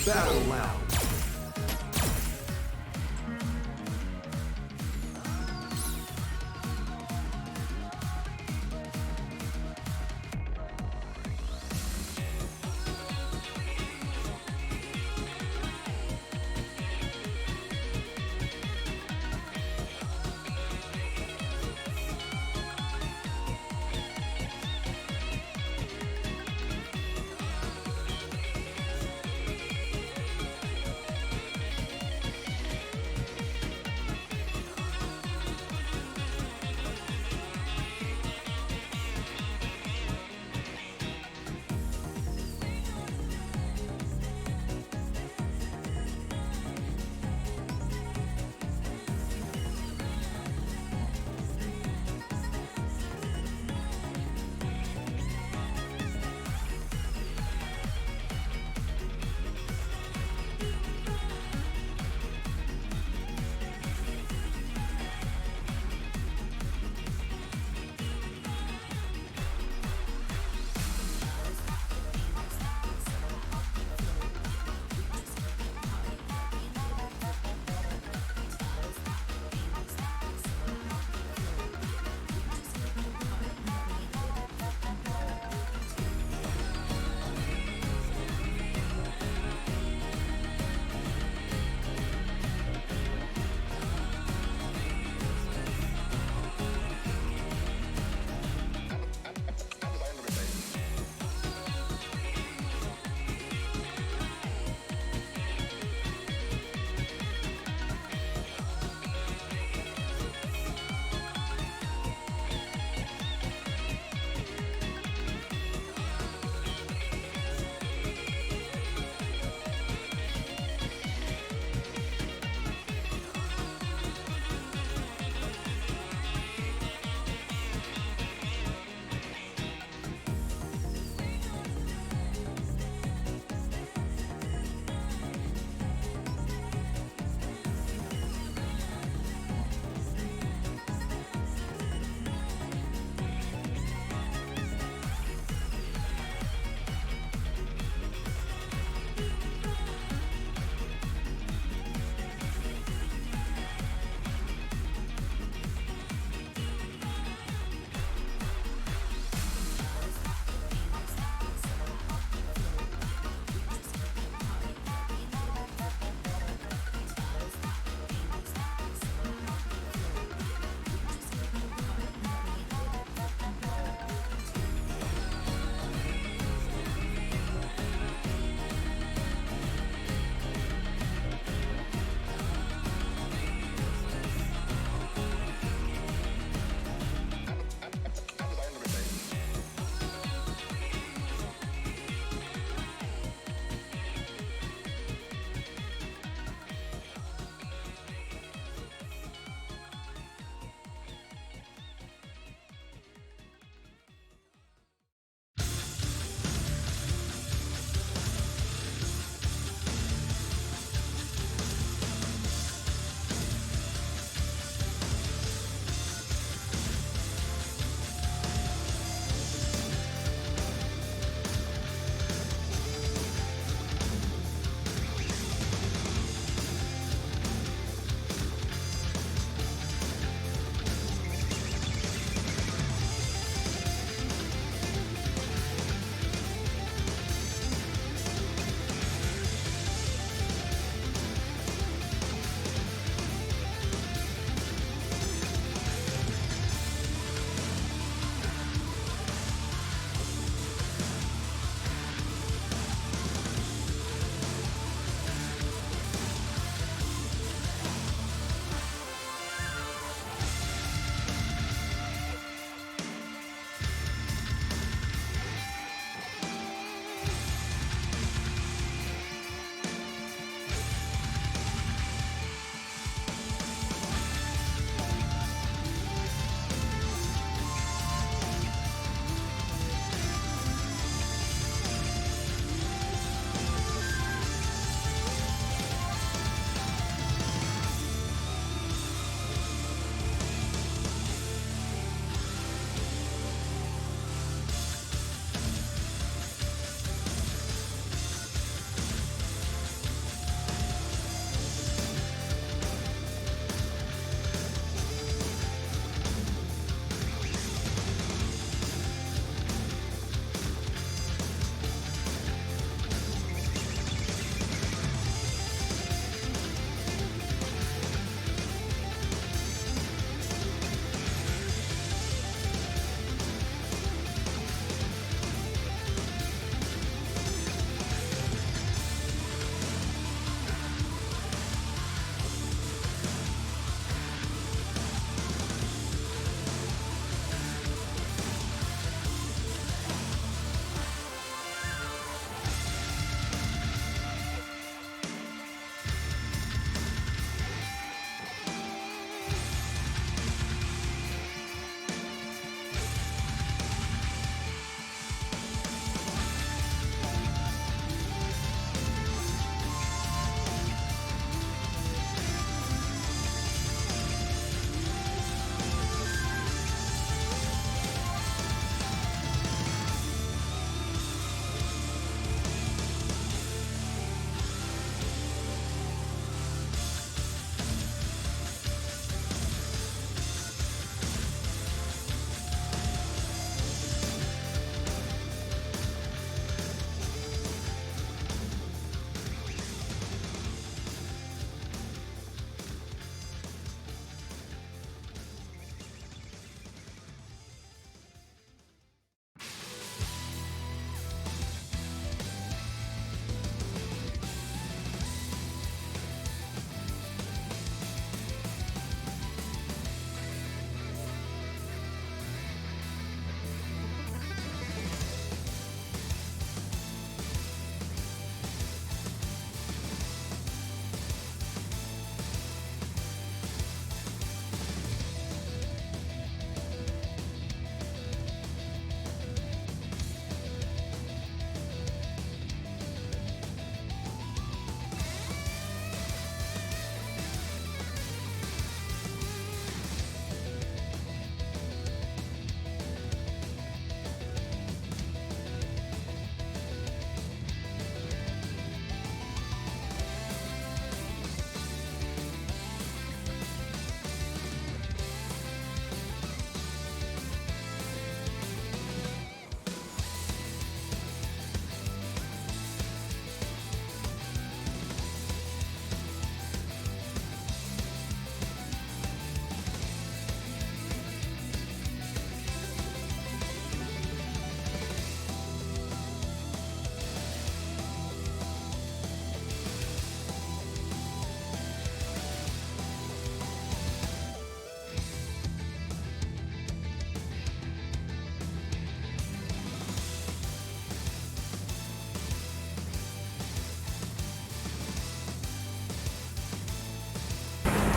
Battle round.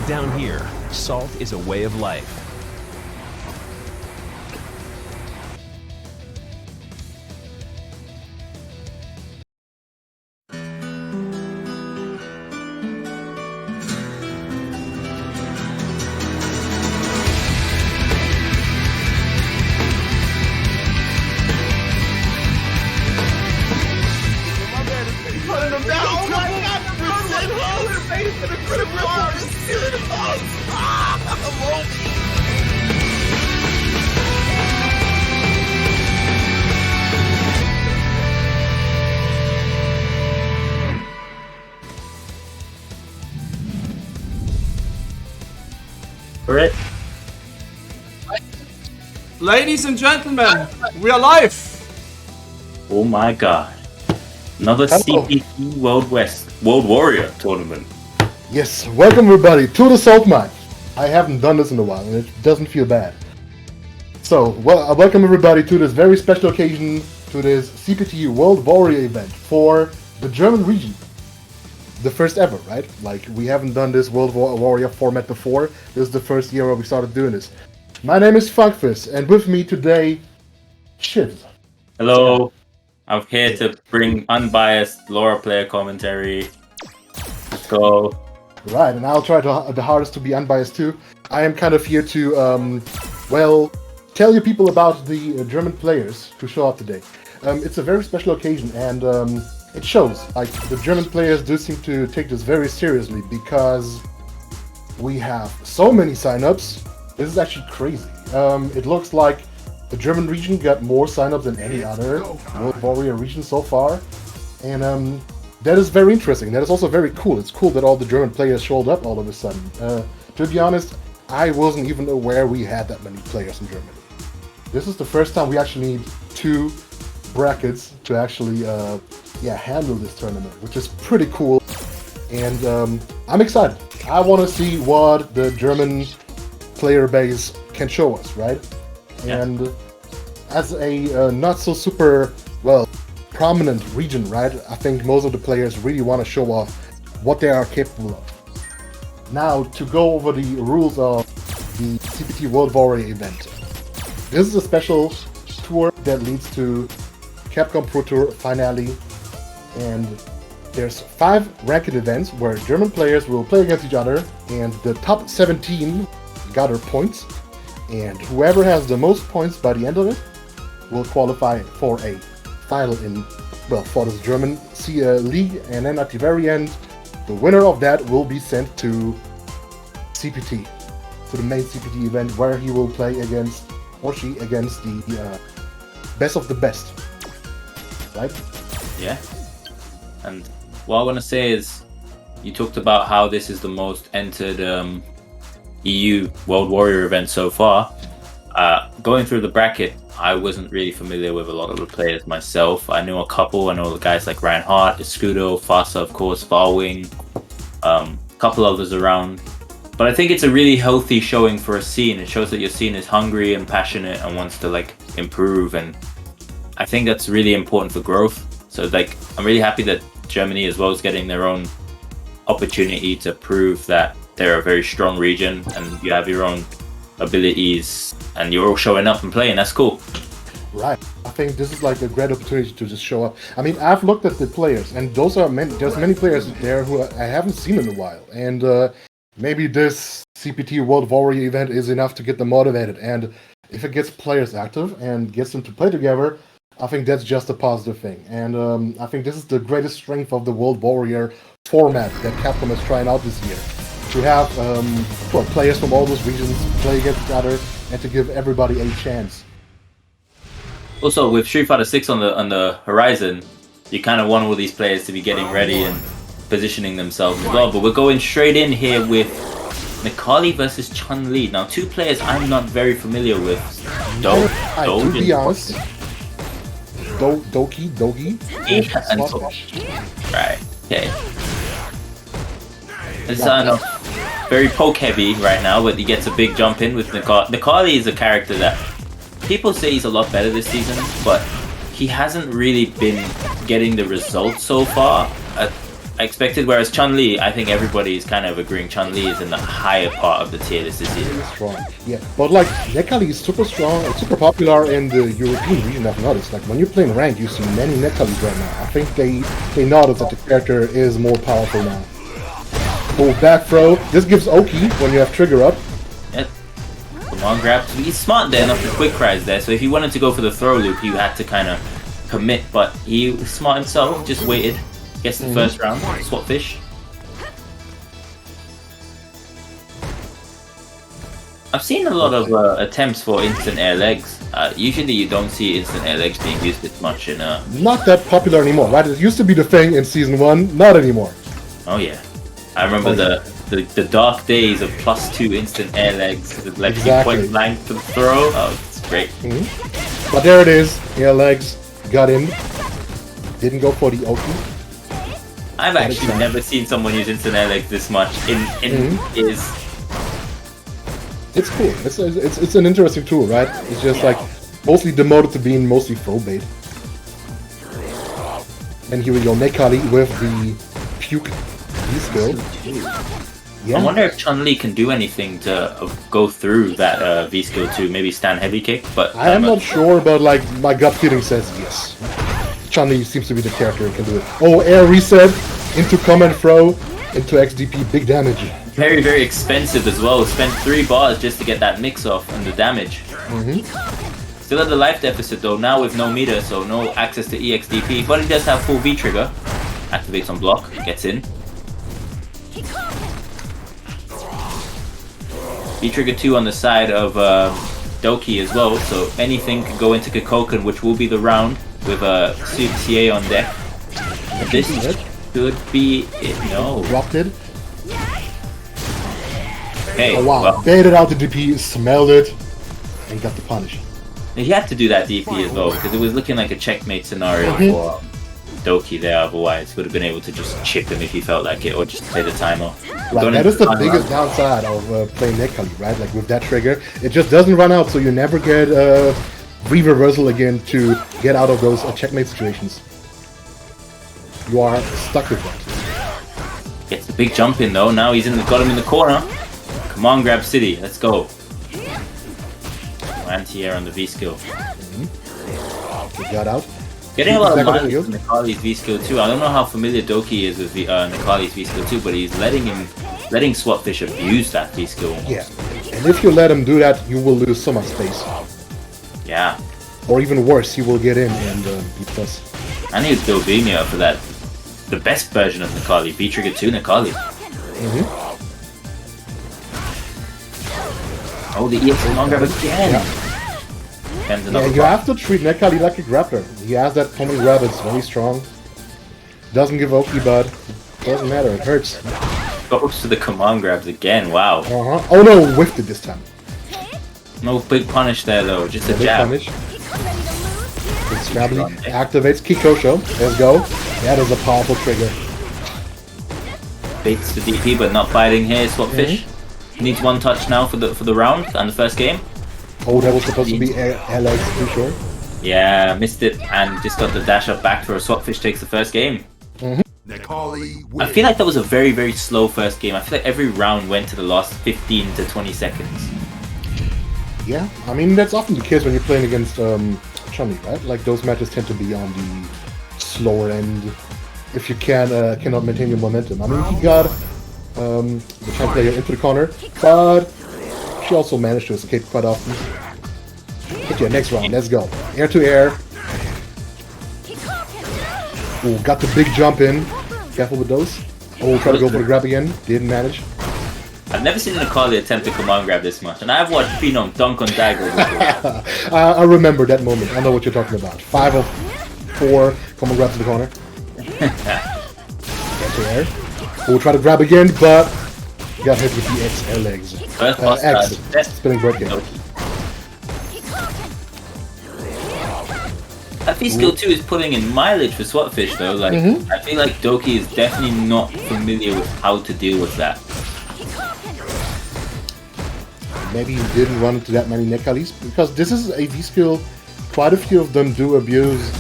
Down here, salt is a way of life. Correct. Ladies and gentlemen, we are live! Oh my god. Another Hello. CPT World Warrior tournament. Yes, welcome everybody to the Saltmine. I haven't done this in a while and it doesn't feel bad. So, welcome everybody to this very special occasion, to this CPT World Warrior event for the German region. The first ever, right? Like, we haven't done this World Warrior format before. This is the first year where we started doing this. My name is fhASSA, and with me today, Shiv. Hello. I'm here to bring unbiased Laura player commentary. Let's go. Right, and I'll try the hardest to be unbiased too. I am kind of here to, tell you people about the German players who show up today. It's a very special occasion, and it shows. Like, the German players do seem to take this very seriously because we have so many signups. This is actually crazy. It looks like the German region got more signups than any other World Warrior region so far, and that is very interesting. That is also very cool. It's cool that all the German players showed up all of a sudden. To be honest, I wasn't even aware we had that many players in Germany. This is the first time we actually need 2 brackets to actually handle this tournament, which is pretty cool. And I'm excited. I want to see what the German player base can show us, right? Yeah. And as a not so super, prominent region, right? I think most of the players really want to show off what they are capable of. Now, to go over the rules of the CPT World Warrior event. This is a special tour that leads to CapcomProTour finale, and there's 5 ranked events where German players will play against each other, and the top 17 gather points, and whoever has the most points by the end of it will qualify for a final for the German league, and then at the very end, the winner of that will be sent to CPT, to the main CPT event, where he will play against, or she, against the best of the best. Right? Yeah. And what I want to say is, you talked about how this is the most entered EU World Warrior event so far. Going through the bracket, I wasn't really familiar with a lot of the players myself. I knew a couple. I know the guys like Ryan Hart, Escudo, fhASSA, of course, Valwing, a couple others around. But I think it's a really healthy showing for a scene. It shows that your scene is hungry and passionate and wants to improve, and I think that's really important for growth. So I'm really happy that Germany as well is getting their own opportunity to prove that they're a very strong region and you have your own abilities and you're all showing up and playing. That's cool. Right. I think this is a great opportunity to just show up. I mean, I've looked at the players, and there's many players there who I haven't seen in a while, and maybe this CPT World Warrior event is enough to get them motivated, and if it gets players active and gets them to play together, I think that's just a positive thing. And I think this is the greatest strength of the World Warrior format that Capcom is trying out this year. To have players from all those regions play against each other and to give everybody a chance. Also, with Street Fighter 6 on the horizon, you kind of want all these players to be getting ready and positioning themselves as well. But we're going straight in here with Mikali versus Chun-Li. Now, 2 players I'm not very familiar with. To be honest, Dogi, and right, okay. It's very poke heavy right now, but he gets a big jump in with Nikali. Nikali is a character that people say he's a lot better this season, but he hasn't really been getting the results so far. I expected. Whereas Chun-Li, I think everybody is kind of agreeing Chun-Li is in the higher part of the tier list this season. Strong. Yeah, but like Nekali is super strong and super popular in the European region. I've noticed. Like when you're playing ranked, you see many Nekalis right now. I think they noticed that the character is more powerful now. Oh, back throw. This gives Oki when you have trigger up. Yep. Come on, grab. He's smart there enough to quick rise there. So if he wanted to go for the throw loop, he had to kind of commit. But he was smart himself. Just waited. Gets the first round. Swapfish. I've seen a lot of attempts for instant air legs. Usually you don't see instant air legs being used this much in Not that popular anymore, right? It used to be the thing in Season 1, not anymore. Oh yeah. I remember the dark days of +2 instant air legs that left you point blank to throw. Oh, it's great. But there it is. Air legs. Got in. Didn't go for the Oki. I've actually never seen someone use instant air legs this much in his... It's cool. It's an interesting tool, right? It's just like mostly demoted to being mostly throw bait. And here we go, Nekali with the puke V-skill. Yeah. I wonder if Chun-Li can do anything to go through that V-skill to maybe stand heavy kick, but... I am not sure, but like my gut feeling says yes. Chun-Li seems to be the character who can do it. Oh, air reset into command throw into XDP, big damage. Very, very expensive as well. Spent 3 bars just to get that mix off and the damage. Still at the life deficit though, now with no meter, so no access to EXDP, but he does have full V trigger. Activates on block, gets in. V trigger 2 on the side of Doki as well, so anything could go into Kikoken, which will be the round with CA on deck. This could be it. No. Dropped it. Hey, oh wow, well, baited out the DP, smelled it, and got the punish. He had to do that DP as well, because it was looking like a checkmate scenario for Doki there, otherwise would have been able to just chip him if he felt like it, or just play the timer. Right, that is the biggest downside of playing Nekali, right? Like with that trigger, it just doesn't run out, so you never get re-reversal again to get out of those checkmate situations. You are stuck with that. Gets the big jump in though, now he's got him in the corner. Come on, grab City, let's go. Anti-air on the V-skill. He got out. Getting a lot of mileage from Nekali's V-skill too. I don't know how familiar Doki is with Nekali's V-skill too, but he's letting Swapfish abuse that V-skill. Yeah, and if you let him do that, you will lose so much space. Yeah. Or even worse, he will get in and beat plus. I need to beat me up for that. The best version of Nekali, V-trigger 2 Nekali. Oh, the EX long grab again! Yeah, you have to treat Nekali like a grappler. He has that common grab, it's very strong. Doesn't give Oki, but it doesn't matter, it hurts. Goes to the command grabs again, wow. Oh no, whiffed it this time. No big punish there though, just a jab. Punish. It's Scrabbly, activates Kikosho, let's go. That is a powerful trigger. Baits the DP, but not biting here, Swapfish. Needs 1 touch now for the round and the first game. Oh, that was supposed to be air legs, pretty sure. Yeah, missed it and just got the dash up back throw. Swapfish takes the first game. I feel like that was a very, very slow first game. I feel like every round went to the last 15 to 20 seconds. Yeah, I mean, that's often the case when you're playing against Chun-Li, right? Like, those matches tend to be on the slower end if you cannot maintain your momentum. I mean, he got the Chun player into the corner, but she also managed to escape quite often. Okay, next round, let's go. Air to air. Ooh, got the big jump in. Careful with those. Oh, try to go for the grab again. Didn't manage. I've never seen Nekali attempt to command grab this much, and I've watched Phenom dunk on Dagger before. I remember that moment. I know what you're talking about. 5 of 4 command grab to the corner. Get to air. We'll try to grab again, but got hit with the X air legs. X. Spinning bird game. That V-skill 2 is putting in mileage for Swapfish though. Like, I feel like Doki is definitely not familiar with how to deal with that. Maybe he didn't run into that many Nekalis, because this is a V-skill quite a few of them do abuse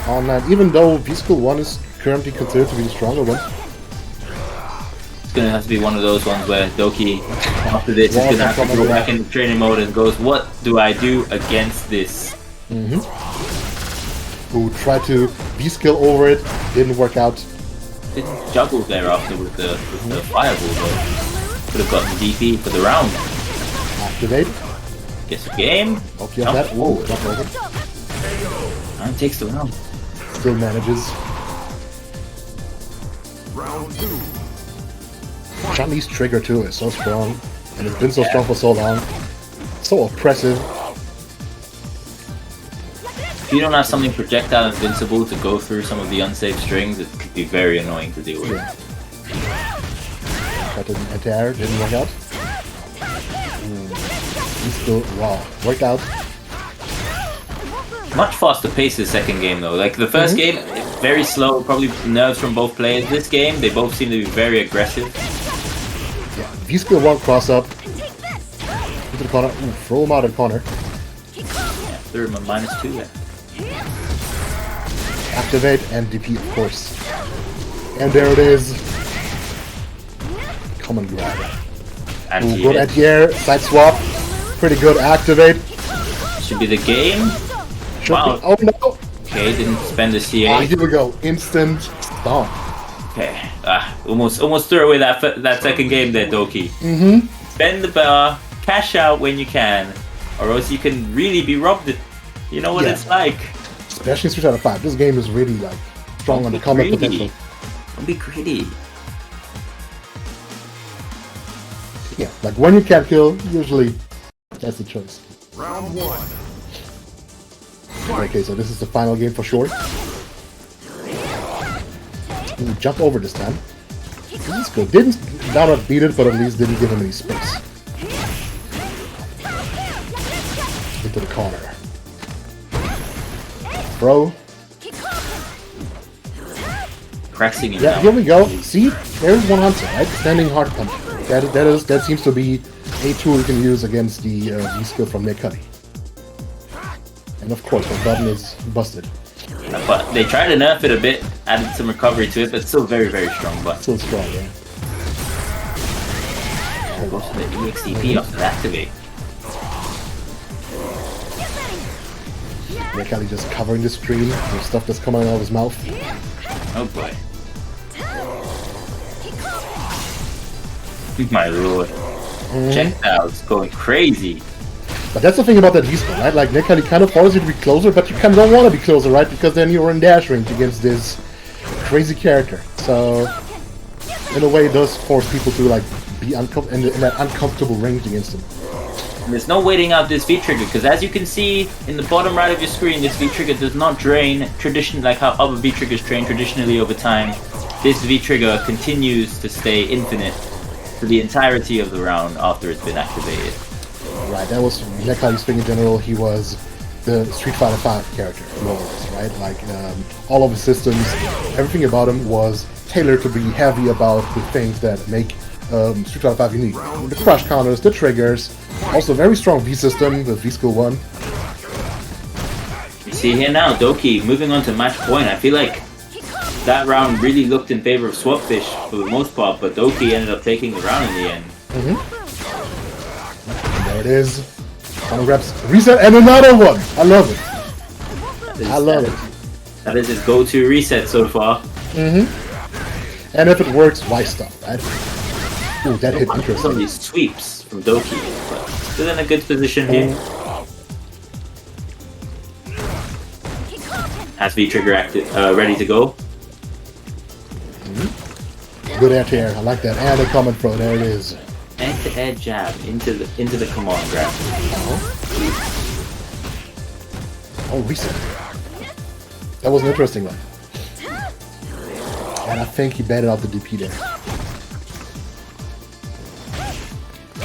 online, even though V-skill 1 is currently considered to be the stronger one. gonna have to be one of those ones where Doki, after this, is gonna have to go back into training mode and goes, what do I do against this? Who tried to V-skill over it, didn't work out. Didn't juggle there after with the fireball though. Could have gotten DP for the round. Activate. Gets a game. Hope you have that. Whoa, jump over. And takes the round. Still manages. Round 2. Chun-Li's trigger too is so strong. And it's been so strong for so long. So oppressive. If you don't have something projectile invincible to go through some of the unsafe strings, it could be very annoying to deal with. Yeah. That didn't enter, didn't work out. He's still raw. Worked out. Much faster pace this second game though. Like the first game, very slow, probably nerves from both players. This game, they both seem to be very aggressive. Yeah. V-skill 1 cross up. Into the corner. Ooh, throw him out of the corner. Yeah, threw him a -2 there. Activate and DP, of course. And there it is. Common grab. Ooh, good anti-air, side swap. Pretty good activate. Should be the game. Should Wow. be. Oh no! Okay, didn't spend the CA. Ah, here we go. Instant stomp. Okay, almost threw away that second game there, Doki. Spend the bar, cash out when you can, or else you can really be robbed. You know what Yeah. it's like. Especially Street Fighter 5. This game is really like strong on the combat potential. Don't be greedy. Yeah, like when you can't kill, usually that's the choice. Round 1. Okay, so this is the final game for sure. Ooh, jump over this time. This is good. Didn't not beat it, but at least didn't give him any space. Into the corner. Bro. Pressing it Yeah, now. here we go. See, there's one answer, right? Standing hard punch. That seems to be a tool you can use against the V-skill from Nick Cuddy. And of course, the button is busted. But they tried to nerf it a bit, added some recovery to it, but still very, very strong. But Still strong, yeah. goes to the EXDP off the activate. Nick Cuddy just covering the screen with stuff that's coming out of his mouth. Oh boy. My lord. Check that out, it's going crazy. But that's the thing about that V-skill, right? Like, Nick Cuddy kind of forces you to be closer, but you kind of don't want to be closer, right? Because then you're in dash range against this crazy character. So, in a way, it does force people to, like, be in that uncomfortable range against him. And there's no waiting out this V-trigger, because as you can see in the bottom right of your screen, this V-trigger does not drain like how other V-triggers drain traditionally over time. This V-trigger continues to stay infinite for the entirety of the round after it's been activated. Right, that was Nick Cuddy's thing in general. He was the Street Fighter 5 character, more or less, right? Like, all of his systems, everything about him was tailored to be heavy about the things that make Street Fighter 5 unique. The crush counters, the triggers, also very strong V system, the V-Skill 1. You see here now, Doki moving on to match point. I feel like that round really looked in favor of Swapfish for the most part, but Doki ended up taking the round in the end. And there it is. Final grabs, reset, and another one! I love it. I love it. That is his go-to reset so far. And if it works, why stop, right? Ooh, that hit Some of interesting. these sweeps from Doki, but still in a good position here. Has V-trigger active, ready to go. Good anti-air, I like that. And a comment pro, there it is. End-to-end jab into the command grab. Oh, reset. That was an interesting one. And I think he baited out the DP there.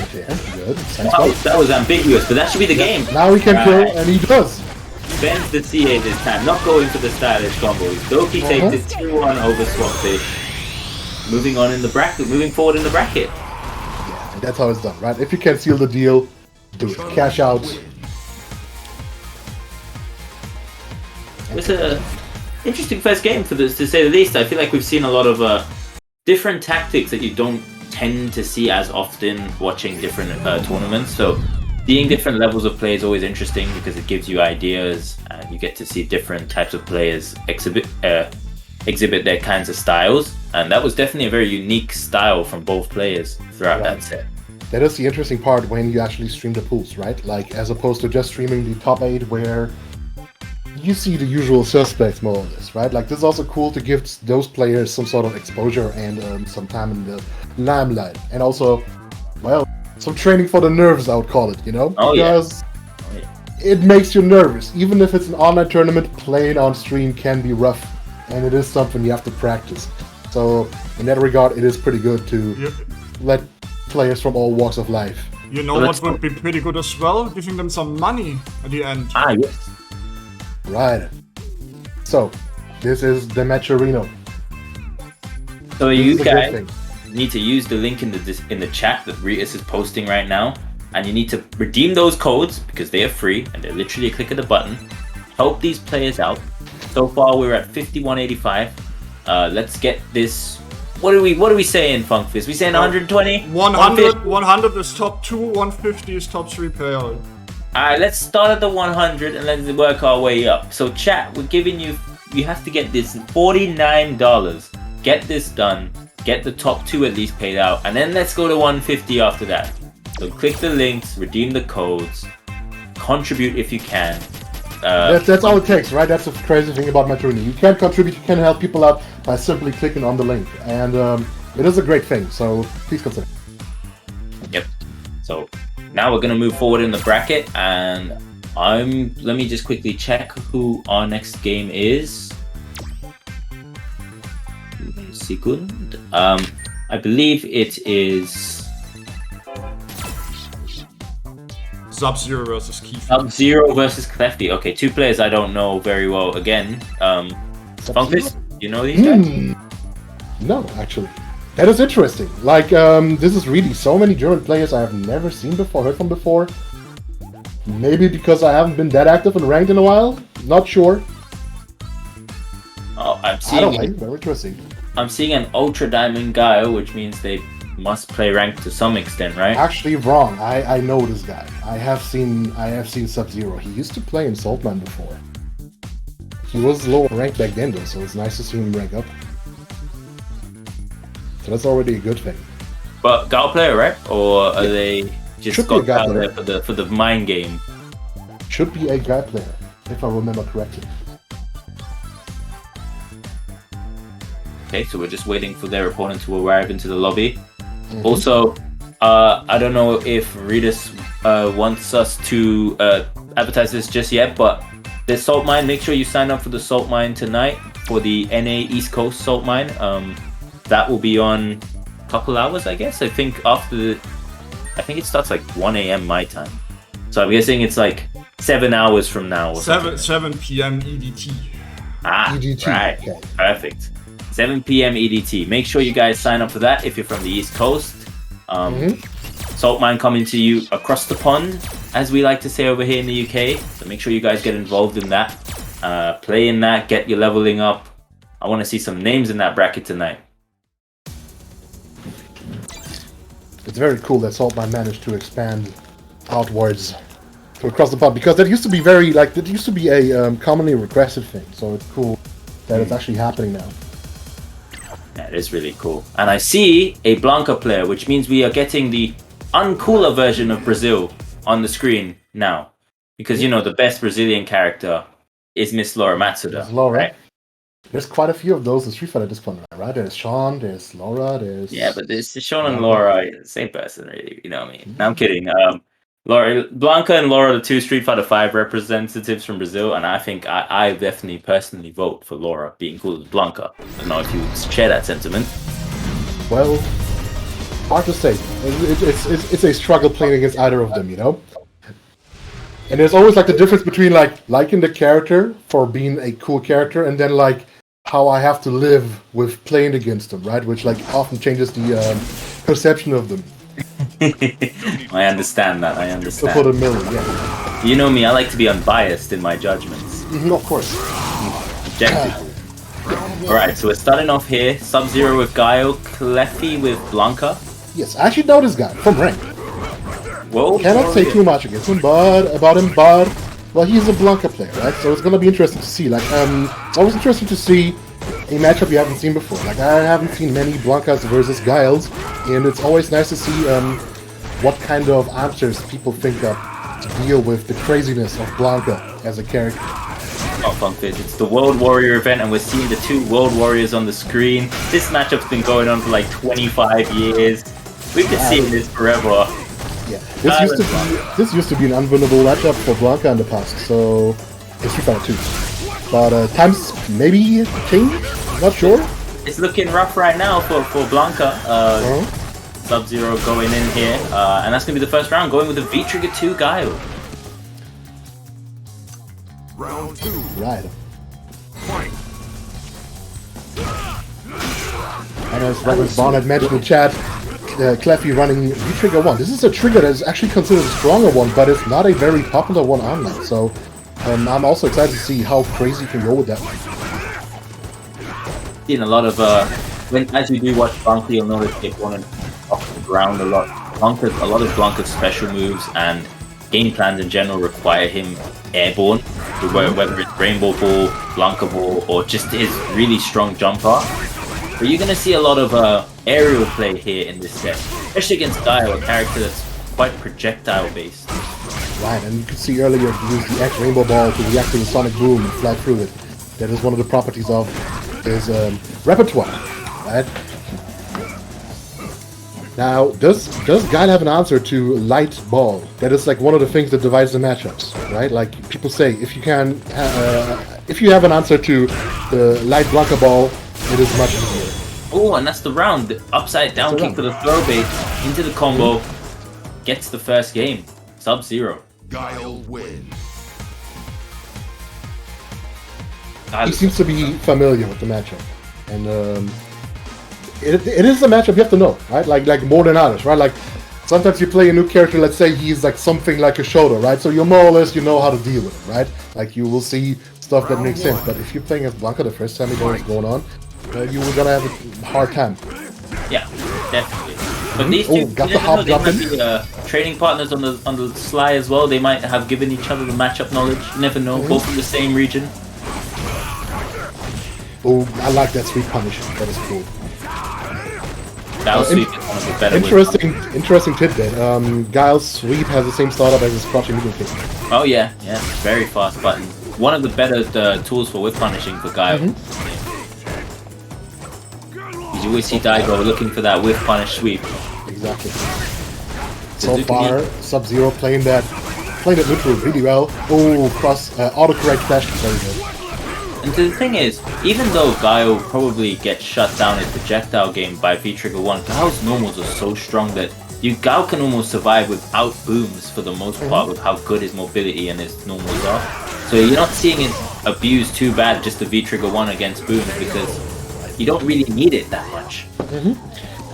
Okay, good. Science Wow, ball. that was ambiguous, but that should be the game. Now he can kill, Right. and he does. Bends the CA this time, not going for the stylish combos. Doki takes it 2-1 over Swapfish. Moving on in the bracket, moving forward in the bracket. Yeah, and that's how it's done, right? If you can seal the deal, do it. Cash out. It was a interesting first game for this, to say the least. I feel like we've seen a lot of different tactics that you don't tend to see as often watching different tournaments. So seeing different levels of play is always interesting because it gives you ideas and you get to see different types of players exhibit their kinds of styles. And that was definitely a very unique style from both players throughout that set. That is the interesting part when you actually stream the pools, right? Like, as opposed to just streaming the top 8 where you see the usual suspects, more or less, right? Like, this is also cool to give those players some sort of exposure and some time in the limelight. And also, well, some training for the nerves, I would call it, you know? Because it makes you nervous. Even if it's an online tournament, playing on stream can be rough. And it is something you have to practice. So, in that regard, it is pretty good to let players from all walks of life. You know what would be pretty good as well? Giving them some money at the end. Yes. Right. So, this is the Matcherino. So you guys need to use the link in the chat that Ritus is posting right now, and you need to redeem those codes because they are free and they're literally a click of the button. Help these players out. So far we're at 51.85. Let's get this. What are we saying, Funkfist? We saying 120? 100 is top 2, 150 is top 3 player. Alright, let's start at the 100 and let's work our way up. So chat, we're giving you have to get this $49. Get this done. Get the top 2 at least paid out. And then let's go to 150 after that. So click the links, redeem the codes, contribute if you can. That's all it takes, right? That's the crazy thing about Matcherino. You can contribute, you can help people out by simply clicking on the link. And it is a great thing, so please consider. Yep. So now we're going to move forward in the bracket, and let me just quickly check who our next game is. 1 second. I believe it is Sub-Zero versus Keith. Sub-Zero versus Clefty. Okay, 2 players I don't know very well. Again, Funkfist, you know these guys? No, actually. That is interesting. Like, this is really so many German players I have never seen before, heard from before. Maybe because I haven't been that active and ranked in a while? Not sure. Oh, I don't like it. Very interesting. I'm seeing an Ultra Diamond Guile, which means they must play ranked to some extent, right? Actually, wrong. I know this guy. I have seen Sub-Zero. He used to play in Saltmine before. He was low ranked back then, though, so it's nice to see him rank up. So that's already a good thing. But Guile player, right? Or are they just got Guile there for the mind game? Should be a Guile player, if I remember correctly. Okay, so we're just waiting for their opponent to arrive into the lobby. Also, I don't know if Ritus wants us to advertise this just yet, but the Saltmine, make sure you sign up for the Saltmine tonight for the NA East Coast Saltmine. That will be on a couple hours, I guess. I think it starts like 1 a.m. my time. So I'm guessing it's like 7 hours from now. Or 7 p.m. EDT. EDT. Right. Okay. Perfect. 7 p.m. EDT. Make sure you guys sign up for that if you're from the East Coast. Saltmine coming to you across the pond, as we like to say over here in the UK. So make sure you guys get involved in that. Play in that, get your leveling up. I want to see some names in that bracket tonight. It's very cool that Saltmine managed to expand outwards to across the pond, because that used to be a commonly requested thing. So it's cool that it's actually happening now. Yeah, it is really cool. And I see a Blanca player, which means we are getting the uncooler version of Brazil on the screen now. Because, you know, the best Brazilian character is Miss Laura Matsuda. Laura. Right? There's quite a few of those in Street Fighter at this point, right? There's Sean, there's Laura, there's... Yeah, but there's Sean and Laura, same person, really. You know what I mean? No, I'm kidding. Blanca and Laura are the 2 Street Fighter V representatives from Brazil, and I think I definitely personally vote for Laura being cooler than Blanca. I don't know if you share that sentiment. Well, hard to say. It's a struggle playing against either of them, you know? And there's always like the difference between like liking the character for being a cool character and then like how I have to live with playing against them, right? Which like often changes the perception of them. I understand that. I understand. To put a million, yeah. You know me. I like to be unbiased in my judgments. Of course. Objectively. All right. So we're starting off here. Sub-Zero with Guile, Clefty with Blanca. Yes, I actually know this guy from rank. Well, Cannot say too much against him, but well, he's a Blanca player, right? So it's gonna be interesting to see. Like, it's always interesting to see a matchup you haven't seen before. Like, I haven't seen many Blancas versus Giles, and it's always nice to see what kind of answers people think of to deal with the craziness of Blanca as a character. Oh, Funkfizz, it's the World Warrior event, and we're seeing the two World Warriors on the screen. This matchup's been going on for like 25 years. We've been seeing this forever. Yeah, this used to be an unwinnable matchup for Blanca in the past, so it's Street Fighter 2. But times maybe changed. Not sure. It's looking rough right now for Blanca. Sub-Zero going in here, and that's gonna be the first round, going with the V-Trigger 2 Guile. Round 2. Right. Fight. And as Robert Bond had mentioned in the chat, Cleffy running V-Trigger 1. This is a trigger that is actually considered a stronger one, but it's not a very popular one online. So I'm also excited to see how crazy you can go with that one. Seen a lot of as you do watch Blanca, you'll notice they want off the ground a lot. A lot of Blanca's special moves and game plans in general require him airborne, whether it's Rainbow Ball, Blanca Ball, or just his really strong jumper. But you're going to see a lot of aerial play here in this set, especially against Guile, a character that's quite projectile based. Right, and you can see earlier he used the X Rainbow Ball to react to the Sonic Boom and fly through it. That is one of the properties of his repertoire, right? Now, does Guile have an answer to Light Ball? That is like one of the things that divides the matchups, right? Like people say, if you have an answer to the Light Blanca Ball, it is much easier. Oh, and that's the round. The upside down kick for the throw bait into the combo gets the first game. Sub-Zero. Guile win. He seems to be familiar with the matchup, and it is a matchup you have to know, right? Like more than others, right? Like sometimes you play a new character, let's say he's like something like a Shoto, right? So you more or less know how to deal with him, right? Like you will see stuff that makes sense. But if you're playing as Blanca the first time you know what's going on, you were gonna have a hard time. Yeah, definitely. But these two, got the hop they might be training partners on the sly as well. They might have given each other the matchup knowledge. You never know. Both from the same region. Oh, I like that sweep punish. That is cool. That was sweep is one of the better interesting tidbit. Guile's sweep has the same startup as his crouching medium kick. Oh yeah, very fast button. One of the better tools for whip punishing for Guile. You always see Daigo looking for that whip punish sweep. Exactly. So far, Sub-Zero playing that neutral really well. Oh, cross autocorrect dash, very good. And the thing is, even though Guile probably gets shut down in projectile game by V-Trigger 1, Guile's normals are so strong that Guile can almost survive without booms for the most part with how good his mobility and his normals are. So you're not seeing it abused too bad, just the V-Trigger 1 against booms, because you don't really need it that much.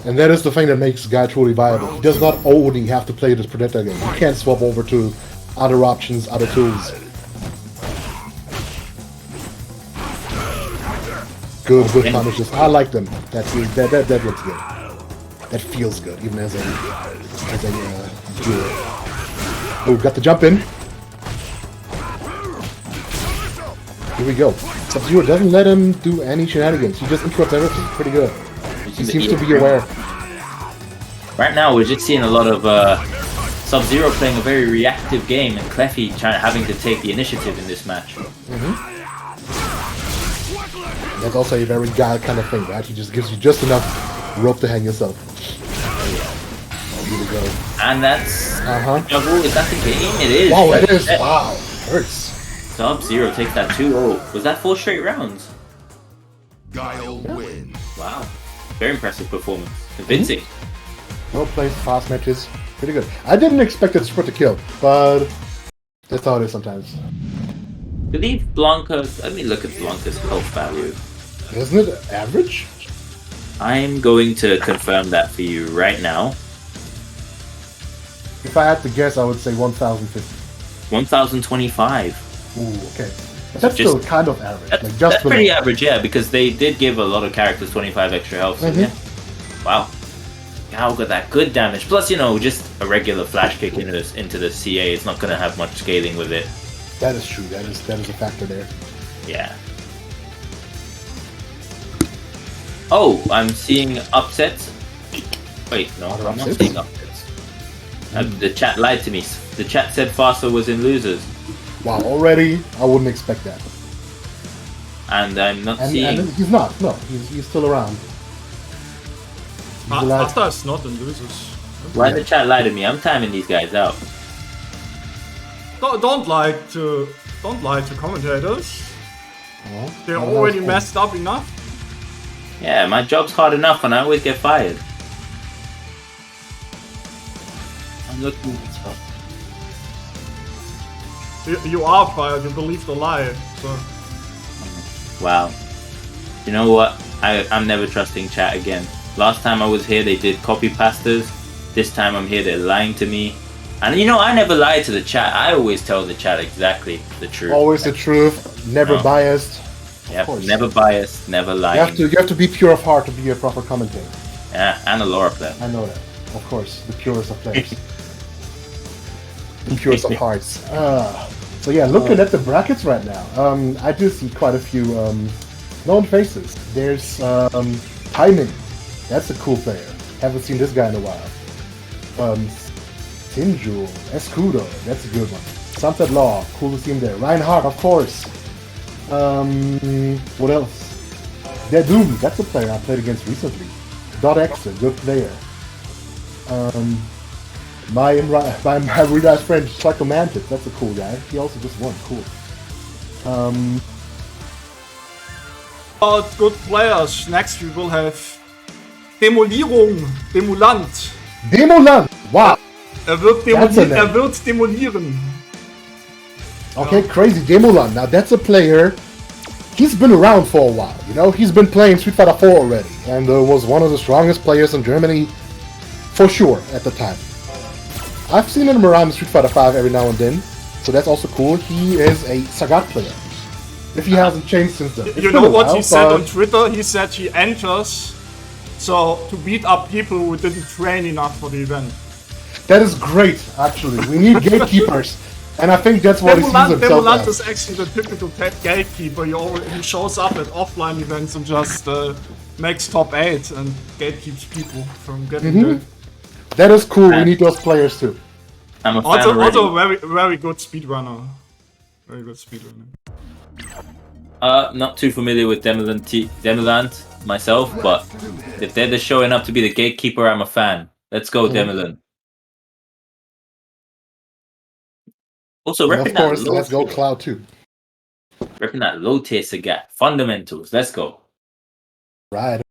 And that is the thing that makes Guile truly viable. He does not only have to play this projectile game. He can swap over to other options, other tools. Good whip punishes. I like them. That looks good. That feels good, even as a viewer. Oh, got the jump in. Here we go. Sub-Zero doesn't let him do any shenanigans. He just interrupts everything. Pretty good. He seems to be aware. Right now, we're just seeing a lot of Sub-Zero playing a very reactive game, and Cleffy having to take the initiative in this match. That's also a very Guile kind of thing, right? He just gives you just enough rope to hang yourself. Here we go. And that's... Juggle, is that the game? It is. Wow, it is. Wow. Hurts. Sub-Zero takes that 2-0. Was that 4 straight rounds? Guile win. Wow. Very impressive performance. Convincing. Well played, fast matches. Pretty good. I didn't expect it to kill, but that's how it is sometimes. I believe Blanca... Let me look at Blanca's health value. Isn't it average? I'm going to confirm that for you right now. If I had to guess, I would say 1,050. 1,025. Ooh, okay. But that's still kind of average. That's pretty average, yeah, because they did give a lot of characters 25 extra health. So yeah. Wow. Gao got that good damage. Plus, you know, just a regular flash kick into the CA is not going to have much scaling with it. That is true. That is a factor there. Yeah. Oh, I'm seeing upsets. Wait, no, I'm not seeing upsets. The chat lied to me. The chat said fhASSA was in losers. Wow, already? I wouldn't expect that. And I'm not seeing... And he's not. No, he's still around. fhASSA is not in losers. Why the chat lie to me? I'm timing these guys out. Don't lie to commentators. They're already messed up enough. Yeah, my job's hard enough and I always get fired. I'm looking at stuff. You are fired, you believe the lie. So. Wow. You know what? I'm never trusting chat again. Last time I was here they did copy pastas. This time I'm here they're lying to me. And you know, I never lie to the chat. I always tell the chat exactly the truth. Always the truth, never biased. Yep, never biased, never lying. You have to be pure of heart to be a proper commentator. Yeah, and a lore player. I know that. Of course, the purest of players. The purest of hearts. So yeah, looking at the brackets right now, I do see quite a few known faces. There's Timing. That's a cool player. Haven't seen this guy in a while. Sinju, Escudo, that's a good one. Sunset Law, cool to see him there. Ryan Hart, of course. What else? Dead Doom, that's a player I played against recently. .X, a good player. My really nice friend, Psychomantic, that's a cool guy. He also just won, cool. About good players, next we will have Demolant. Demolant! Wow! Er wird demolieren. Okay, crazy. Demolant. Now that's a player. He's been around for a while, you know? He's been playing Street Fighter 4 already, and was one of the strongest players in Germany, for sure, at the time. I've seen him around Street Fighter 5 every now and then, so that's also cool. He is a Sagat player. If he hasn't changed since then. You know what he said on Twitter? He said he enters so to beat up people who didn't train enough for the event. That is great, actually. We need gatekeepers. And I think that's what he sees himself Demolant as. is actually the typical gatekeeper. He shows up at offline events and just makes top 8 and gatekeeps people from getting there. That is cool. We need those players too. I'm a fan Also very good speedrunner. Very good speedrunner. Not too familiar with Demolant myself, but if they're just showing up to be the gatekeeper, I'm a fan. Let's go, Demolant. Also, And of course, let's go Cloud 2. Repping that low tier Sagat. Fundamentals. Let's go. Right.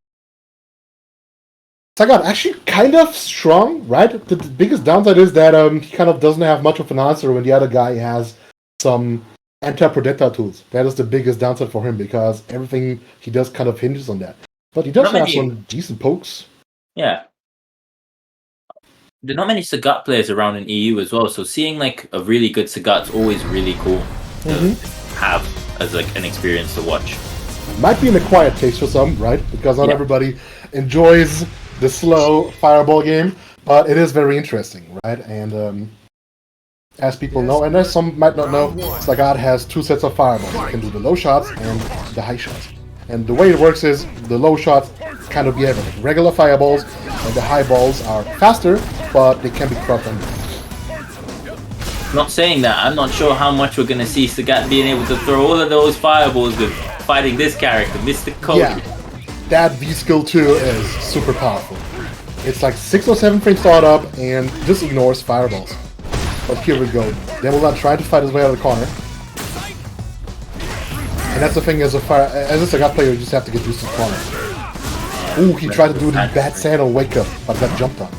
Sagat, actually kind of strong, right? The biggest downside is that he kind of doesn't have much of an answer when the other guy has some anti-projectile tools. That is the biggest downside for him, because everything he does kind of hinges on that. But he does have some decent pokes. Yeah. There are not many Sagat players around in EU as well, so seeing like a really good Sagat is always really cool to have as like an experience to watch. Might be an acquired taste for some, right? Because not everybody enjoys the slow fireball game, but it is very interesting, right? And as people know, and as some might not know, Sagat has two sets of fireballs. You can do the low shots and the high shots. And the way it works is the low shots kind of behave like regular fireballs, and the high balls are faster, but they can be crossed under. Not saying that, I'm not sure how much we're going to see Sagat being able to throw all of those fireballs with fighting this character, Mr. Cody. Yeah, that V-Skill 2 is super powerful. It's like 6 or 7 frame startup and just ignores fireballs. But here we go. Demolant trying to fight his way out of the corner. And that's the thing, as a Sagat player, you just have to get used to the corner. Ooh, he tried to do the bad sandal wake up, but got jumped on.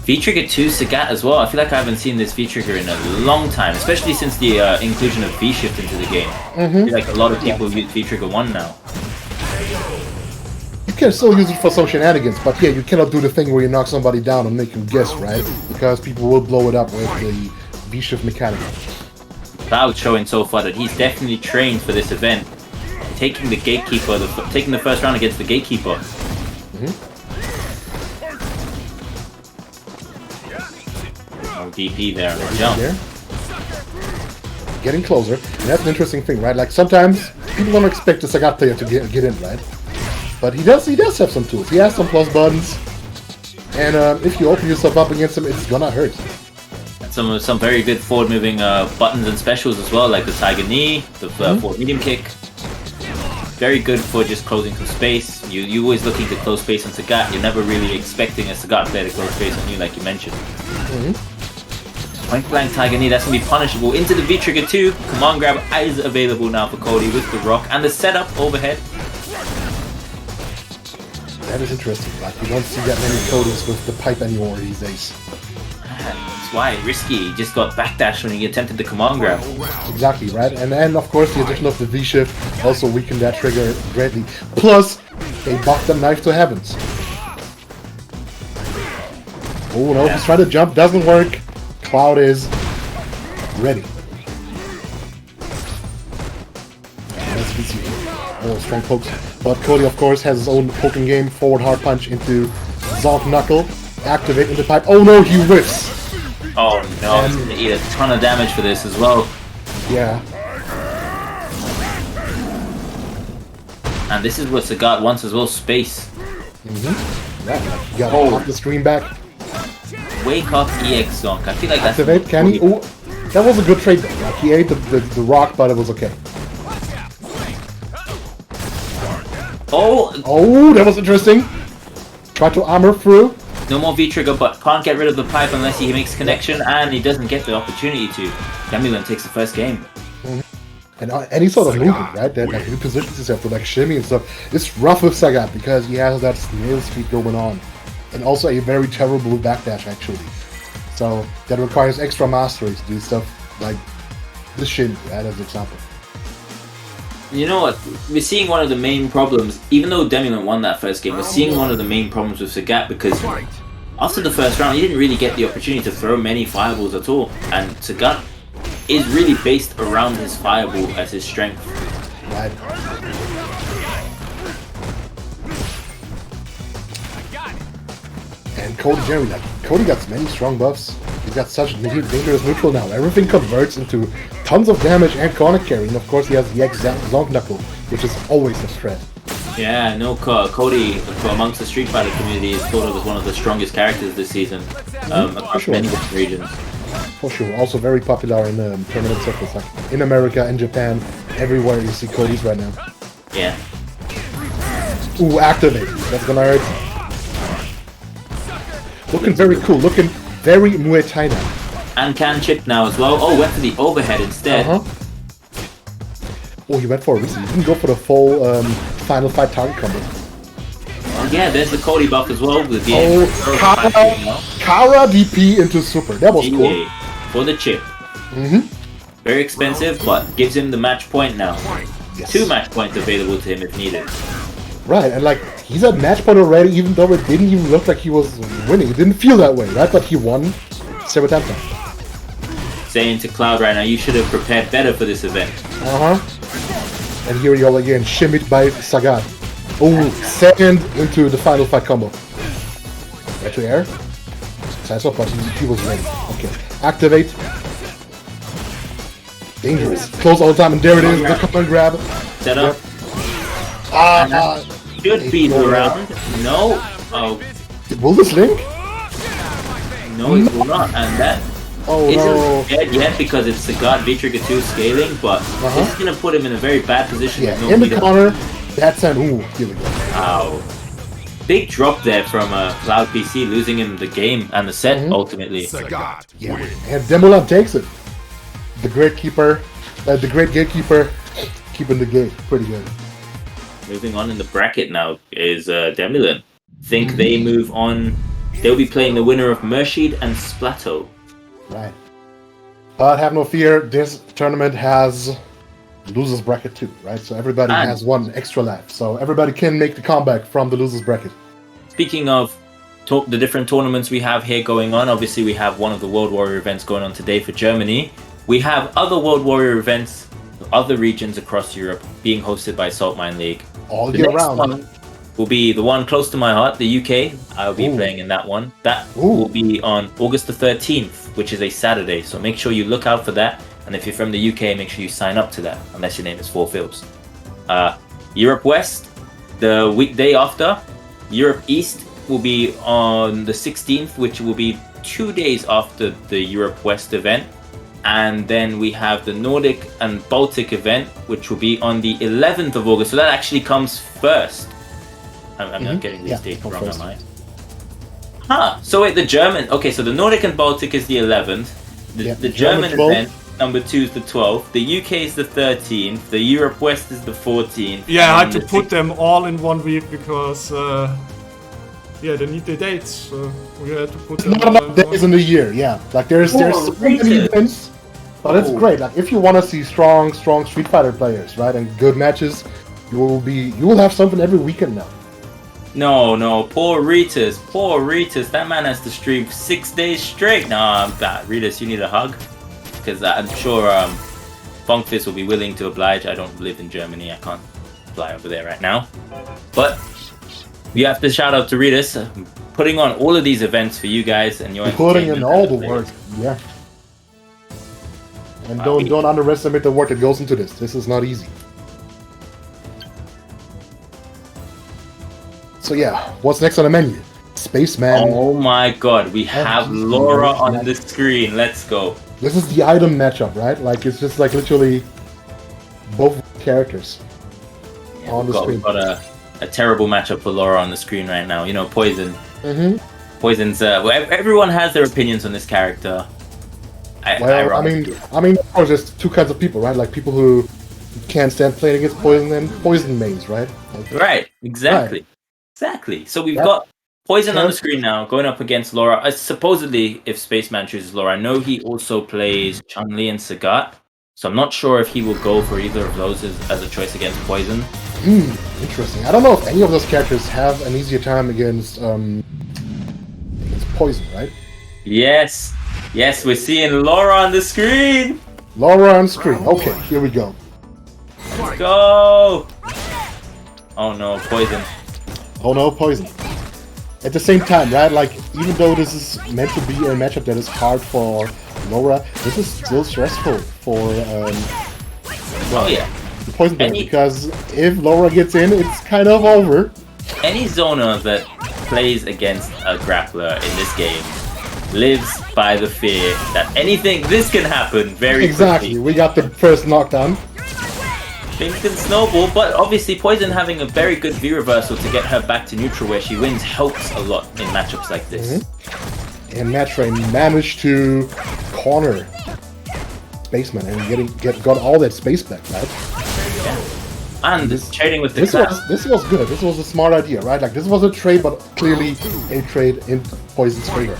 V-Trigger 2 Sagat as well. I feel like I haven't seen this V-Trigger in a long time, especially since the inclusion of V-Shift into the game. I feel like a lot of people use V-Trigger 1 now. You can still use it for some shenanigans, but yeah, you cannot do the thing where you knock somebody down and make them guess, right? Because people will blow it up with the V-Shift mechanic. Cloud showing so far that he's definitely trained for this event. Taking the gatekeeper, taking the first round against the gatekeeper. DP there on the jump. There. Getting closer, and that's an interesting thing, right? Like sometimes people don't expect a Sagat player to get in, right? But he does have some tools. He has some plus buttons, and if you open yourself up against him, it's gonna hurt. And some very good forward moving buttons and specials as well, like the Tiger Knee, the forward medium kick. Very good for just closing some space. You're always looking to close space on Sagat. You're never really expecting a Sagat player to close space on you, like you mentioned. Point blank Tiger Knee, that's going to be punishable. Into the V-Trigger 2. Command grab is available now for Cody with the rock. And the setup overhead. That is interesting. Like, you don't see that many Codys with the pipe anymore these days. That's why, risky. He just got backdash when he attempted the command grab. Exactly, right? And then, of course, the addition of the V-Shift also weakened that trigger greatly. Plus, they buffed the knife to heavens. Oh no, he's trying to jump, doesn't work. Cloud is ready. Let's see. Oh, strong pokes. But Cody, of course, has his own poking game. Forward hard punch into Zonk Knuckle. Activate into pipe. Oh no, he whiffs! Oh no, he's going to eat a ton of damage for this as well. Yeah. And this is what Sagat wants as well, space. Yeah, you gotta pop the screen back. Wake up EX Zonk. I feel like that's... Activate, can he? Oh, that was a good trade though. Like, he ate the rock, but it was okay. Oh, that was interesting. Try to armor through. No more V-Trigger, but can't get rid of the pipe unless he makes connection, and he doesn't get the opportunity to. Demulin takes the first game. And any sort of movement, right? That like he positions himself to like shimmy and stuff. It's rough with Sagat because he has that snail speed going on. And also a very terrible backdash actually. So that requires extra mastery to do stuff like the shin, right, as an example. You know what? We're seeing one of the main problems, even though Demulin won that first game, we're seeing one of the main problems with Sagat because after the first round, he didn't really get the opportunity to throw many fireballs at all. And Sagat is really based around his fireball as his strength. Right. And Cody generally, like, Cody got many strong buffs. He's got such dangerous neutral now. Everything converts into tons of damage and corner carry. And of course he has the Zonk Knuckle, which is always a threat. Yeah, no, Cody, amongst the Street Fighter community, is thought of as one of the strongest characters this season across many different regions. For sure. Also very popular in tournament circles, like in America, in Japan, everywhere you see Codys right now. Yeah. Ooh, activate. That's gonna hurt. Looking very cool. Looking very Muay Thai now. And can chip now as well. Oh, went for the overhead instead. Oh, he went for a reason. He didn't go for the full final fight target combo. Yeah, there's the Cody buff as well. With the Kara DP into super. That was cool. For the chip. Very expensive, but gives him the match point now. Yes. 2 match points available to him if needed. Right, and like, he's at match point already, even though it didn't even look like he was winning. It didn't feel that way, right? But he won several times now. Saying to Cloud right now, you should have prepared better for this event. And here we go again, shimmied by Sagat. Oh, second into the final fight combo. Right to air. Size up, but he was ready. Okay, activate. Dangerous. Close all the time, and there it is, the command grab. Set up. Should be around. No. Oh. Will this link? No, it will not. And that isn't dead yet because it's Sagat V-Trigger 2 scaling, but this is going to put him in a very bad position. Yeah, in the corner. That's an ooh. Here we go. Ow. Big drop there from Cloud PC, losing him the game and the set ultimately. Sagat. Yeah, and Demolan takes it. The great keeper, the great gatekeeper, keeping the gate. Pretty good. Moving on in the bracket now is Demulin. Think they move on. They'll be playing the winner of Murshid and Splato. Right. But have no fear, this tournament has losers bracket too, right? So everybody has one extra life. So everybody can make the comeback from the losers bracket. Speaking of the different tournaments we have here going on, obviously we have one of the World Warrior events going on today for Germany. We have other World Warrior events, other regions across Europe being hosted by Saltmine League. All year round. will be the one close to my heart, the UK. I'll be playing in that one. That will be on August the 13th, which is a Saturday. So make sure you look out for that. And if you're from the UK, make sure you sign up to that, unless your name is 4Phils. Europe West, the weekday after. Europe East will be on the 16th, which will be 2 days after the Europe West event. And then we have the Nordic and Baltic event, which will be on the 11th of August. So that actually comes first. I'm not getting these dates wrong, am I? So wait, the German... Okay, so the Nordic and Baltic is the 11th. The German event, number 2, is the 12th. The UK is the 13th. The Europe West is the 14th. Yeah, I had to put them all in 1 week because... they need the dates. So we had to put them not enough days in the year, yeah. Like there's so many events, but it's great. Like if you want to see strong Street Fighter players, right, and good matches, you will have something every weekend now. No, poor Ritas. That man has to stream 6 days straight. Nah, Ritas, you need a hug, because I'm sure Funkfist will be willing to oblige. I don't live in Germany. I can't fly over there right now, but. You have to shout out to Ritas, putting on all of these events for you guys and your putting in all the work, yeah. And don't underestimate the work that goes into this. This is not easy. So yeah, what's next on the menu? Spaceman. Oh my God, we have Laura on the screen. Let's go. This is the item matchup, right? Like it's just like literally both characters on the screen. We've got a terrible matchup for Laura on the screen right now. You know, Poison. Poison's. Everyone has their opinions on this character. I mean, there's just two kinds of people, right? Like people who can't stand playing against Poison and Poison mains, right? Like, right. Exactly. So we've got Poison on the screen now, going up against Laura. Supposedly, if Spaceman chooses Laura, I know he also plays Chun-Li and Sagat. So I'm not sure if he will go for either of those as a choice against Poison. Interesting. I don't know if any of those characters have an easier time against Poison, right? Yes, we're seeing Laura on the screen. Laura on screen. Okay, here we go. Let's go. Oh no, Poison. Oh no, Poison. At the same time, right? Like, even though this is meant to be a matchup that is hard for Laura, this is still stressful for the Poison player, because if Laura gets in, it's kind of over. Any zoner that plays against a grappler in this game lives by the fear that this can happen very quickly. We got the first knockdown. Things can snowball, but obviously Poison having a very good V reversal to get her back to neutral where she wins helps a lot in matchups like this. And Matchray managed to corner Spaceman and got all that space back, right? And trading with the this was good. This was a smart idea, right? Like this was a trade, but clearly a trade in Poison's favor.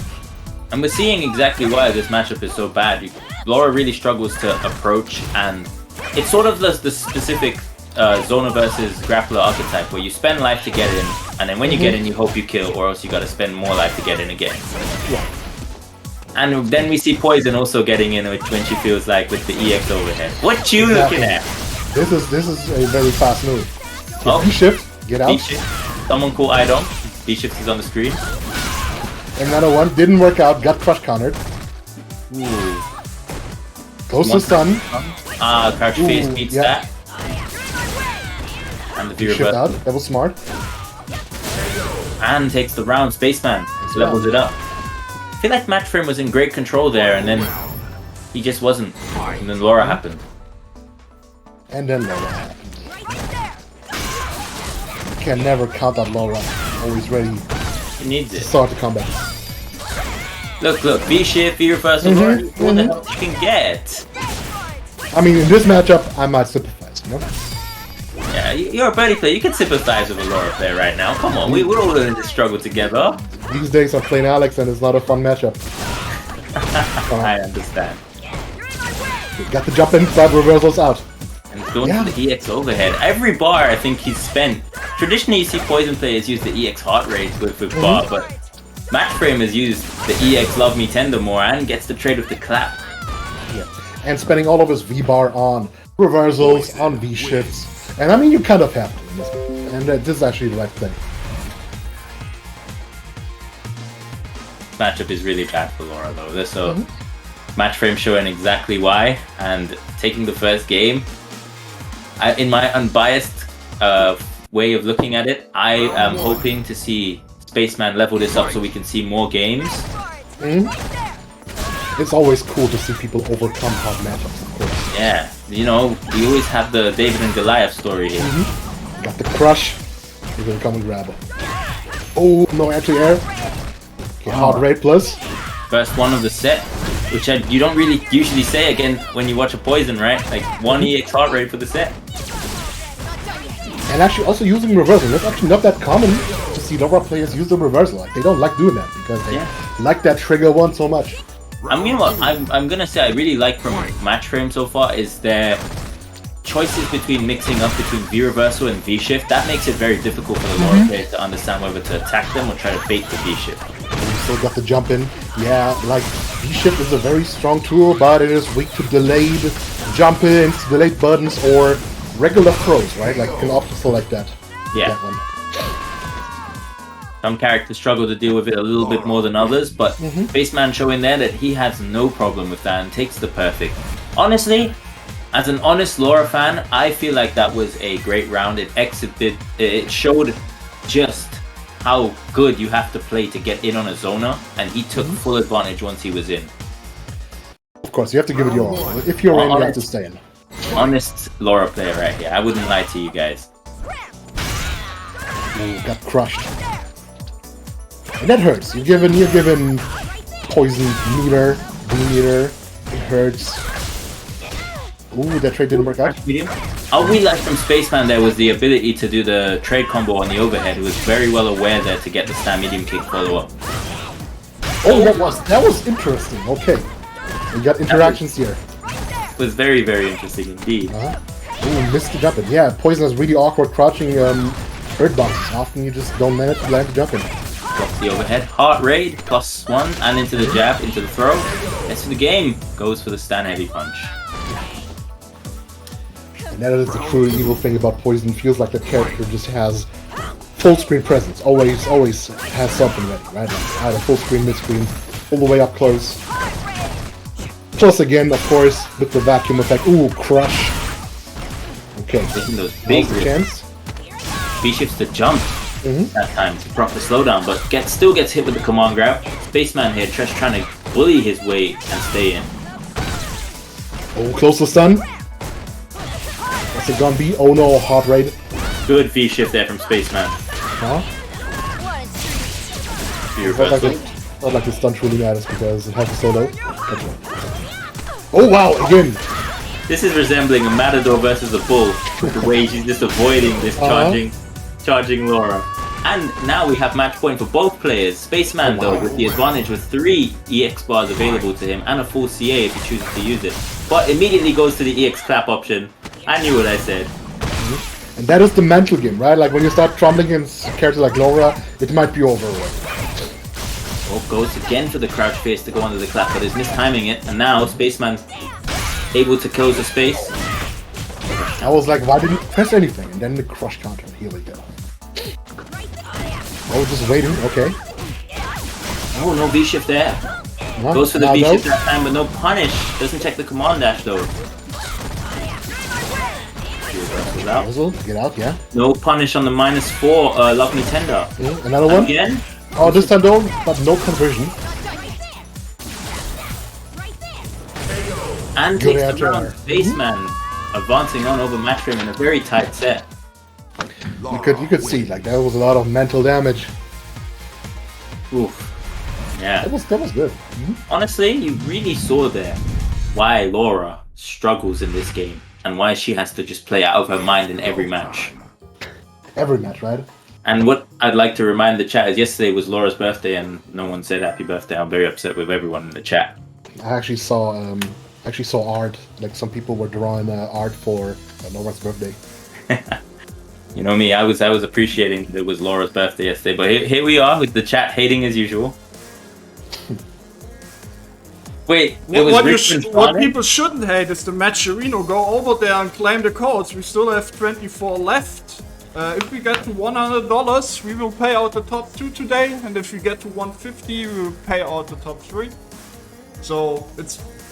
And we're seeing exactly why this matchup is so bad. Laura really struggles to approach, and it's sort of the specific zoner versus grappler archetype where you spend life to get in, and then when you get in, you hope you kill, or else you got to spend more life to get in again. Yeah. And then we see Poison also getting in when she feels like with the EX overhead. What you looking at? This is a very fast move. B-shift, get out. B-shift. Someone call Idom. B-shift is on the screen. Another one didn't work out. Got crush countered. Ooh. Goes to stun. Crouch face beats that. And the shift out. That was smart. And takes the round. Spaceman levels it up. I feel like Matchframe was in great control there, and then he just wasn't. And then Laura happened. And then Laura happened. You can never count out Laura. Always ready. He needs it. Start the combat. Look, V-shift, V-reversal, Laura. What the hell you can get? I mean, in this matchup, I might sympathize, you know? Yeah, you're a birdie player. You can sympathize with a Laura player right now. Come on, we're all in this struggle together. These days I'm playing Alex and it's not a fun matchup. I understand. Got the jump in, side reversals out. And going to the EX overhead. Every bar I think he's spent. Traditionally you see Poison players use the EX heart rate with bar, but Matchframe has used the EX love me tender more and gets the trade with the clap. Yeah. And spending all of his V-bar on reversals, on V-shifts. And I mean, you kind of have to. and this is actually the right play. Matchup is really bad for Laura though. So match frame showing exactly why, and taking the first game. In my unbiased way of looking at it, I am hoping to see Spaceman level this up so we can see more games. It's always cool to see people overcome hard matchups, of course. Yeah, you know, we always have the David and Goliath story here. Got the crush. We're gonna come and grab it. Oh, no anti-air. Okay, heart rate plus. First one of the set, which you don't really usually say again when you watch a Poison, right? Like 1 EX heart rate for the set. And actually also using reversal. That's actually not that common to see Laura players use the reversal. Like, they don't like doing that because they like that trigger one so much. I mean, what I'm gonna say I really like from match frame so far is their choices between mixing up between V reversal and V shift. That makes it very difficult for the Laura player to understand whether to attack them or try to bait the V shift. You still got the jump in. Yeah, like V shift is a very strong tool, but it is weak to delayed jump ins, delayed buttons, or regular throws, right? Like, you can opt to select that. Yeah. That one. Some characters struggle to deal with it a little bit more than others, but Spaceman showing there that he has no problem with that and takes the perfect. Honestly, as an honest Laura fan, I feel like that was a great round. It showed just how good you have to play to get in on a zoner, and he took full advantage once he was in. Of course, you have to give it your all. If you're in, you have to stay in. Honest Laura player right here. I wouldn't lie to you guys. Ooh, got crushed. And that hurts. You're given poison meter, blue meter. It hurts. Ooh, that trade didn't work out. All we liked from Spaceman there was the ability to do the trade combo on the overhead. He was very well aware there to get the stand medium kick follow up. Oh, that was interesting. Okay, we got interactions here. It was very, very interesting indeed. Ooh, missed the jump in. Yeah, poison is really awkward crouching hurt boxes. Often you just don't manage to land the jump in. Drops the overhead. Heart rate +1 and into the jab, into the throw. Gets to the game. Goes for the stand heavy punch. And that is the true evil thing about Poison. Feels like the character just has full screen presence. Always has something ready, right? Either full screen, mid screen, all the way up close. Plus again, of course, with the vacuum effect. Ooh, crush. Okay, Taking those big chance. B shifts to jump that time to proper slowdown, but still gets hit with the command grab. Spaceman here just trying to bully his way and stay in. Oh, close to stun. What's it gonna be? Oh no, heart rate. Good V shift there from Spaceman. Huh? V reversal. Not like the stun truly matters because it has a solo. Oh wow, again! This is resembling a Matador versus a bull, with the way she's just avoiding this charging Laura. And now we have match point for both players. Spaceman though, with the advantage with 3 EX bars available to him and a full CA if he chooses to use it. But immediately goes to the EX clap option. I knew what I said. And that is the mental game, right? Like when you start trumpeting against a character like Laura, it might be over. Oh, goes again for the crouch face to go under the clap, but is mistiming it. And now Spaceman able to close the space. I was like, why didn't you press anything? And then the crush counter. Here we go. Oh, just waiting. Okay. Oh, no V shift there. Goes for the V shift that time, but no punish. Doesn't check the command dash though. Get out, yeah. No punish on the -4 Love Me Tender. Another one? Again? Oh, this time don't, but no conversion. And takes the round. Spaceman advancing on over match frame in a very tight set. You could see, like, that was a lot of mental damage. Oof. Yeah. That was good. Honestly, you really saw there why Laura struggles in this game and why she has to just play out of her mind in every match. Every match, right? And what I'd like to remind the chat is yesterday was Laura's birthday and no one said happy birthday. I'm very upset with everyone in the chat. I actually saw art. Like, some people were drawing art for Laura's birthday. You know me, I was appreciating that it was Laura's birthday yesterday, but here we are with the chat hating as usual. Wait, what people shouldn't hate is the Matcherino. Go over there and claim the codes. We still have 24 left. If we get to $100, we will pay out the top 2 today, and if we get to 150, we will pay out the top 3. So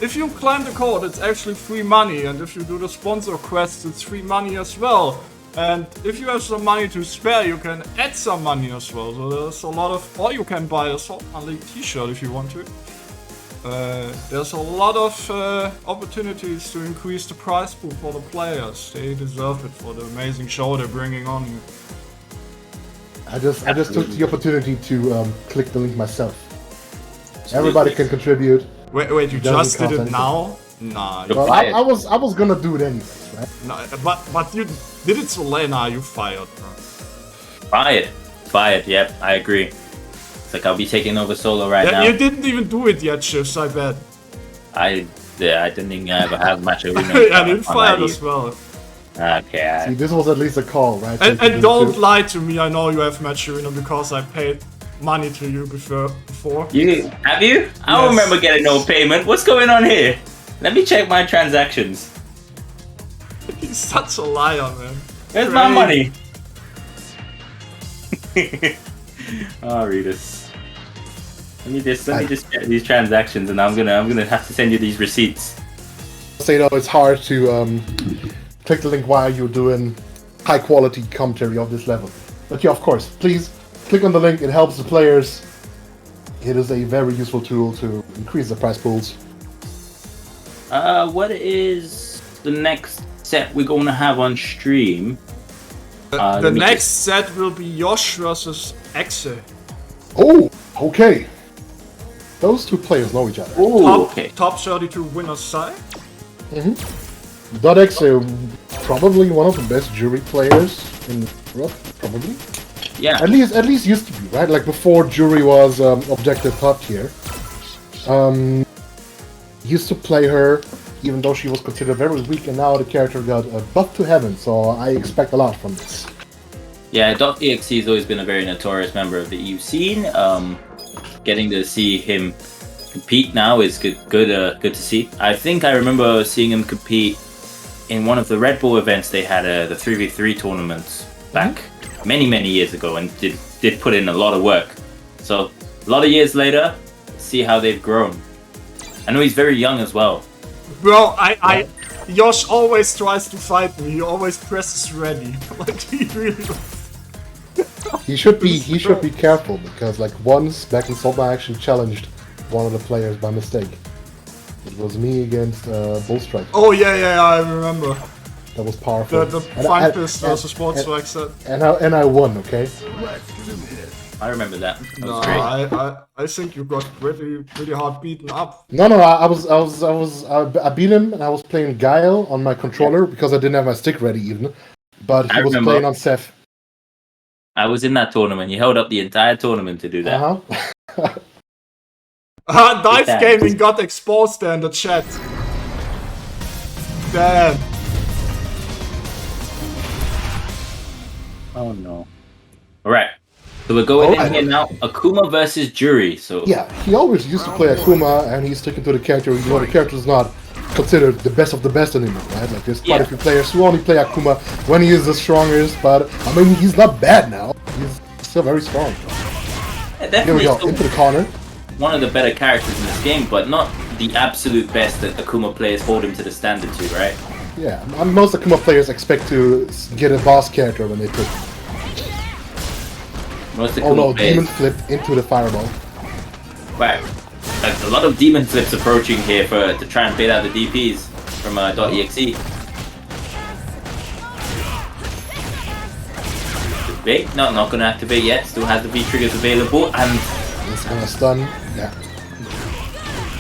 if you claim the code, it's actually free money, and if you do the sponsor quest, it's free money as well. And if you have some money to spare, you can add some money as well. So there's a lot of, or you can buy a Saltmine League t-shirt if you want to. There's a lot of opportunities to increase the prize pool for the players. They deserve it for the amazing show they're bringing on. I just took the opportunity to click the link myself. Everybody can contribute. Wait, you just did it now? Nah. Well, I was gonna do it anyways, right? No, but you did it so late. Nah, you fired, bro. Fired. Yep, I agree. It's like I'll be taking over solo right now. You didn't even do it yet, Shifts, I bet. I didn't think I ever have much of I didn't fire as well. Okay. See, this was at least a call, right? And don't lie to me, I know you have match arena because I paid money to you before. Have you? I don't remember getting no payment. What's going on here? Let me check my transactions. He's such a liar, man. Where's my money? Oh, Reedus. Let me just get these transactions, and I'm gonna have to send you these receipts. So, it's hard to click the link while you're doing high quality commentary of this level. But yeah, of course, please click on the link. It helps the players. It is a very useful tool to increase the prize pools. What is the next set we're gonna have on stream? The next set will be yosh versus eXe. Oh, okay. Those two players know each other. Oh, okay. Top 32 winners side. eXe, probably one of the best jury players in Europe, probably. Yeah. At least used to be, right? Like before jury was objective top tier. Used to play her, even though she was considered very weak, and now the character got buffed to heaven, so I expect a lot from this. Yeah, .exe has always been a very notorious member of the EU scene. Getting to see him compete now is good to see. I think I remember seeing him compete in one of the Red Bull events they had, the 3v3 tournaments back many years ago, and did put in a lot of work. So a lot of years later, see how they've grown. I know he's very young as well. Bro, Yosh always tries to fight me. He always presses ready. Like he really. He should be careful, because like once back in Saltmine I actually challenged one of the players by mistake. It was me against Bullstrike. Oh yeah, I remember. That was powerful. The Fine Fist versus Sports like set. And I won, okay? I remember that. That No, was great. I think you got pretty hard beaten up. No, I beat him, and I was playing Guile on my controller because I didn't have my stick ready even. But he was playing on Seth. I was in that tournament. You held up the entire tournament to do that. Dive Gaming got exposed there in the chat. Damn. Oh no. Alright. So we're going in here now. Akuma versus Jury. So yeah, he always used to play Akuma, and he's sticking to the character. You know, the character is not considered the best of the best anymore, right? Like there's quite a few players who only play Akuma when he is the strongest, but I mean he's not bad now. He's still very strong. Yeah, here we go, into the corner. One of the better characters in this game, but not the absolute best that Akuma players hold him to the standard to, right? Yeah, most Akuma players expect to get a boss character when they pick. Most Akuma oh no, players... demon flip into the fireball. Right. Like, a lot of demon flips approaching here to try and bait out the DPs from .exe. Activate? No, not gonna activate yet. Still has the V triggers available, and it's gonna stun. Yeah.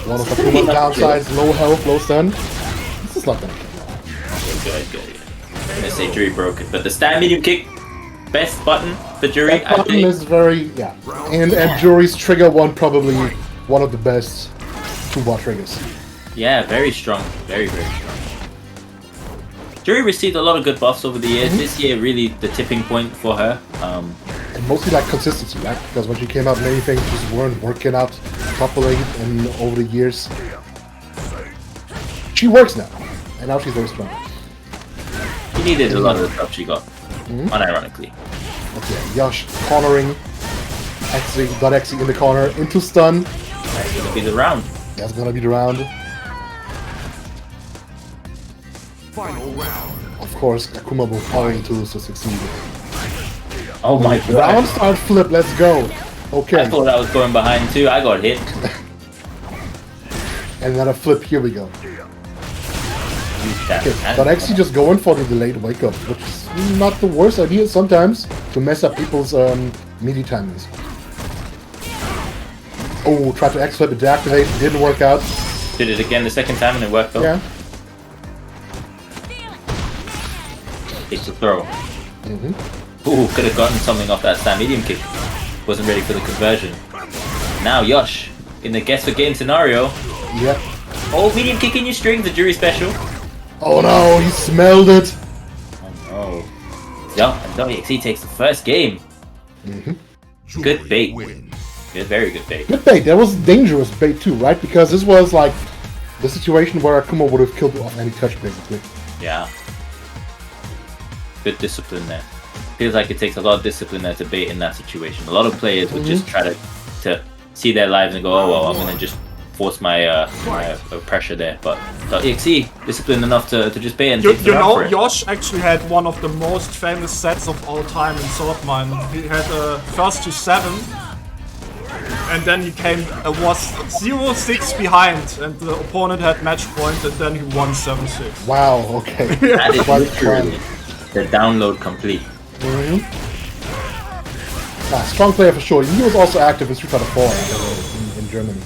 One of Akuma's downsides: low health, low stun. This is not gonna kill him. Good. I'm gonna say Jury broke it, but the stand medium kick, best button for Jury. That button is very and Jury's trigger one probably one of the best 2-bar triggers. Yeah, very strong. Very strong. Jury received a lot of good buffs over the years. This year, really the tipping point for her. And mostly like consistency, right? Because when she came out, many things just weren't working out properly, and over the years, she works now, and now she's very strong. She needed a lot of the stuff she got. unironically. Okay, Yosh cornering. Exe in the corner into stun. That's gonna be the round. That's gonna be the round. Final round. Of course, Akuma will power tools to succeed. Oh my god. Round start flip, let's go. Okay, I thought I was going behind too. I got hit. and another flip, here we go. Use that Okay, hand. but actually just going for the delayed wake up, which is not the worst idea sometimes to mess up people's melee timings. Oh, tried to X-flip it, deactivate, didn't work out. Did it again the second time and it worked though. Yeah. It's a throw. Ooh, could have gotten something off that stand medium kick. Wasn't ready for the conversion. Now Yosh, in the guess the game scenario. Yeah. Oh, medium kick in your string, the jury special. Oh no, he smelled it. Oh. Yeah, and WXE takes the first game. Good bait. Win. Good, very good bait. Good bait. That was dangerous bait too, right? Because this was like the situation where Akuma would have killed off any touch, basically. Yeah. Good discipline there. Feels like it takes a lot of discipline there to bait in that situation. A lot of players would just try to see their lives and go, oh well, I'm gonna just force my pressure there. But WXE disciplined enough to just bait and take the You round know, for it. Yosh actually had one of the most famous sets of all time in Saltmine. He had first to 7, and then he was 0-6 behind, and the opponent had match point, and then he won 7-6. Wow. Okay. That is Quite literally the download complete. Strong player for sure. He was also active in Street Fighter 4 in Germany.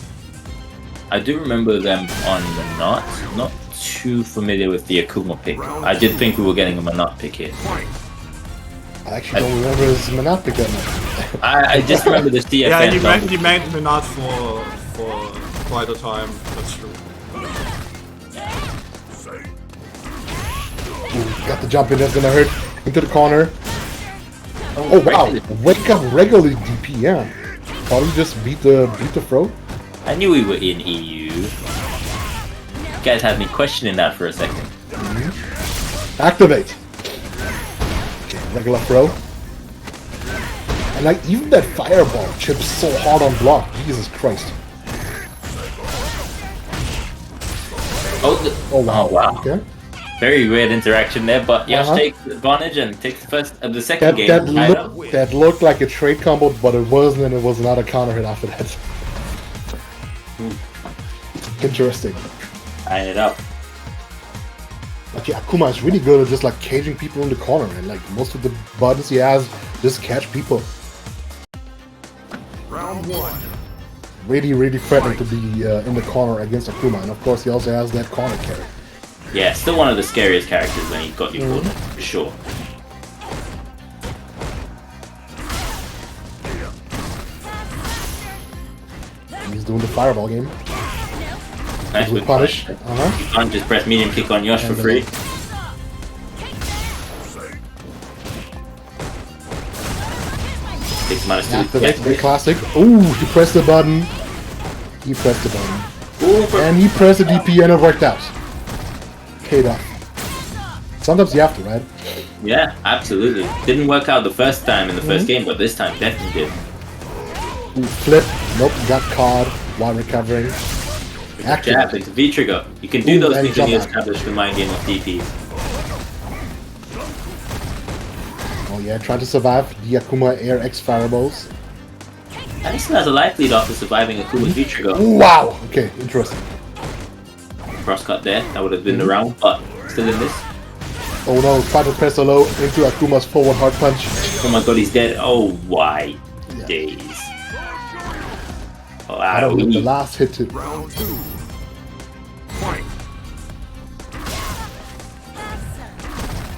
I do remember them on Manat. Not too familiar with the Akuma pick. I did think we were getting a Manat pick here. I actually don't remember his Manat pick that much. I just remember the CFN. Yeah, he double. made Minat for quite a time. That's true. Ooh, got the jump in, that's gonna hurt. Into the corner. Oh wow, wake up regularly DP, yeah. Probably just beat the throw. I knew we were in EU. You guys had me questioning that for a second. Activate. Okay, regular throw. And like even that fireball chips so hard on block. Jesus Christ. Oh Wow. Oh, wow. Okay. Very weird interaction there, but Yosh takes advantage and takes the second game. That looked like a trade combo, but it wasn't, and it was not a counter hit after that. Interesting. Tie it up. Okay, Akuma is really good at just like caging people in the corner, and like most of the buttons he has just catch people. Round 1. Really threatening to be in the corner against Akuma, and of course he also has that corner carry. Yeah, still one of the scariest characters when he got you cornered, for sure. He's doing the fireball game. Nice With with punish. punish. You can't just press medium kick on Yosh for free. Takes minus 2. Activate the classic. Ooh, he pressed the button. He pressed the button. Ooh, And he pressed the DP and it worked out. Paid off. Sometimes you have to, right? yeah, absolutely. Didn't work out the first time in the first game, but this time definitely did. Ooh, flip. Nope, got caught while recovering. Jab Activate. into V trigger. You can do Ooh, those and things when you jump back. establish the mind game of DPs. Oh yeah, trying to survive the Akuma Air X fireballs. And he still has a life lead after surviving Akuma's V trigger. Ooh, wow. Okay, interesting. Crosscut there, that would have been the round, but still in this. Oh no, try to press a low into Akuma's forward hard punch. Oh my god, he's dead. Oh, why days. Oh, I don't know, the owie. last hit too. Round 2. Fight.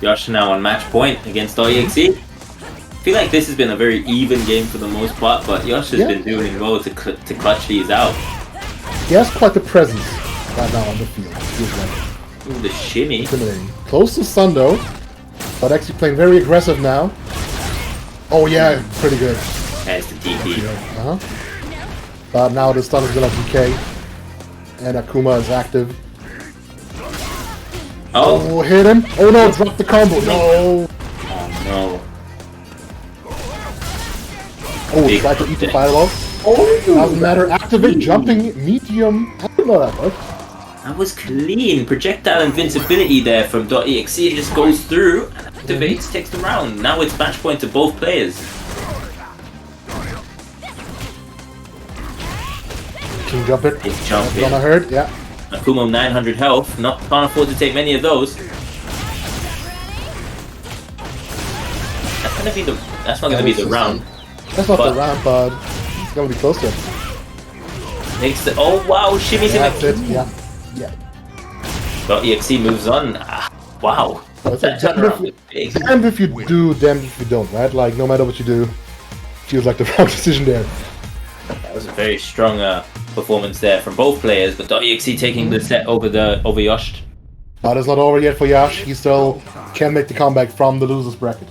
Yosh now on match point against WXE. I feel like this has been a very even game for the most part, but Yosh has been doing well to clutch these out. He has quite the presence right now on the field. Feels like Ooh, the shimmy. intimidating. Close to stun though, but actually playing very aggressive now. Oh yeah, pretty good. There's the DP. Uh-huh. But now the stun is gonna decay, and Akuma is active. Oh, Oh, hit him! Oh no, drop the combo! No! oh No. Oh, Big tried to eat the deck. fireball. Oh, doesn't matter. Activate, jumping, medium. I don't know that much. That was clean. Projectile invincibility there from .exe. It just goes through and activates, takes the round. Now it's match point to both players. King jump it. Big jump That's gonna in. hurt, yeah. Akumo 900 health. Can't afford to take many of those. That's gonna be the. That's not gonna be the round. That's not But- the round, but it's gonna be close to it. Takes the. Oh wow! Shimmies in That's the. it, yeah. Yeah. .exe moves on. Ah, wow. That's That like, turnaround was big. damned if you do, damned if you don't, right? Like, no matter what you do, feels like the wrong decision there. That was a very strong performance there from both players, but .exe taking the set over Yosh. But it's not over yet for Yash. He still can make the comeback from the losers bracket.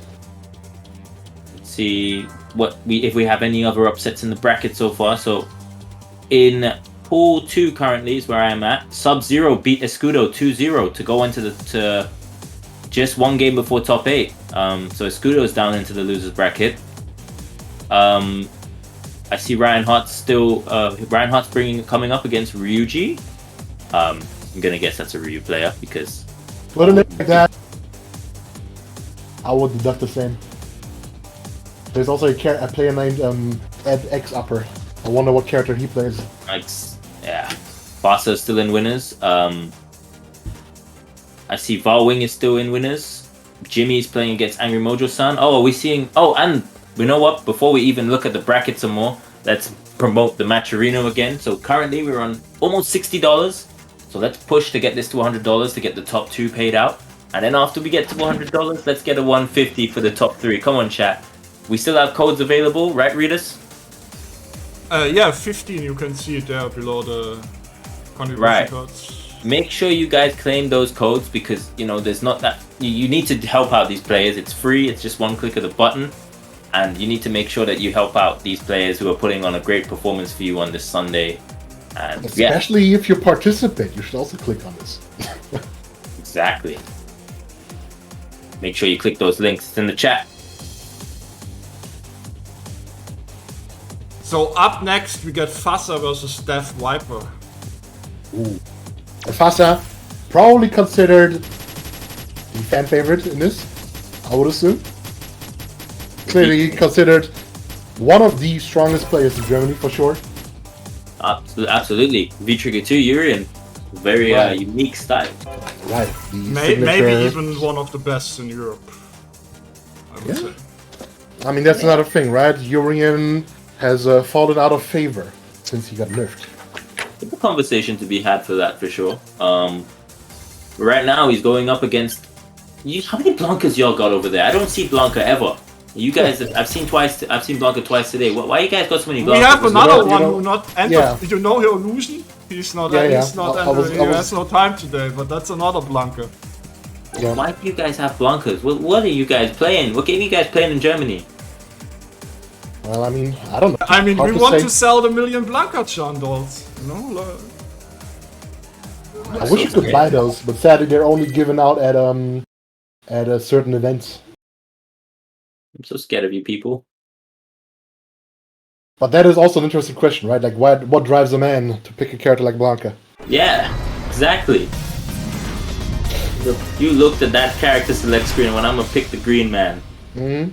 Let's see if we have any other upsets in the bracket so far. So in pool 2 currently is where I am at. Sub-Zero beat Escudo 2-0 to go into to just one game before top 8. So Escudo is down into the losers bracket. I see Ryan Hart still. Ryan Hart's coming up against Ryuji. I'm gonna guess that's a Ryu player because. Put a name like that, I would deduct the same. There's also a player named Ed X Upper. I wonder what character he plays. Like, yeah, fhASSA is still in winners. I see Valwing is still in winners. Jimmy's playing against Angry Mojo-san. Oh, are we seeing? Oh, and you know what? Before we even look at the bracket some more, let's promote the Matcherino again. So currently we're on almost $60. So let's push to get this to $100 to get the top 2 paid out. And then after we get to $100, let's get a $150 for the top 3. Come on, chat. We still have codes available, right, readers? Yeah, 15. You can see it there below the contribution Right. codes. Make sure you guys claim those codes because, you know, there's not that... You need to help out these players. It's free. It's just one click of the button. And you need to make sure that you help out these players who are putting on a great performance for you on this Sunday. And Especially if you participate, you should also click on this. exactly. Make sure you click those links. It's in the chat. So up next we get fhASSA versus Death Viper. Ooh. fhASSA, probably considered the fan favorite in this, I would assume. Clearly considered one of the strongest players in Germany for sure. Absolutely. V-Trigger 2 Urian. Very Right. unique style. Right. The Maybe signature- even one of the best in Europe, I would say. I mean, that's another thing, right? Urian has fallen out of favor since he got nerfed. There's a conversation to be had for that, for sure. Right now, he's going up against... How many Blancas y'all got over there? I don't see Blanca ever. You guys, I've seen Blanca twice today. Why you guys got so many We Blancas? have another you one know- who not entered. yeah. You know Illusion? He's not. Yeah, yeah. He's not I entering. was- He has no time today. But that's another Blanca. Yeah. Why do you guys have Blancas? What are you guys playing? What game are you guys playing in Germany? Well, I mean, I don't know. I mean, Hard we to want say. to sell the million Blanca Chan dolls. You know. I wish you could buy those, but sadly they're only given out at certain events. I'm so scared of you people. But that is also an interesting question, right? Like, what drives a man to pick a character like Blanca? Yeah, exactly. You looked at that character select screen when I'm gonna pick the green man. Hmm.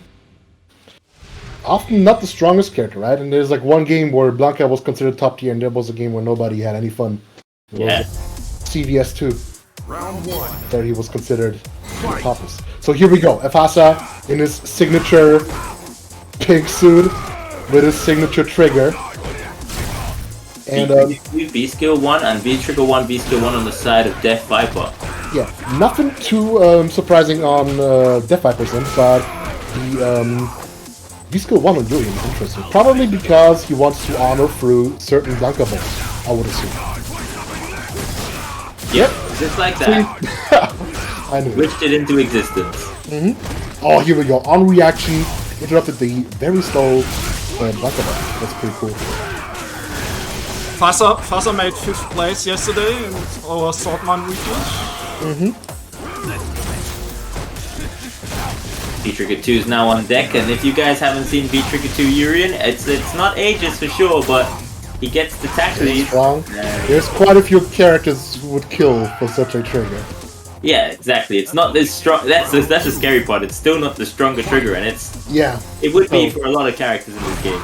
Often not the strongest character, right? And there's like one game where Blanca was considered top tier, and there was a game where nobody had any fun. It was Yeah. CVS 2. Round 1. There he was considered the toppest. So here we go. fhASSA in his signature pig suit with his signature trigger. And V skill 1 and V trigger 1, V skill 1 on the side of Death Viper. yeah, nothing too surprising on Death Viper's end, but the V-Skill 1 on Urian is interesting. Probably because he wants to honor through certain Blanca balls, I would assume. Yep, just like that. I knew it. Wished it into existence. Oh, here we go. On reaction, interrupted the very slow Blanca ball. That's pretty cool. fhASSA made 5th place yesterday in our Saltmine weekend. V-Trigger 2 is now on deck, and if you guys haven't seen V-Trigger 2 Urian, it's not ages for sure, but he gets the tack lead. There's quite a few characters who would kill for such a trigger. Yeah, exactly. It's not this strong. That's the scary part. It's still not the stronger trigger, and it would be for a lot of characters in this game.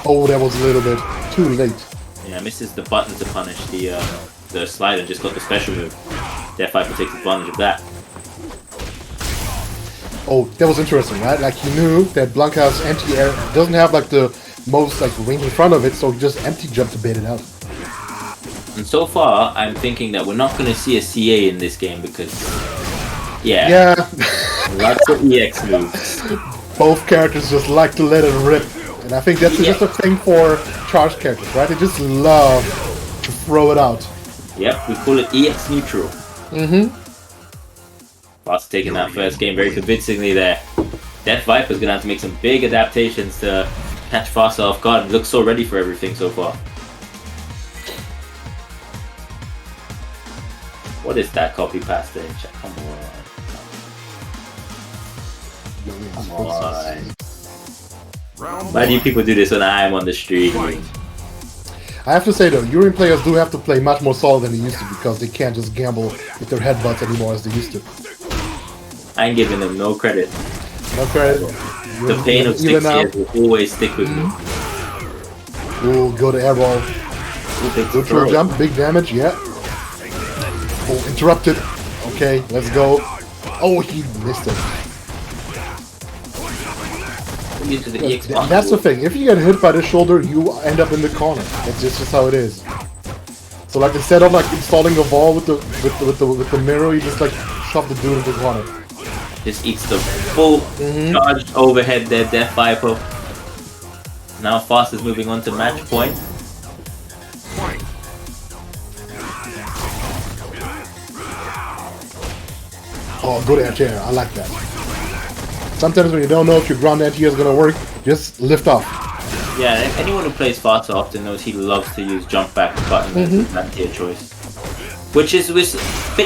Oh, that was a little bit too late. Yeah, misses the button to punish the slide and just got the special move. Death Viper takes advantage of that. Oh, that was interesting, right? Like he knew that Blanca's anti-air doesn't have like the most like range in front of it, so he just empty jumped to bait it out. And so far, I'm thinking that we're not going to see a CA in this game because, yeah, lots of EX moves. Both characters just like to let it rip, and I think that's just a thing for charged characters, right? They just love to throw it out. Yep, we call it EX neutral. Fast taking that first game very convincingly there. Death Viper's going to have to make some big adaptations to catch fHASSA off guard and looks so ready for everything so far. What is that copy paste there? Come on. Why do you people do this when I'm on the stream? I have to say though, Urian players do have to play much more solid than they used to because they can't just gamble with their headbutts anymore as they used to. I ain't giving them no credit. No credit. The pain of 6 years will always stick with me. Ooh, go to airball. Good throw jump, big damage, yeah. Oh, interrupted. Okay, let's go. Oh, he missed it. That's the thing. If you get hit by the shoulder, you end up in the corner. That's just how it is. So like instead of like installing a wall with the mirror, you just like shove the dude into the corner. Just eats the full charged overhead there, Death Viper. Now Fast is moving on to match point. Oh, good anti-air. I like that. Sometimes when you don't know if your ground anti-air is going to work, just lift off. Yeah, anyone who plays fHASSA often knows he loves to use jump back button as his anti-air choice. Which is a bit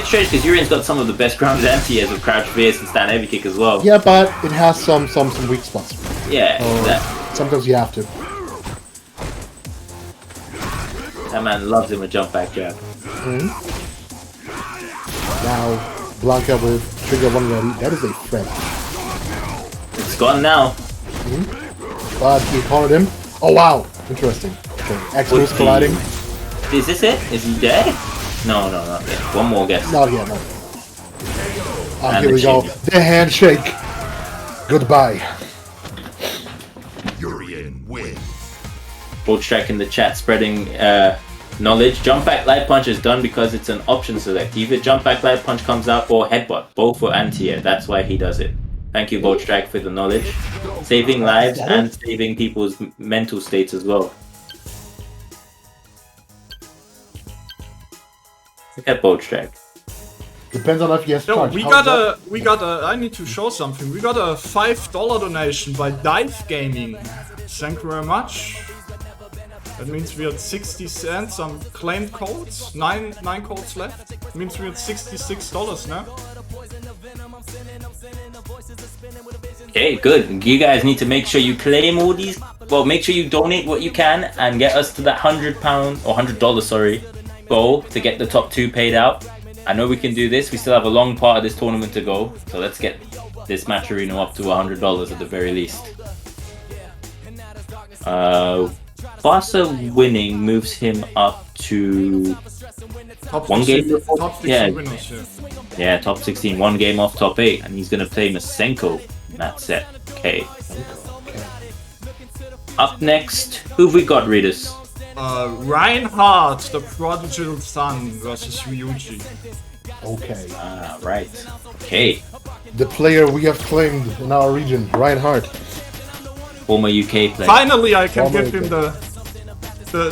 strange because Urian's got some of the best ground anti-airs with crouch fierce and stand heavy kick as well. Yeah, but it has some weak spots. Yeah, sometimes you have to. That man loves him a jump back jab. Now, Blanca with trigger 1 ready. That is a threat. It's gone now. But he cornered him. Oh wow, interesting. Okay, X moves colliding. Is this it? Is he dead? No, not yet. One more guess. Not yet, no. Here we go. The handshake. Goodbye. Urian win. Bolt Strike in the chat spreading knowledge. Jump back light punch is done because it's an option select. Either jump back light punch comes out or headbutt. Both for anti-air. That's why he does it. Thank you, Bolt Strike, for the knowledge. Saving lives and saving people's mental states as well. Look at Bolt Strike. Depends on if he has charge. I need to show something. We got a $5 donation by Dive Gaming. Thank you very much. That means we had 60 cents, some claimed codes, 9 codes left. That means we had $66 now. Okay, good. You guys need to make sure you claim all these. Well, make sure you donate what you can and get us to that £100 or $100, sorry, goal to get the top 2 paid out. I know we can do this. We still have a long part of this tournament to go, so let's get this Matcherino up to $100 at the very least. fHASSA winning moves him up to Top 1 game. Top 16 winners, yeah, top 16, 1 game off top 8, and he's gonna play Masenko in that set. Okay. Up next, who've we got, readers? Ryan Hart, the prodigal son, versus Ryuji. Okay. Right. Okay. The player we have claimed in our region, Ryan Hart. Former UK player. Finally, I can give him the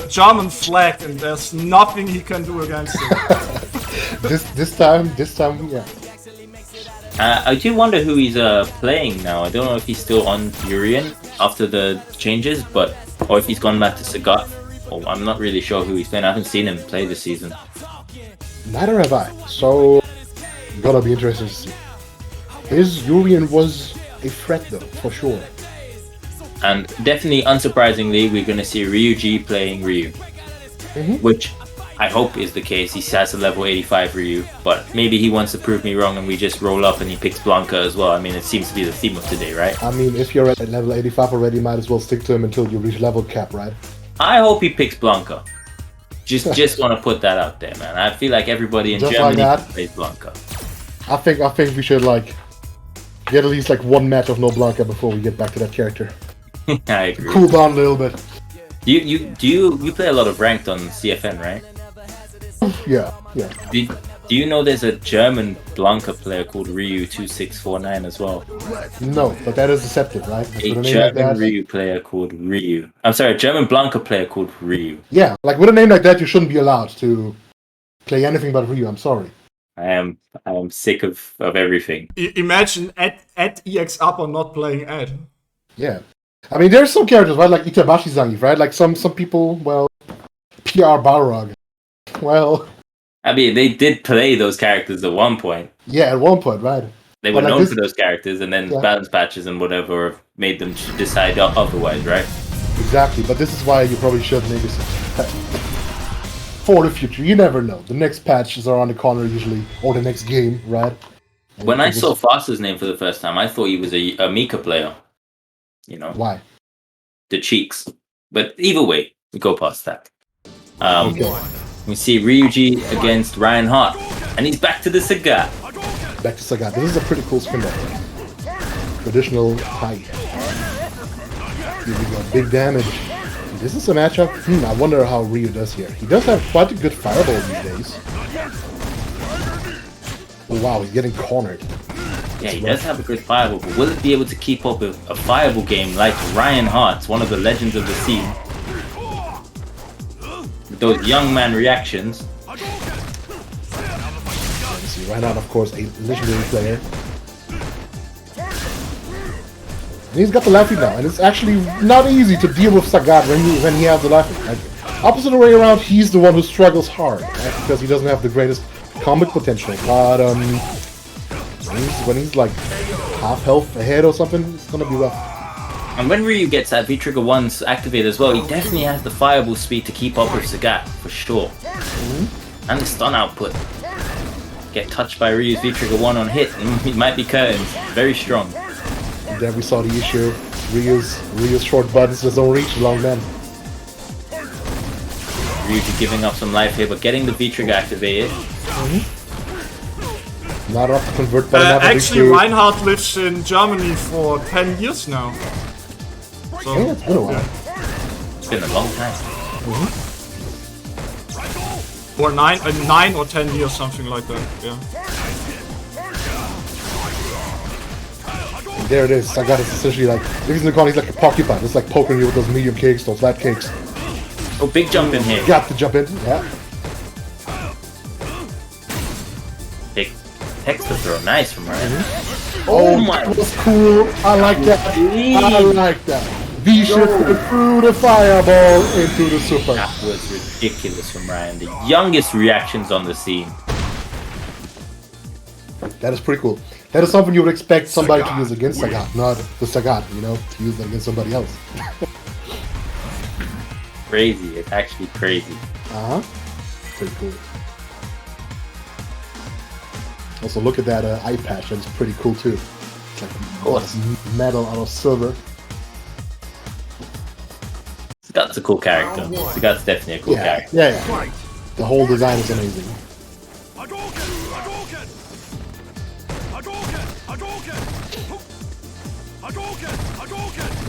German flag, and there's nothing he can do against him. this time, yeah. I do wonder who he's playing now. I don't know if he's still on Urian after the changes, or if he's gone back to Sagat. Oh, I'm not really sure who he's playing. I haven't seen him play this season. Neither have I. So, gonna be interesting to see. His Urian was a threat though, for sure. And definitely, unsurprisingly, we're going to see Ryuji playing Ryu. Which I hope is the case. He has a level 85 Ryu, but maybe he wants to prove me wrong and we just roll up and he picks Blanca as well. I mean, it seems to be the theme of today, right? I mean, if you're at level 85 already, might as well stick to him until you reach level cap, right? I hope he picks Blanca. Just want to put that out there, man. I feel like everybody in Just Germany like that? plays Blanca. I think we should like get at least like one match of no Blanca before we get back to that character. I agree. Cool down a little bit. Do you play a lot of ranked on CFN, right? Yeah. Do you know there's a German Blanca player called Ryu2649 as well? No, but that is deceptive, right? A With a name like German that. Ryu player called Ryu. I'm sorry, a German Blanca player called Ryu. Yeah, like with a name like that, you shouldn't be allowed to play anything but Ryu. I'm sorry. I am sick of everything. Imagine at EX Upper not playing Ed. Yeah. I mean, there's some characters, right? Like Itabashi Zangief, right? Like some people, well, PR Balrog. Well, I mean, they did play those characters at one point. yeah, at one point, right? They were But like known this- for those characters, and then Yeah. balance patches and whatever made them decide otherwise, right? Exactly, but this is why you probably should maybe for the future. You never know. The next patches are on the corner usually, or the next game, right? And When you I can saw just- fHASSA's name for the first time, I thought he was a Mika player. You know, Why? the cheeks. But either way, we go past that. Okay. We see Ryuji against Ryan Hart, and he's back to the cigar. Back to Sagat. This is a pretty cool skin though. Traditional height. Here we go. Big damage. This is a matchup. I wonder how Ryu does here. He does have quite a good fireball these days. Oh wow, he's getting cornered. Yeah, he does have a good fireball, but will it be able to keep up with a fireball game like Ryan Hart, one of the legends of the scene? With those young man reactions. You see, right now, of course, a legendary player. And he's got the Laffy now, and it's actually not easy to deal with Sagat when he has the Laffy. Like, opposite way around, he's the one who struggles hard, right? Because he doesn't have the greatest comic potential. But when he's like half health ahead or something, it's gonna be rough. And when Ryu gets that V-Trigger 1's activated as well, he definitely has the fireball speed to keep up with Sagat, for sure. And the stun output. Get touched by Ryu's V-Trigger 1 on hit, and it might be curtains. Very strong. And then we saw the issue. Ryu's short buttons just don't reach long men. Ryuji giving up some life here, but getting the V-Trigger activated. Not enough to convert, but enough Actually, to... Reinhardt lives in Germany for 10 years now. So, Yeah, it's been a while. It's been a long time. or 9 or 10 years, something like that. Yeah. And there it is. Sagat is essentially like, if he's in the corner, he's like a porcupine. It's like poking you with those medium cakes, those flat cakes. Oh, big jump in here. Got to jump in. Yeah. Big texture throw. Nice from Ryan. Oh my- that was cool. I like that. I like that. V-shift through the fireball into the super. That was ridiculous from Ryan. The youngest reactions on the scene. That is pretty cool. That is something you would expect somebody to use against Sagat, not the Sagat, you know, to use it against somebody else. Crazy. It's actually crazy. Uh-huh. Pretty cool. Also, look at that eye patch. That's pretty cool, too. It's like metal out of silver. Sagat's a cool character. Sagat's definitely a cool character. Yeah. The whole design is amazing.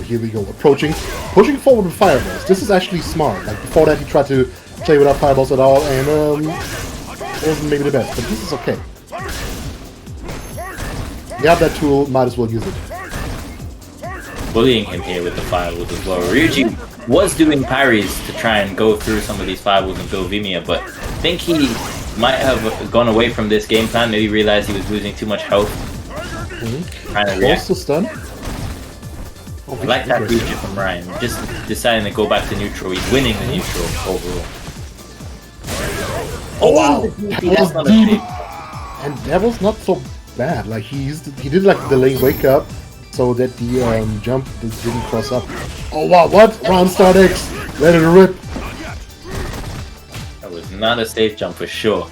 Here we go, pushing forward with fireballs. This is actually smart. Like before that, he tried to play without fireballs at all, and wasn't maybe the best, but this is okay. You have that tool, might as well use it. Bullying him here with the fireballs as well. Ryuji was doing parries to try and go through some of these fireballs and build Vimia, but I think he might have gone away from this game plan. Maybe realized he was losing too much health. Trying to react. Also stun. I like that Ryuji from Ryan. Just deciding to go back to neutral. He's winning the neutral overall. Oh wow! That's not a Deep. big. And that was not so bad. Like he did like delay wake up so that the jump didn't cross up. Oh wow, what? Round start X. Let it rip. That was not a safe jump for sure.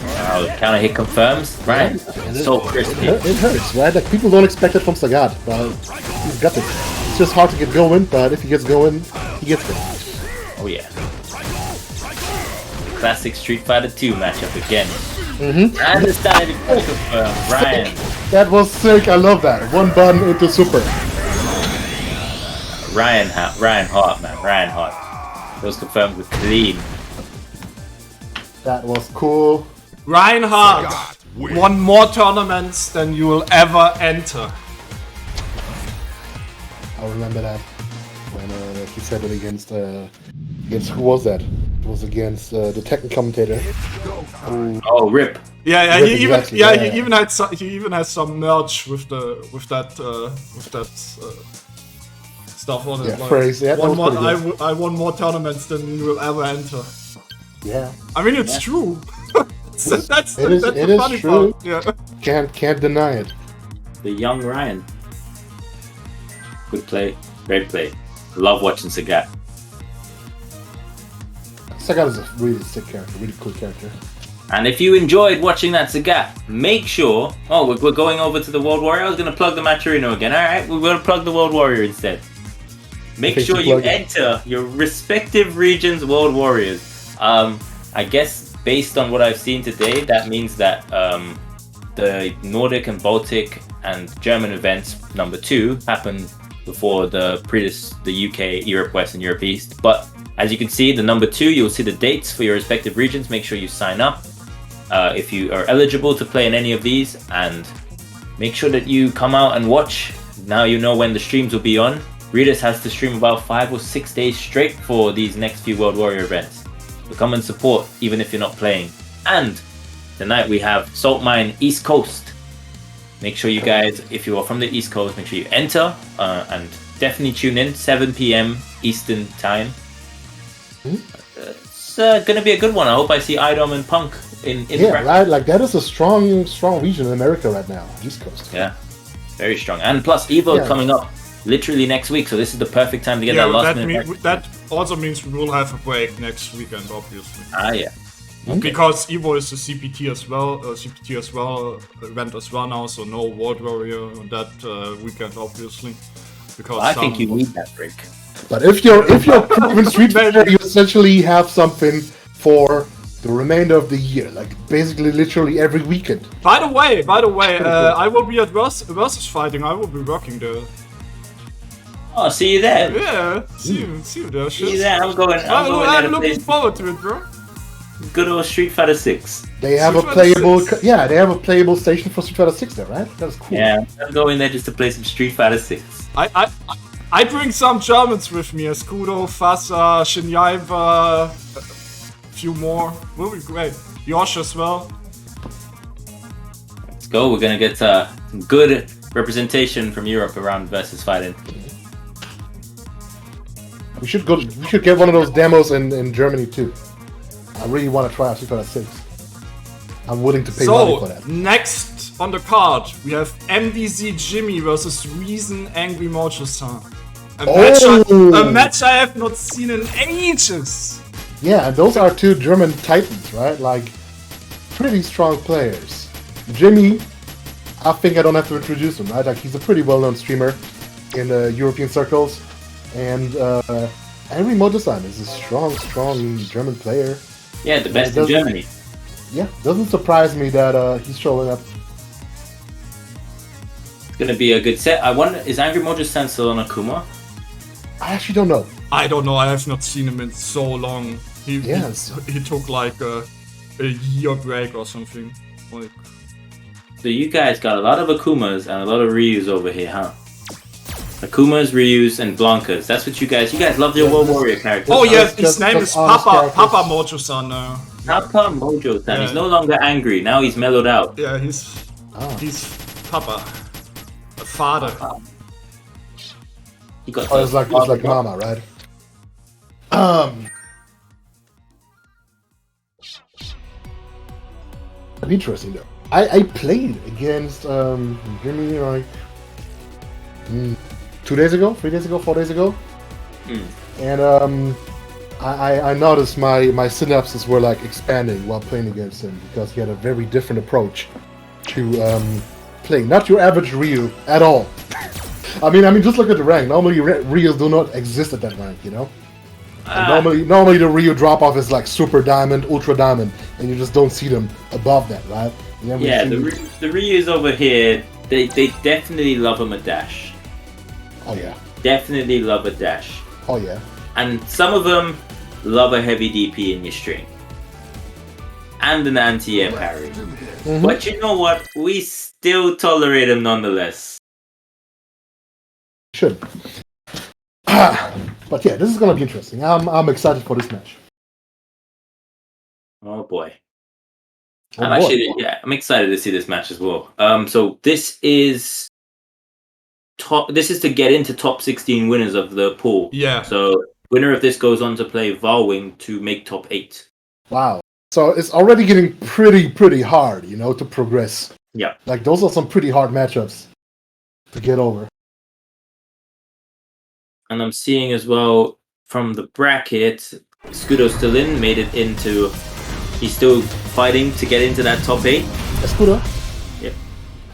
Wow, counter hit confirms. Right. So crispy. It hurts, right? Like people don't expect it from Sagat, but he's got it. It's just hard to get going, but if he gets going, he gets it. Oh yeah. Classic Street Fighter 2 matchup again. And it's not even confirmed. Ryan. That was sick. I love that. One button into super. Ryan Hart, man. Ryan Hart. Those confirmed with clean. That was cool. Ryan Hart won more tournaments than you will ever enter. I remember that when he said it against who was that? It was against the Tekken commentator. Oh, rip. Yeah, Rip, he even exactly, yeah, yeah. he even has some merch with that stuff on it. Yeah, phrase. Yeah, that one was more, pretty good. I won more tournaments than you will ever enter. Yeah, I mean, it's true. that's it is the funny true. part. Yeah. Can't deny it. The young Ryan. Good play. Great play. Love watching Sagat. Sagat is a really sick character, really cool character. And if you enjoyed watching that Sagat, make sure... Oh, we're going over to the World Warrior. I was going to plug the Maturino again. Alright, we're going to plug the World Warrior instead. Make sure you enter your respective region's World Warriors. I guess based on what I've seen today, that means that the Nordic and Baltic and German events, number 2, happen before the UK, Europe West and Europe East. But as you can see, the number 2, you'll see the dates for your respective regions. Make sure you sign up if you are eligible to play in any of these, and make sure that you come out and watch. Now you know when the streams will be on. Readers has to stream about 5 or 6 days straight for these next few World Warrior events. So come and support even if you're not playing. And tonight we have Saltmine East Coast. Make sure you guys, if you are from the East Coast, make sure you enter and definitely tune in 7 p.m. Eastern time. It's gonna be a good one. I hope I see Idom and Punk in Yeah, bracket. right. Like that is a strong region in America right now, East Coast. Yeah, very strong. And plus Evo Yeah. coming up literally next week, so this is the perfect time to get that last minute. That also means we will have a break next weekend, obviously. Ah, yeah. Because Evo is a CPT as well, event as well now, so no World Warrior on that weekend, obviously. Because I think you need that break. But if you're proven Street Fighter, you essentially have something for the remainder of the year, like basically literally every weekend. By the way, I will be at versus fighting. I will be working there. Oh, see you there. Yeah, see you there. See you there. I'm going there I'm to looking play forward to it, bro. good old Street Fighter 6. They have Street a Fighter playable, 6. they have a playable station for Street Fighter 6 there, right? That's cool. Yeah, I'm going there just to play some Street Fighter 6. I bring some Germans with me, Escudo, fhASSA, Shinyaiba, a few more. Will be great. Yosh as well. Let's go. We're gonna get some good representation from Europe around versus fighting. We should get one of those demos in Germany too. I really want to try out Street Fighter 6. I'm willing to pay money for So, that. next on the card, we have MDZ Jimmy versus Reason Angry Mojo-san. A match I have not seen in ages. Yeah, and those are 2 German titans, right? Like, pretty strong players. Jimmy, I think I don't have to introduce him, right? Like, he's a pretty well-known streamer in European circles. And Angry Mojo-san is a strong German player. Yeah, the best in Germany. Yeah, doesn't surprise me that he's showing up. It's gonna be a good set. I wonder, is Angry Mojo-san still on Akuma? I actually don't know. I don't know, I have not seen him in so long. He took like a year break or something. Like, So you guys got a lot of Akumas and a lot of Ryus over here, huh? Akumas, Ryus, and Blankas. That's what you guys love your World Warrior characters. oh yeah, his just name is honest Papa characters. Mojo-san now. Papa Mojo-san. Yeah. He's no longer angry. Now he's mellowed out. Yeah, he's Papa. A father. He got Oh, it's like Mama, right? Interesting though. I played against Jimmy like 2 days ago, 3 days ago, 4 days ago, and I noticed my synapses were like expanding while playing against him because he had a very different approach to playing. Not your average Ryu at all. I mean, just look at the rank. Normally, Ryus do not exist at that rank, you know. Normally the Ryu drop off is like Super Diamond, Ultra Diamond, and you just don't see them above that, right? Yeah, the Ryus over here, they definitely love him a dash. Oh yeah. Definitely love a dash. Oh yeah. And some of them love a heavy DP in your string. And an anti-air parry. But you know what? We still tolerate him nonetheless. Should. But yeah, this is gonna be interesting. I'm excited for this match. Oh boy. Oh, I'm excited to see this match as well. So this is to get into top 16 winners of the pool. Yeah. So winner of this goes on to play Valwing to make top 8. Wow. So it's already getting pretty hard, you know, to progress. Yeah. Like those are some pretty hard matchups to get over. And I'm seeing as well from the bracket, Scudo's still in, made it into. He's still fighting to get into that top 8. Escudo? Yep.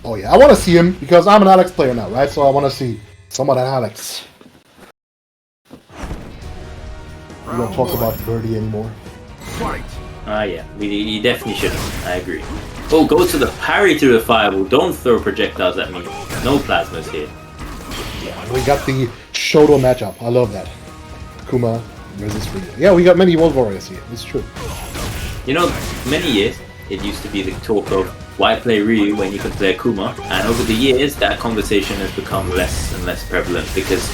Oh yeah, I want to see him because I'm an Alex player now, right? So I want to see some of that Alex. We don't talk about Birdie anymore. Fight. Yeah, you definitely shouldn't. I agree. Oh, go to the parry through the fireball. Don't throw projectiles at me. No plasmas here. Yeah, we got the Shoto matchup. I love that. Kuma versus Ryu. Yeah, we got many World Warriors here. It's true. You know, many years it used to be the talk of why play Ryu when you can play Kuma, and over the years that conversation has become less and less prevalent because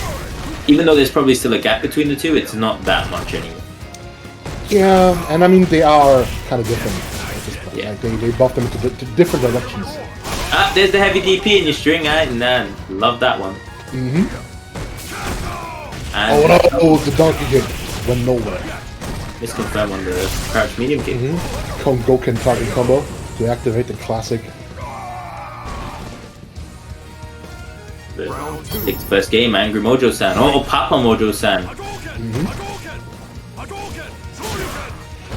even though there's probably still a gap between the two, it's not that much anymore. Yeah, and I mean they are kind of different at this point. Yeah. Like they buff them to different directions. Ah, there's the heavy DP in your string, man. Love that one. Mm-hmm. And Oh no, the donkey kick went nowhere. misconfirm on the crouch medium kick. Goken target combo to activate the classic. Takes the first game, Angry Mojo-san. Oh, Papa Mojo-san.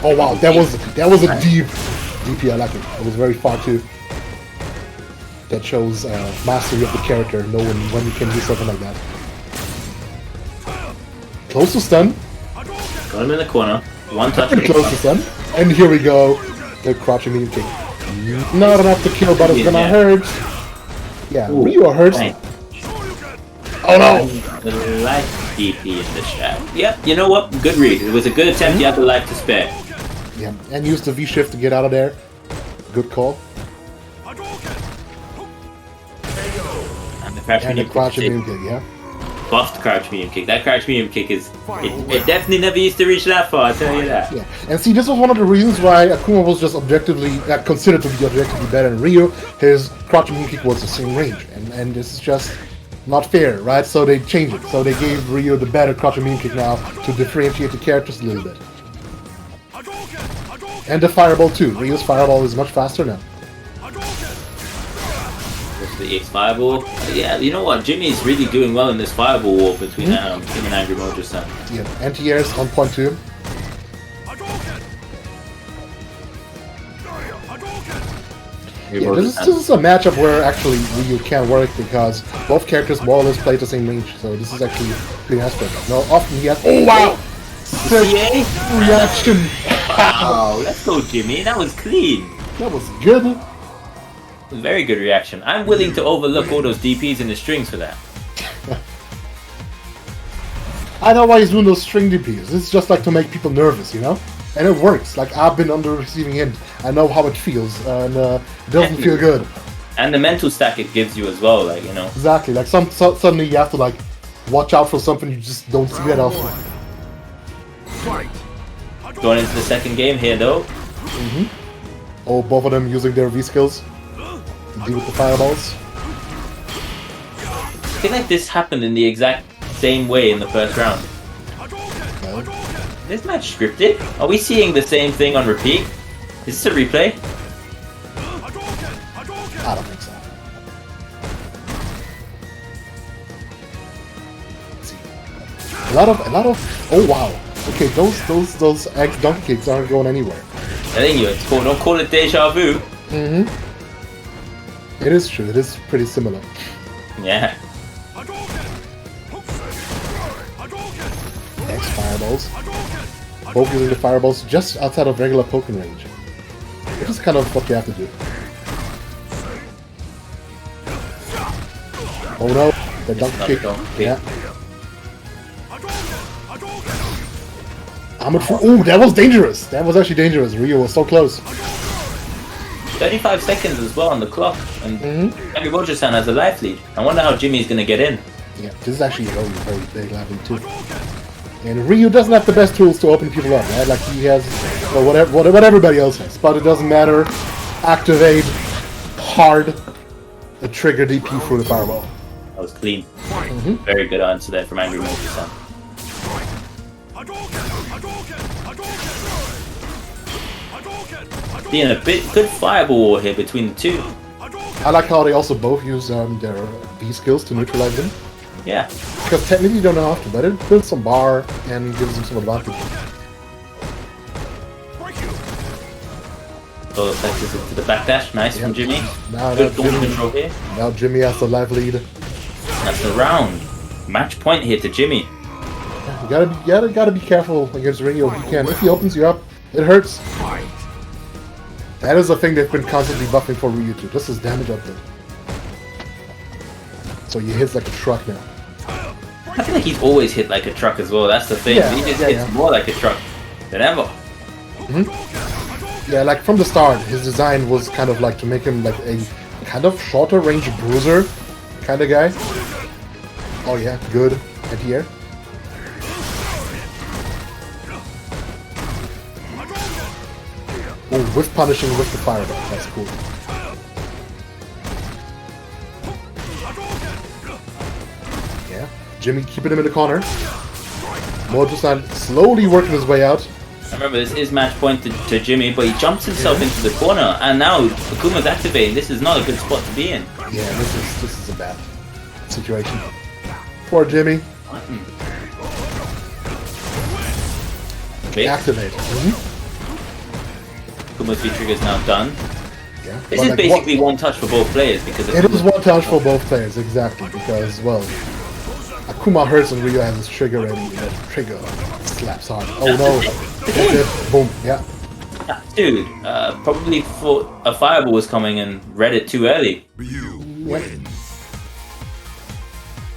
Oh wow, that was a deep DP. I like it. It was very far too. That shows mastery of the character, knowing when you can do something like that. Close to stun. Got him in the corner. One touch. Pretty close to stun. And here we go. The crouching medium kick. Not enough to kill, but it's gonna hurt. Yeah, Ooh, Ryu hurts. nice. Oh no! The life DP in the chat. Yep, you know what? Good read. It was a good attempt. You had the life to spare. Yeah, and use the V shift to get out of there. Good call. And the crouch And the medium crouching kick. medium kick, yeah. Buffed crouch medium kick. That crouch medium kick is. It definitely never used to reach that far, I'll tell you that. Yeah, and see, this was one of the reasons why Akuma was just objectively considered to be objectively better than Ryu. His crouching medium kick was the same range, and this is just not fair, right? So they changed it. So they gave Ryu the better crouching medium kick now to differentiate the characters a little bit. And the fireball too. Ryu's fireball is much faster now. Goes to the EX fireball. Yeah, you know what? Jimmy's really doing well in this fireball war between him and Angry Mojo-san. Yeah, anti-airs on point 2. Yeah, this is a matchup where actually Ryu can work because both characters more or less play the same range, so this is actually pretty nice for him. Now, often he has. Oh wow! Sick reaction! Wow, let's go, Jimmy. That was clean. That was good. Very good reaction. I'm willing to overlook all those DPs in the strings for that. I know why he's doing those string DPs. It's just like to make people nervous, you know? And it works. Like, I've been on the receiving end. I know how it feels, and it doesn't feel good. And the mental stack it gives you as well, like, you know. Exactly. Like, suddenly you have to, like, watch out for something you just don't see that often. Fight. Going into the second game here, though. Oh, both of them using their V skills to deal with the fireballs. I feel like this happened in the exact same way in the first round. No. This match scripted? Are we seeing the same thing on repeat? Is this a replay? I don't think so. Let's see. A lot of. Oh wow. Okay, those egg donkey kicks aren't going anywhere. I think it's called. Don't call it deja vu. Mm-hmm. It is true. It is pretty similar. Yeah. X fireballs. Both using the fireballs just outside of regular poking range. Which is kind of what you have to do. Oh no, the donkey kick. Yeah. Ooh, that was dangerous. That was actually dangerous. Rio was so close. 35 seconds as well on the clock, and Angry Mojo-san has a life lead. I wonder how Jimmy's gonna get in. Yeah, this is actually a very, very big life lead too. And Ryu doesn't have the best tools to open people up, right? Like he has, well, what everybody else has. But it doesn't matter. Activate hard the trigger DP through the fireball. That was clean. Very good answer there from Angry Mojo-san. Being a bit good fireball war here between the two. I like how they also both use their B skills to neutralize them. Yeah. Because technically you don't know how to, but it builds some bar and gives them some advantage. So that's into the backdash. Nice from Jimmy. Now Good launch control here. Now Jimmy has the life lead. That's the round. Match point here to Jimmy. You gotta be careful against Ringo if you can. If he opens you up, it hurts. That is a thing they've been constantly buffing for Ryu too. This is damage up there. So he hits like a truck now. I feel like he's always hit like a truck as well. That's the thing. Yeah, He just hits more like a truck than ever. Yeah, like from the start, his design was kind of like to make him like a kind of shorter range bruiser kind of guy. Oh yeah, good. Anti-air. Oh, with punishing with the fireball. That's cool. Yeah, Jimmy keeping him in the corner. Mojo-san slowly working his way out. Remember, this is match point to Jimmy, but he jumps himself into the corner, and now Akuma's activating. This is not a good spot to be in. Yeah, this is a bad situation. Poor Jimmy. Okay. Activate. Akuma's V-trigger is now done. Yeah. This but is like, basically one touch for both players because it was one touch for both players, exactly, because, well, Akuma hurts and Ryu has his trigger ready, and that trigger slaps hard. Oh no. That's it. Boom. Yeah. Dude, probably thought a fireball was coming and read it too early. You win.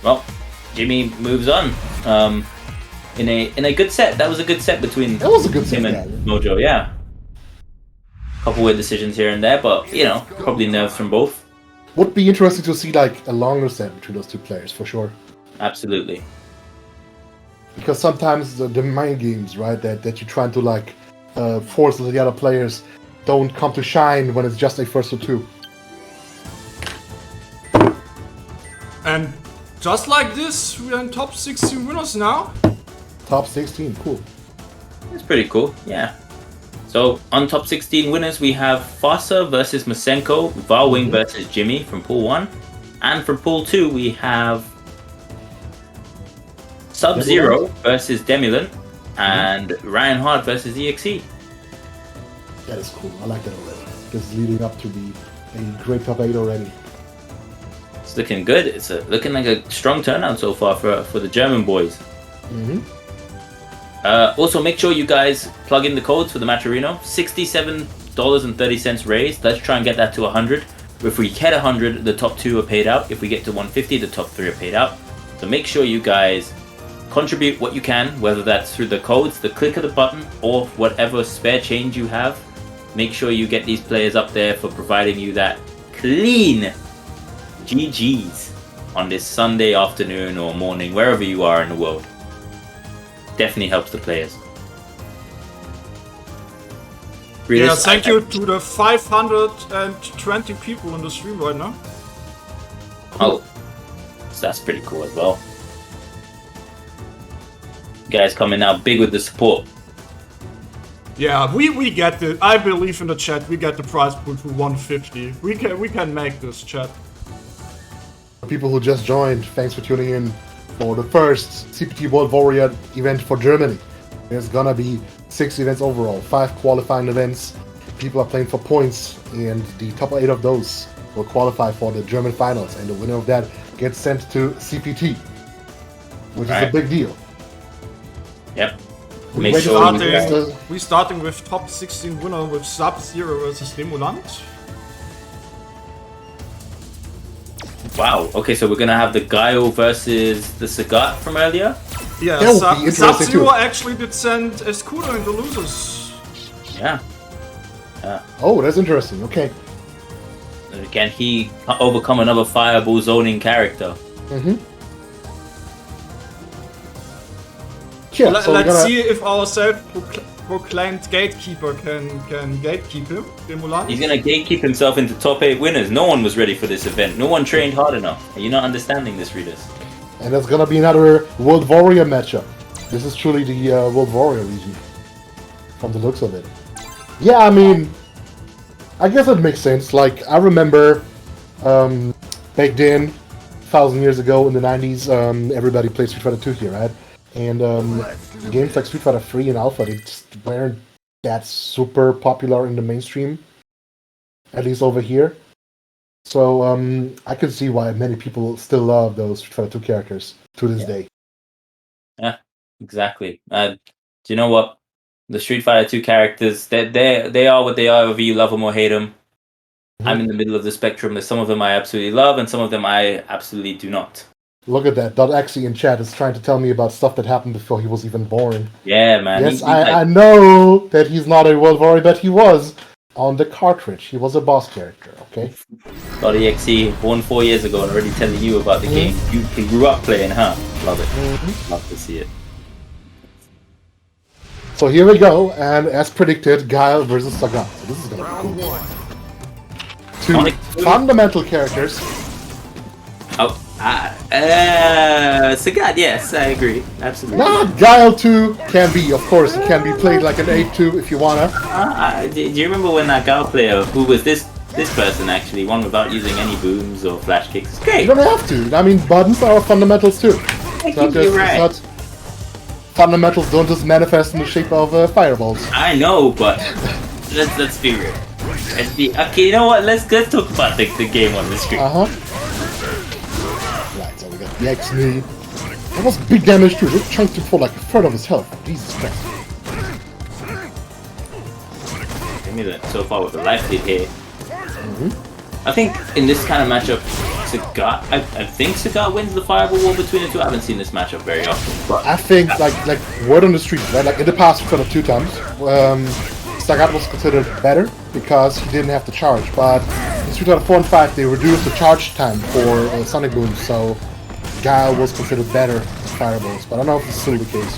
Well, Jimmy moves on. In a good set. That was a good set between That was a good set, him and Mojo, yeah. Couple weird decisions here and there, but you know, probably nerves from both. Would be interesting to see like a longer set between those two players for sure. Absolutely. Because sometimes the mind games, right, that you're trying to like force the other players don't come to shine when it's just a first or two. And just like this, we are in top 16 winners now. Top 16, cool. That's pretty cool, yeah. So, on top 16 winners, we have fhASSA versus Masenko, Valwing versus Jimmy from Pool 1. And from Pool 2, we have Sub-Zero versus Demulent and Ryan Hart versus EXE. That is cool. I like that already. This is leading up to be a great top 8 already. It's looking good. It's looking like a strong turnout so far for the German boys. Also, make sure you guys plug in the codes for the Matcherino. $67.30 raised. Let's try and get that to 100. If we hit 100, the top 2 are paid out. If we get to 150, the top 3 are paid out. So make sure you guys contribute what you can, whether that's through the codes, the click of the button, or whatever spare change you have. Make sure you get these players up there for providing you that clean GG's on this Sunday afternoon or morning, wherever you are in the world. Definitely helps the players. Yeah, thank you to the 520 people in the stream right now. Oh, so that's pretty cool as well. guys coming out big with the support. Yeah, we get the. I believe in the chat. We get the prize pool to 150. We can make this, chat. People who just joined, thanks for tuning in for the first CPT World Warrior event for Germany. There's gonna be 6 events overall, 5 qualifying events. People are playing for points, and the top 8 of those will qualify for the German finals, and the winner of that gets sent to CPT, which is a big deal. Yep. We're starting with top 16 winner with Sub-Zero versus Demulant. Wow. Okay, so we're gonna have the Guile versus the Sagat from earlier. Yeah, That would be interesting Sub-Zero too. actually did send Escudo in the losers. Yeah. Oh, that's interesting. Okay. Can he overcome another fireball zoning character? Mm-hmm. Yeah, Let's see if our self-proclaimed gatekeeper can gatekeep him, Demulant. He's gonna gatekeep himself into top 8 winners. No one was ready for this event. No one trained hard enough. Are you not understanding this, readers? And there's gonna be another World Warrior matchup. This is truly the World Warrior region, from the looks of it. Yeah, I mean, I guess it makes sense. Like, I remember back then, 1,000 years ago in the 90s, everybody played Street Fighter 2 here, right? And games like Street Fighter 3 and Alpha, they just weren't that super popular in the mainstream, at least over here. So I can see why many people still love those Street Fighter 2 characters to this day. Yeah, exactly. Do you know what? The Street Fighter 2 characters, they are what they are, whether you love them or hate them. Mm-hmm. I'm in the middle of the spectrum. There's some of them I absolutely love, and some of them I absolutely do not. Look at that. .exe in chat is trying to tell me about stuff that happened before he was even born. Yeah, man. Yes, I know that he's not a World Warrior, but he was on the cartridge. He was a boss character, okay? .exe, born 4 years ago and already telling you about the game you grew up playing, huh? Love it. Love to see it. So here we go, and as predicted, Guile versus Sagat. So this is gonna be cool. Two fundamental characters. Oh, Sagat, yes, I agree. Absolutely. Guile 2 can be, of course, it can be played like an 8-2 if you wanna. Do you remember when that Guile player, who was this person actually, won without using any booms or flash kicks? It's great. You don't have to. I mean, buttons are fundamentals too. You're right. Fundamentals don't just manifest in the shape of fireballs. I know, but let's be real. Okay, you know what? Let's talk about the game on the screen. Right, so we got the X-knee. That was big damage too. It chunked him for like a third of his health. Jesus Christ. Give me that so far with the life lead here. I think in this kind of matchup, Sagat, I think Sagat wins the fireball war between the two. I haven't seen this matchup very often. But I think like word on the street, right? Like in the past, we've done it 2 times. Sagat was considered better because he didn't have to charge, but in Street Fighter 4 and 5 they reduced the charge time for Sonic Booms, so Guile was considered better as fireballs, but I don't know if it's still the case.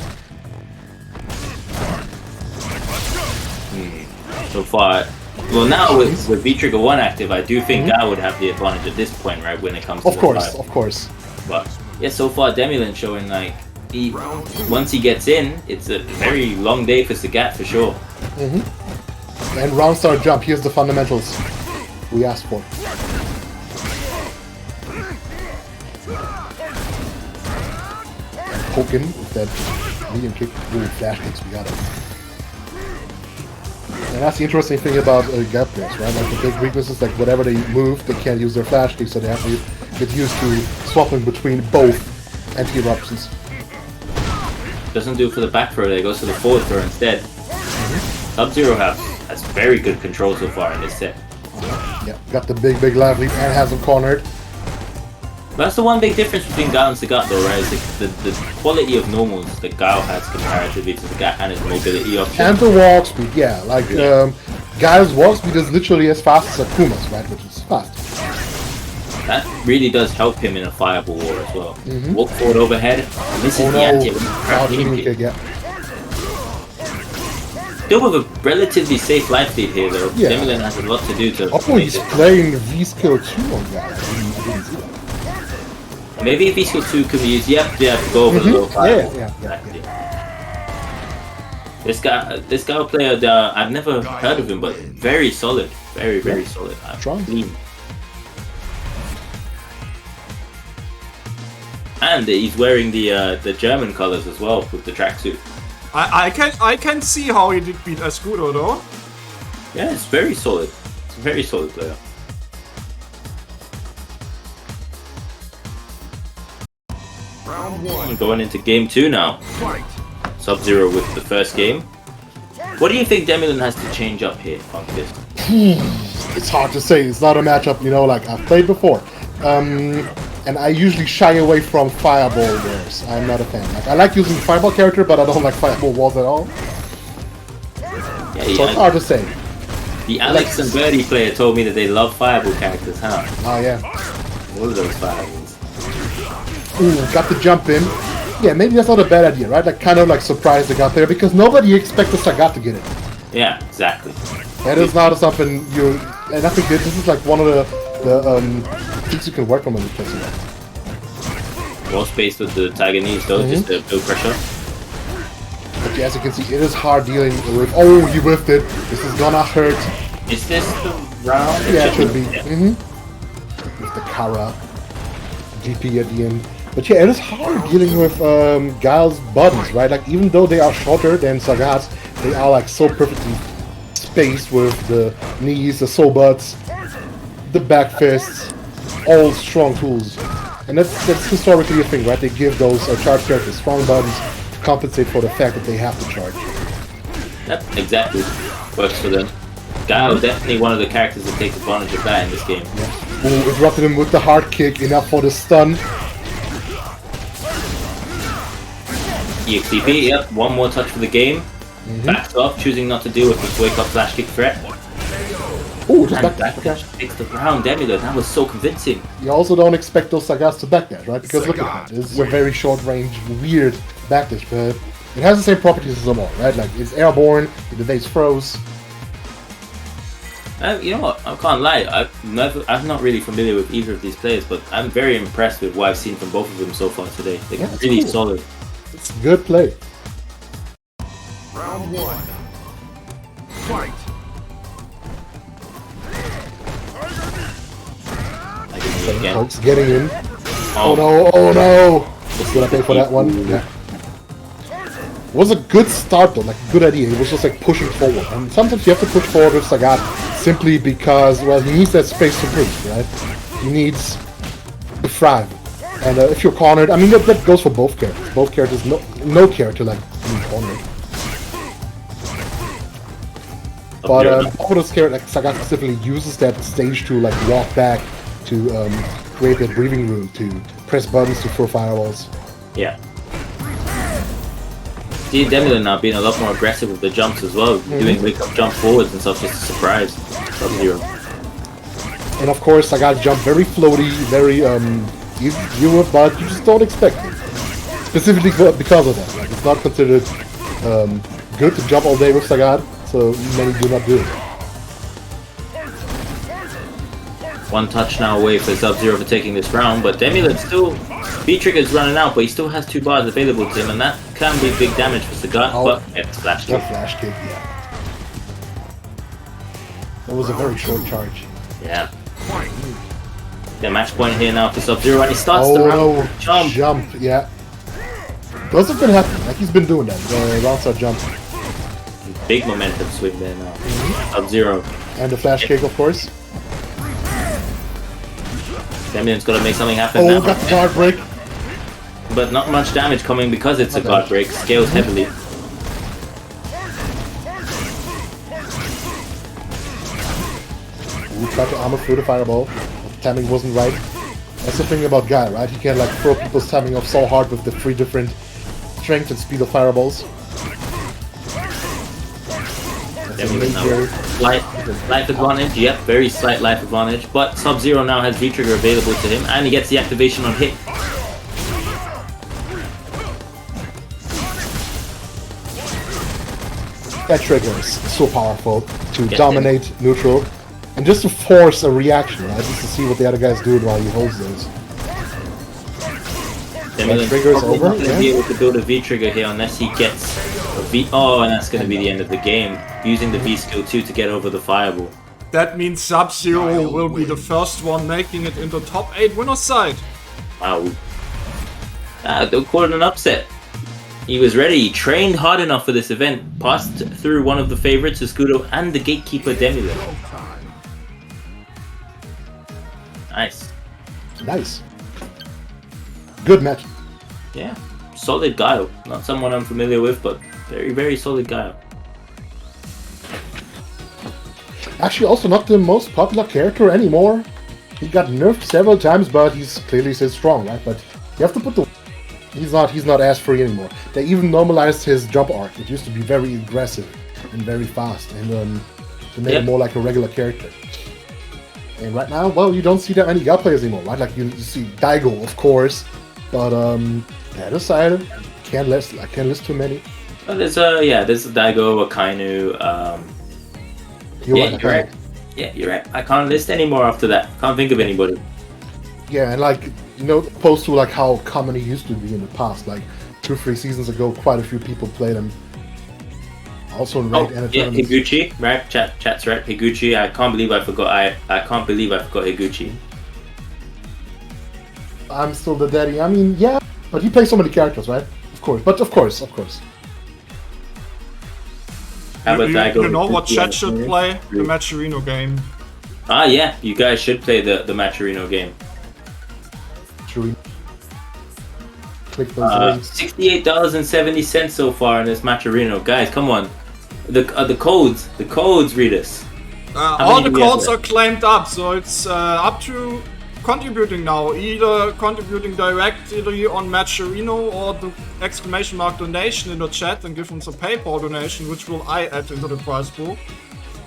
So far, well now with V-Trigger 1 active, I do think Guile would have the advantage at this point, right, when it comes to Of course. But yeah, so far Demulant showing like, once he gets in, it's a very long day for Sagat for sure. And round start jump, here's the fundamentals we asked for. Poking with that medium kick, really flash kicks, we got it. And that's the interesting thing about gap players, right? Like the big weakness is like whatever they move, they can't use their flash kicks, so they have to get used to swapping between both anti-eruptions. Doesn't do it for the back throw, it goes to the forward throw instead. Sub-Zero has very good control so far in this set. Yeah, got the big live lead and has him cornered. That's the one big difference between Guile and Sagat though, right? Is the quality of normals that Guile has comparatively to Sagat and his mobility option. And the walk speed, yeah. Like, Guile's walk speed is literally as fast as Akuma's, right? Which is fast. That really does help him in a fireball war as well. Walk forward overhead, misses the anti-kick. Still with a relatively safe life lead here though. Yeah. Demulant has a lot to do to... He's playing V-Skill 2 on Guile. I didn't see that. Maybe V-Skill 2 could be used, go over the low fireball. Yeah. This guy player, I've never heard of him, but very solid, very solid. Strong. Clean. And he's wearing the German colors as well with the tracksuit. I can see how he did beat Escudo though. Yeah, it's very solid. It's a very solid player. Round 1. Going into game 2 now. Fight. Sub-Zero with the first game. What do you think Demilin has to change up here on this? It's hard to say. It's not a matchup, you know, like I've played before. And I usually shy away from fireball wares. I'm not a fan. Like, I like using the fireball character, but I don't like fireball walls at all. Yeah, So it's hard to say. The Alex and Birdie player told me that they love fireball characters, huh? Oh yeah. What are those fireballs? Ooh, got the jump in. Yeah, maybe that's not a bad idea, right? Like, kind of like surprised they got there because nobody expected Sagat to get it. Yeah, exactly. That is not something you. And I think this is like one of the things you can work on when you play Sagat. Well spaced with the Tiger knees though, just to build pressure. But yeah, as you can see, it is hard dealing with. Oh, he whiffed it. This is gonna hurt. Is this the round? Yeah, it should be. Yeah. With the Kara GP at the end. But yeah, it is hard dealing with Guile's buttons, right? Like, even though they are shorter than Sagat's, they are like so perfectly spaced with the knees, the soul butts, the back fists, all strong tools. And that's historically a thing, right? They give those charge characters strong buttons to compensate for the fact that they have to charge. That exactly works for them. Guile definitely one of the characters that takes advantage of that in this game. Yeah. Ooh, interrupted him with the hard kick, enough for the stun. EXTP, yep, one more touch for the game. Backs off, choosing not to deal with this wake up flash kick threat. Ooh, just And back backdash takes the ground, Demilin. That was so convincing. You also don't expect those Sagats to backdash, right? Because look at that. It's a very short range, weird backdash, but it has the same properties as them all, right? Like, it's airborne, it evades throws. You know what? I can't lie. I'm not really familiar with either of these players, but I'm very impressed with what I've seen from both of them so far today. They're Yeah, it's really cool. solid. It's good play. Round 1. Fight. I can do it again. Folks getting in. Oh no, oh no! Just gonna pay for that one. Yeah. It was a good start though, like a good idea. It was just like pushing forward. And sometimes you have to push forward with Sagat simply because, well, he needs that space to breathe, right? He needs to thrive. And if you're cornered, I mean, that goes for both characters. Both characters, no character like being cornered. But for this character, like Sagat specifically uses that stage to like walk back to create that breathing room, to press buttons, to throw fireballs. Yeah. See Demilin now being a lot more aggressive with the jumps as well, doing wake up jump forwards and stuff, just a surprise. Sub-Zero. And of course, Sagat jump very floaty, very easy, but you just don't expect it. Specifically because of that. Like, it's not considered good to jump all day with Sagat, so many do not do it. One touch now away for Sub-Zero for taking this round, but Demilin still, V-Trigger's running out, but he still has 2 bars available to him, and that can be big damage for Sagat, but it's flash The kick. flash kick, yeah. That was a very short charge. Yeah. The match point here now for Sub-Zero, and he starts the round. Jump, yeah. Those have been happening, like he's been doing that, the round start jump. Big momentum swing there now. Sub-Zero. And the flash kick, of course. Demilin's got to make something happen Oh, now. got the guard break. But not much damage coming because it's a guard break. Scales heavily. Ooh, tried to armor through the fireball. The timing wasn't right. That's the thing about Guy, right? He can like throw people's timing off so hard with the 3 different strength and speed of fireballs. Demilin now. Slight life advantage. Yep, very slight life advantage. But Sub-Zero now has V-Trigger available to him, and he gets the activation on hit. That trigger is so powerful to dominate neutral and just to force a reaction, right? Just to see what the other guy's doing while he holds those. Demilin trigger is probably over, not going to be able to build a V-Trigger here unless he gets Oh, and that's going to be the end of the game. Using the V skill 2 to get over the fireball. That means Sub-Zero will be the first one making it into top 8 winner's side. Wow. Don't call it an upset. He was ready. He trained hard enough for this event. Passed through one of the favorites, Escudo, and the Gatekeeper Demula. Nice. Nice. Good match. Yeah. Solid Guile. Not someone I'm familiar with, but very, very solid Guile. Actually, also not the most popular character anymore. He got nerfed several times, but he's clearly still strong, right? But you have to put the... He's not as free anymore. They even normalized his jump arc. It used to be very aggressive and very fast, and they made it more like a regular character. And right now, well, you don't see that many Guile players anymore, right? Like you see Daigo, of course, but that aside, I can't list too many. Well, there's Daigo, Akainu. You're right. Yeah, you're right. I can't list any more after that. Can't think of anybody. Yeah, and like, you know, opposed to like how common he used to be in the past, like 2-3 seasons ago, quite a few people played him. Also in raid and tournaments. Higuchi, right? Chat's right. Higuchi. I can't believe I forgot. I can't believe I forgot Higuchi. I'm still the daddy. I mean, yeah, but he plays so many characters, right? Of course. You know what chat should play? The Matcherino game. Ah, yeah. You guys should play the Matcherino game. Click those links. $68.70 so far in this Matcherino. Guys, come on. The codes, read us. All the codes are claimed up, so it's up to contributing now. Either contributing directly on Matcherino or the ! donation in the chat and give us a PayPal donation, which will I add into the prize pool.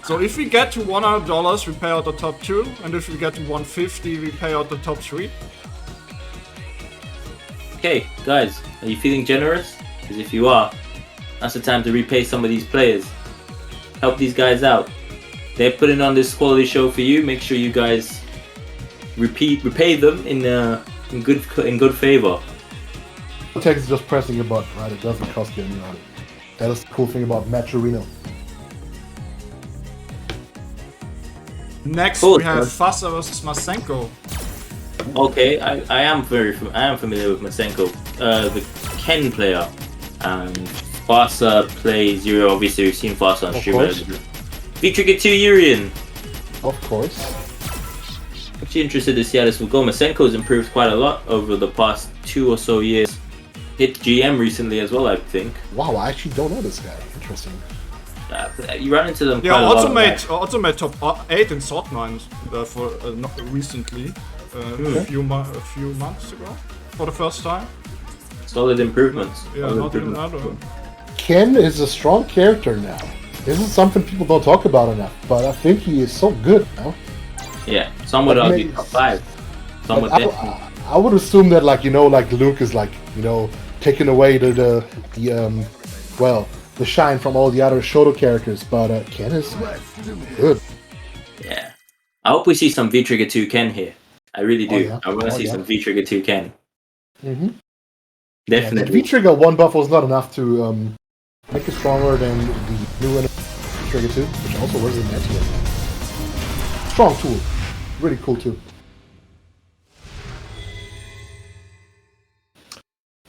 So if we get to $100, we pay out the top 2, and if we get to $150, we pay out the top 3. Okay, guys, are you feeling generous? Because if you are, that's the time to repay some of these players. Help these guys out. They're putting on this quality show for you. Make sure you guys repay them in good favor. It takes just pressing a button, right? It doesn't cost you any money. That is the cool thing about Matcherino. Next we have fhASSA versus Masenko. Okay, I am familiar with Masenko, the Ken player, and fhASSA plays Zero. Obviously, we've seen fhASSA on stream. V-Trigger 2 Urian. Of course. Actually interested to see how this will go. Masenko's improved quite a lot over the past 2 or so years. Hit GM recently as well, I think. Wow, I actually don't know this guy. Interesting. You run into them quite a lot. Ultimate top 8 in Saltmine for not recently. A few months ago, for the first time. Solid improvements. Yeah, not even another. Ken is a strong character now. This is something people don't talk about enough, but I think he is so good now. Yeah, some would argue top 5. Some would I would assume that, like, you know, like Luke is like, you know, taking away the shine from all the other Shoto characters, but Ken is good. Yeah. I hope we see some V-Trigger 2 Ken here. I really do. Yeah. I want to see some V-Trigger 2 Ken. Mm-hmm. Definitely. Yeah, V-Trigger 1 buff was not enough to make it stronger than the new V-Trigger 2, which also was in that here. Strong tool. Really cool too.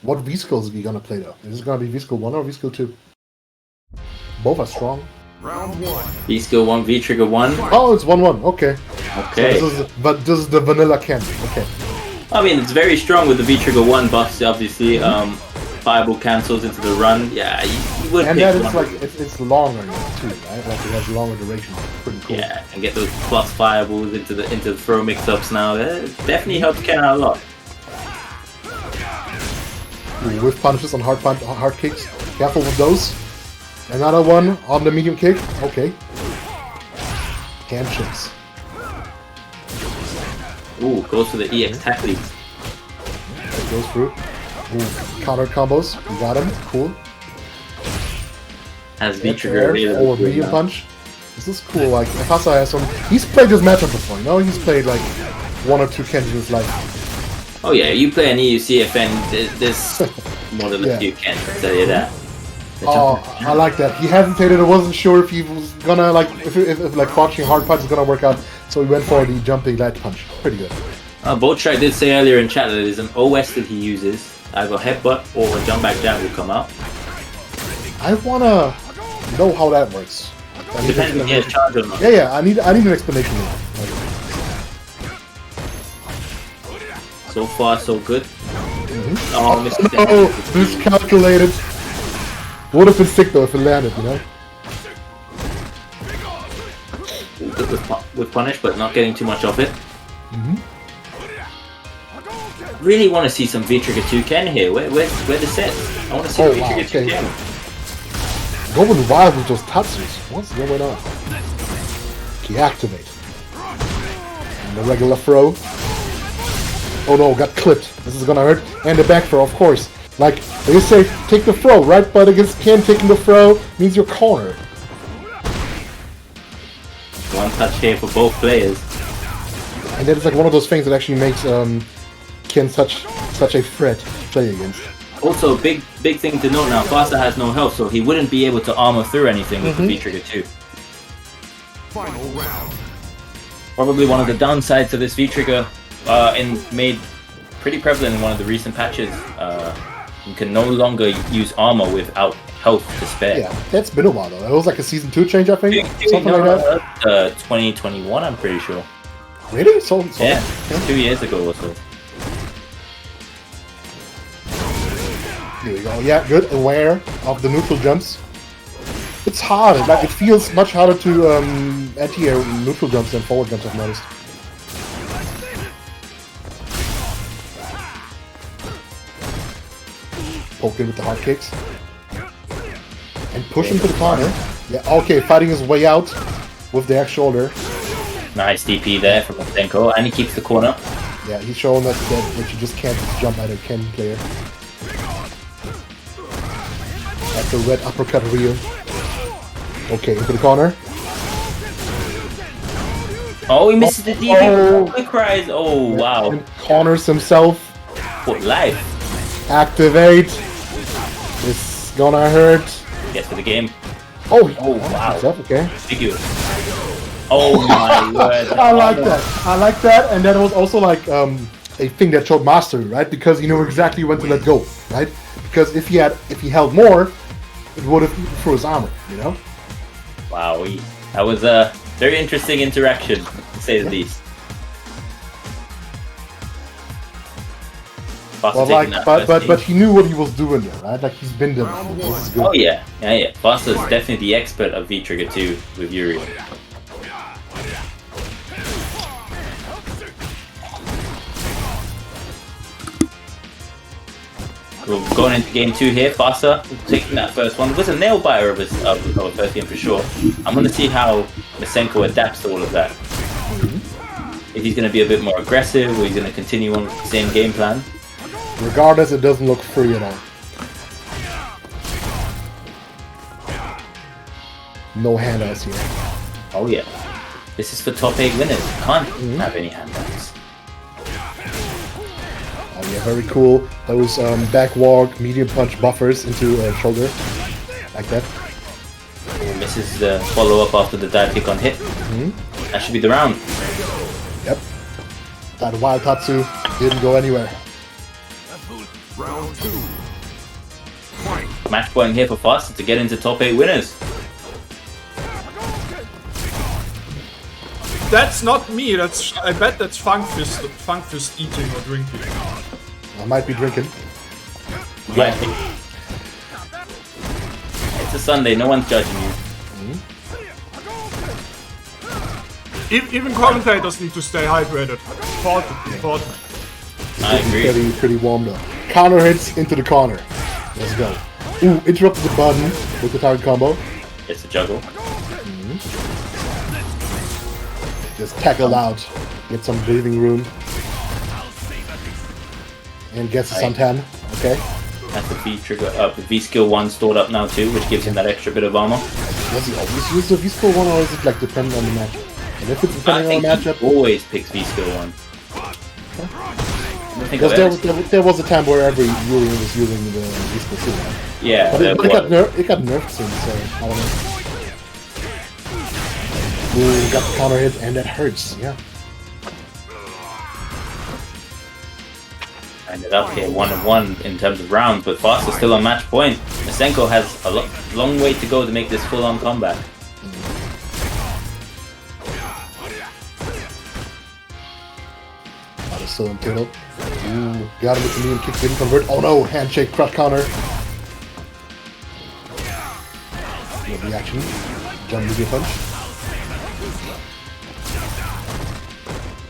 What V-Skills are you gonna play though? Is this gonna be V-Skill 1 or V-Skill 2? Both are strong. Round 1. V-Skill 1, V-Trigger 1. Oh, it's 1-1. Okay. Okay. So this is the vanilla Ken. Okay. I mean, it's very strong with the V-Trigger 1 buffs, obviously. Fireball cancels into the run. Yeah, you would and pick then it's one. like, it's longer now too, right? Like it has longer duration. Pretty cool. Yeah, and get those plus fireballs into the throw mix-ups now. That definitely helps Ken out a lot. Ooh, whiff punishes on hard kicks. Careful with those. Another one on the medium kick. Okay. Handshakes. Ooh, goes for the EX tech lead. That goes through. Ooh, counter combos. We got him. Cool. Has V-Trigger or medium punch. This is cool. Like fhASSA has some. He's played this matchup before. You know, he's played like 1 or 2 Kens in his life. Oh yeah, you play an EUCFN, there's more than a few Kens, I'll tell you that. Oh, I like that. He hesitated. I wasn't sure if he was gonna like if like watching hard punch is gonna work out. So he went for the jumping ledge punch. Pretty good. Boldstrike did say earlier in chat that there's an OS that he uses. Either headbutt or a jump back jab will come out. I wanna know how that works. Depends if he has charge or not. Yeah. I need an explanation. So far, so good. Oh, Miscalculated. Would have been sick though if it landed, you know? Good with punish, but not getting too much of it. Really want to see some V-Trigger 2 Ken here. Where the set? I want to see V-Trigger 2 Ken. Going wild with those tatsus. What's going on? Key activate. And the regular throw. Oh no, got clipped. This is gonna hurt. And the back throw, of course. Like, they say, take the throw, right? But against Ken, taking the throw means you're cornered. One touch here for both players. And that is like one of those things that actually makes Ken such a threat to play against. Also, big thing to note now, fhASSA has no health, so he wouldn't be able to armor through anything with the V-Trigger 2. Final round. Probably one of the downsides of this V-Trigger, made pretty prevalent in one of the recent patches. You can no longer use armor without health to spare. Yeah, that's been a while though. That was like a season 2 change, I think. Something like that. 2021, I'm pretty sure. Really? So Yeah, 2 years ago or so. Here we go. Yeah, good. Aware of the neutral jumps. It's hard. Like it feels much harder to anti-air neutral jumps than forward jumps, I've noticed. Poke in with the hard kicks. And push him to the corner. Yeah, okay, fighting his way out with the axe shoulder. Nice DP there from Masenko, and he keeps the corner. Yeah, he's showing that you just can't just jump at a Ken player. At the red uppercut reel. Okay, into the corner. Oh, he misses the DP. Quick cries. Oh, wow. And corners himself. What life? Activate. It's gonna hurt. Gets for the game. Oh, wow. Okay. Figure. Oh my word. I like that. I like that, and that was also like a thing that showed mastery, right? Because he knew exactly when to let go, right? Because if he held more, it would have eaten through his armor, you know? Wow, that was a very interesting interaction, to say the least. Well, like, but he knew what he was doing there, right? Like he's been there before. This is good. Oh yeah. fhASSA is definitely the expert of V-Trigger 2 with Yuri. We're going into game 2 here. fhASSA taking that first one. It was a nail biter of a first game for sure. I'm going to see how Masenko adapts to all of that. If he's going to be a bit more aggressive, or he's going to continue on with the same game plan. Regardless, it doesn't look free at all. No handouts here. Oh yeah. This is for top 8 winners. Can't have any handouts. Oh yeah, very cool. Those back walk, medium punch buffers into shoulder. Like that. Misses the follow-up after the dive kick on hit. That should be the round. Yep. That wild Tatsu didn't go anywhere. Round 2. Fight. Match point here for fhASSA to get into top 8 winners. That's not me. I bet that's Funkfist eating or drinking. I might be drinking. Right. It's a Sunday, no one's judging you. Even commentators need to stay hydrated. Important. I agree. Pretty warm though. Counter hits into the corner. Let's go. Ooh, interrupted the button with the target combo. It's a juggle. Just tackle out. Get some breathing room. And gets a suntan. Okay. That's the V-trigger up. The V-skill 1 stored up now too, which gives him that extra bit of armor. Does he always use the V-skill 1 or is it like depending on the matchup? And if it's depending on the matchup... He always picks V-skill 1. think Because of it. there was a time where every Yuri was using the esports too, right? Yeah, But it got nerfed soon, so I don't know. Ooh, got the counter hit, and that hurts, yeah. Ended up here 1-1 in terms of rounds, but fhASSA still on match point. Masenko has a long way to go to make this full-on comeback. That is still impaled. Ooh, got him with the medium kick, didn't convert. Oh no, handshake, crush counter. Good reaction. Jump medium punch.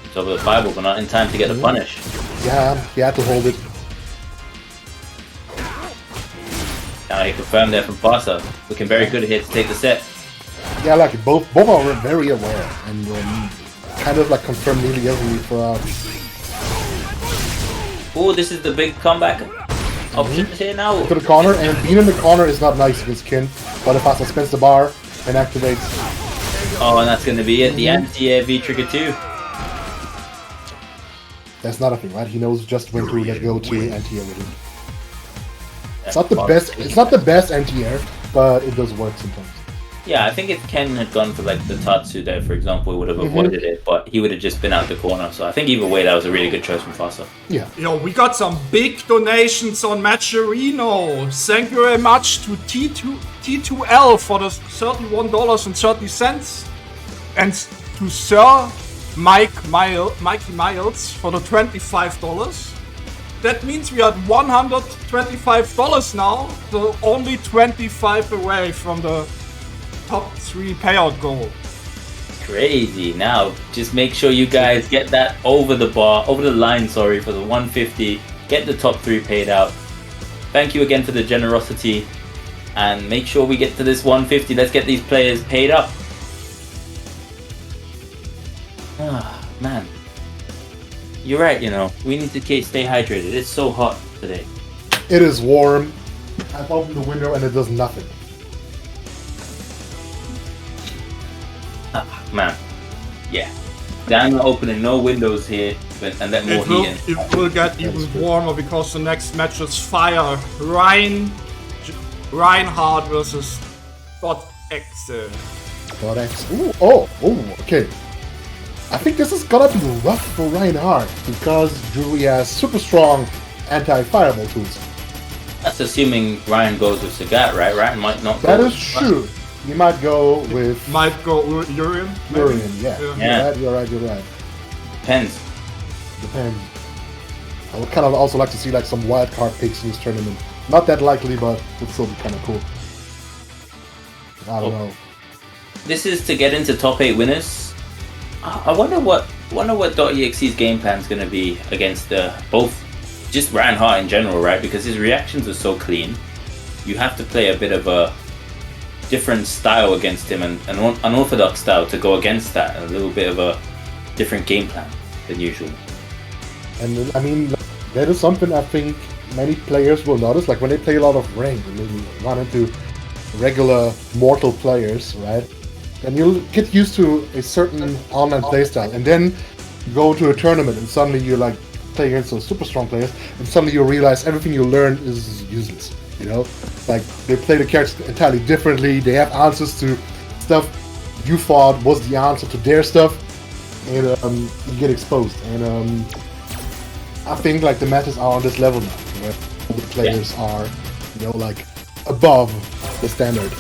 It's over the fireball, but not in time to get the punish. Yeah, he had to hold it. Now he confirmed there from fhASSA. Looking very good here to take the set. Yeah, like both are very aware and kind of like confirm nearly every for Oh, this is the big comeback options here now. to the corner, and being in the corner is not nice against Kin, but if fhASSA spins the bar and activates. Oh, and that's going to be it. The anti-air V trigger 2. That's not a thing, right? He knows just when to let go to anti-air with him. It's not the best. It's not the best anti-air, but it does work sometimes. Yeah, I think if Ken had gone for like the Tatsu there, for example, he would have avoided it, but he would have just been out the corner. So I think either way, that was a really good choice from fhASSA. Yeah. Yo, we got some big donations on Matcherino. Thank you very much to T2L for the $31.30, and to Sir Mikey Miles for the $25. That means we are at $125 now, so only 25 away from the top 3 payout goal. Crazy. Now, just make sure you guys get that over the line, for the 150. Get the top 3 paid out. Thank you again for the generosity, and make sure we get to this 150. Let's get these players paid up. Ah, man. You're right, you know. We need to stay hydrated. It's so hot today. It is warm. I've opened the window and it does nothing. Ah, man. Yeah. I'm not opening no windows here and let more heat in. It will get even warmer because the next match is fire. Ryan Hart versus .x. Ooh, oh, okay. I think this is gonna be rough for Ryan Hart because Drury has super strong anti-fireball tools. That's assuming Ryan goes with Sagat, right? Ryan might not go. That is true. He might go with Urian. Yeah. You're right. Depends. I would kind of also like to see like some wild card picks in this tournament. Not that likely, but would still be kind of cool. I don't know. This is to get into top 8 winners. I wonder what .exe's game plan is going to be against both just Ryan Hart in general, right? Because his reactions are so clean. You have to play a bit of a different style against him, and an unorthodox style to go against that, and a little bit of a different game plan than usual. And I mean, that is something I think many players will notice. Like when they play a lot of ranked and maybe run into regular mortal players, right? And you'll get used to a certain online playstyle, and then you go to a tournament and suddenly you're like playing against those super strong players, and suddenly you realize everything you learned is useless. You know, like they play the characters entirely differently. They have answers to stuff you thought was the answer to their stuff, and you get exposed. And I think like the matches are on this level now, where the players are, you know, like above the standard.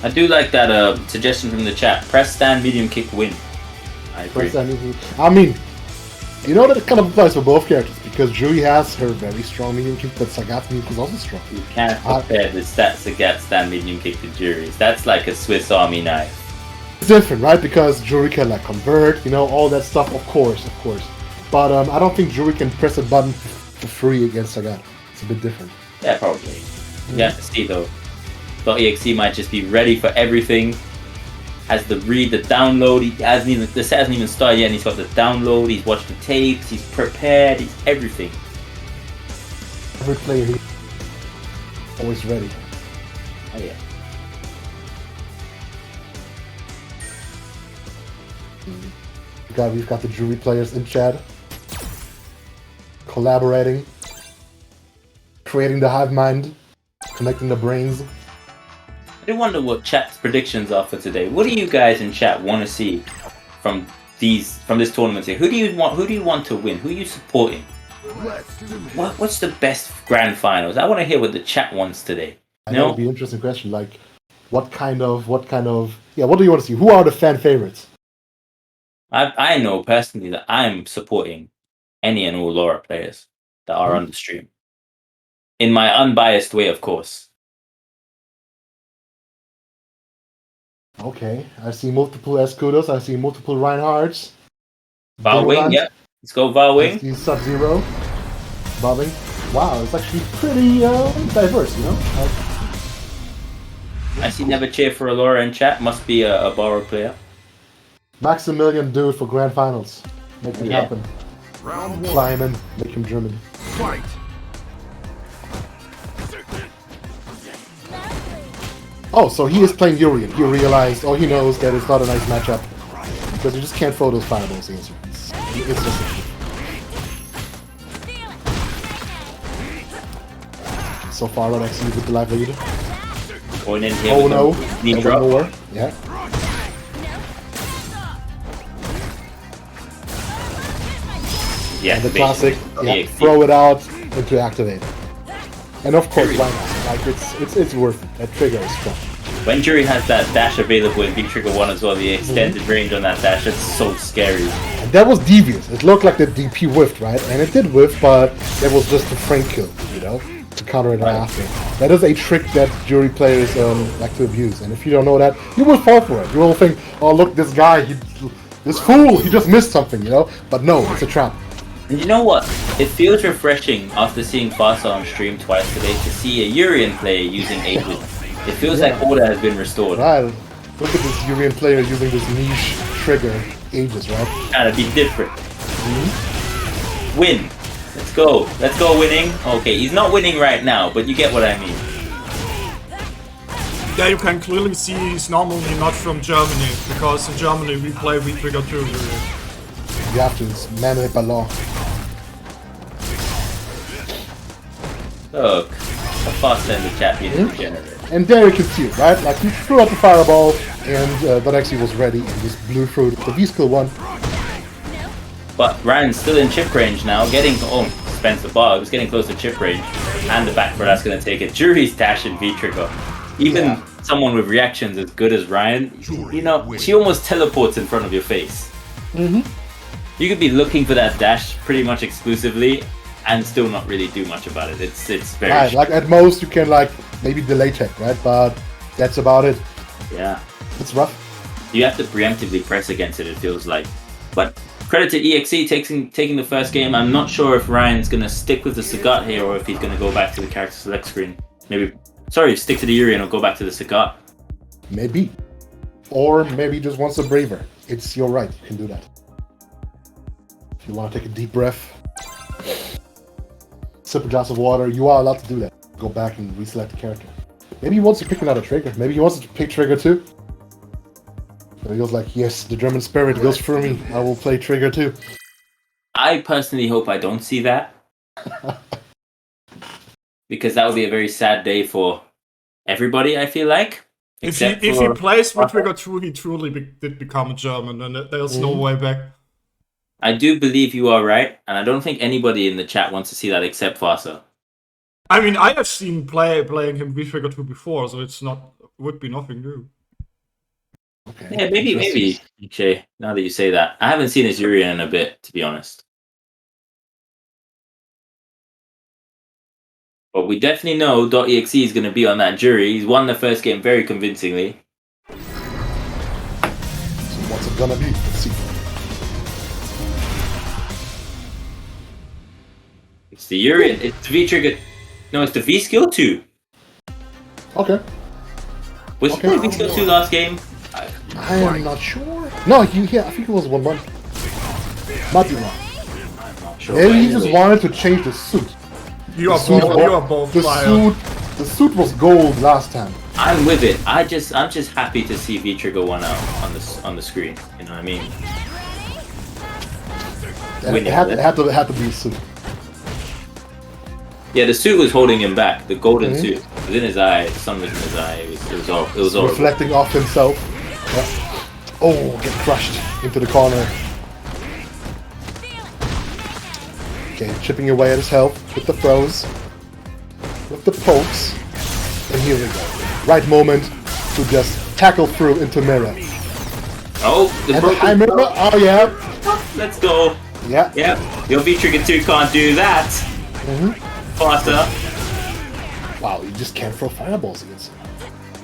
I do like that suggestion from the chat. Press stand, medium kick, win. I agree. I mean, you know that it kind of applies for both characters because Julie has her very strong medium kick, but Sagat's medium kick is also strong. You can't compare the Sagat stand medium kick to Jury's. That's like a Swiss Army knife. It's different, right? Because Jury can like convert, you know, all that stuff. Of course. But I don't think Jury can press a button for free against Sagat. It's a bit different. Yeah, probably. You have to see though. .exe might just be ready for everything. Has the read, the download. The set hasn't even started yet, and he's got the download. He's watched the tapes. He's prepared. He's everything. Every player always ready. Oh yeah. We've got the jury players in chat, collaborating, creating the hive mind, connecting the brains. I wonder what chat's predictions are for today. What do you guys in chat want to see from this tournament here? Who do you want to win? Who are you supporting? What's the best grand finals? I want to hear what the chat wants today. That would be an interesting question. Like, what do you want to see? Who are the fan favorites? I know personally that I'm supporting any and all Laura players that are on the stream. In my unbiased way, of course. Okay, I see multiple Escudos, I see multiple Ryan Harts. Valwing, yeah. Let's go Valwing. I see Sub-Zero. Valwing. Wow, it's actually pretty diverse, you know? I see Never Cheer for Laura in chat. Must be a borrowed player. Maximilian dude for grand finals. Make it happen. Round 1. Fly him in, make him German. Fight. Oh, so he is playing Urian. He realized, he knows that it's not a nice matchup. Because you just can't throw those fireballs against you. It's just so far, not actually with the live lead. Going in here. Oh no. Knee drop. More. Yeah. Yeah, And the classic, EXT. throw it out into activate. And of course, why not? Like it's worth it. That trigger is strong. When Jury has that dash available in V-Trigger 1 as well, the extended range on that dash, it's so scary. And that was devious. It looked like the DP whiffed, right? And it did whiff, but it was just a frame kill, you know? To counter it after. That is a trick that Jury players like to abuse. And if you don't know that, you will fall for it. You will think, oh look, this guy, this fool, he just missed something, you know? But no, it's a trap. You know what? It feels refreshing after seeing fhASSA on stream twice today to see a Urian player using Aegis. It feels like order has been restored. Right. Look at this Urian player using this niche trigger, Aegis, right? Trying to be different. Win. Let's go. Let's go winning. Okay, he's not winning right now, but you get what I mean. Yeah, you can clearly see he's normally not from Germany, because in Germany we play V-Trigger 2. You have to, it's man by law. Look, a fast end the champion degenerate. And there you can see it, right? Like, he threw out the fireball, and that actually was ready, and just blew through the V-skill one. But Ryan's still in chip range now, spends the bar, was getting close to chip range, and the back for that's going to take it. Jury's dash in V-Trigger. Even someone with reactions as good as Ryan, you know, she almost teleports in front of your face. You could be looking for that dash pretty much exclusively, and still not really do much about it. It's very right, like at most you can like maybe delay tech, right? But that's about it. Yeah. It's rough. You have to preemptively press against it, it feels like. But credit to EXE taking the first game. I'm not sure if Ryan's gonna stick with the Sagat here or if he's gonna go back to the character select screen. Stick to the Urian or go back to the Sagat. Maybe. Or maybe just wants a braver. It's your right, you can do that. If you want to take a deep breath, sip a glass of water, you are allowed to do that. Go back and reselect the character. Maybe he wants to pick another trigger. Maybe he wants to pick trigger 2. So he goes like, yes, the German spirit goes through me. I will play trigger 2. I personally hope I don't see that. Because that would be a very sad day for everybody, I feel like. If he plays V-Trigger 2, he truly did become a German, and there's no way back. I do believe you are right, and I don't think anybody in the chat wants to see that except fhASSA. I mean, I have seen playing him V-Trigger 2 before, so would be nothing new. Okay. Yeah, maybe, Shay, now that you say that. I haven't seen his Urian in a bit, to be honest. But we definitely know .exe is going to be on that jury. He's won the first game very convincingly. So what's it gonna be? Let's see. It's the Urian. It's the V-Trigger. No, it's the V-Skill 2. Okay. Was he playing V-Skill 2 last game? I am not sure. No, I think it was 1-1. Might be wrong. I'm not sure. Maybe he just wanted to change the suit. You are both fired. The suit was gold last time. I'm with it. I'm just happy to see V-Trigger 1 out on the screen. You know what I mean? winning. It had to be suit. Yeah, the suit was holding him back. The golden suit was in his eye. The sun was in his eye. It was all Reflecting off himself. Oh, get crushed into the corner. Okay, chipping away at his health with the throws, with the pokes, and here we go. Right moment to just tackle through into mirror. Oh, the broken mirror. Oh yeah. Let's go. Yeah. Yeah. Your V-Trigger 2 can't do that. Faster. Wow, you just can't throw fireballs against him.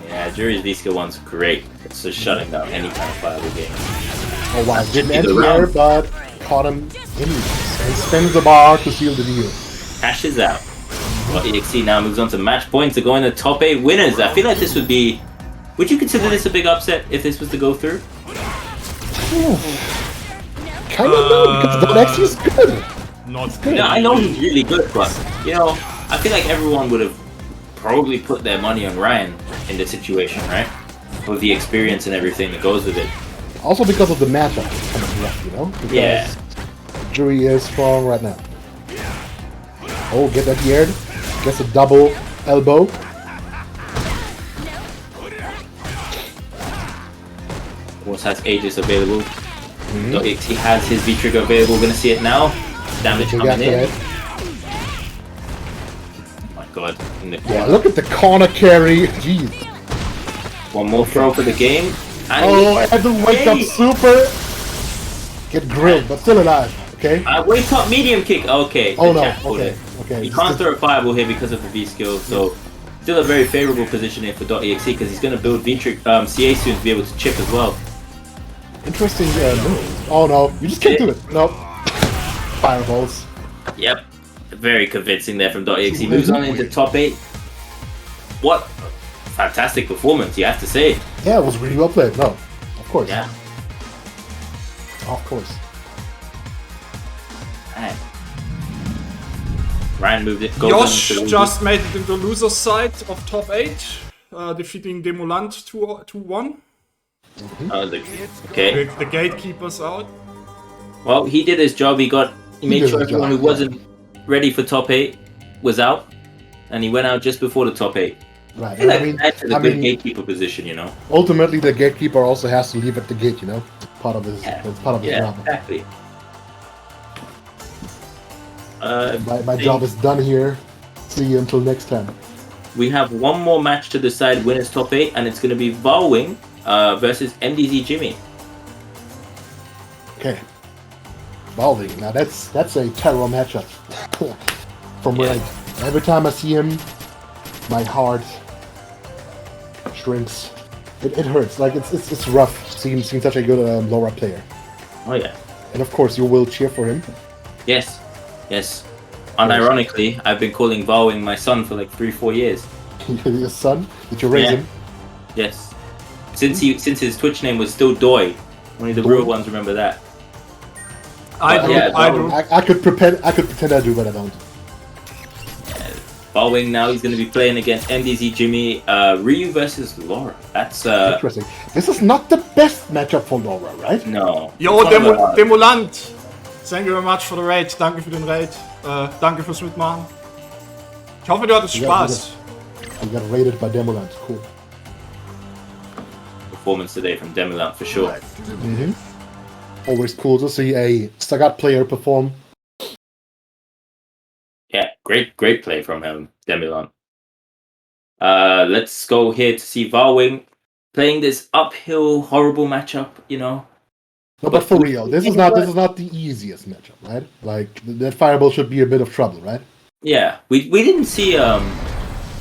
Yeah, Jury's V-Skill 1's great. It's just shutting down any kind of fireball game. Oh wow, didn't end here, but caught him anyways. And spins the bar to seal the deal. Cashes out. Well, EXE now moves on to match points to go in the top 8 winners. I feel like this would be... Would you consider this a big upset if this was to go through? Kind of no, because X is good. Not good. Yeah, I know he's really good, but, you know, I feel like everyone would have probably put their money on Ryan in this situation, right? With the experience and everything that goes with it. Also because of the matchup, it's kind of rough, you know? Because Yeah. Jury is strong right now. Oh, get that geared. Gets a double elbow. Almost has Aegis available. He has his V-Trigger available. We're going to see it now. Damage coming in. Oh my god. In the corner. Yeah, look at the corner carry. Jeez. One more throw for the game. And Oh, I had to wake up super. Get grilled, but still alive. Okay. wake up medium kick. Okay. Oh the no. chat pulled Okay. it. Okay. He can't throw a fireball here because of the V skill, so still a very favorable position here for .exe because he's going to build CA soon to be able to chip as well. Interesting move. Oh no, you just can't do it. Nope. Fireballs. Yep. Very convincing there from .exe. Moves on into top 8. What fantastic performance, you have to say. Yeah, it was really well played. No, of course. Yeah. Of course. Right. Ryan moved it. Goes on Yosh into the just made it into loser's side of top 8, defeating Demolant 2-1. Okay. The gatekeepers out. Well, he did his job. He made did sure his everyone job, who wasn't ready for top 8 was out, and he went out just before the top 8. Right. I feel like I mean, that's a good gatekeeper position, you know. ultimately, the gatekeeper also has to leave at the gate. You know, it's part of his. It's part of his job. Exactly. My job is done here. See you until next time. We have one more match to decide winners top 8, and it's going to be Valwing versus MDZ Jimmy. Okay. Valwing. Now that's a terrible matchup. From where every time I see him, my heart shrinks. It hurts. Like it's rough seeing such a good Laura player. Oh yeah. And of course, you will cheer for him. Yes. Yes. Unironically, I've been calling Valwing my son for like 3-4 years. Your son? Did you raise him? Yes. Since his Twitch name was still Doi. Only the real ones remember that. I I could pretend I do, but I don't. Valwing now, he's going to be playing against MDZ Jimmy, Ryu versus Laura. That's Interesting. This is not the best matchup for Laura, right? No. Yo, Demolant! Thank you very much for the raid. Danke für den Raid. Danke fürs Mitmachen. Ich hoffe, du hattest Spaß. I got raided by Demolant. Cool. Performance today from Demilant for sure. Always cool to see a Sagat player perform. Yeah, great play from him, Demilant. Let's go here to see Valwing playing this uphill, horrible matchup, you know. No, but for real, this is not the easiest matchup, right? Like that fireball should be a bit of trouble, right? Yeah, we didn't see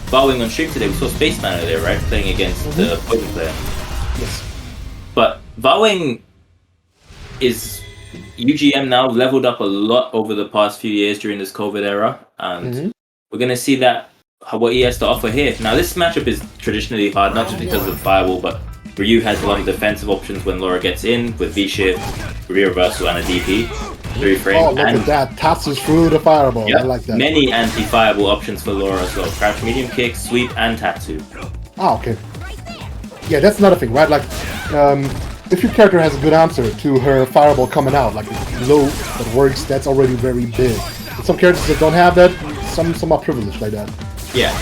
Valwing on stream today. We saw Spaceman there, right, playing against the Poison player. Yes. But Valwing is UGM now leveled up a lot over the past few years during this COVID era, and we're gonna see that what he has to offer here. Now, this matchup is traditionally hard, not just because of Firewall, but Ryu has a lot of defensive options when Laura gets in with V-Shift, rear reversal, and a DP. 3-frame. Oh, look at that. Tatsu's through the fireball. Yep, I like that. many anti-fireball options for Laura as well. Crouch medium kick, sweep, and Tatsu. Ah, okay. Yeah, that's another thing, right? Like, if your character has a good answer to her fireball coming out, like a low that works, that's already very big. But some characters that don't have that, some are privileged like that. Yeah.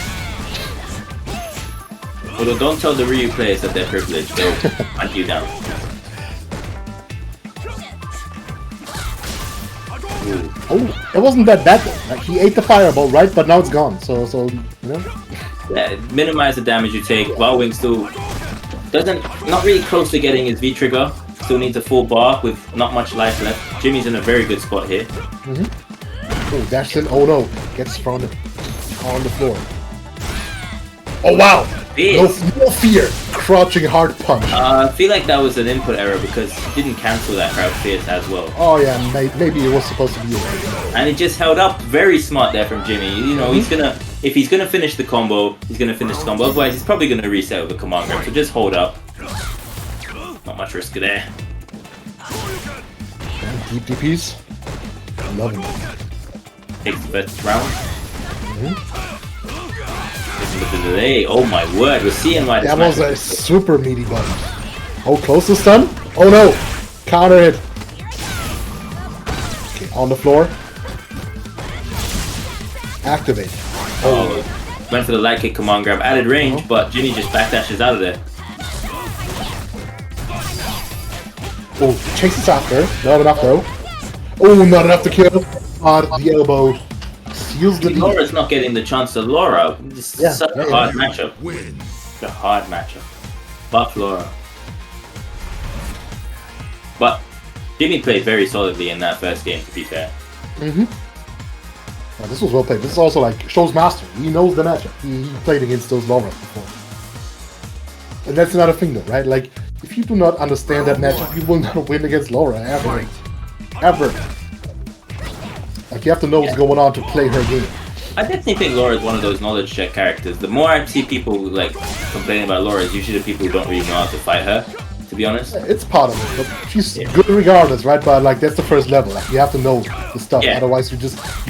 Although don't tell the Ryu players that they're privileged, they'll hunt you down. Ooh. Oh, it wasn't that bad though. Like he ate the fireball, right? But now it's gone. So you know. Yeah, minimize the damage you take. Valwing still not really close to getting his V trigger. Still needs a full bar with not much life left. Jimmy's in a very good spot here. Oh, dashed in. Oh no, gets thrown on the floor. Oh wow! No fear. Crouching hard punch. I feel like that was an input error because he didn't cancel that crouch fierce as well. Oh yeah, maybe it was supposed to be. And it just held up very smart there from Jimmy. You know, if he's gonna finish the combo, he's gonna finish the combo. Otherwise, he's probably gonna reset with a command grab. So just hold up. Not much risk there. Deep DPs. Love him. Takes the first round. With the delay. Oh my word, we're seeing why this that was a super meaty button. Oh, close to stun? Oh no! Counter hit. Okay, on the floor. Activate. Oh, went for the light kick command grab, added range, but Jimmy just backdashes out of there. Oh, chases after. Not enough though. Oh, not enough to kill. On the elbow. Seals the Laura's not getting the chance to Laura. This is such a hard matchup. Win. Such a hard matchup. Buff Laura. But Jimmy played very solidly in that first game, to be fair. Oh, this was well played. This is also like shows mastery. He knows the matchup. He played against those Lauras before. And that's another thing though, right? Like, if you do not understand that matchup, you will not win against Laura ever. Ever. Like, you have to know what's going on to play her game. I definitely think Laura is one of those knowledge check characters. The more I see people like complaining about Laura, it's usually the people who don't really know how to fight her, to be honest. It's part of it, but she's good regardless, right? But like, that's the first level. Like, you have to know the stuff, otherwise you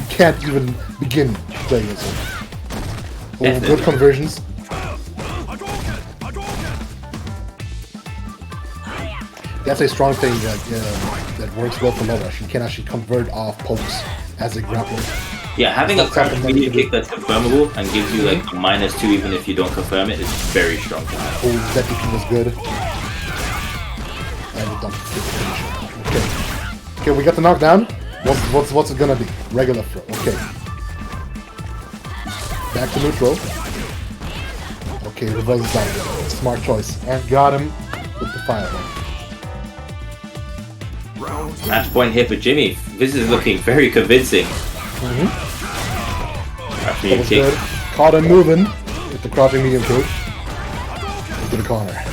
can't even begin playing it. Oh, good conversions. That's a strong thing that works well for Laura. She can actually convert off pokes as a grappler. Yeah, having a crouch medium kick that's confirmable and gives you like a -2 even if you don't confirm it is very strong. Oh, that DP was good. And it dumped. Okay. Okay, we got the knockdown. What's it gonna be? Regular throw. Okay. Back to neutral. Okay, reverse down. Smart choice. And got him with the fireball. Match point hit for Jimmy. This is looking very convincing. That was good. Caught him moving with the crouching medium kick. Into the corner.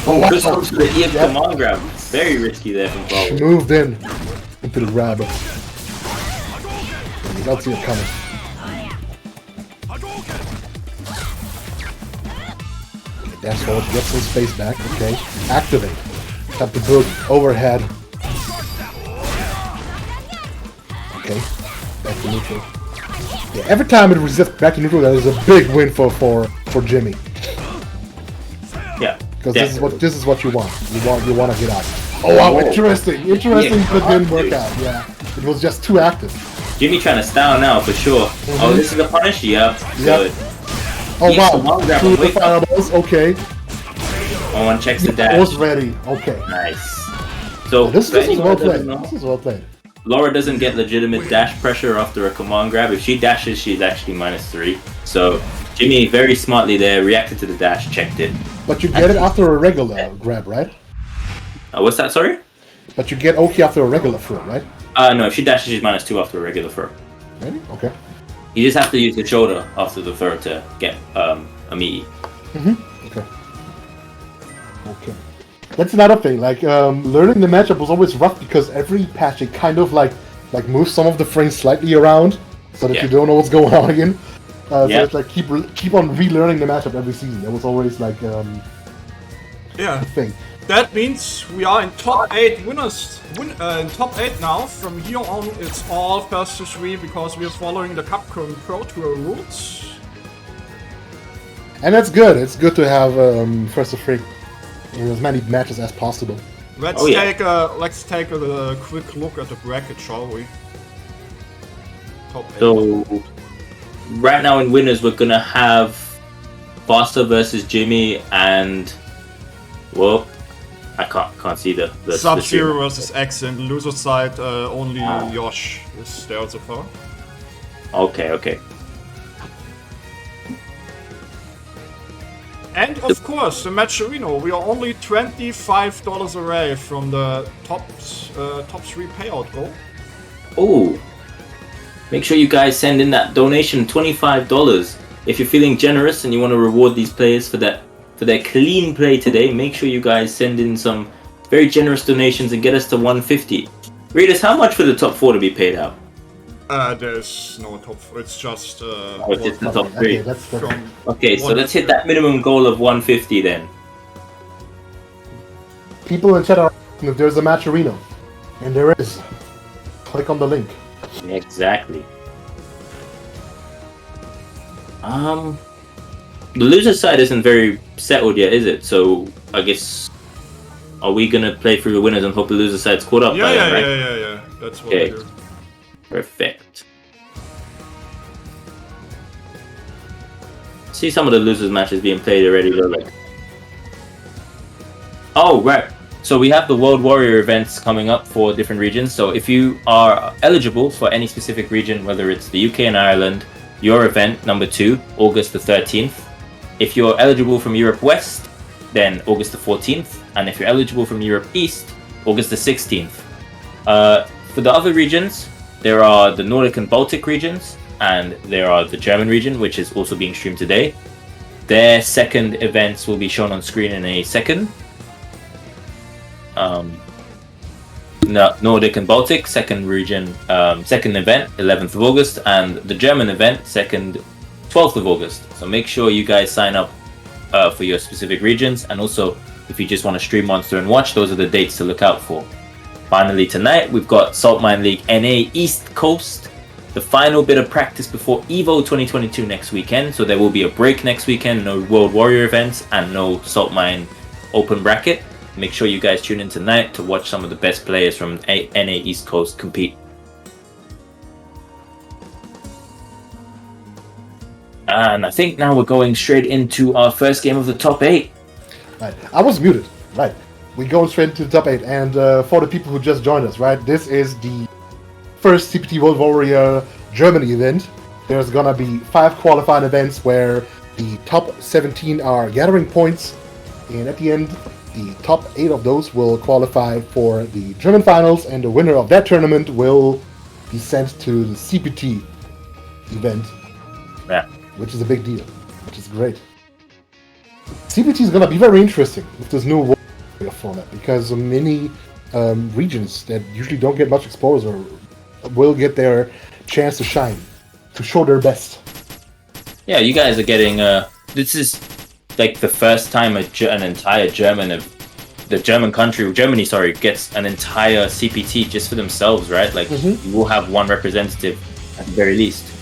Oh, wow. Just goes to the EF command grab. Very risky there from Valwing. Moved in into the grab. You don't see it coming. Okay, dash forward, get some space back. Okay, activate. Tap the book overhead. Okay, back to neutral. Yeah, every time it resists back to neutral, that is a big win for Jimmy. Yeah, because this is what you want. You want to get out. Oh wow, interesting, but didn't work out. Yeah, it was just too active. Jimmy trying to style now for sure. Oh, this is a punish. Yeah, good. Oh wow, two the fireballs. Okay. One checks the dash. Was ready. Okay. Nice. So this is well played. This is well played. Laura doesn't get legitimate dash pressure after a command grab. If she dashes, she's actually -3. So Jimmy very smartly there reacted to the dash, checked it. But you get it after a regular grab, right? What's that? Sorry. But you get OK after a regular throw, right? No. If she dashes, she's -2 after a regular throw. Really? Okay. You just have to use the shoulder after the throw to get a meaty. Okay. Okay. That's another thing. Like learning the matchup was always rough because every patch it kind of like moves some of the frames slightly around so that you don't know what's going on again. So it's like keep on relearning the matchup every season. That was always like the thing. That means we are in top 8 winners. In top 8 now. From here on, it's all first to 3 because we are following the CapcomProTour rules. And that's good. It's good to have first to 3. in as many matches as possible. Let's take a quick look at the bracket, shall we? Top 8. So right now in winners, we're gonna have fhASSA versus Jimmy and I can't see the Sub-Zero the versus X, and loser side only Yosh is there so far. Okay. And of course, the Matcherino, we are only $25 away from the top 3 payout goal. Oh, make sure you guys send in that donation, $25. If you're feeling generous and you want to reward these players for their clean play today, make sure you guys send in some very generous donations and get us to 150. Readers, how much for the top 4 to be paid out? There's no top 4, it's just It's just the top 3. Okay, so let's hit that minimum goal of 150 then. People in chat are asking if there's a Matcherino. And there is. Click on the link. Exactly. The loser side isn't very settled yet, is it? So I guess, are we gonna play through the winners and hope the loser side's caught up? Yeah. That's what we do. Perfect. See some of the losers matches being played already though, like. Oh right. So we have the World Warrior events coming up for different regions. So if you are eligible for any specific region, whether it's the UK and Ireland, your event number 2, August the 13th. If you're eligible from Europe West, then August the 14th. And if you're eligible from Europe East, August the 16th. For the other regions, there are the Nordic and Baltic regions, and there are the German region, which is also being streamed today. Their second events will be shown on screen in a second. Nordic and Baltic, second region, second event, 11th of August, and the German event, 12th of August. So make sure you guys sign up for your specific regions, and also if you just want to stream Monster and watch, those are the dates to look out for. Finally tonight, we've got Saltmine League NA East Coast, the final bit of practice before EVO 2022 next weekend. So there will be a break next weekend, no World Warrior events, and no Saltmine Open Bracket. Make sure you guys tune in tonight to watch some of the best players from NA East Coast compete. And I think now we're going straight into our first game of the top 8. Right. I was muted. Right. We go straight into the top 8. And for the people who just joined us, right, this is the first CPT World Warrior Germany event. There's gonna be 5 qualifying events where the top 17 are gathering points. And at the end, the top 8 of those will qualify for the German finals, and the winner of that tournament will be sent to the CPT event. Yeah. Which is a big deal, which is great. CPT is going to be very interesting with this new Warrior format, because many regions that usually don't get much exposure will get their chance to shine, to show their best. Yeah, you guys are getting... this is like the first time an entire Germany, gets an entire CPT just for themselves, right? Like, you will have one representative at the very least.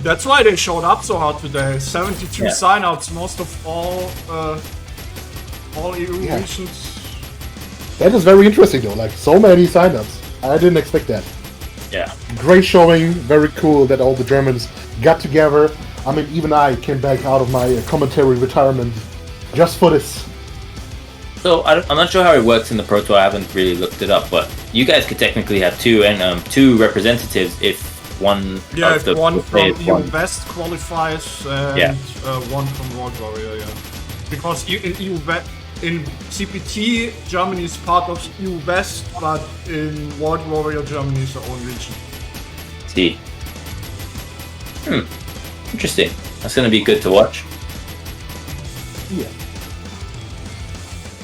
That's why they showed up so hard today. 72 sign-ups, most of all EU regions. That is very interesting though, like so many sign-ups. I didn't expect that. Yeah. Great showing, very cool that all the Germans got together. I mean, even I came back out of my commentary retirement just for this. So I'm not sure how it works in the Pro Tour. I haven't really looked it up, but you guys could technically have two representatives if one if one from EU West qualifies and one from World Warrior. Yeah, because in CPT Germany is part of EU West, but in World Warrior Germany is their own region. See. Interesting. That's going to be good to watch. Yeah.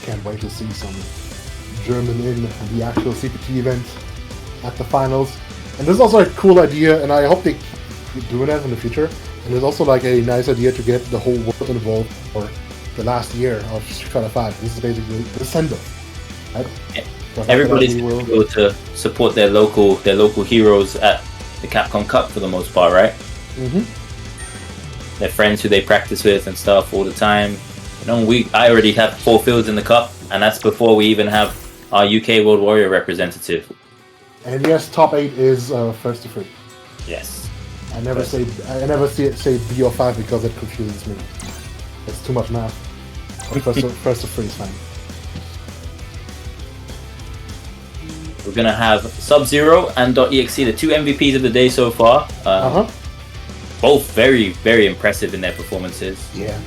Can't wait to see some German in the actual CPT event at the finals. And there's also a cool idea, and I hope they keep doing that in the future. And there's also like a nice idea to get the whole world involved for the last year of Street Fighter 5. This is basically the send-off. Right? Yeah. Everybody's able to support their local heroes at the Capcom Cup for the most part, right? Mm-hmm. Their friends who they practice with and stuff all the time. You know, I already have 4 fields in the cup, and that's before we even have our UK World Warrior representative. And yes, top 8 is first to 3. Yes. I never say B or 5 because it confuses me. It's too much math. First to 3 is fine. We're gonna have Sub-Zero and .exe, the 2 MVPs of the day so far. Both very, very impressive in their performances. Yeah.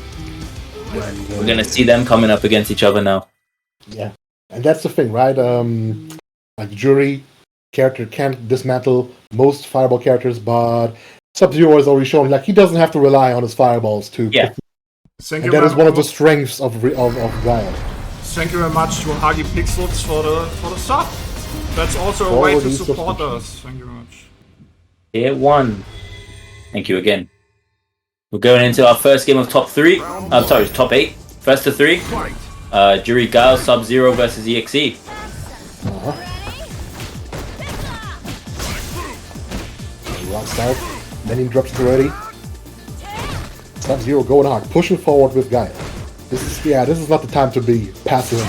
We're gonna see them coming up against each other now. Yeah. And that's the thing, right? Like Jury character can't dismantle most fireball characters, but Sub-Zero has already shown like he doesn't have to rely on his fireballs to. Yeah. Thank and you. that is one of the strengths of Guile. Thank you very much to Hagi Pixels for the sub. That's also a way to support us. Thank you very much. Tier 1. Thank you again. We're going into our first game of top 3. Top 8. First to 3. Jury Guile, Sub-Zero versus EXE. Rocks out. Many drops it already. Sub-Zero going hard, pushing forward with Guile. This is not the time to be passive.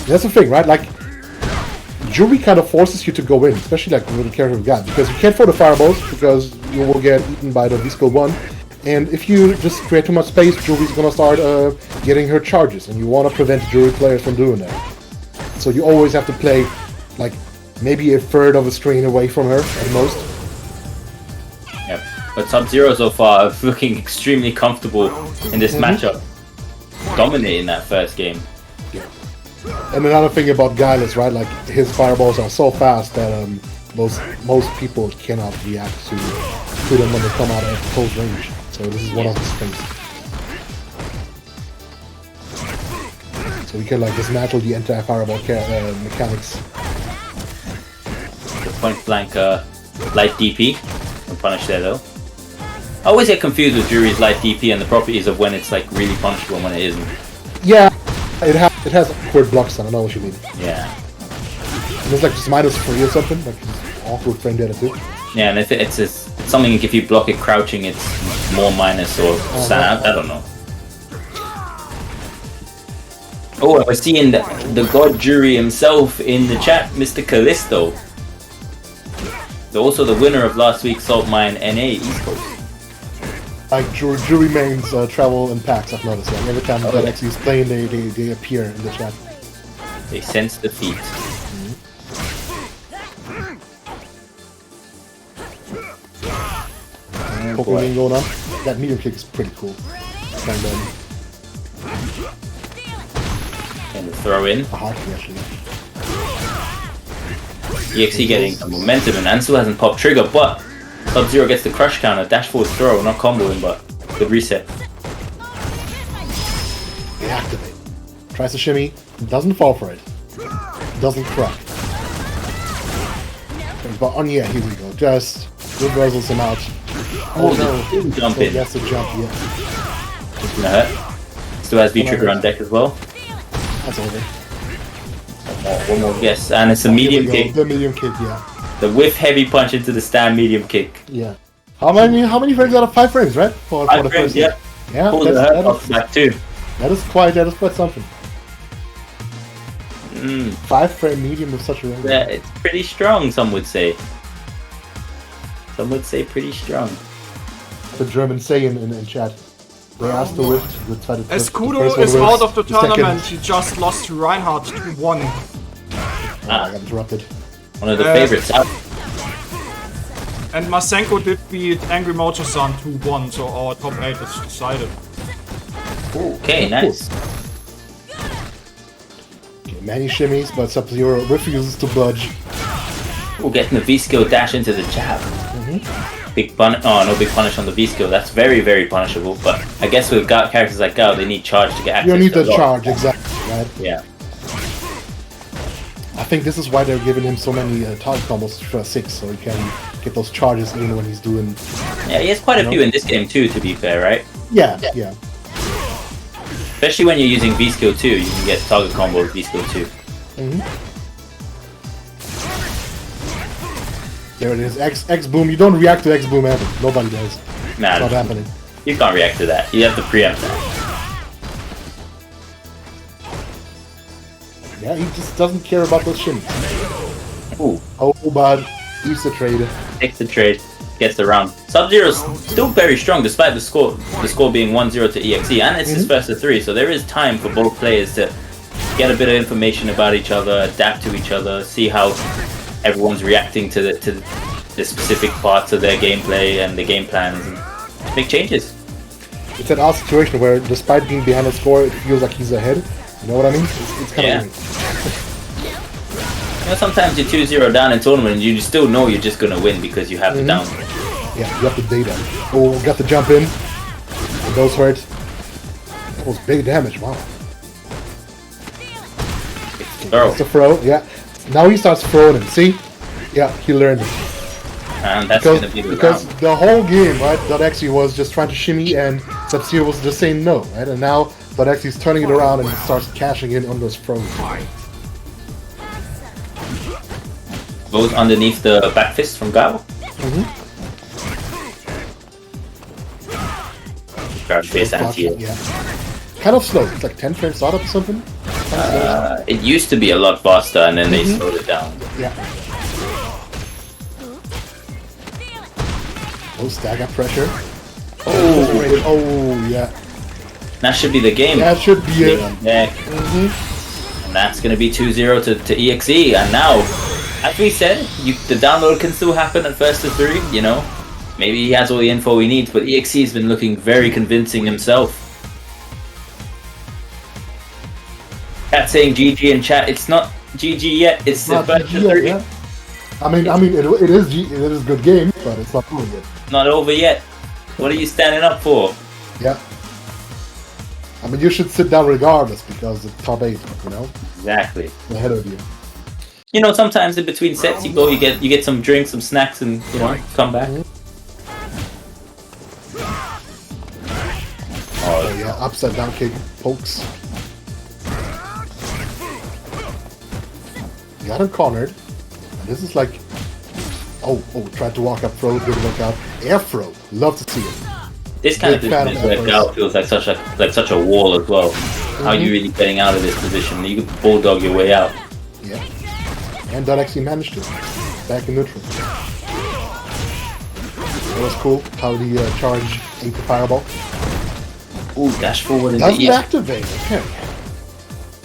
That's the thing, right? Like, Jury kind of forces you to go in, especially like with the character of God, because you can't throw the fireballs because you will get eaten by the Visco 1. And if you just create too much space, Jury's gonna start getting her charges, and you want to prevent Jury players from doing that. So you always have to play like maybe a third of a screen away from her at most. Yep. But Sub-Zero so far is looking extremely comfortable in this matchup, dominating that first game. Yeah. And another thing about Guile is, right, like his fireballs are so fast that most people cannot react to them when they come out at close range. So this is one of those things. So we can like dismantle the entire fireball mechanics. The point blank light DP. No punish there though. I always get confused with Jury's light DP and the properties of when it's like really punishable and when it isn't. Yeah, it has awkward blocks. I don't know what you mean. Yeah. And it's like just -3 or something. Like awkward frame data too. Yeah, and if it's something like if you block it crouching, it's more minus or stand. I don't know. Oh, we're seeing the God Jury himself in the chat, Mr. Callisto. Also the winner of last week's Saltmine NA esports. Like Jury mains travel in packs, I've noticed. Like every time that actually is playing, they appear in the chat. They sense defeat. Pokemon going on. That medium kick is pretty cool. And the throw in. A hard kick actually. EXE getting some momentum, and Ansel hasn't popped trigger, but Sub-Zero gets the crush counter, dash forward throw, not comboing, but good reset. Reactivate. Tries to shimmy, doesn't fall for it. Doesn't crack. But on here we go. Just reversals him out. Oh no! Jump in. Yes, a jump. Yeah. It's gonna hurt. Still has V-trigger on deck as well. That's over. One more guess, and it's a medium kick. The medium kick, yeah. The whiff heavy punch into the stand medium kick. Yeah. How many frames out of 5 frames, right? For 5 the frames, first yeah. Yeah, Pull the hurt off back too. That is quite something. 5 frame medium with such a range. Yeah, it's pretty strong, some would say. Some would say pretty strong. The German saying in chat. They asked the Rift. Escudo is out of the tournament. He just lost to Ryan Hart 2-1. I got interrupted. One of the favorites out. And Masenko did beat Angry Motor-san 2-1, so our top 8 is decided. Okay, nice. Okay, many shimmies, but Sub-Zero refuses to budge. Ooh, getting the V-skill dash into the jab. Big punish. Oh, no big punish on the V-skill. That's very, very punishable. But I guess with characters like Gao, they need charge to get access. You need to the charge, exactly, right? Yeah. I think this is why they're giving him so many target combos for 6, so he can get those charges in when he's doing... Yeah, he has quite a few in this game too, to be fair, right? Yeah. Especially when you're using V-skill 2, you can get target combos V-skill 2. There it is, X-Boom. You don't react to X-Boom ever. Nobody does. Nah, it's not happening. You can't react to that. You have to preempt that. Yeah, he just doesn't care about those shimmies. Ooh, Oh, but he's the trade. takes the trade, gets the round. Sub-Zero's still very strong despite the score being 1-0 to EXE, and it's his first of 3, so there is time for both players to get a bit of information about each other, adapt to each other, see how everyone's reacting to the specific parts of their gameplay and the game plans, and make changes. It's an odd situation where, despite being behind the score, it feels like he's ahead. You know what I mean? It's kind of weird. You know, sometimes you're 2-0 down in tournament and you still know you're just gonna win because you have the down. Yeah, you have the data. Oh, got the jump in. It goes for it. That was big damage, wow. That's the throw, yeah. Now he starts throwing him, see? Yeah, he learned it. And that's gonna be the because round. the whole game, right, .exe was just trying to shimmy and Sub-Zero was just saying no, right? And now .exe is turning it around and starts cashing in on those throws. Goes underneath the back fist from Gao. Crouch face anti-air. Yeah. Kind of slow, it's like 10 frames startup or something? It used to be a lot faster and then they slowed it down. Yeah. Oh, stagger pressure. Oh, yeah. That should be the game. That should be it. And that's going to be 2-0 to EXE. And now, as we said, the download can still happen at first to 3, you know. Maybe he has all the info he needs, but EXE has been looking very convincing himself. Cat saying GG in chat. It's not GG yet. It's the first to 3. Yeah. I mean, it is a good game, but it's not over yet. Not over yet. What are you standing up for? Yeah. I mean, you should sit down regardless because it's top 8, you know, Exactly. ahead of you. You know, sometimes in between sets you get some drinks, some snacks, and you know, come back. Oh yeah, upside down kick, pokes. Got him cornered. And this is like, oh, tried to walk up throw, didn't work out. Air throw, love to see it. This kind of Big fan position is of where that Gal feels like such a wall as well. How are you really getting out of this position? You can bulldog your way out. Yeah. And .exe managed to. Back in neutral. That was cool, how the charge ate the fireball. Ooh, dash forward into Doesn't E. activate, okay.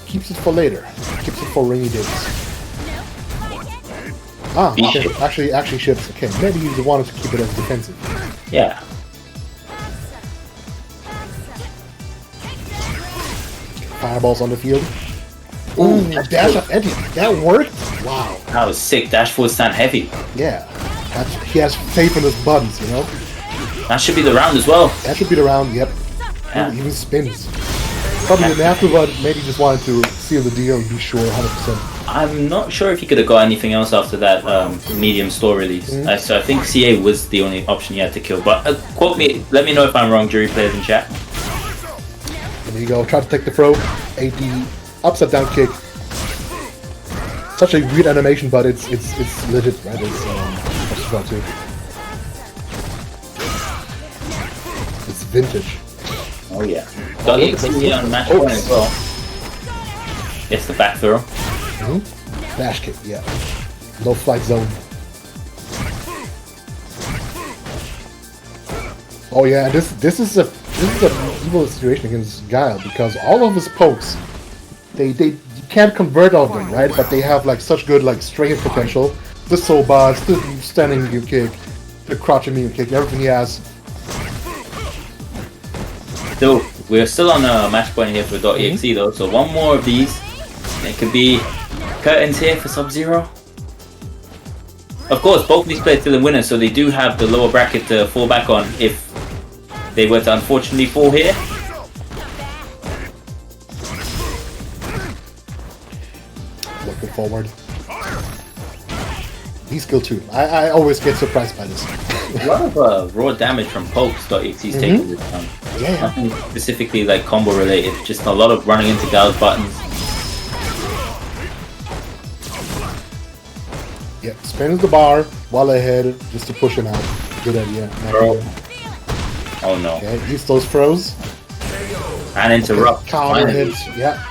Keeps it for later. Keeps it for rainy days. Ah, okay. B-ship. Actually ships. Okay, maybe he wanted to keep it as defensive. Yeah. Fireballs on the field. Ooh, dash up Eddie. That worked? Wow. That was sick. Dash forward stand heavy. Yeah. He has faith in his buttons, you know? That should be the round as well. That should be the round, yep. Yeah. Even spins. Probably didn't have to, but maybe just wanted to seal the deal and be sure 100%. I'm not sure if he could have got anything else after that medium store release. So I think CA was the only option he had to kill. But quote me, let me know if I'm wrong, jury players in chat. There you go. Try to take the throw. AD upside down kick. Such a weird animation, but it's legit, right? It's too. It's vintage. Oh yeah. Got EXE on match point as well. Gets the back throw. Dash kick, yeah. No flight zone. Oh yeah, this is an evil situation against Guile because all of his pokes, they you can't convert all of them, right? But they have like such good like strength potential. The soul bars, the standing medium kick, the crouching medium kick, everything he has. Still, we're still on a match point here for .exe though, so one more of these. It could be curtains here for Sub-Zero. Of course, both of these players still in winners, so they do have the lower bracket to fall back on if they were to unfortunately fall here. Looking forward. He's skill too. I always get surprised by this. A lot of raw damage from pokes .exe's taking this time. Yeah. Nothing specifically like combo related, just a lot of running into Gal's buttons. Yeah, spins the bar while ahead just to push him out. Good idea. Throw. Oh no. Okay, use those throws. And interrupt. Counter Finally. hits. Yeah.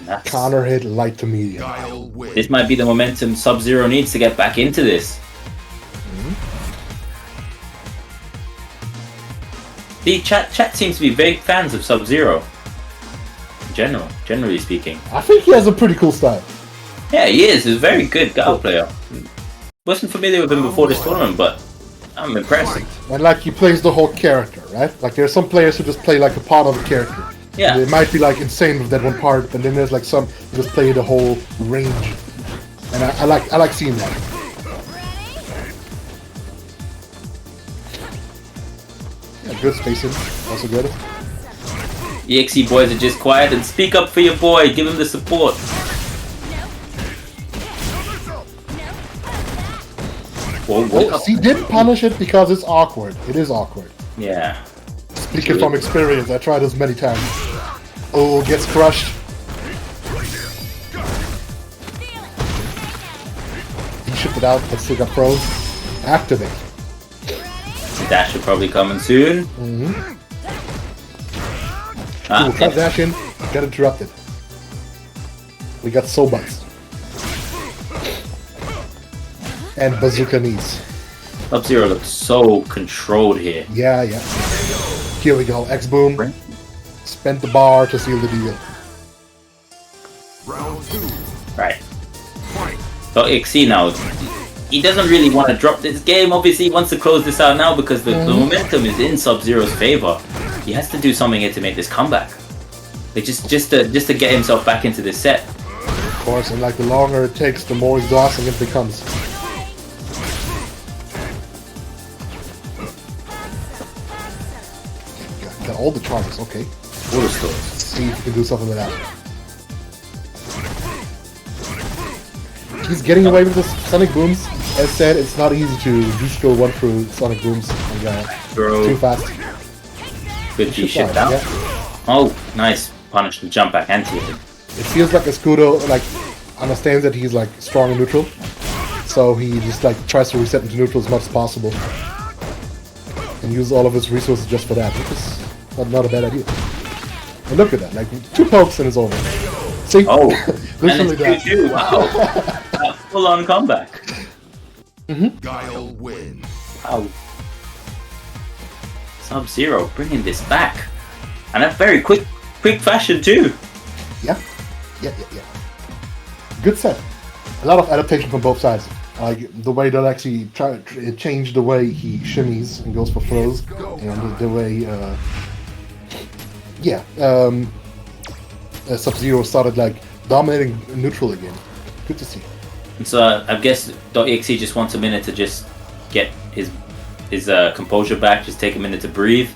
That's, Counter hit light to medium. Guile wins. this might be the momentum Sub-Zero needs to get back into this. The chat seems to be big fans of Sub-Zero. Generally speaking. I think he has a pretty cool style. Yeah, he is. He's a very good Guile player. Wasn't familiar with him before this tournament, but I'm impressed. And like he plays the whole character, right? Like there are some players who just play like a part of the character. Yeah. They might be like insane with that one part, but then there's like some who just play the whole range. And I like seeing that. Yeah, good spacing, also good. EXE boys are just quiet and speak up for your boy. Give him the support. Whoa, whoa. He did punish it because it's awkward. It is awkward. Yeah. Speaking from experience, I tried this many times. Oh, gets crushed. He shipped it out, but still got froze. Activate. Dash should probably coming soon. Ooh, cut dash in, got interrupted. We got Sobuts. And bazooka knees. Sub-Zero looks so controlled here. Yeah. Here we go, X-Boom. Spent the bar to seal the deal. Round 2. Right. Fight. So EXE now, he doesn't really want to drop this game. Obviously, he wants to close this out now because the momentum is in Sub-Zero's favor. He has to do something here to make this comeback. Like just to get himself back into this set. Of course, and like the longer it takes, the more exhausting it becomes. Got all the charges, okay. Water stores. Let's see if we can do something with that. He's getting away with the Sonic Booms. As said, it's not easy to just go one through Sonic Booms. Throw. Too fast. Good G shit down. Yeah. Oh, nice. Punish the jump back anti hit. It feels like Escudo like understands that he's like strong in neutral, so he just like tries to reset into neutral as much as possible, and use all of his resources just for that, which is not a bad idea. And look at that, like 2 pokes and it's over. See? Oh, literally and it's 2-2. Wow. Full on comeback. Guile wins. Wow. Sub-Zero bringing this back, and a very quick fashion too. Yeah. Good set. A lot of adaptation from both sides. Like the way they'll actually change the way he shimmies and goes for throws, and the way, Sub-Zero started like dominating neutral again. Good to see. And so I guess .exe just wants a minute to just get his composure back, just take a minute to breathe.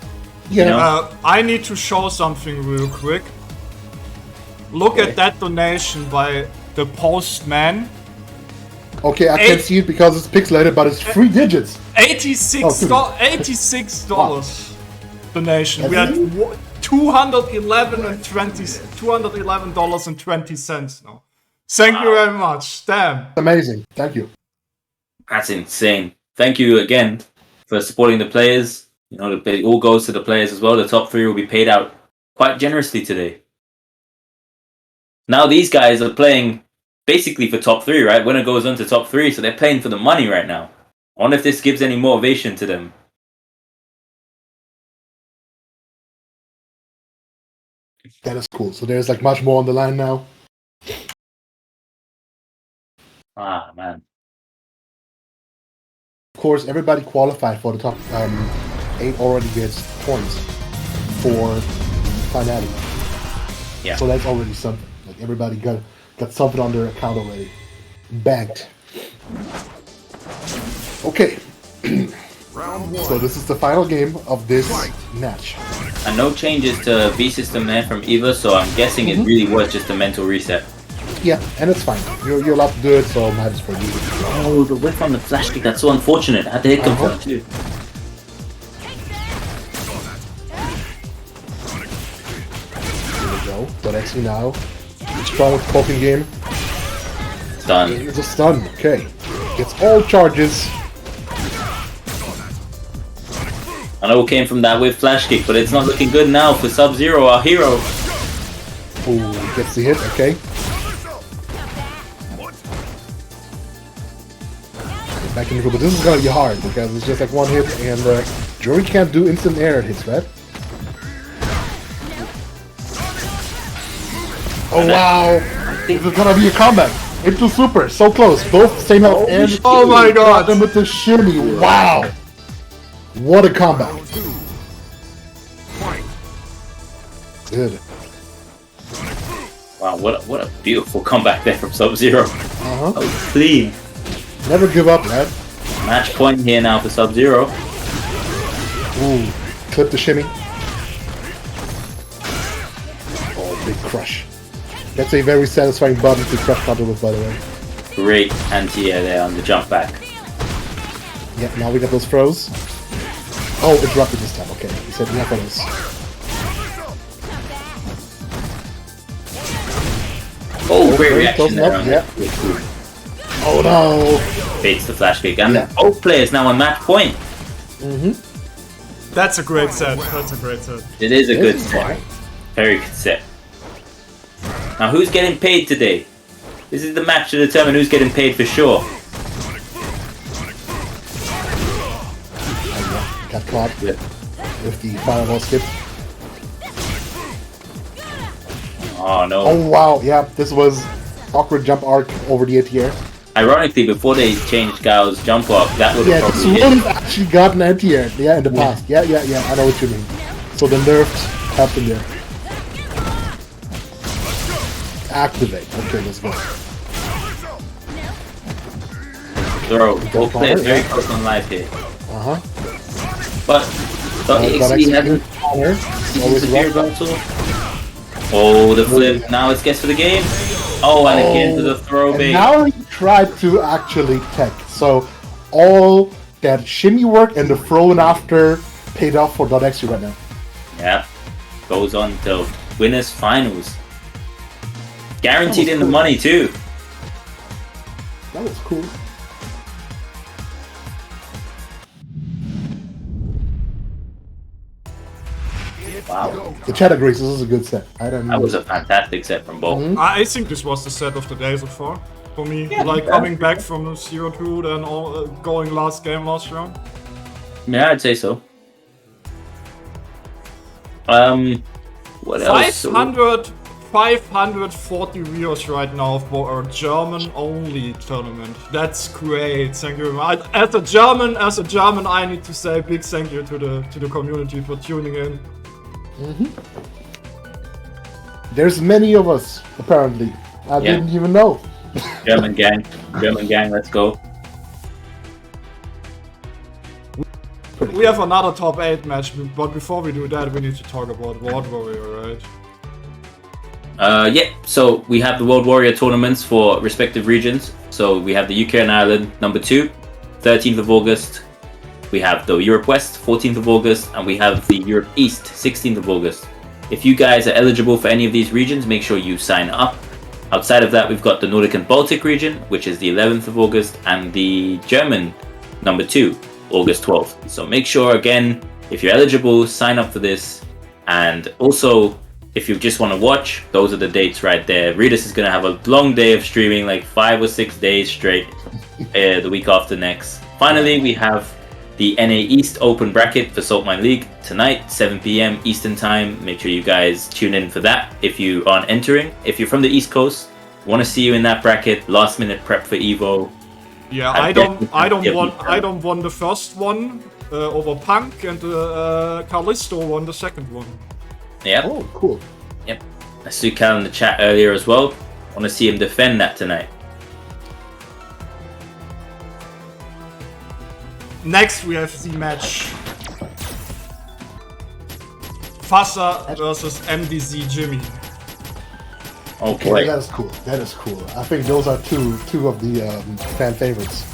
Yeah. You know? I need to show something real quick. Look at that donation by the postman. Okay, I can't see it because it's pixelated, but it's 3 digits. $86 donation. We had $211.20 now. Thank you very much. Damn. Amazing. Thank you. That's insane. Thank you again for supporting the players. You know, it all goes to the players as well. The top 3 will be paid out quite generously today. Now these guys are playing basically for top 3, right? Winner goes on to top 3, so they're playing for the money right now. I wonder if this gives any motivation to them. That is cool. So there's like much more on the line now. Ah, man. Of course, everybody qualified for the top 8 already gets points for finale. Yeah. So that's already something. Like everybody got something on their account already. Banked. Okay. Round 1. So this is the final game of this match. And no changes to V system there from Eva, so I'm guessing it really was just a mental reset. Yeah, and it's fine. You're allowed to do it, so might as well use it. Oh, the whiff on the flash kick, that's so unfortunate. How did it come from too? Here we go. But actually now, strong with poking game. Done. It's a stun. Okay. Gets all charges. I know it came from that whiff flash kick, but it's not looking good now for Sub-Zero, our hero. Ooh, Gets the hit, okay. Get back in the group, but this is gonna be hard because it's just like one hit, and Jory can't do instant air hits, right? Oh wow! This is gonna be a comeback into super, so close. Both same health and Oh my god! them with the shimmy. Wow! What a comeback! Round 2. Fight. Good. Wow, what a beautiful comeback there from Sub-Zero. Uh-huh. That was clean. Never give up, man. Match point here now for Sub-Zero. Ooh, clip the shimmy. Oh, big crush. That's a very satisfying button to crush counter with, by the way. Great anti-air there on the jump back. Yeah, now we got those throws. Oh, interrupted this time. Okay, he said enough of those. Oh, great Okay, reaction close there. enough, On yeah. that. Oh no! Baits the flash kick. And Yeah. both players now on match point. That's a great set. That's a great set. It is a This good is set. fine. Very good set. Now, who's getting paid today? This is the match to determine who's getting paid for sure. Got caught Yeah. with the fireball skip. Oh no. Oh wow, yeah, this was awkward jump arc over the anti-air. Ironically, before they changed Gao's jump up, that would have Yeah, probably hit. Swollen actually got an anti-air, yeah, in the past. Yeah, I know what you mean. So the nerfs helped him there. Activate. Okay, let's go. Throw. Both counter, players very yeah. close on life here. Uh-huh. But Got EXE executed hasn't counter. seen Always severe rough. battle. Oh, the flip. Now it's gets for the game. Oh, and again to the throw And bait. now he tried to actually tech. So all that shimmy work and the throw and after paid off for .exe right now. Yeah. Goes on to winners finals. Guaranteed in the cool. money too. That was cool. Wow. The chat agrees, this is a good set. I don't know. That was a fantastic set from both. Mm-hmm. I think this was the set of the day so far. For me, like yeah. coming back from 0-2, then all, going last game, last round. Yeah, I'd say so. What else? 540 viewers right now for a German-only tournament. That's great. Thank you very much. As a German, I need to say a big thank you to the community for tuning in. There's many of us, apparently. I didn't even know. German gang, let's go. We have another top 8 match, but before we do that, we need to talk about World Warrior, right? Yeah, so we have the World Warrior tournaments for respective regions. So we have the UK and Ireland, number 2, 13th of August. We have the Europe West, 14th of August, and we have the Europe East, 16th of August. If you guys are eligible for any of these regions, make sure you sign up. Outside of that, we've got the Nordic and Baltic region, which is the 11th of August, and the German, number 2, August 12th. So make sure, again, if you're eligible, sign up for this. And also, if you just want to watch, those are the dates right there. Redis is going to have a long day of streaming, like 5 or 6 days straight, the week after next. Finally, we have the NA East Open Bracket for Saltmine League tonight, 7 p.m. Eastern Time. Make sure you guys tune in for that if you aren't entering. If you're from the East Coast, want to see you in that bracket. Last minute prep for Evo. Yeah, I don't want the first one over Punk, and Callisto won the second one. Yep. Oh, cool. Yep. I saw Cal in the chat earlier as well. Want to see him defend that tonight. Next, we have the match fhASSA versus MDZ Jimmy. Oh Okay, boy. that is cool. That is cool. I think those are two of the fan favorites.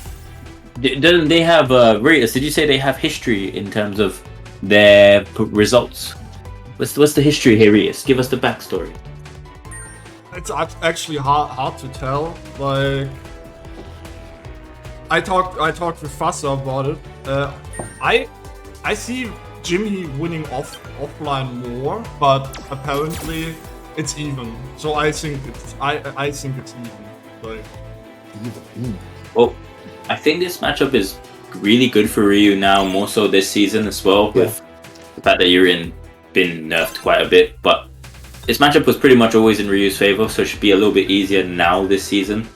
Doesn't they have Ritus? Did you say they have history in terms of their results? What's the history here, Ritus? Give us the backstory. It's actually hard to tell. Like, I talked with fhASSA about it. I see Jimmy winning offline more, but apparently it's even. So I think it's even. Like, Well, I think this matchup is really good for Ryu now, more so this season as well, with the fact that Urian been nerfed quite a bit. But this matchup was pretty much always in Ryu's favor, so it should be a little bit easier now this season.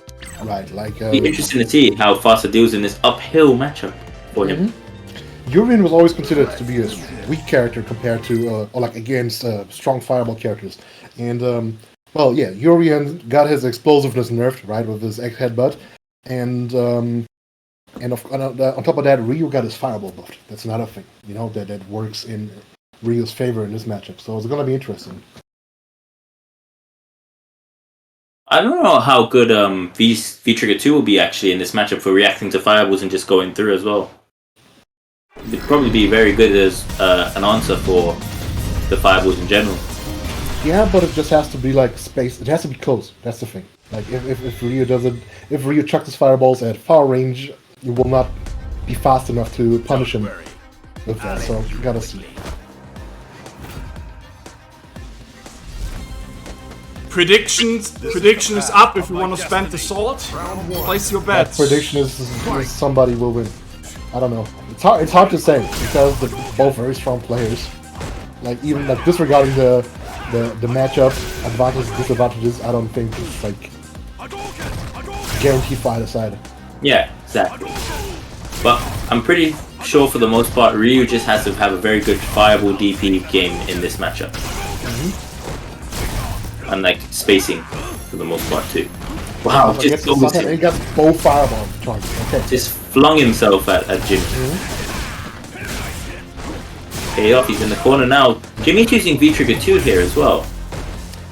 Right, like Be interesting to see how fhASSA deals in this uphill matchup for him. Urian was always considered to be a weak character compared to, or like against strong fireball characters. And, well, yeah, Urian got his explosiveness nerfed, right, with his X headbutt. And on top of that, Ryu got his fireball buffed. That's another thing, you know, that works in Ryu's favor in this matchup. So it's going to be interesting. I don't know how good V-Trigger 2 will be actually in this matchup for reacting to fireballs and just going through as well. It'd probably be very good as an answer for the fireballs in general. Yeah, but it just has to be like space. It has to be close. That's the thing. Like if Ryu doesn't, if Ryu chucks his fireballs at far range, you will not be fast enough to punish him with that. So you gotta see. prediction is up. If you want to spend the salt, place your My bets. prediction is somebody will win. I don't know. It's hard to say because they're both very strong players. Like even like disregarding the matchup advantages, disadvantages, I don't think it's like guaranteed for either side. Yeah, exactly. But I'm pretty sure for the most part, Ryu just has to have a very good fireball DP game in this matchup. And like spacing for the most part too. Wow, just he got both fireball charges. Okay. just flung himself at Jimmy. Paid off, he's in the corner now. Jimmy's using V-Trigger 2 here as well.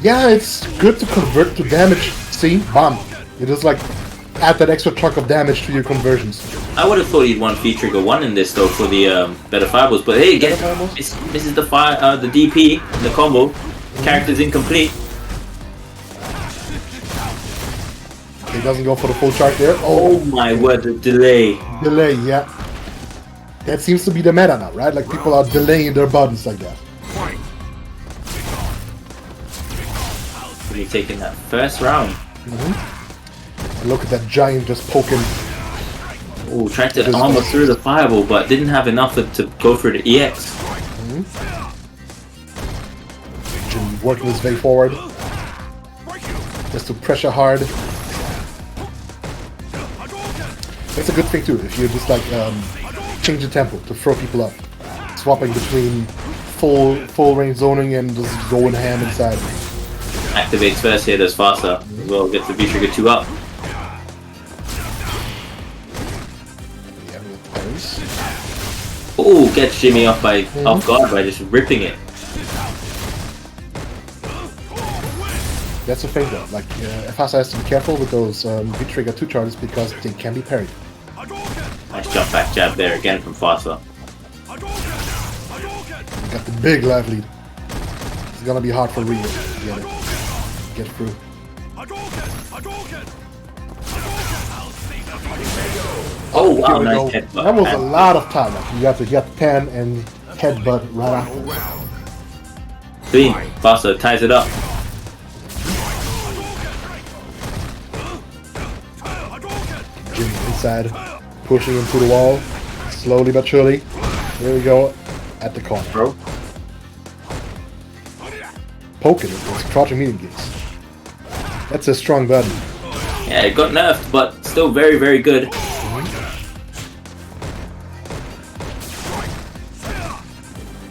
Yeah, it's good to convert to damage. See, bam. You just like add that extra chunk of damage to your conversions. I would have thought he'd want V-Trigger 1 in this though for the better fireballs, but hey, again, this is the DP, the combo. The character's incomplete. He doesn't go for the full charge there. Oh my word, the delay. Delay, yeah. That seems to be the meta now, right? Like people are delaying their buttons like that. Really taking that first round. And look at that giant just poking. Oh, tried to armor through the fireball, but didn't have enough to go through the EX. Jimmy working his way forward. Just to pressure hard. That's a good thing too, if you just like change the tempo to throw people up. Swapping between full range zoning and just going ham inside. Activates first here, does fhASSA as well, gets the V-Trigger 2 up. Yeah, with parries. Oh, gets Jimmy off guard by just ripping it. That's the thing though, like fhASSA has to be careful with those V-Trigger 2 charges because they can be parried. Nice jump back jab there again from fhASSA. Got the big life lead. It's gonna be hard for Ryu to get through. Oh wow, Here we nice go. headbutt. That was a lot of time. Like, you got pan and headbutt right after. Clean. fhASSA ties it up. Jimmy inside, pushing him to the wall, slowly but surely. There we go, at the corner. Bro. Poking it with crouching medium kicks. That's a strong button. Yeah, it got nerfed, but still very, very good.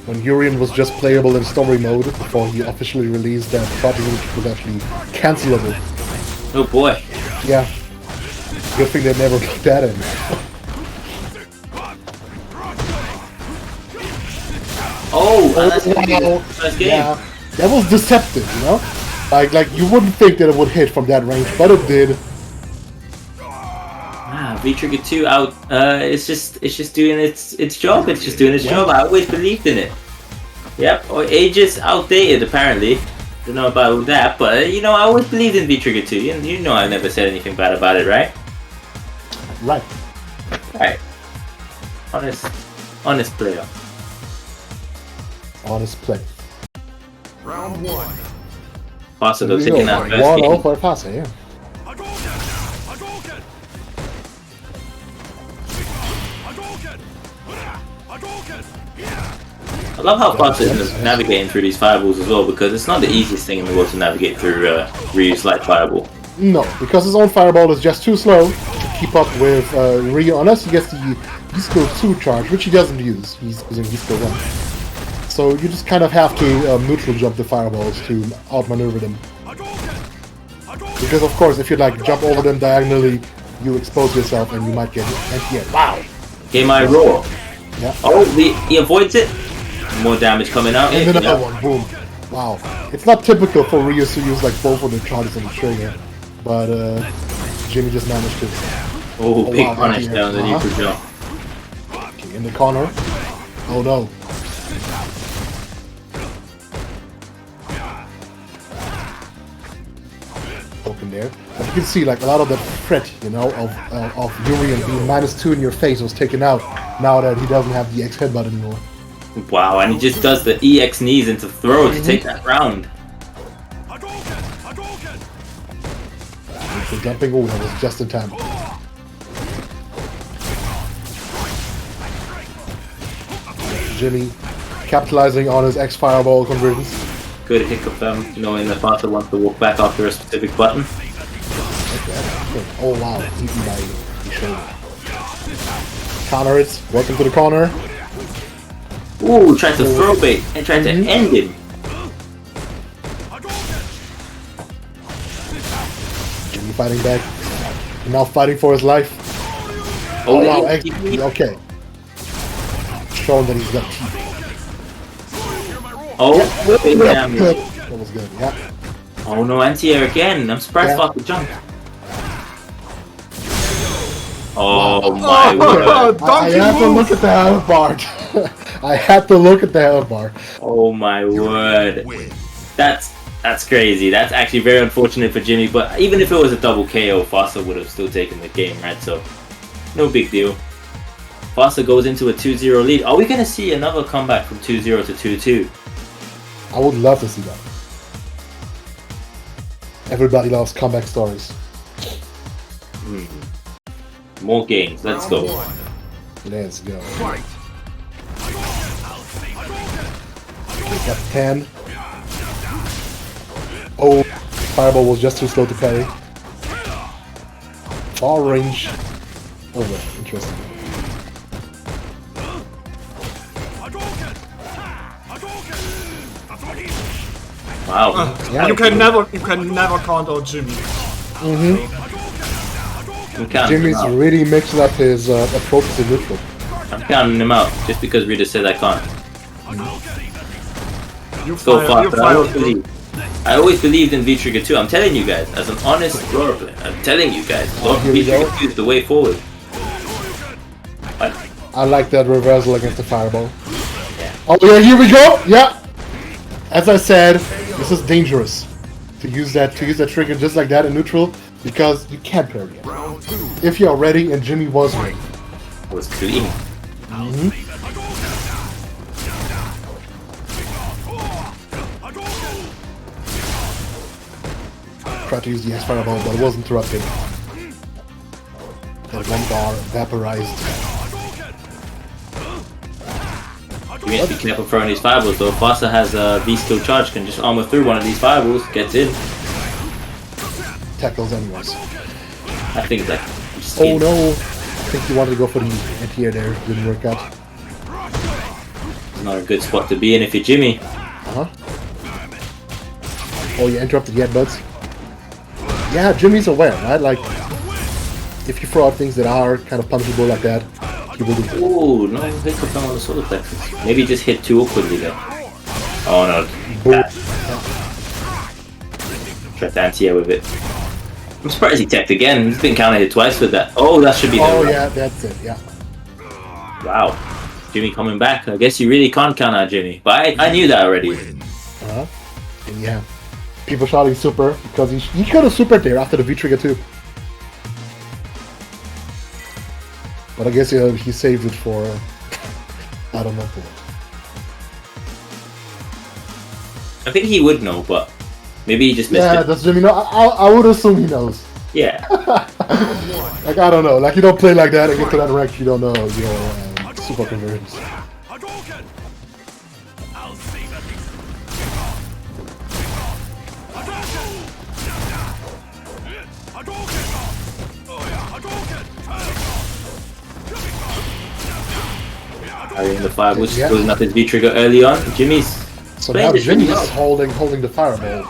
When Urian was just playable in story mode before he officially released that crouching medium was actually cancelable. Oh boy. Yeah. Good thing they never put that in. Oh, and that's gonna be the first game. Yeah, that was deceptive, you know? Like you wouldn't think that it would hit from that range, but it did. Ah, V-Trigger 2 out. It's just doing its job. It's just doing its job. I always believed in it. Yep. Or ages outdated apparently. Don't know about that, but you know I always believed in V-Trigger 2. You know I never said anything bad about it, right? Right. Right. Honest player. Honest play. Round one. fhASSA though There you taking go. that first 1-0 game. for fhASSA, yeah. I love how fast it is navigating through these fireballs as well, because it's not the easiest thing in the world to navigate through Ryu's light fireball. No, because his own fireball is just too slow to keep up with Ryu, unless he gets the Skill 2 charge, which he doesn't use. He's using Skill 1. So you just kind of have to neutral jump the fireballs to outmaneuver them. Because of course, if you like jump over them diagonally, you expose yourself and you might get anti-air. Wow! Okay, my roar. Yeah. Oh, he avoids it. More damage coming out. And then Yeah. another one, boom. Wow. It's not typical for Ryu to use like both of the charges on the trigger, but Jimmy just managed to. Oh, big wow, punish anti-air. down the neutral jump. Okay, in the corner. Oh no. Open there. But you can see like a lot of the threat, you know, of Urian being -2 in your face was taken out now that he doesn't have the X headbutt anymore. Wow, and he just does the EX knees into throw to take that round. So jumping, oh, that was just in time. Jimmy capitalizing on his X fireball conversions. Good hiccup, knowing that fhASSA wants to walk back after a specific button. Okay. Oh wow, eaten by the shoulder. Counter it, welcome to the corner. Ooh, tried to throw bait and tried to end him. Jimmy fighting back. Now fighting for his life. Oh wow, okay. Showing that he's got teeth. Oh, big damage. Good. That was good, yeah. Oh no, anti-air again. I'm surprised Yeah. fhASSA jumped. Oh my word. I had to look at the health bar. I had to look at the health bar. Oh my word. That's crazy. That's actually very unfortunate for Jimmy, but even if it was a double KO, fhASSA would have still taken the game, right? So, no big deal. fhASSA goes into a 2-0 lead. Are we going to see another comeback from 2-0 to 2-2? I would love to see that. Everybody loves comeback stories. More games. Let's go. Let's go. Fight. Okay, got 10. Oh, fireball was just too slow to parry. Far range. Over. Interesting. Wow. Yeah, You can never count out Jimmy. I'm counting Jimmy's him out. really mixing up his approach to neutral. I'm counting him out just because Rita said I can't. You Go fired. far, You but I always fired. believed. I always believed in V-Trigger 2. I'm telling you guys, as an honest Laura player, I'm telling you guys, Here we V-Trigger go. 2 is the way forward. But I like that reversal against the fireball. Oh yeah, here we go. Yeah. As I said, this is dangerous to use that trigger just like that in neutral because you can't parry it. Round 2. If you are ready, and Jimmy was ready. it was clean. Tried to use the X fireball, but it was interrupted. That one bar vaporized. You need to be careful throwing these fireballs though. fhASSA has a V-skill charge, can just armor through one of these fireballs, gets in. Tackles anyways. I think that. Just Oh no! I think you wanted to go for the anti-air there. Didn't work out. It's not a good spot to be in if you're Jimmy. Uh-huh. Oh, you interrupted the headbutts. Yeah, Jimmy's aware, right? Like, if you throw out things that are kind of punishable like that, he will do it. Ooh, no hiccup on the solar plexus. Maybe just hit too awkwardly there. Oh no. Boom. Tried to anti-air with it. I'm surprised he teched again. He's been counter hit twice with that. Oh, that should be the Oh one. yeah, that's it, yeah. Wow. Jimmy coming back. I guess you really can't count out Jimmy. But I knew that already. Uh-huh. And yeah, people shouting super because he could have supered there after the V-Trigger too. But I guess he saved it for, I don't know for. I think he would know, but Maybe he just missed Yeah, it. does Jimmy know? I would assume he knows. Yeah. Like, I don't know. Like, you don't play like that and get to that rank, you don't know your super conversions. Hadouken! I'll see that he's... Hadouken! Oh yeah, Hadouken! Carrying the fire was Yeah. closing up his V trigger early on. Jimmy's So playing now this really Jimmy's well. holding the fireball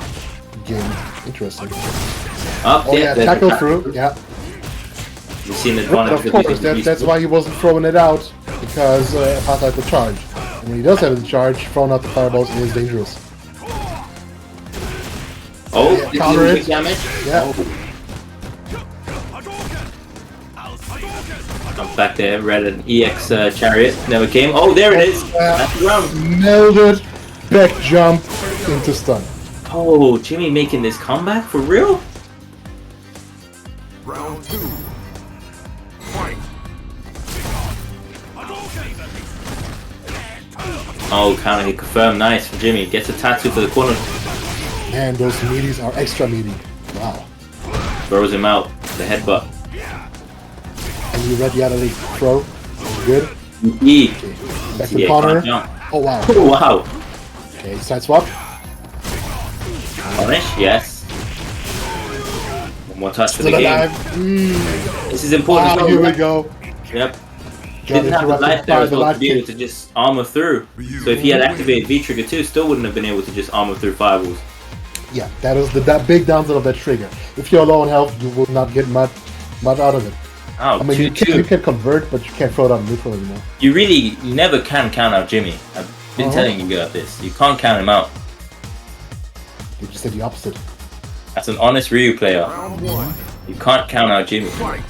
game. Interesting. Up, Oh yeah, there's tackle the- through. Yeah. You've seen the But advantage of of course, using the that's V why he wasn't throwing it out, because fhASSA had the charge. And when he does have the charge, throwing out the fireballs is dangerous. Oh, Yeah, this is counter big it. damage. Yeah. Comes back there, red and EX chariot never came. Oh, there it is. That's the round. Nailed it. Back jump into stun. Oh, Jimmy making this comeback for real? Round 2. Fight! Oh, counter hit confirmed. Nice from Jimmy. Gets a tattoo for the corner. And those meaties are extra meaty. Wow. Throws him out. The headbutt. And you read the other league throw. Good. E. Back to Yeah, corner. can't jump. Oh wow. Oh, wow. Okay, side swap. Punish, yes. One more touch for the Still game. alive. This is important. Wow, here we go. Yep. Got Didn't have the interrupted life there by as the well to life be able kick. to just armor through. So if he had activated V trigger 2, still wouldn't have been able to just armor through fireballs. Yeah, that is that big downside of that trigger. If you're low on health, you will not get much out of it. Oh, I mean, you 2-2. can convert, but you can't throw it on neutral anymore. You never can count out Jimmy. I've been telling you about this. You can't count him out. You just said the opposite. That's an honest Ryu player. Round 1. You can't count out Jimmy. Fight!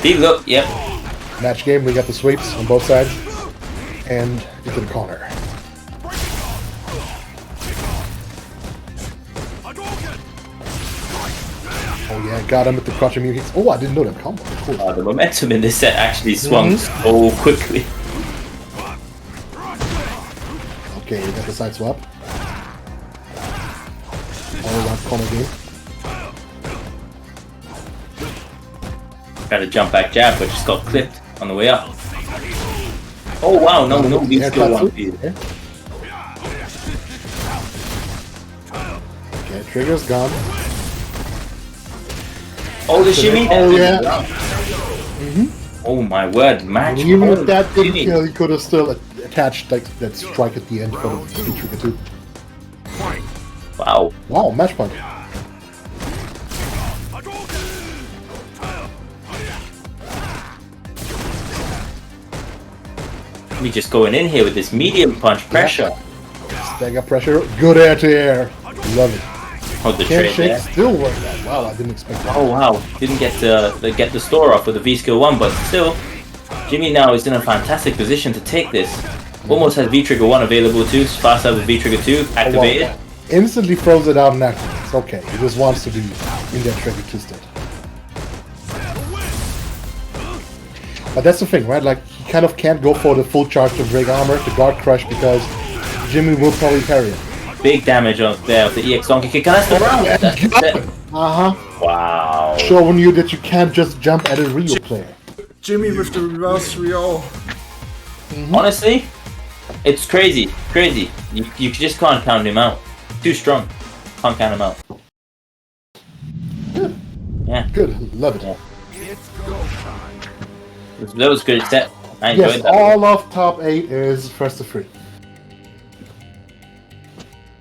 See, look, yep. Match game, we got the sweeps on both sides. And into the corner. Oh yeah, got him with the crotch immune hits. Oh, I didn't know that combo. Cool. The momentum in this set actually swung so quickly. Okay, we got the side swap. All around corner game. Tried to jump back jab, but just got clipped on the way up. Oh wow, no, we Air still one tatsu. feed. Okay, trigger's gone. Oh, the shimmy! Oh yeah. Oh my word, match. And even point, if that didn't Jimmy. kill, he could have still attached like that strike at the end for the trigger too. Fight! Wow. Wow, match point. Me just going in here with this medium punch pressure. Stagger pressure, good air to air. Love it. Oh, the Can't trade shake, there. still work that. Wow, I didn't expect that. Oh wow, didn't get the store off with the V skill 1, but still, Jimmy now is in a fantastic position to take this. Almost has V trigger 1 available too, fast with V trigger 2 activated. Wow. Instantly throws it out and activates. Okay, he just wants to be in that trigger 2 state. But that's the thing, right? Like, he kind of can't go for the full charge to break armor, the guard crush, because Jimmy will probably parry it. Big damage on there of the EX donkey kick, and that's the round. That's it. Uh-huh. Wow. Showing you that you can't just jump at a real player. Jimmy with the reverse 3-0. Honestly, it's crazy. You just can't count him out. Too strong. Can't count him out. Yeah, Good, love it. Yeah. that was a good set. I enjoyed Yes, that. all of top 8 is first to 3.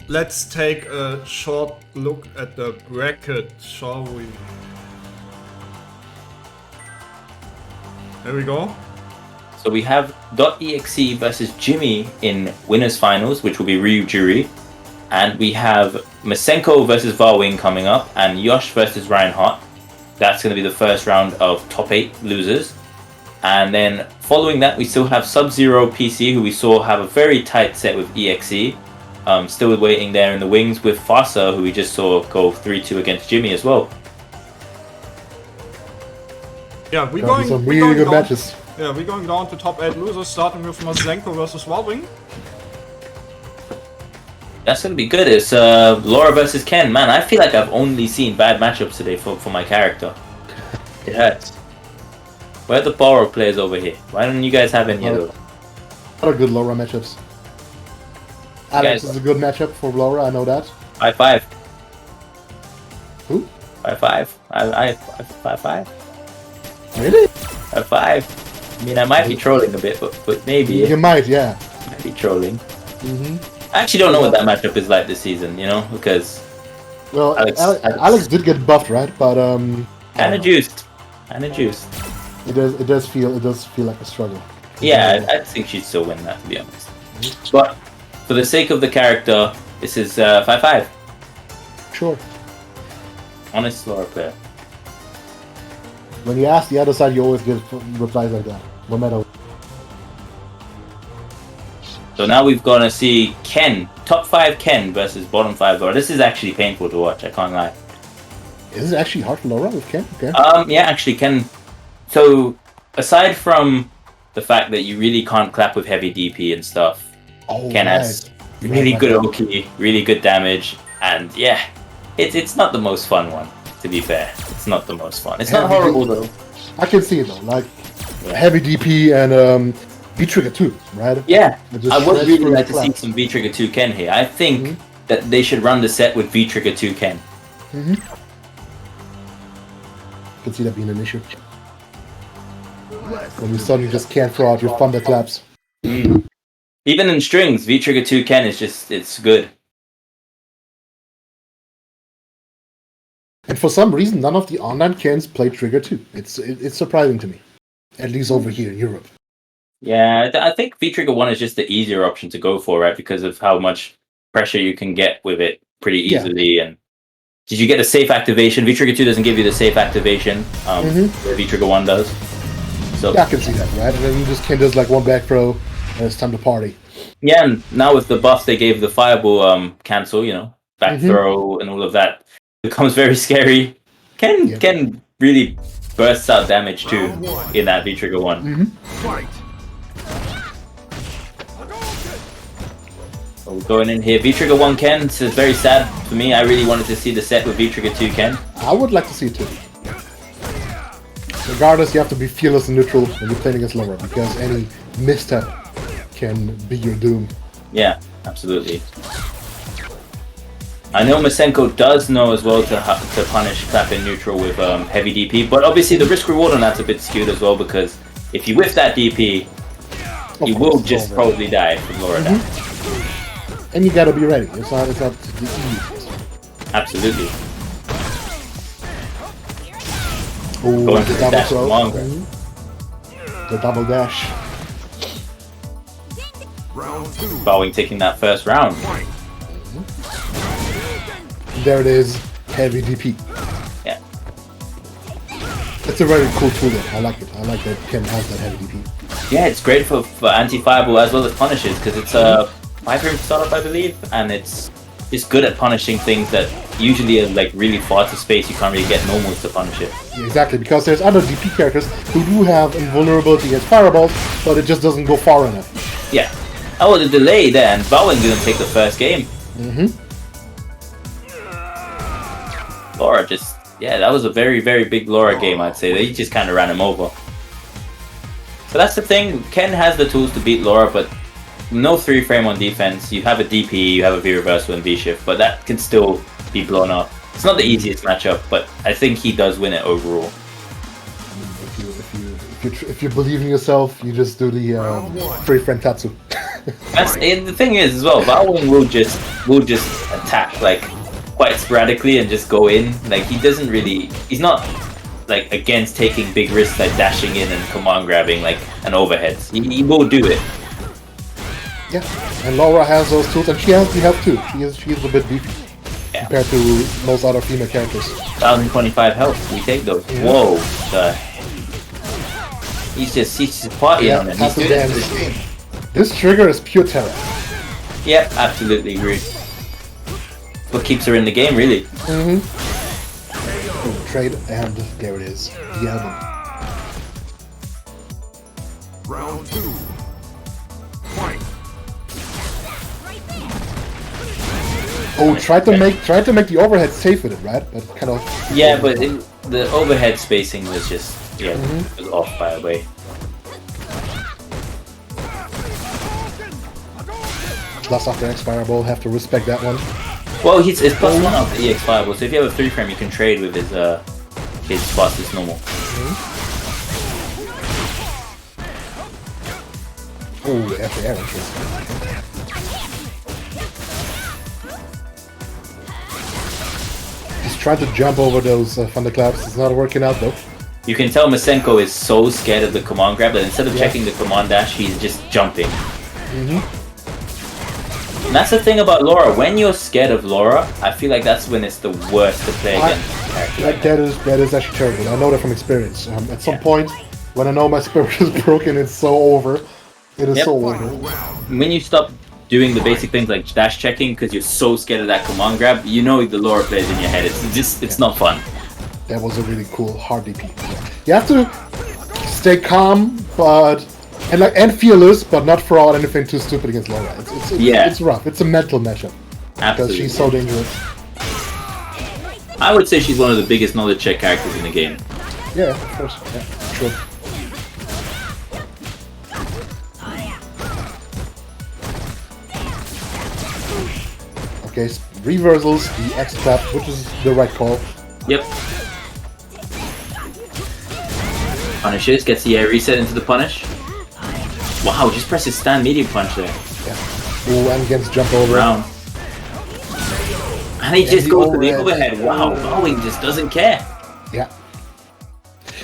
Let's take a short look at the bracket, shall we? There we go. So we have .exe versus Jimmy in winners finals, which will be Ryu Jury. And we have Masenko versus Valwing coming up, and Yosh versus Ryan Hart. That's going to be the first round of top 8 losers. And then following that, we still have Sub-Zero PC, who we saw have a very tight set with EXE. Still waiting there in the wings with fhASSA, who we just saw go 3-2 against Jimmy as well. Yeah, we're Gonna be going. some we're really going good down, matches. Yeah, we're going down to top 8 losers, starting with Masenko versus Valwing. That's gonna be good. It's Laura versus Ken. Man, I feel like I've only seen bad matchups today for my character. It hurts. Where are the Borrow players over here? Why don't you guys have any of those? What are good Laura matchups? Alex is a good matchup for Laura, I know that. 5-5. Who? 5-5. I 5-5. Really? 5-5. I mean, I might be trolling a bit, but maybe. You might, yeah. Might be trolling. Mm-hmm. I actually don't know what that matchup is like this season, you know, because Well, Alex did get buffed, right? But kinda juiced. Kinda juiced. It does feel like a struggle. Yeah, I think she'd still win that, to be honest. But for the sake of the character, this is 5-5. Sure. Honest Laura player. When you ask the other side, you always get replies like that, no matter. So now we've gonna see Ken, top 5 Ken versus bottom 5 Laura. This is actually painful to watch, I can't lie. Is it actually hard for Laura with Ken? Okay. Yeah, actually Ken. So aside from the fact that you really can't clap with heavy DP and stuff, Ken has really good Oki, really good damage, and yeah, it's not the most fun one, to be fair. It's not the most fun. It's not horrible though. I can see it though, like heavy DP and V-Trigger 2, right? Yeah, I would really like to see some V-Trigger 2 Ken here. I think that they should run the set with V-Trigger 2 Ken. I can see that being an issue. When you suddenly just can't throw out your thunderclaps. Even in strings, V-Trigger 2 Ken is just, it's good. And for some reason, none of the online Kens play Trigger 2. It's surprising to me. At least over here in Europe. Yeah, I think V-Trigger 1 is just the easier option to go for, right? Because of how much pressure you can get with it pretty easily. And did you get a safe activation? V-Trigger 2 doesn't give you the safe activation. V-Trigger 1 does. So yeah, I can see that, right? And then you just can just like one back throw, and it's time to party. Yeah, and now with the buff they gave the Fireball cancel, you know, back throw and all of that, it becomes very scary. Ken really bursts out damage too in that V-Trigger 1. Fight. So we're going in here. V-Trigger 1 Ken, this is very sad for me. I really wanted to see the set with V-Trigger 2 Ken. I would like to see it too. Regardless, you have to be fearless and neutral when you're playing against Laura, because any misstep can be your doom. Yeah, absolutely. I know Masenko does know as well to punish clap in neutral with heavy DP, but obviously the risk reward on that's a bit skewed as well, because if you whiff that DP, you will just probably die from Laura damage. And you gotta be ready. It's not the easiest. Absolutely. Oh, Going for the the dash double longer. throw. The double dash. Round 2. Valwing taking that first round. Fight. There it is. Heavy DP. Yeah. It's a very cool tool though. I like it. I like that Ken has that heavy DP. Yeah, it's great for anti-fireball as well as punishes, because it's a 5-room startup, I believe, and it's good at punishing things that usually are like really far to space. You can't really get normals to punish it. Yeah, exactly, because there's other DP characters who do have invulnerability against fireballs, but it just doesn't go far enough. Yeah. Oh, the delay there, and Valwing didn't take the first game. Laura just, yeah, that was a very, very big Laura game, I'd say. They just kind of ran him over. So that's the thing. Ken has the tools to beat Laura, but no 3-frame on defense. You have a DP, you have a V-reversal and V-shift, but that can still be blown up. It's not the easiest matchup, but I think he does win it overall. If you believe in yourself, you just do the 3-frame Tatsu. And the thing is as well, Valwing will just attack like quite sporadically and just go in. Like he's not like against taking big risks like dashing in and command grabbing like an overheads. He will do it. Yeah, and Laura has those tools, and she has the health too. She is a bit beefy compared to most other female characters. 1025 health, we take those. Yeah. Whoa, he's just partying on it. He's doing it for the game. This trigger is pure terror. Yep, absolutely agree. What keeps her in the game, really. Trade, and there it is. The album. Round 2. Fight. Oh, try to make the overhead safe with it, right? But kind of. Yeah, but the overhead spacing was just was off by a way. Plus after X Fireball, have to respect that one. Well, it's plus 1 off the EX Fireball, so if you have a 3-frame, you can trade with his fastest normal. Oh, after air interest. He's trying to jump over those thunderclaps. It's not working out though. You can tell Masenko is so scared of the command grab that instead of checking the command dash, he's just jumping. And that's the thing about Laura. When you're scared of Laura, I feel like that's when it's the worst to play against. That is actually terrible. I know that from experience. At some point, when I know my spirit is broken, it's so over. It is so over. When you stop doing the basic things like dash checking because you're so scared of that command grab, you know the Laura plays in your head. It's not fun. That was a really cool hard DP. You have to stay calm, and fearless, but not throw out anything too stupid against Laura. It's rough. It's a mental matchup. Absolutely. Because she's so dangerous. I would say she's one of the biggest knowledge check characters in the game. Yeah, of course. Yeah, sure. Okay, reversals the X trap, which is the right call. Yep. Punishes, gets the air reset into the punish. Wow, just press his stand medium punch there. Yeah. Ooh, and gets jump over. Round. And he just goes to the overhead. Wow, Valwing just doesn't care. Yeah.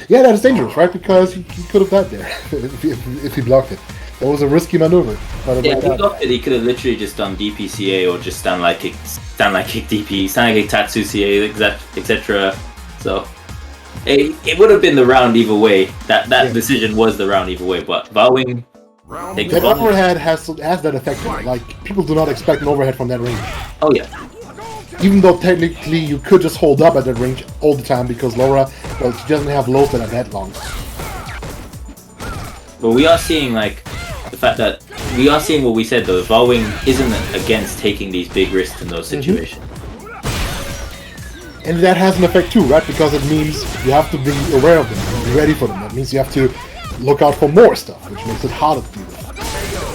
Yeah, that is dangerous, right? Because he could have died there if he blocked it. That was a risky maneuver. Yeah, if he blocked it, he could have literally just done DPCA or just stand like kick DP, stand like kick Tatsu CA, etc. So it would have been the round either way. That decision was the round either way. But Valwing, that overhead has that effect. Like people do not expect an overhead from that range. Oh yeah. Even though technically you could just hold up at that range all the time because Laura, well, she doesn't have lows that are that long. But we are seeing like the fact that we are seeing what we said though. Valwing isn't against taking these big risks in those situations. And that has an effect too, right? Because it means you have to be aware of them, be ready for them. That means you have to look out for more stuff, which makes it harder to do that.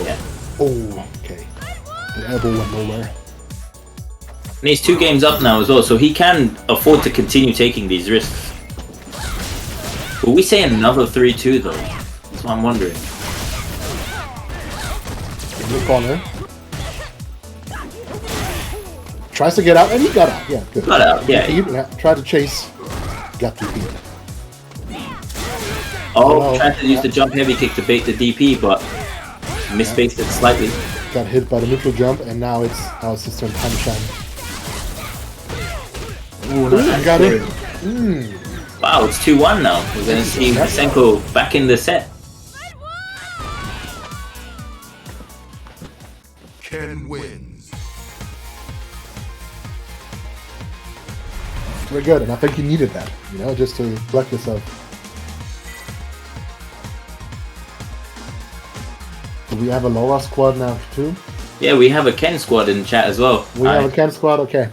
Yeah. Oh, okay. The elbow went nowhere. And he's 2 games up now as well, so he can afford to continue taking these risks. Will we say another 3-2 though? That's what I'm wondering. In the corner. Tries to get out, and he got out. Yeah, good. Got out, yeah. He tried to chase. Got DP. Oh, tried to use the jump heavy kick to bait the DP, but misspaced it slightly. Got hit by the neutral jump, and now it's his turn to shine. Ooh, nice. Got it. Wow, it's 2-1 now. We're going to see Masenko back in the set. Ken wins. Very good, and I think you needed that, just to collect yourself. Do we have a Laura squad now too? Yeah, we have a Ken squad in chat as well. We have a Ken squad, okay.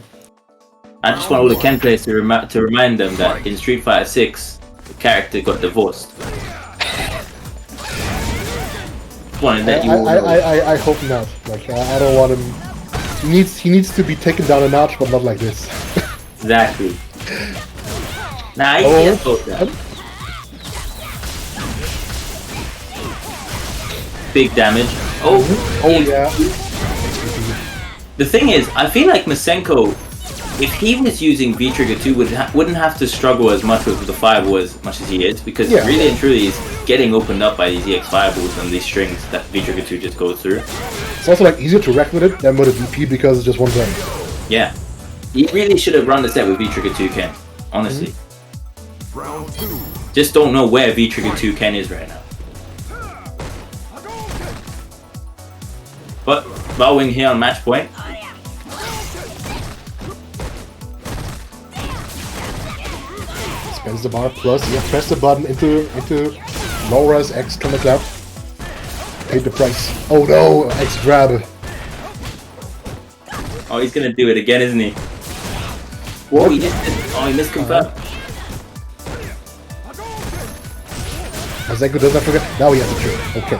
I just want all the Ken players to remind them that in Street Fighter 6, the character got divorced. I hope not. Like I don't want him. He needs to be taken down a notch, but not like this. Exactly. Nah, he can't vote that. Big damage. Oh yeah. The thing is, I feel like Masenko, if he was using V-Trigger 2, wouldn't have to struggle as much with the fireball as much as he is, because really and truly he's getting opened up by these EX fireballs and these strings that V-Trigger 2 just goes through. It's also like easier to wreck with it than with a DP because it's just one gun. Yeah. He really should have run the set with V-Trigger 2 Ken, honestly. Round 2. Just don't know where V-Trigger 2 Ken is right now. But Valwing here on match point. Spends the bar plus, press the button into Laura's X thunderclap. Paid the price. Oh no, X grab. Oh, he's gonna do it again, isn't he? Whoa, he just he misconfirmed. Masenko does not forget. Now he has a true. Okay.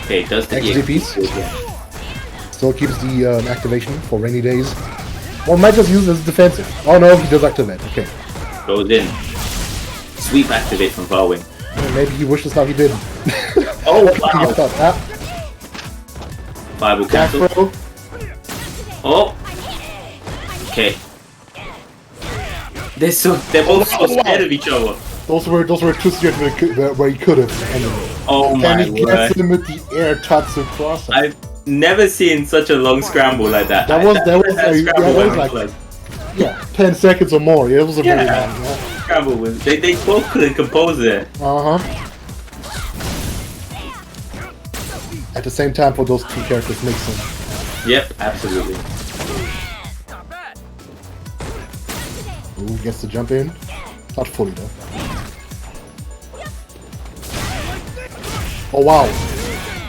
Okay, does the XGPs. Still keeps the activation for rainy days. Or might just use it as defensive. Oh no, he does activate. Okay. Goes in. Sweep activate from Valwing. Maybe he wishes now he didn't. Oh, wow. Fireball cancel. Throw. Oh. Okay. They're both so scared of each other. Those were two situations where he could have ended it. Oh my And he word. gets him with the air Tatsu cross. I've never seen such a long scramble like that. That was Scramble like 10 seconds or more. It was a very long. Yeah. Scramble was. They both couldn't compose it. At the same time, for those two characters, makes sense. Yep, absolutely. Ooh, gets to jump in. Not fully though. Oh wow.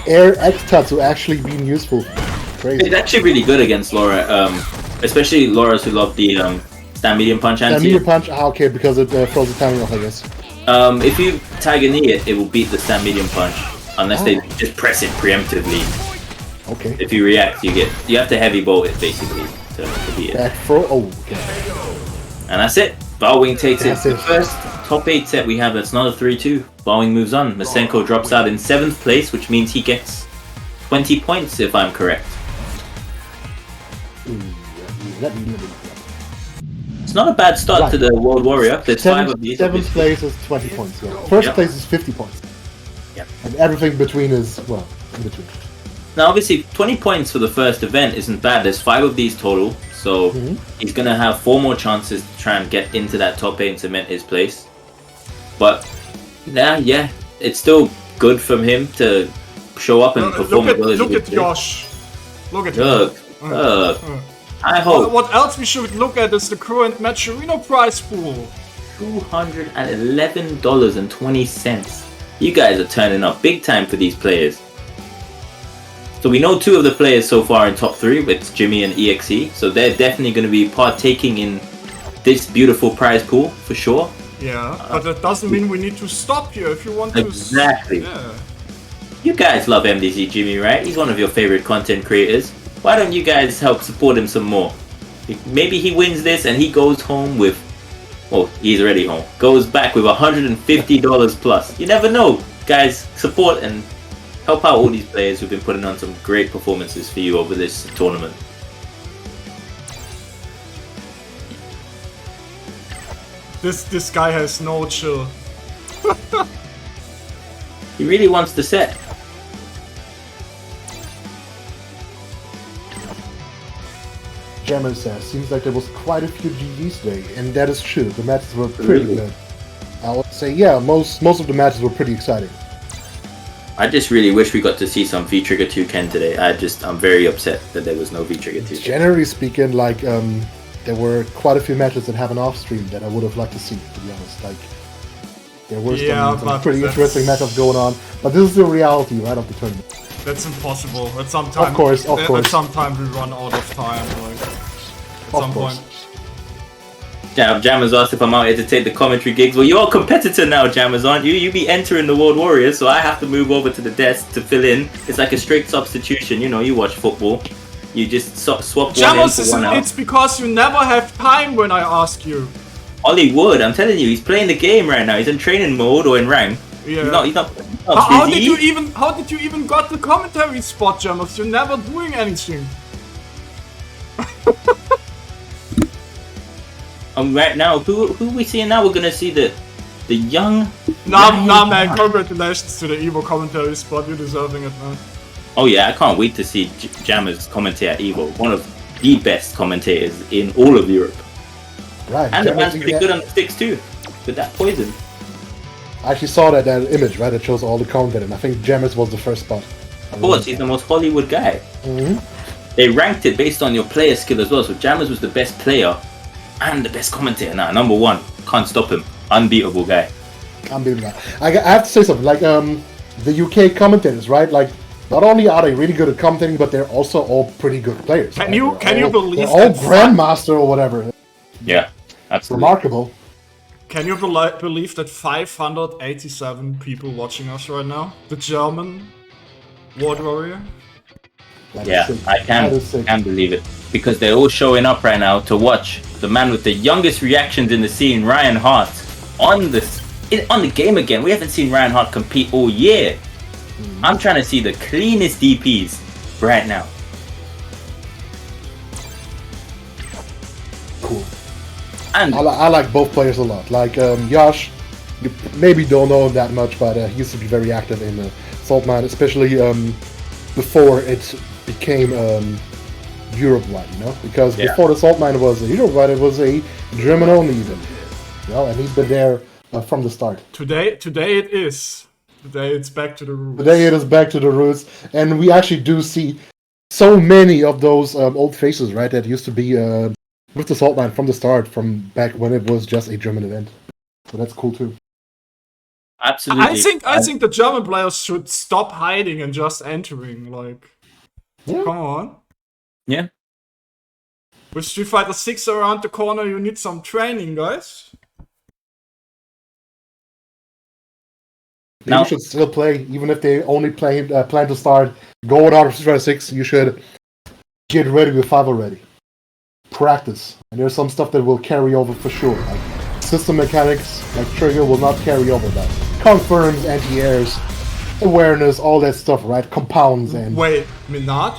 Air X Tatsu actually being useful. Crazy. It's actually really good against Laura, especially Laura's who love the stand medium punch anti. Medium punch, okay, because it throws the timing off, I guess. If you tag a knee it will beat the stand medium punch. Unless they just press it preemptively. Okay. If you react, you have to heavy bolt it basically to beat it. Back throw. Oh, okay. And that's it. Valwing takes That's it. it. The first top 8 set we have, that's not a 3-2. Valwing moves on. Masenko drops out in 7th place, which means he gets 20 points if I'm correct. Let me. It's not a bad start to the World Warrior. There's 5 of these. 7th place is 20 points, yeah. First place is 50 points. Yep. And everything between is, well, in between. Now obviously 20 points for the first event isn't bad. There's 5 of these total. So he's going to have 4 more chances to try and get into that top 8 and cement his place. But yeah, it's still good from him to show up and perform well as Look at yosh. Look at him. Look. I hope. What else we should look at is the current match arena prize pool. $211.20. You guys are turning up big time for these players. So we know 2 of the players so far in top 3, it's Jimmy and EXE. So they're definitely going to be partaking in this beautiful prize pool for sure. Yeah, but that doesn't mean we need to stop here if you want to. Exactly. Yeah. You guys love MDZ Jimmy, right? He's one of your favorite content creators. Why don't you guys help support him some more? Maybe he wins this and he goes home with, well, he's already home. Goes back with $150 plus. You never know. Guys, support and help out all these players who've been putting on some great performances for you over this tournament. This guy has no chill. He really wants the set. Jammer says, seems like there was quite a few GGs today, and that is true. The matches were pretty good. I would say, yeah, most of the matches were pretty exciting. I just really wish we got to see some V-Trigger 2 Ken today. I'm very upset that there was no V-Trigger 2 Ken. Generally speaking, like, there were quite a few matches that happened off stream that I would have liked to see, to be honest. Like, there were some pretty interesting matchups going on, but this is the reality, right, of the tournament. That's impossible. At some time, of course. At some time we run out of time. Like, at some point. Yeah, Jammers asked if I'm out here to take the commentary gigs. Well, you're a competitor now, Jammers, aren't you? You be entering the World Warriors, so I have to move over to the desk to fill in. It's like a straight substitution. You know, you watch football. You just swap Jammers, one in for one out. it's because you never have time when I ask you. Hollywood, I'm telling you, he's playing the game right now. He's in training mode or in rank. Yeah. He's not How busy. did you even got the commentary spot, Jammers? You're never doing anything. Right now, who we seeing now? We're gonna see the young. Nah, man! Congratulations to the Evo commentary spot. You're deserving it, man. Oh yeah, I can't wait to see Jammers commentate at Evo. One of the best commentators in all of Europe. Right. And the man's pretty good on the sticks too, with that poison. I actually saw that image, right? It shows all the content, and I think Jammers was the first spot. Of course, he's the most Hollywood guy. They ranked it based on your player skill as well. So Jammers was the best player and the best commentator. Now, number 1, can't stop him. Unbeatable guy. Unbelievable. I have to say something. Like the UK commentators, right? Like not only are they really good at commentating, but they're also all pretty good players. Can you believe they're all that grandmaster or whatever? Yeah, absolutely. Remarkable. Can you believe that 587 people watching us right now? The German World Warrior? Yeah, I can believe it. Because they're all showing up right now to watch the man with the youngest reactions in the scene, Ryan Hart, on the game again. We haven't seen Ryan Hart compete all year. I'm trying to see the cleanest DPs right now. Cool. And I like both players a lot. Like Yosh, you maybe don't know him that much, but he used to be very active in Saltmine, especially before it became Europe-wide, you know? Because before the Saltmine was a Europe-wide, it was a German-only event. You know, and he's been there from the start. Today it is. Today it's back to the roots. Today it is back to the roots, and we actually do see so many of those old faces, right, that used to be with the Saltmine from the start, from back when it was just a German event. So that's cool too. absolutely. I think the German players should stop hiding and just entering. Like, come on. Yeah. With Street Fighter 6 around the corner, you need some training, guys. You should still play, even if they only plan to start going out of Street Fighter 6. You should get ready with 5 already. Practice, and there's some stuff that will carry over for sure. Like system mechanics, like trigger, will not carry over that. Confirms, anti-airs, awareness, all that stuff, right? Compounds and. Wait, Minat?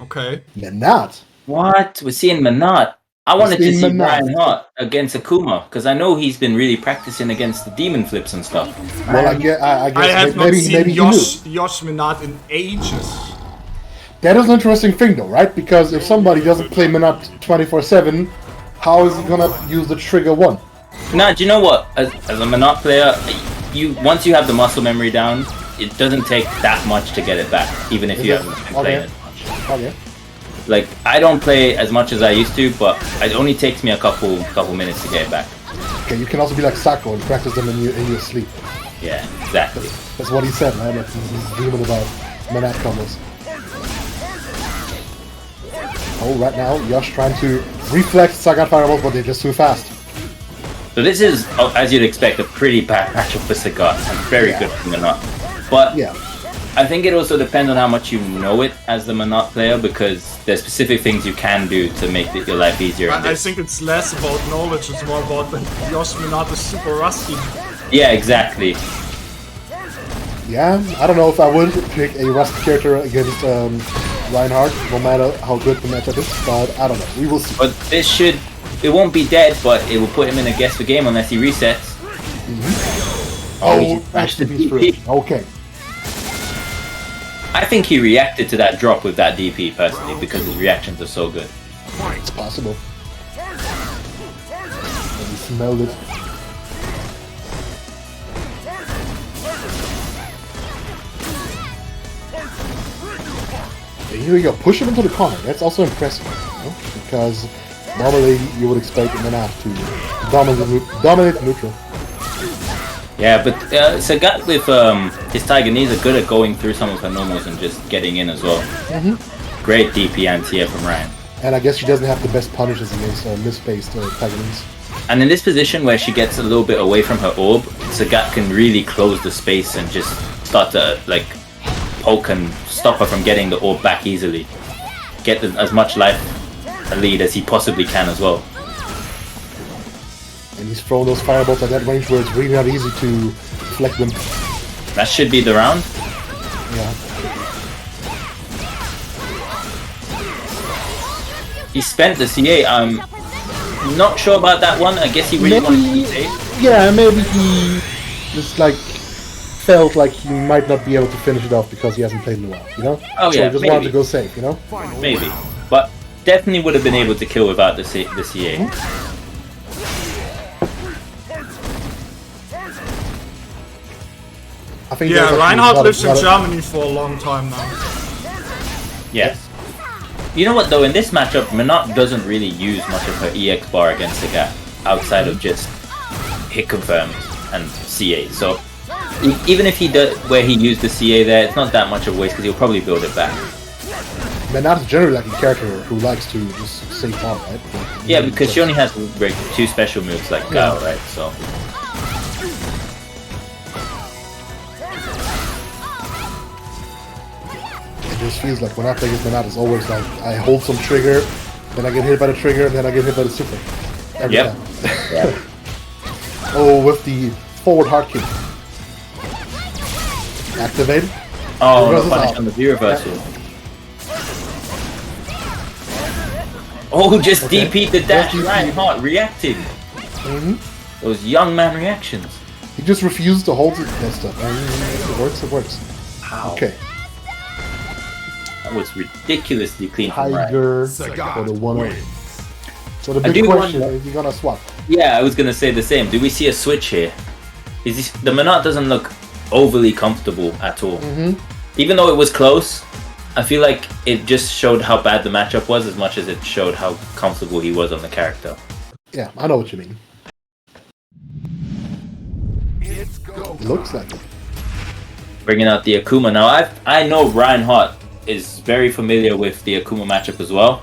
Okay. Minat. What? We're seeing Manat. I wanted to seeing see Manat. Ryan Hart against Akuma, because I know he's been really practicing against the demon flips and stuff. Well, I guess I have not maybe seen he knew. Yosh Minat in ages. That is an interesting thing, though, right? Because if somebody doesn't play Minat 24/7, how is he gonna use the trigger one? Now, do you know what? As a Manat player, once you have the muscle memory down, it doesn't take that much to get it back, even if you haven't been playing as much. Okay. Like, I don't play as much as I used to, but it only takes me a couple minutes to get it back. Okay, you can also be like Sako and practice them in your sleep. Yeah, exactly. That's what he said, man. He's dreaming about Minat combos. Oh, right now, Yosh trying to reflect Sagat fireballs, but they're just too fast. So this is, as you'd expect, a pretty bad matchup for Sagat, and very good for Manat. But Yeah. I think it also depends on how much you know it as the Manat player, because there's specific things you can do to make your life easier. I think it's less about knowledge, it's more about that Yosh Minat is super rusty. Yeah, exactly. Yeah, I don't know if I would pick a rusty character against Ryan Hart, no matter how good the matchup is, but I don't know. We will see. But it won't be dead, but it will put him in a guess the game unless he resets. Oh, smashed the actually, DP. okay. I think he reacted to that drop with that DP personally, because his reactions are so good. It's possible. He smelled it. Here we go. Push him into the corner. That's also impressive, you know? Because normally you would expect Minat to dominate neutral. Yeah, but Sagat with his Taiwanese are good at going through some of her normals and just getting in as well. Great DP anti-air from Ryan. And I guess she doesn't have the best punishes against misspaced Taiwanese. And in this position where she gets a little bit away from her orb, Sagat can really close the space and just start to like poke and stop her from getting the orb back easily. Get as much life lead as he possibly can as well. And he's throwing those fireballs at that range where it's really not easy to deflect them. That should be the round. Yeah. He spent the CA. I'm not sure about that one. I guess he really wanted to be safe. Yeah, maybe he just like felt like he might not be able to finish it off because he hasn't played in a while, you know? Oh, so yeah, he just maybe. wanted to go safe, you know? Maybe. But definitely would have been able to kill without the CA. I think Yeah, there's Reinhardt actually lives in Germany for a long time now. Yes. You know what though, in this matchup, Minot doesn't really use much of her EX bar against Sagat, outside of just hit confirms and CA. So Even if he does, where he used the CA there, it's not that much of a waste because he'll probably build it back. Menat is generally like a character who likes to just save farm, right? Like, Yeah, because she only has like 2 special moves like Gao, right? So. It just feels like when I play against Menat, it's always like I hold some trigger, then I get hit by the trigger, and then I get hit by the super. Every time. Yeah. Oh, with the forward hard kick. Activate. Oh, Reverses the punish out. on the V reversal. Oh, just Okay. DP'd the dash. Just Ryan DP'd. Hart reacting. Those young man reactions. He just refused to hold it and stuff. And it works, it works. Wow. Okay. That was ridiculously clean from Ryan. Tiger Sagat for the 1-0. wins. So the I big do question wonder- is he gonna swap? Yeah, I was gonna say the same. Do we see a switch here? The Menat doesn't look overly comfortable at all. Even though it was close, I feel like it just showed how bad the matchup was as much as it showed how comfortable he was on the character. Yeah, I know what you mean. It's go. It looks like it. Bringing out the Akuma. Now, I know Ryan Hart is very familiar with the Akuma matchup as well.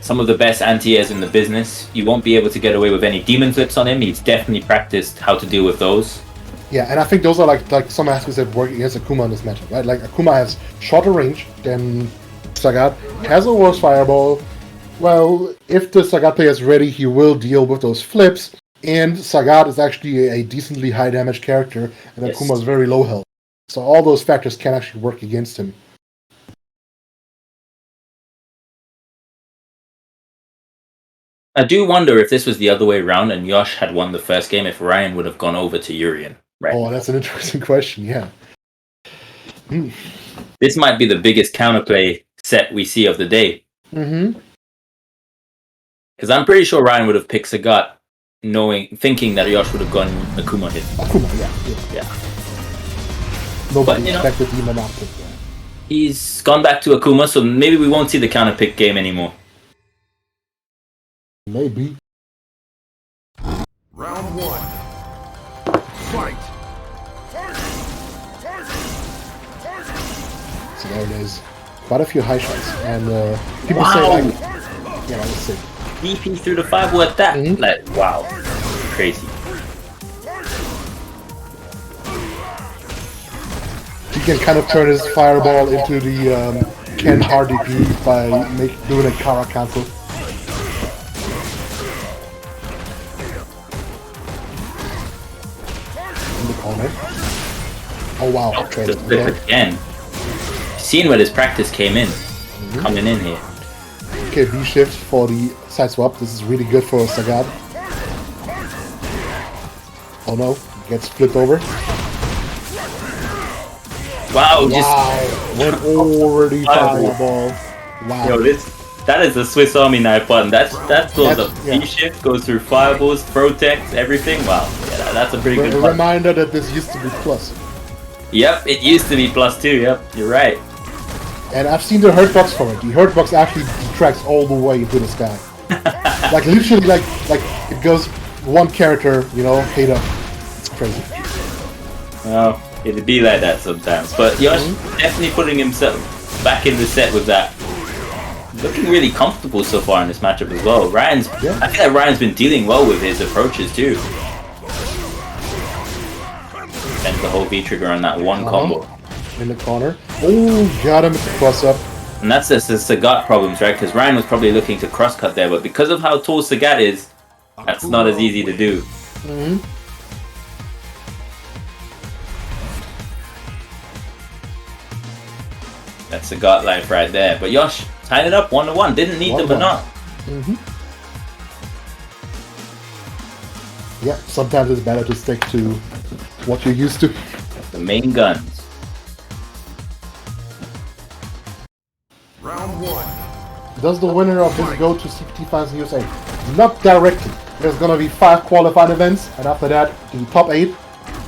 Some of the best anti-airs in the business. You won't be able to get away with any demon flips on him. He's definitely practiced how to deal with those. Yeah, and I think those are like some aspects that work against Akuma in this matchup, right? Like Akuma has shorter range than Sagat, has a worse fireball. Well, if the Sagat player is ready, he will deal with those flips. And Sagat is actually a decently high damage character, and Yes. Akuma is very low health. So all those factors can actually work against him. I do wonder if this was the other way around and Yosh had won the first game, if Ryan would have gone over to Urian. Right. Oh, that's an interesting question, yeah. This might be the biggest counterplay set we see of the day. Mm-hmm. Because I'm pretty sure Ryan would have picked Sagat, thinking that Yosh would have gone Akuma hit. Akuma, yeah. Yeah. Nobody But, you know- expected the Manap pick there. He's gone back to Akuma, so maybe we won't see the counter pick game anymore. Maybe. Round 1. Fight. So there it is. Quite a few high shots. And people Wow. say, like, yeah, let's see. DP through the 5 with that. Mhm. Like, wow. Crazy. He can kind of turn his fireball into the Ken Hard DP by doing a Kara cancel. In the corner. Oh wow, okay. Just flip again. Seeing where this practice came in. Coming in here. Okay, V shift for the side swap. This is really good for Sagat. Oh no, gets flipped over. Wow, just Wow, went over the Fireball. fireball. Wow. yo, that is the Swiss Army knife button. That blows up yeah. D-shift, goes through fireballs, protects, everything. Wow, yeah, that's a pretty A good one. reminder that this used to be plus. Yep, it used to be +2. Yep, you're right. And I've seen the hurt box for it. The hurt box actually detracts all the way into the sky. Like literally, like it goes one character, you know, hate up. It's crazy. Well, it'd be like that sometimes. But Yosh definitely putting himself back in the set with that. Looking really comfortable so far in this matchup as well. I feel like Ryan's been dealing well with his approaches too. And the whole V trigger on that one combo. In the corner. Oh, got him at the cross up. And that's just the Sagat problems, right? Because Ryan was probably looking to cross cut there, but because of how tall Sagat is, that's not as easy to do. That's Sagat life right there. But Yosh tied it up 1-1. Didn't need the 1-1. banana. Yeah, sometimes it's better to stick to what you're used to. The main guns. Round 1. Does the winner of this go to CPT USA? Not directly. There's gonna be 5 qualifying events, and after that, the top 8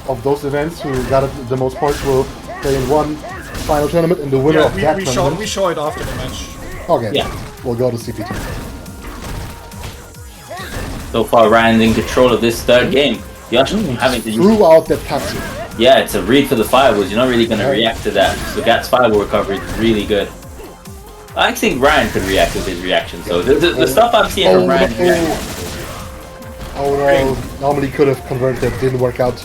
of those events who got the most points will play in one final tournament, and the winner Yeah, of that we tournament. show it after the match. Okay, Yeah. we'll go to CPT. So far, Ryan's in control of this third game. Yosh having to use. Threw out that Tatsu. Yeah, it's a read for the fireballs. You're not really going to react to that. So Gat's fireball recovery is really good. I think Ryan could react with his reaction. So the stuff I'm seeing from Ryan. Oh no! Normally could have converted that. Didn't work out.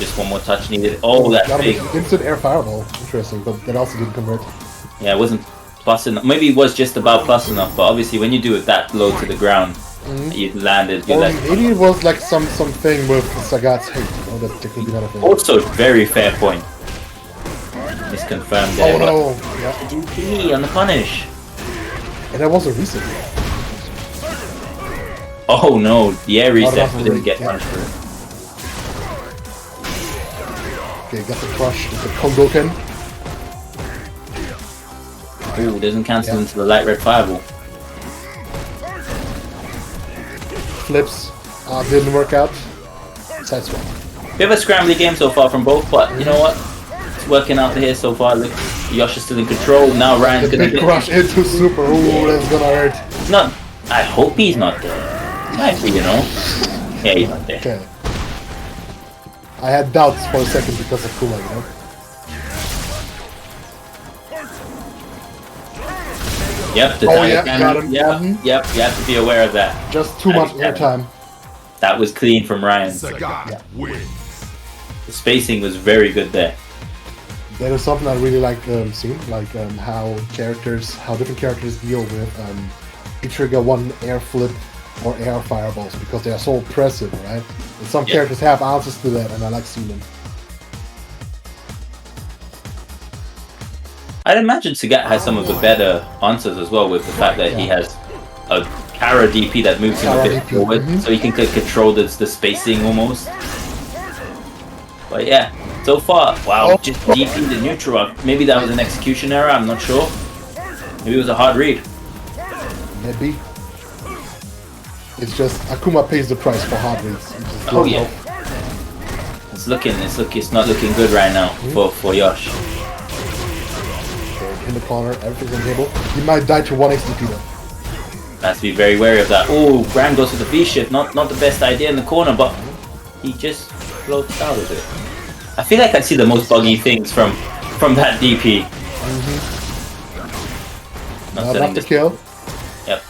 Just one more touch needed. Oh, that big instant air fireball. Interesting, but that also didn't convert. Yeah, it wasn't plus enough. Maybe it was just about plus enough. But obviously, when you do it that low to the ground, you landed. Or maybe it was like something with Sagat's hate. You know, that could be another thing. Also, very fair point. It's confirmed there. Oh no! Yeah. DP on the punish. And that was a reset. Oh no, the air reset didn't get yeah. punished for it. Okay, got the crush with the Congo Ken. Ooh, doesn't cancel into the light red fireball. Flips. Didn't work out. Side swap. Bit of a scrambly game so far from both, but you know what? It's working out here so far. Look, Yosh is still in control. Now Ryan's The gonna big crush into super. Ooh, that's gonna hurt. He's not. I hope he's not there. Might be, you know. Yeah, he's not there. Okay. I had doubts for a second because of Kuma, you know. Yep, the Oh, time yeah, cannon. got him. Yep, you have to be aware of that. Just too much airtime. That was clean from Ryan. Sagat wins. The spacing was very good there. That is something I really like seeing, like how different characters deal with you trigger one air flip or air fireballs because they are so impressive, right? And some characters have answers to that, and I like seeing them. I'd imagine Sagat has some of the better answers as well, with the fact that he has a Kara DP that moves him a bit forward, so he can control the spacing almost. But yeah, so far, wow, just DP the neutral. Maybe that was an execution error, I'm not sure. Maybe it was a hard read. Maybe. It's just Akuma pays the price for hard reads. Oh yeah. It's not looking good right now for Yosh. Okay, in the corner, everything's on the table. He might die to 1 XDP though. Has to be very wary of that. Oh, Graham goes for the V shift. Not the best idea in the corner, but he just floats out of it. I feel like I see the most buggy things from that DP. Not the kill. Yep.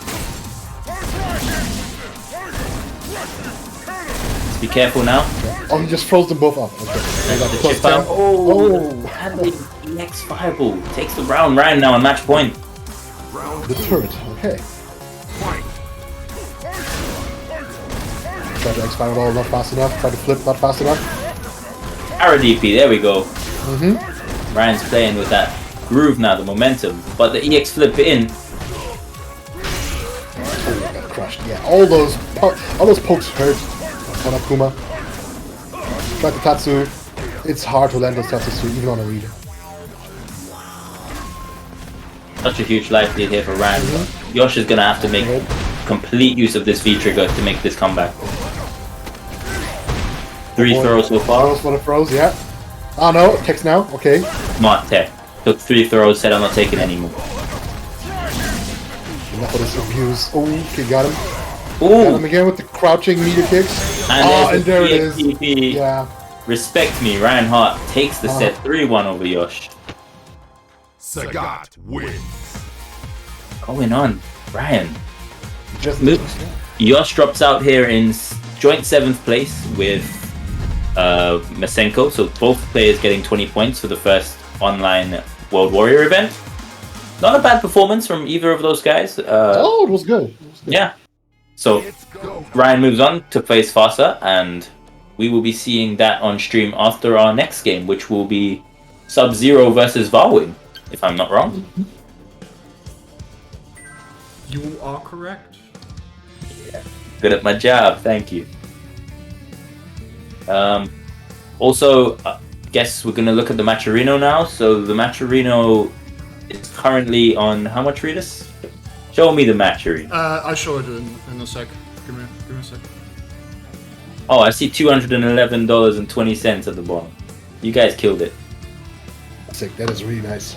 Let's be careful now. Oh, he just froze them both up. Okay. They got The plus chip down. 10. Oh, and the next fireball takes the round. Ryan now on match point. The turret. Okay. Try to X fireball, not fast enough. Try to flip, not fast enough. Arrow DP, there we go. Ryan's playing with that groove now, the momentum. But the EX flip in. Oh, got crushed. Yeah, all those pokes hurt on Akuma. Try to Tatsu. It's hard to land those Tatsu even on a read. Such a huge life lead here for Ryan. Yosh is gonna have to make complete use of this V trigger to make this comeback. 3 throws so far. Throws for the throws, yeah. Oh no, text now, okay. Smart tech. Took 3 throws, said I'm not taking any more. Enough of this abuse. Oh, okay, got him. Ooh! Got him again with the crouching meter kicks. And, And there it is. DP. Yeah. Respect me, Ryan Hart takes the set 3-1 over Yosh. Sagat wins. Going on, Ryan. Just Yosh drops out here in joint 7th place with Masenko, so both players getting 20 points for the first online World Warrior event. Not a bad performance from either of those guys. it was good. Yeah. So Ryan moves on to face fhASSA, and we will be seeing that on stream after our next game, which will be Sub-Zero versus Valwing, if I'm not wrong. You are correct. Good at my job, thank you. Also, guess we're going to look at the Matcherino now. So the Matcherino is currently on how much, Ritas? Show me the Matcherino. I'll show it in a sec. Give me a sec. Oh, I see $211.20 at the bottom. You guys killed it. Sick, that is really nice.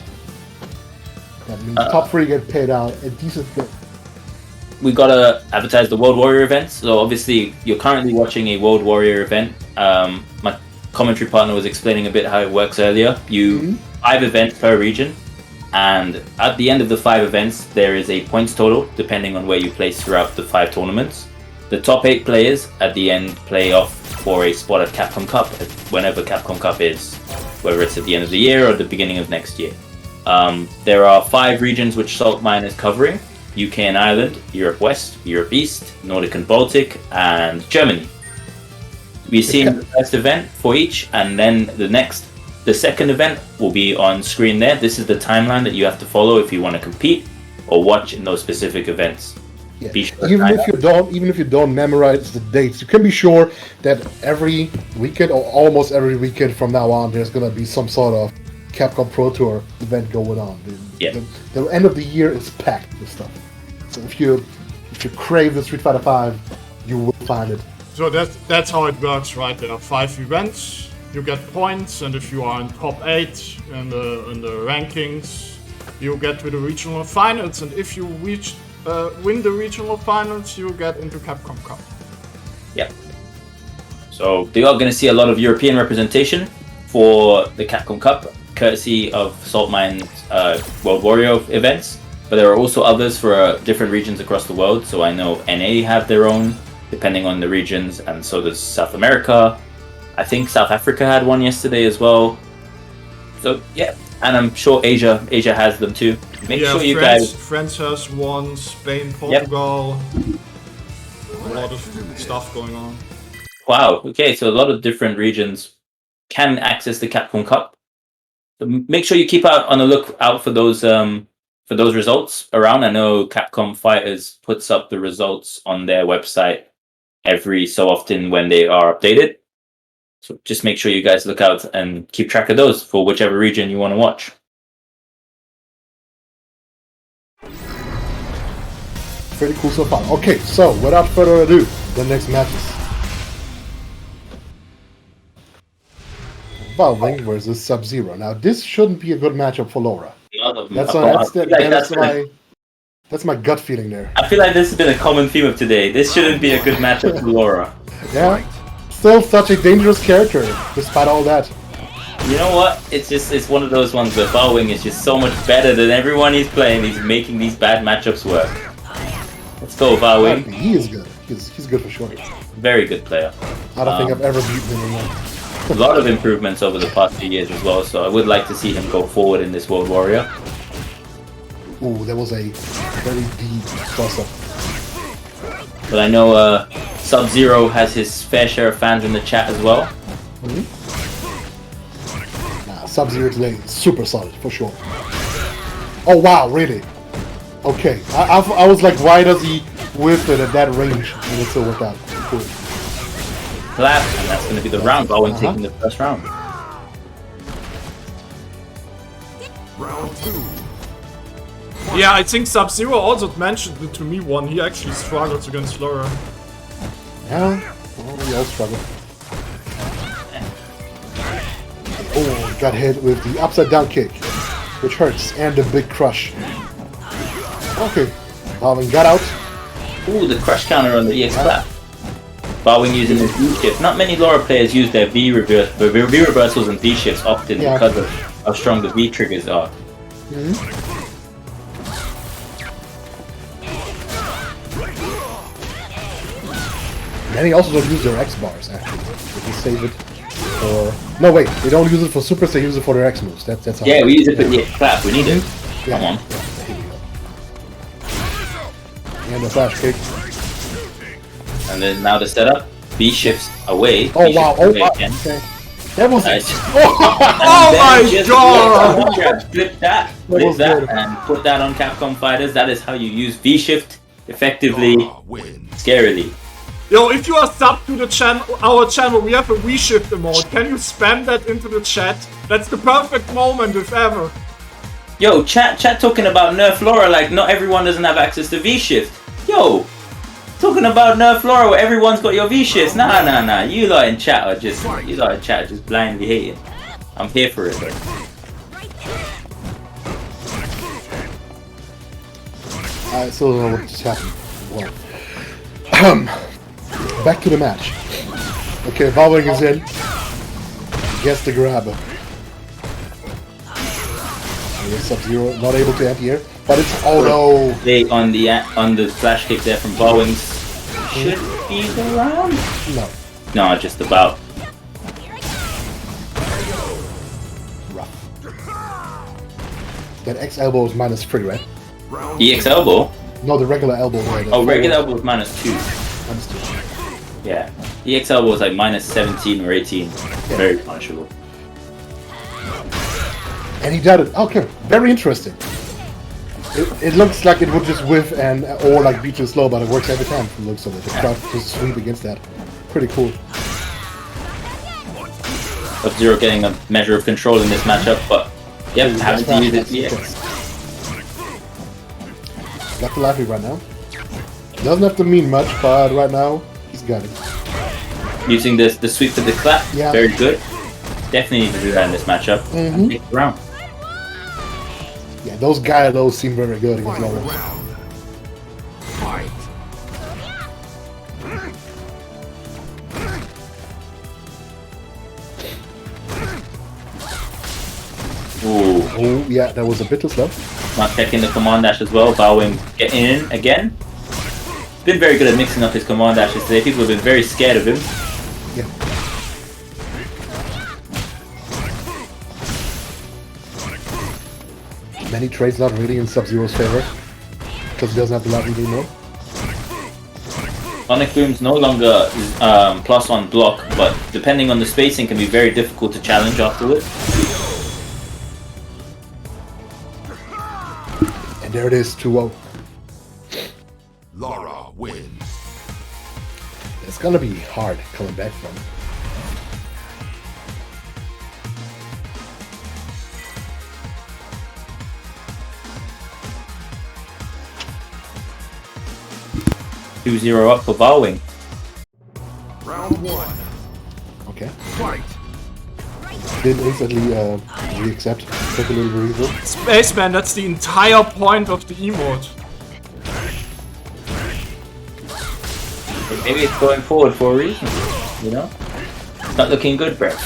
That means top 3 get paid out a decent bit. We gotta advertise the World Warrior events. So obviously, you're currently watching a World Warrior event. commentary partner was explaining a bit how it works earlier. You 5 events per region, and at the end of the 5 events, there is a points total depending on where you place throughout the 5 tournaments. The top 8 players at the end play off for a spot at Capcom Cup, whenever Capcom Cup is, whether it's at the end of the year or the beginning of next year. There are 5 regions which Saltmine is covering: UK and Ireland, Europe West, Europe East, Nordic and Baltic, and Germany. We've seen the first event for each, and then the second event will be on screen there. This is the timeline that you have to follow if you want to compete or watch in those specific events. Yeah. Sure Even if you don't memorize the dates, you can be sure that every weekend or almost every weekend from now on, there's gonna be some sort of Capcom Pro Tour event going on. The end of the year is packed with stuff. So if you crave the Street Fighter V, you will find it. So that's how it works, right? There are 5 events. You get points, and if you are in top 8 in the rankings, you get to the regional finals. And if you win the regional finals, you get into Capcom Cup. Yeah. So they are going to see a lot of European representation for the Capcom Cup, courtesy of Saltmine's World Warrior events. But there are also others for different regions across the world. So I know NA have their own, depending on the regions, and so does South America. I think South Africa had one yesterday as well. So yeah, and I'm sure Asia has them too. Make sure you guys. France has one, Spain, Portugal. A lot of stuff going on. Wow. Okay, so a lot of different regions can access the Capcom Cup. So make sure you keep on the lookout for those results around. I know Capcom Fighters puts up the results on their website every so often when they are updated. So just make sure you guys look out and keep track of those for whichever region you want to watch. Pretty cool so far. Okay, so without further ado, the next matches. Valwing versus Sub-Zero. Now this shouldn't be a good matchup for Laura. That's my gut feeling there. I feel like this has been a common theme of today. This shouldn't be a good matchup for Laura. Yeah. Still such a dangerous character, despite all that. You know what? It's one of those ones where Valwing is just so much better than everyone he's playing. He's making these bad matchups work. Let's go, Valwing. He is good. He's good for sure. Very good player. I don't think I've ever beaten him. A lot of improvements over the past few years as well, so I would like to see him go forward in this World Warrior. Ooh, that was a very deep toss-up. But I know Sub-Zero has his fair share of fans in the chat as well. Sub-Zero today is super solid, for sure. Oh wow, really? Okay, I was like, why does he whiff it at that range? And it still worked out. Cool. Clap, and that's going to be the round. Valwing taking the first round. Round 2. Yeah, I think Sub-Zero also mentioned it to me one. He actually struggles against Laura. Yeah, well, we all struggle. Oh, got hit with the upside down kick, which hurts, and the big crush. Okay, Valwing got out. Ooh, the crush counter on the EX clap. Valwing using his V shift. Not many Laura players use their V reversals and V shifts often because of how strong the V triggers are. And they also don't use their X bars, actually. They can save it for... No, wait, they don't use it for supers, they use it for their X moves. That's how. Yeah, we use it for the EX clap. We need it. Yeah. Come on. And the flash kick. And then now the setup. V shifts away. Oh wow! Oh wow! Again. Okay. That was Nice. Oh my god! Flip that, and put that on Capcom Fighters. That is how you use V shift effectively, scarily. Yo, if you are sub to the our channel, we have a V-shift emote. Can you spam that into the chat? That's the perfect moment, if ever. Yo, chat talking about Nerf Laura like not everyone doesn't have access to V-shift. Yo, talking about Nerf Laura where everyone's got your V-shifts. Nah. You lot in chat are just blindly hating. I'm here for it. I still don't know what just happened. Well, back to the match. Okay, Valwing is in. Gets the grab. Sub-Zero not able to anti-air, but it's no. They on the flash kick there from Valwing should be the round. No. No, just about. Rough. That X elbow is -3, right? EX elbow? No, the regular elbow. Right? Oh, regular elbow is -2. -2. Yeah. EX elbow is like -17 or 18. Yeah. Very punishable. And he did it. Okay, very interesting. It looks like it would just whiff and or like be too slow, but it works every time from the looks of it. The crowd just sweep against that. Pretty cool. Sub-Zero getting a measure of control in this matchup, but yep, having to use his EX. Got the life lead right now. Doesn't have to mean much, but right now he's got it. Using the sweep to the clap, Yeah. very good. Definitely need to do that in this matchup. And take the round. Yeah, those Gylos seem very good against Final Laura. round. Fight. Ooh. Oh, yeah, that was a bit too slow. Not checking the command dash as well. Valwing getting in again. Been very good at mixing up his command dashes today. People have been very scared of him. Yeah. Many trades not really in Sub-Zero's favor. Because he doesn't have the life lead anymore. Sonic Boom's no longer plus on block, but depending on the spacing can be very difficult to challenge afterwards. And there it is, 2-0. Lara wins. It's gonna be hard coming back from. Two 2-0 up for Valwing. Round 1. Okay. Fight. Didn't instantly re-accept. Took a little breather. Spaceman, that's the entire point of the emote. Maybe it's going forward for a reason, you know? It's not looking good, Brett.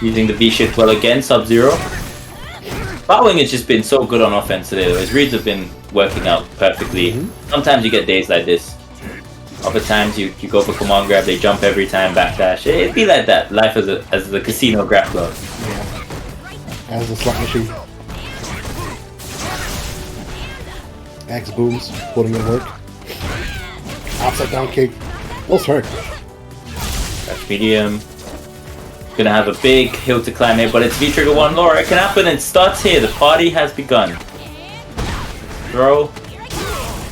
Using the V-shift well again, Sub-Zero. Valwing has just been so good on offense today, though. His reads have been working out perfectly. Sometimes you get days like this. Other times you go for command grab, they jump every time, backdash. It'd be like that, life as a casino grappler. Yeah. As a slot machine. X booms, putting in work. Upside down kick. Those hurt. That's medium. Gonna have a big hill to climb here, but it's V-Trigger 1 Laura. It can happen, it starts here. The party has begun. Throw.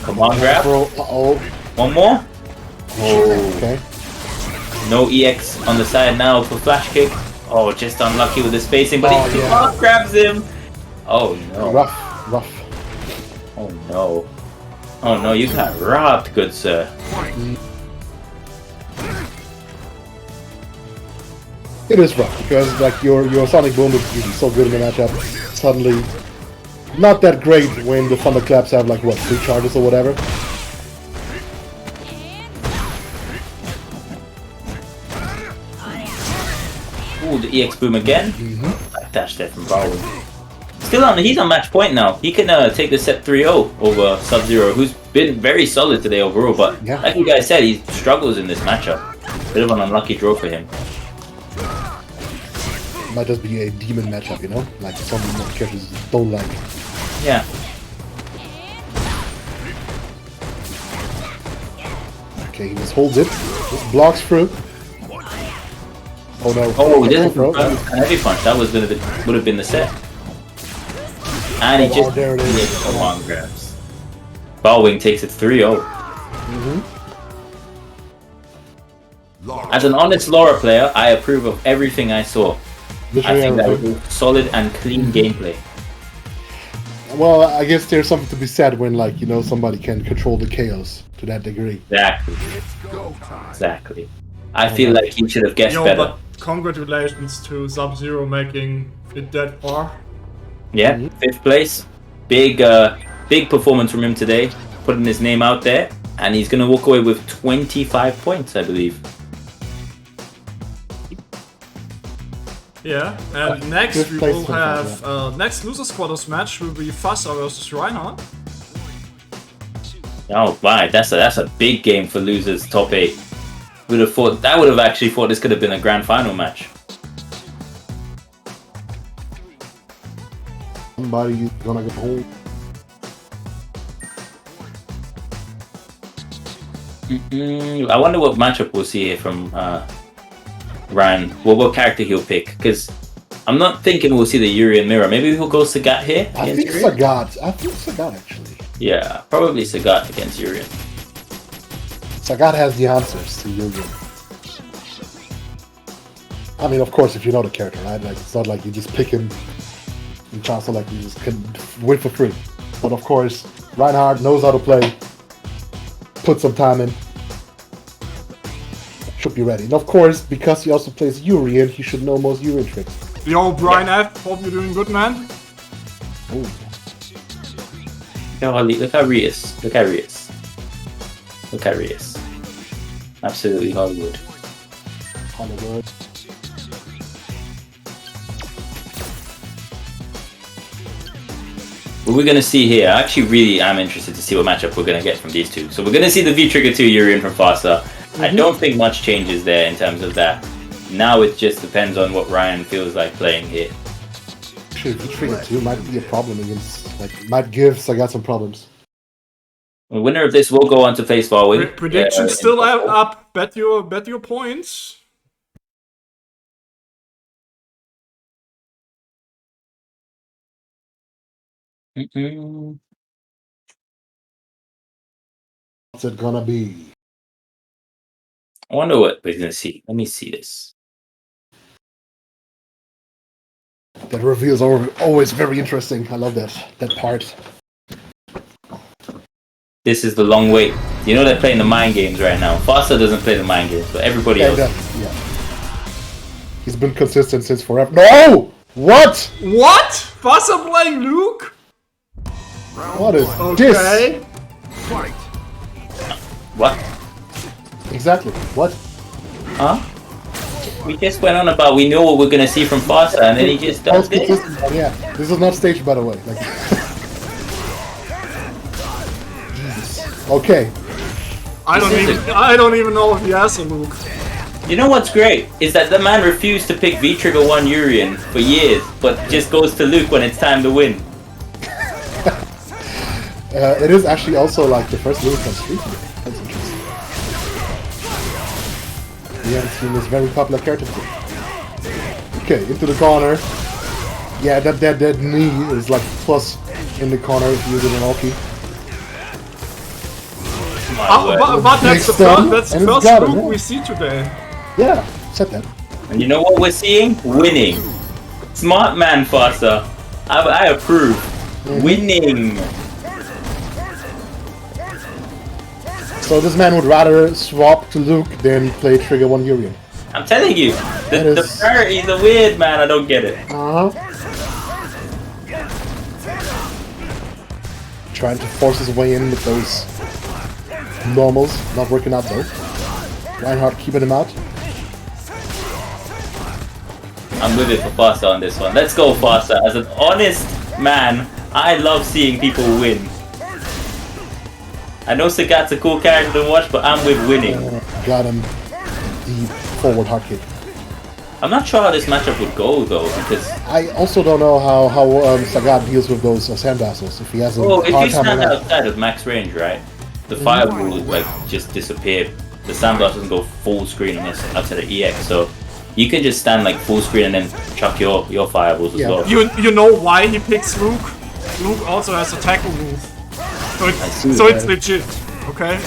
Come on, grab. Throw. Uh-oh. One more. Oh. Okay. No EX on the side now for flash kick. Oh, just unlucky with the spacing, but he grabs him. Oh no. Rough. Oh no. Oh no, you got robbed, good sir. It is rough because like your Sonic Boom is usually so good in the matchup. Suddenly, not that great when the thunderclaps have like what 3 charges or whatever. Ooh, the EX boom again. Dash there from Valwing. Still on, he's on match point now. He can take the set 3-0 over Sub-Zero, who's been very solid today overall. But like you guys said, he struggles in this matchup. Bit of an unlucky draw for him. Might just be a demon matchup, you know, like some characters don't like. Yeah. Okay, he just holds it, just blocks through. Oh no! Oh, there's a throw. heavy punch. That would have been the set. And he just there it is. Come on, grabs. Valwing takes it 3-0. As an honest Laura player, I approve of everything I saw. I think that was solid and clean gameplay. Well, I guess there's something to be said when, like, you know, somebody can control the chaos to that degree. Exactly. Exactly. I feel like he should have guessed better. But congratulations to Sub-Zero making it that far. Yeah, 5th place. Big performance from him today. Putting his name out there. And he's going to walk away with 25 points, I believe. Yeah, and next Fifth we place will so far, have next losers quarters match will be fhASSA versus Ryan Hart. Oh my, that's a big game for losers top 8. Would have thought that would have actually thought this could have been a grand final match. Somebody gonna get home. I wonder what matchup we'll see here from Ryan. Well, what character he'll pick? Because I'm not thinking we'll see the Urian mirror. Maybe we'll go Sagat here. I think Urian? Sagat actually. Yeah, probably Sagat against Urian. Sagat has the answers to Yu-Gi. I mean, of course, if you know the character, right? Like, it's not like you just pick him and chance like you just can win for free. But of course, Reinhardt knows how to play. Put some time in. Should be ready. And of course, because he also plays Urian, he should know most Urian tricks. Yo, Brian F, hope you're doing good, man. Oh, Look how Rias. Look at Rias. Look at Rias. Absolutely Hollywood. Hollywood. What we're going to see here, I actually really am interested to see what matchup we're going to get from these two. So we're going to see the V-Trigger 2 Urian from fhASSA. I don't think much changes there in terms of that. Now it just depends on what Ryan feels like playing here. Actually, V-Trigger 2 might be a problem against, like, might give Sagat some problems. The winner of this will go on to face Valwing. Predictions still up. Bet your points. What's it gonna be? I wonder what we're going to see. Let me see this. That reveals are always very interesting. I love that part. This is the long wait. You know they're playing the mind games right now. fhASSA doesn't play the mind games, but everybody else. Yeah. He's been consistent since forever. No! What? What? fhASSA playing Luke? What is Okay. this? Fight. What? Exactly. What? Huh? We just went on about we know what we're gonna see from fhASSA, and then he just does That's this. consistent. Yeah, this is not staged, by the way. Like, Jesus. Okay. I don't even know if he has a Luke. You know what's great is that the man refused to pick V-Trigger 1 Urian for years, but just goes to Luke when it's time to win. It is actually also like the first Luke on Street Fighter. That's interesting. We haven't seen this very popular character before. Okay, into the corner. Yeah, that knee is like plus in the corner if you use it in Oki. But that's the first Luke we see today. Yeah, said that. And you know what we're seeing? Winning. Smart man, fhASSA. I approve. Winning. So this man would rather swap to Luke than play Trigger 1 Urian. I'm telling you, the priorities are weird, man. I don't get it. Trying to force his way in with those normals, not working out though. Reinhardt keeping him out. I'm with it for fhASSA on this one. Let's go fhASSA. As an honest man, I love seeing people win. I know Sagat's a cool character to watch, but I'm with winning. Got him. Deep forward hard kick. I'm not sure how this matchup would go though, because I also don't know how Sagat deals with those sandbastles. If he has a if hard you time stand with that. outside of max range, right, the fireball will like just disappear. The sandblast doesn't go full screen unless outside of EX, so you can just stand like full screen and then chuck your fireballs as well. You know why he picks Luke? Luke also has a tackle move. So it's legit, okay?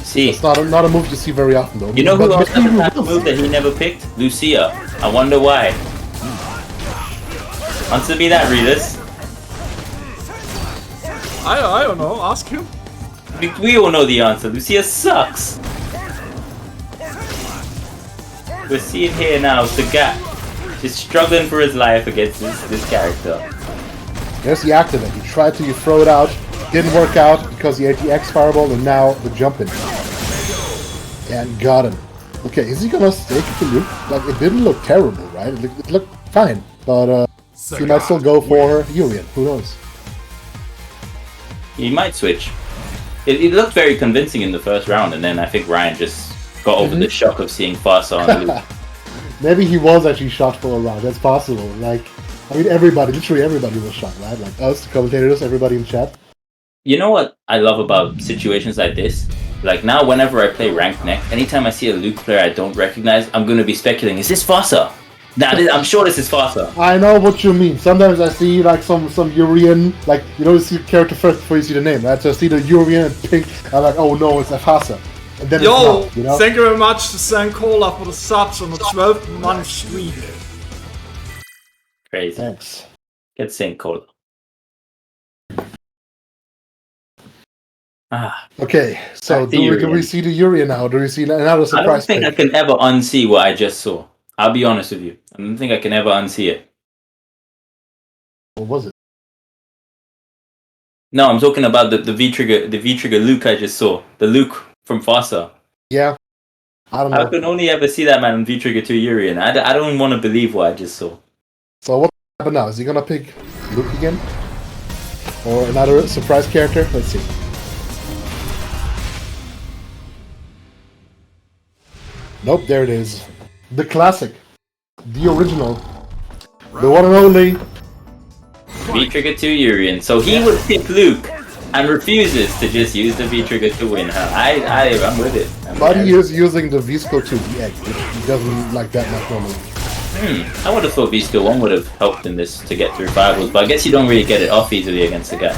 See, It's not a move you see very often though. you know who But else has a maybe tackle move that he never picked? Lucia. I wonder why. Answer me that, readers. I don't know, ask him. We all know the answer. Lucia sucks. We're seeing here now Sagat just struggling for his life against this character. There's the activate. He tried to throw it out, didn't work out because he had the X fireball and now the jump in. And got him. Okay, is he gonna stick to Luke? Like, it didn't look terrible, right? It looked fine, but he might still go for Urian. Who knows? He might switch. It looked very convincing in the first round, and then I think Ryan just got over the shock of seeing fhASSA on Luke. Maybe he was actually shot for a round. That's possible. Like, I mean, everybody, literally everybody was shot, right? Like us, the commentators, everybody in chat. You know what I love about situations like this? Like now, whenever I play ranked neck, anytime I see a Luke player I don't recognize, I'm going to be speculating, is this fhASSA? Nah, I'm sure this is fhASSA. I know what you mean. Sometimes I see like some Urian, like, you know, you see the character first before you see the name, right? So I see the Urian and pink, I'm like, oh no, it's fhASSA. And then Yo, it's not, you know? thank you very much to Sankola for the subs on the 12-month streak. Crazy. Thanks. Get Saint Cola. Okay, so do we see the Urian now? Do we see another surprise? I don't think pick? I can ever unsee what I just saw. I'll be honest with you. I don't think I can ever unsee it. What was it? No, I'm talking about the V-Trigger Luke I just saw. The Luke from fhASSA. Yeah. I don't know. I can only ever see that man in V-Trigger 2 Urian. I don't want to believe what I just saw. So what happened now? Is he gonna pick Luke again? Or another surprise character? Let's see. Nope, there it is. The classic. The original. The one and only. V-Trigger 2 Urian. So he would pick Luke and refuses to just use the V-Trigger to win, huh? I'm with it. But he is using the V-Skill 2, the egg, which he doesn't like that much normally. I would have thought V-Skill 1 would have helped in this to get through finals, but I guess you don't really get it off easily against the guy.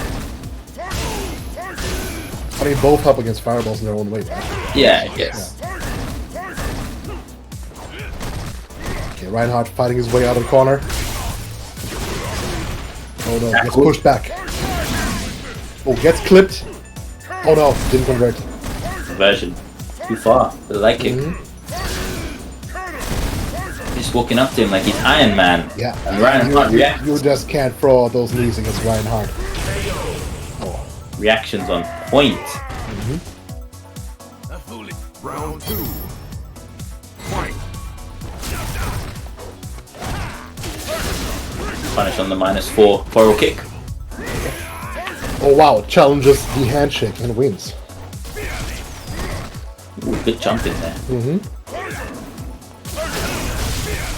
I mean, both help against fireballs in their own way, right? Yeah, I guess. Okay, Ryan Hart fighting his way out of the corner. Oh no, gets pushed back. Oh, gets clipped. Oh no, didn't convert. Conversion. Too far. The light kick. Just walking up to him like he's Iron Man. Yeah. And Ryan Hart reacts. You just can't throw out those knees against Ryan Hart. Oh. Reactions on point. Round 2. Fight. Punish on the -4 forward kick. Oh wow, challenges the handshake and wins. Ooh, good jump in there.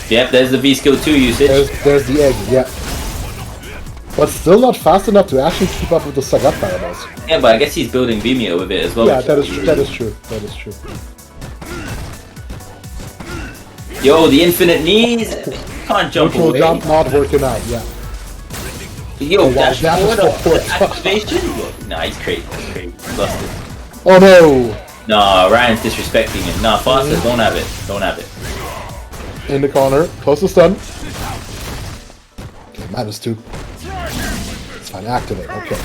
Yep, there's the V-Skill 2 usage. There's the egg, yeah. But still not fast enough to actually keep up with the Sagat fireballs. Yeah, but I guess he's building V-Meter with it as well. Yeah, that is true. That is true. Yo, the infinite knees. Can't jump Neutral away. jump not working out, yeah. Yo, wow, dash that forward was or forward. activation? Nah, he's crazy. He's crazy. Lost it. Oh no! Nah, Ryan's disrespecting him. Nah, fhASSA, don't have it. Don't have it. In the corner, close to stun. Okay, -2. It's fine, activate, okay.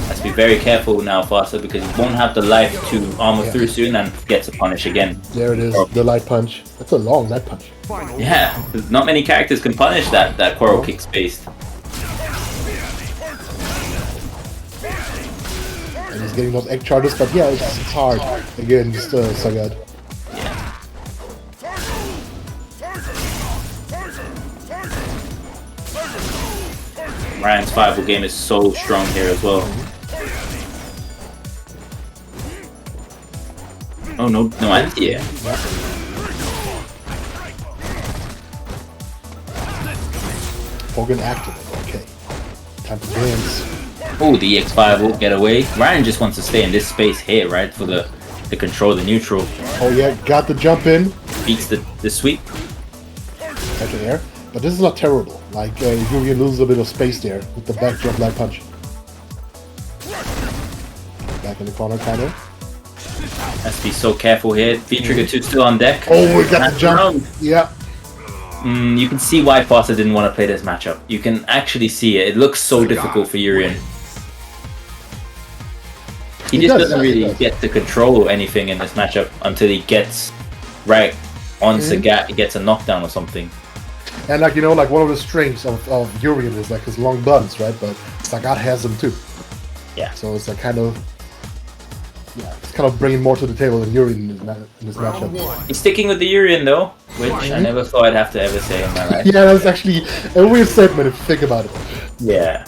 Let's be very careful now, fhASSA, because he won't have the life to armor through soon and gets a punish again. There it is, the light punch. That's a long light punch. Yeah, not many characters can punish that Coral kick spaced. And he's getting those egg charges, but yeah, it's hard. Again, just Sagat. Ryan's 5-ball game is so strong here as well. Oh, no anti-air. Hogan activate, okay. Time to dance. Oh, the EX5 will get away. Ryan just wants to stay in this space here, right? For the control, the neutral. Oh yeah, got the jump in. Beats the sweep. Catch it there. But this is not terrible. Like, you lose a bit of space there with the back jump light punch. Back in the corner, kind of. Has to be so careful here. V-Trigger 2 still on deck. Oh, we got the jump. Yeah. You can see why fhASSA didn't want to play this matchup. You can actually see it. It looks so difficult for Urian. He just doesn't really get to control anything in this matchup until he gets right on Sagat. He gets a knockdown or something. And like, you know, like one of the strengths of Urian is like his long buns, right? But Sagat has them too. Yeah. So it's like kind of, yeah, it's kind of bringing more to the table than Yuri in this matchup. He's sticking with the Urian though, which I never thought I'd have to ever say in my life. Yeah, that's actually a weird statement if you think about it. Yeah.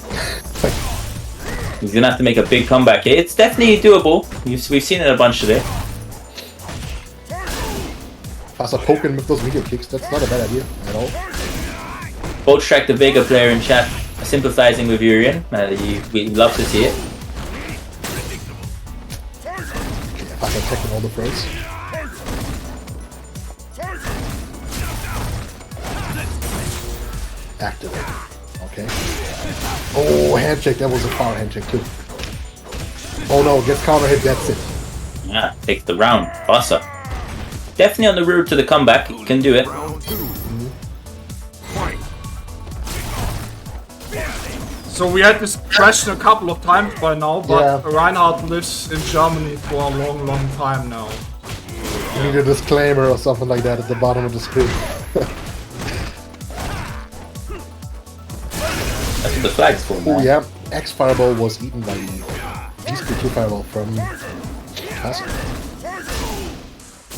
He's gonna have to make a big comeback here. It's definitely doable. We've seen it a bunch today. fhASSA poking with those media kicks, that's not a bad idea at all. Both Track the Vega player in chat sympathizing with Urian. We love to see it. fhASSA checking all the throws. Activate. Okay. Oh, handshake. That was a power handshake too. Oh no, gets counter hit, that's it. Yeah, takes the round. fhASSA. Definitely on the road to the comeback. He can do it. Round 2. Fight. So we had this question a couple of times by now, but Yeah. Ryan Hart lives in Germany for a long time now. You need a disclaimer or something like that at the bottom of the screen. That's what the flag's for, Oh man. yeah, X Fireball was eaten by the G2 Fireball from fhASSA.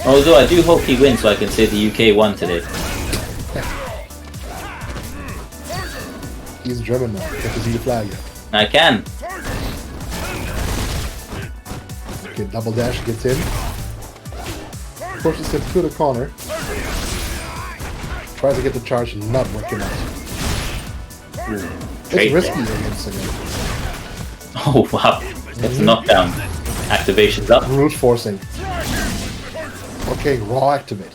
Although I do hope he wins so I can say the UK won today. He's German now, get to see the flag. I can. Okay, double dash, gets in. Pushes him to the corner. Tries to get the charge, not working out. It's Great risky there. against again. Oh wow. That's a knockdown. Activation's up. Brute forcing. Okay, raw activate.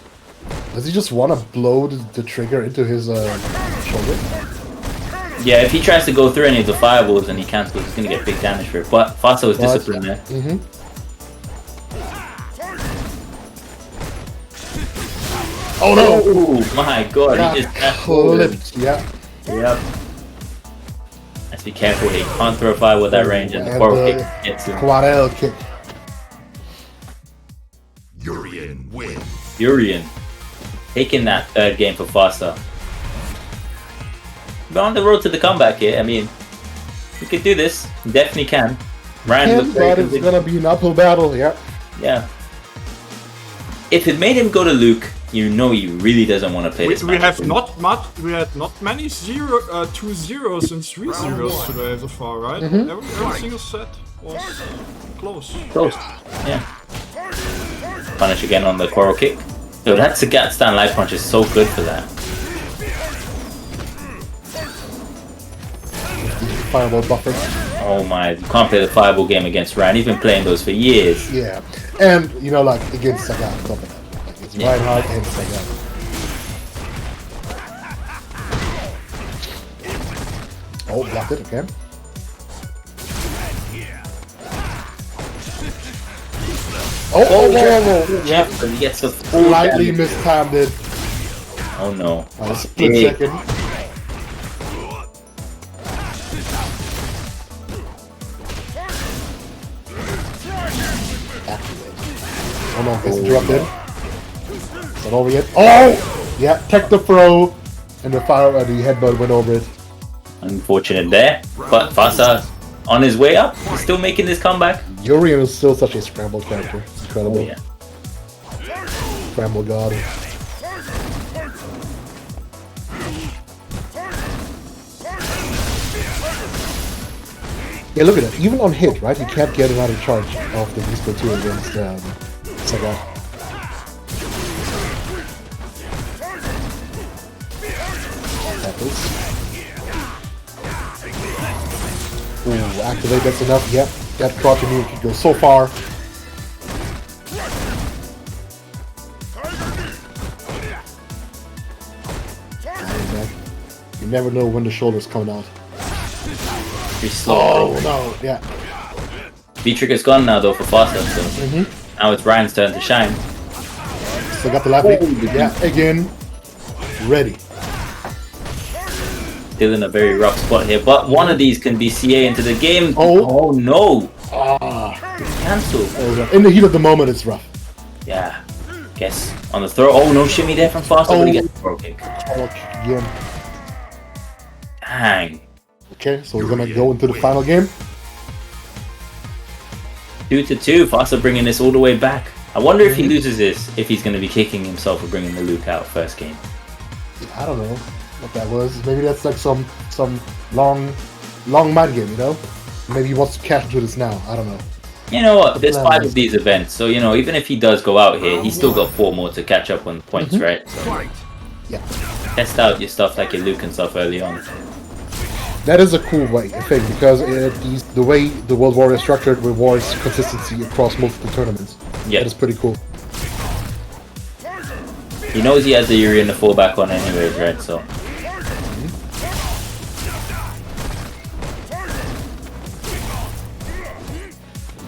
Does he just want to blow the trigger into his shoulder? Yeah, if he tries to go through any of the fireballs and he cancels, he's gonna get big damage for it. But fhASSA was disciplined there. Mm-hmm. Oh no! Oh my god, he just clipped. Yeah. Yep. Let's be careful, he can't throw a fire with that range and the quarrel kick gets him. Quadel kick. Urian win. Urian taking that third game for fhASSA. We're on the road to the comeback here. I mean, we could do this. We definitely can. Ryan looks very But it's convincing. gonna be an uphill battle, yeah. Yeah. If it made him go to Luke, you know he really doesn't want to play this We match. have not much. We had not many 2 zeros and 3 zeros today so far, right? Every single set was close. Close. Yeah. Punish again on the quarrel kick. Yo, that Sagat stand light punch is so good for that. Fireball buffer. Oh my, you can't play the fireball game against Ryan. He's been playing those for years. Yeah. And, you know, like, against Sagat, on top of that. Like, it's Yeah. Ryan Hart and Sagat. Oh, blocked it, okay. Oh, Yeah, but he gets the full Slightly damage. mistimed it. Oh no. A split Big. second. Activate. Oh no, gets dropped in. Is that over yet? Oh! Yeah, tech the throw. And the the headbutt went over it. Unfortunate there. But fhASSA on his way up. He's still making this comeback. Urian is still such a scramble character. It's incredible. Oh yeah. Scramble god. Yeah, look at that. Even on hit, right? You can't get another charge off the Beast 2 against Sagat. Happens. Ooh, activate, that's enough. Yep, that crotch and could go so far. You never know when the shoulder's coming out. Pretty slow. Oh no, yeah. V-Trigger's gone now though for fhASSA, so now it's Ryan's turn to shine. Still got the left kick. Yeah, again. Ready. Still in a very rough spot here, but one of these can be CA into the game. Oh. Oh no! Ah, Cancel. in the heat of the moment, it's rough. Yeah. Guess on the throw. Oh no, shimmy there from fhASSA, but he gets the throw kick. Oh, kick again. Dang. Okay, so we're gonna go into the final game. 2-2. fhASSA bringing this all the way back. I wonder if he loses this, if he's going to be kicking himself for bringing the Luke out first game. I don't know what that was. Maybe that's like some long mind game, you know? Maybe he wants to cash into this now. I don't know. You know what? There's 5 of these events, so you know, even if he does go out here, he's still got 4 more to catch up on points, right? So Fight. Yeah. test out your stuff like your Luke and stuff early on. That is a cool way, I think, because the way the World War is structured rewards consistency across multiple tournaments. Yeah. That is pretty cool. He knows he has the Yuri in the fallback on anyways, right? So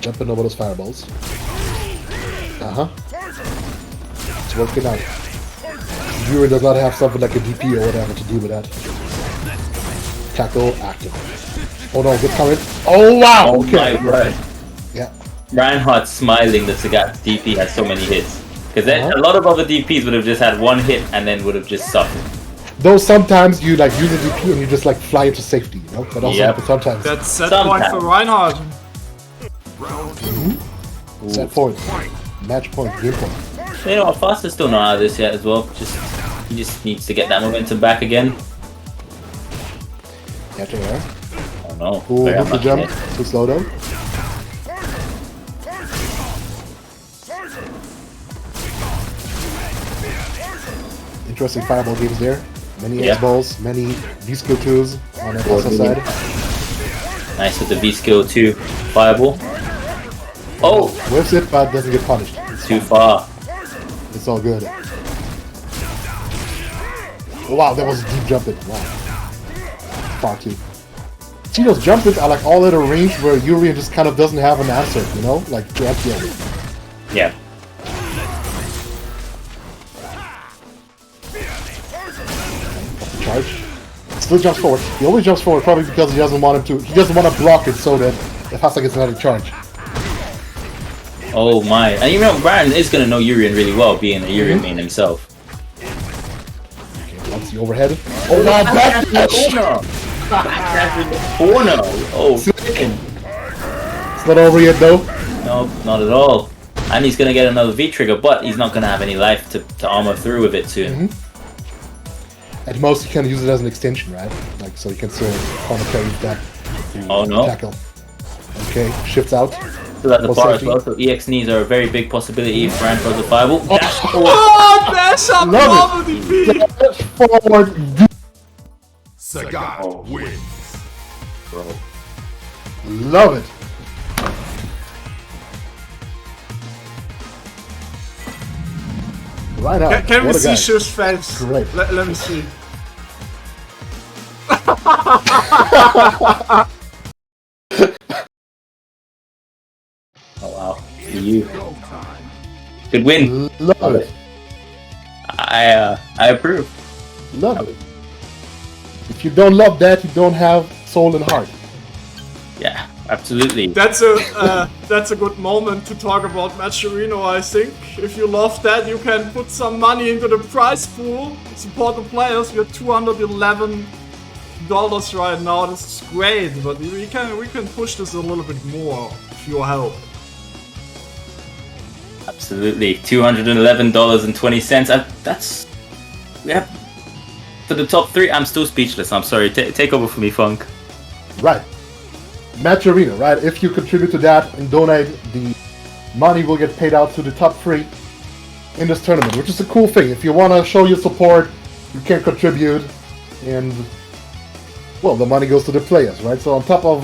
Jumping over those fireballs. It's working out. Yuri does not have something like a DP or whatever to do with that. Tackle active. Oh no, good comment. Oh wow! oh Okay. my word. Yeah. Ryan Hart smiling that Sagat's DP has so many hits. Because a lot of other DPs would have just had 1 hit and then would have just suffered. Though sometimes you like use a DP and you just like fly into safety, you know? That also Yep. happens sometimes. That's set point for Reinhardt. Set point. Match point. Game point. You know what? fhASSA's still not out of this yet as well. He just needs to get that momentum back again. Catch air. Oh no. Ooh, Very with the jump. unlucky. Too slow though. Interesting fireball games there. Many Yeah. X-balls, many V-skill 2s on the fhASSA side. Nice with the V-skill 2 fireball. Oh! Whips it, but doesn't get punished. It's Too fine. far. It's all good. Oh, wow, that was a deep jump in. Wow. Far too. See, those jump ins are like all at a range where Yuri just kind of doesn't have an answer, you know? Like, to anti-air. Yeah. Charge. Still jumps forward. He always jumps forward, probably because he doesn't want him to. He doesn't want to block it so that if fhASSA gets another charge. Oh my. And you know, Brian is going to know Urian really well, being a Urian main himself. Okay, once the overhead. Oh wow, back dash! Backdash in the corner. Oh, It's not over yet though. no, not at all. And he's going to get another V-trigger, but he's not going to have any life to armor through with it soon. At most, you can use it as an extension, right? Like, so you can still corner carry that. Oh no. Tackle. Okay, shifts out. Still at the Full bar as safety. well, so EX knees are a very big possibility if Brian throws a fireball. Dash forward. Oh, dash up Love double DP! Dash forward. Sagat wins. Bro. Love it. Right out. Can we What a see guy. Shiv's face? Great. Let me see. Oh wow. You. Good win. Love it. I approve. Love it. If you don't love that, you don't have soul and heart. Yeah, absolutely. That's a good moment to talk about Matcherino, I think. If you love that, you can put some money into the prize pool, support the players. We're $211 right now. This is great, but we can push this a little bit more with your help. Absolutely. $211.20. That's yeah. For the top 3, I'm still speechless. I'm sorry. Take over for me, Funk. Right. Match Arena, right? If you contribute to that and donate, the money will get paid out to the top 3 in this tournament, which is a cool thing. If you want to show your support, you can contribute, and well, the money goes to the players, right? So on top of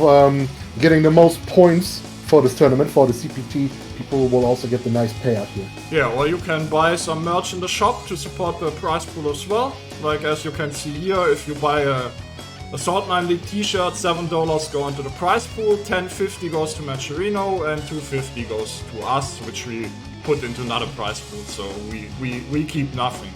getting the most points for this tournament, for the CPT, people will also get the nice payout here. Yeah, or you can buy some merch in the shop to support the prize pool as well. Like as you can see here, if you buy a Saltmine League t-shirt, $7 go into the prize pool, $10.50 goes to Matcherino, and $2.50 goes to us, which we put into another prize pool, so we keep nothing.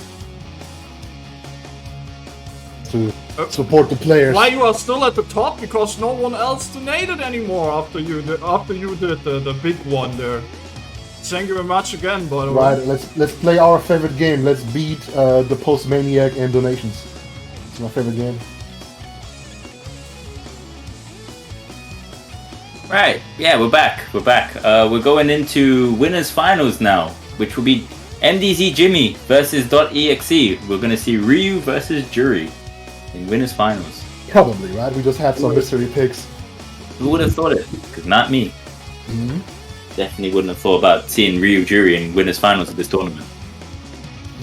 To support the players. Why you are still at the top? Because no one else donated anymore after you did the big one there. Thank you very much again, by the way. Right, let's play our favorite game. Let's beat the Post-Maniac and donations. It's my favorite game. Right, yeah, we're back. We're going into winners finals now, which will be MDZ Jimmy versus .exe. We're gonna see Ryu versus Jury in winners finals. Probably, right? We just had some mystery picks. Who would have thought it? Because not me. Definitely wouldn't have thought about seeing Ryu Jury in winners finals of this tournament.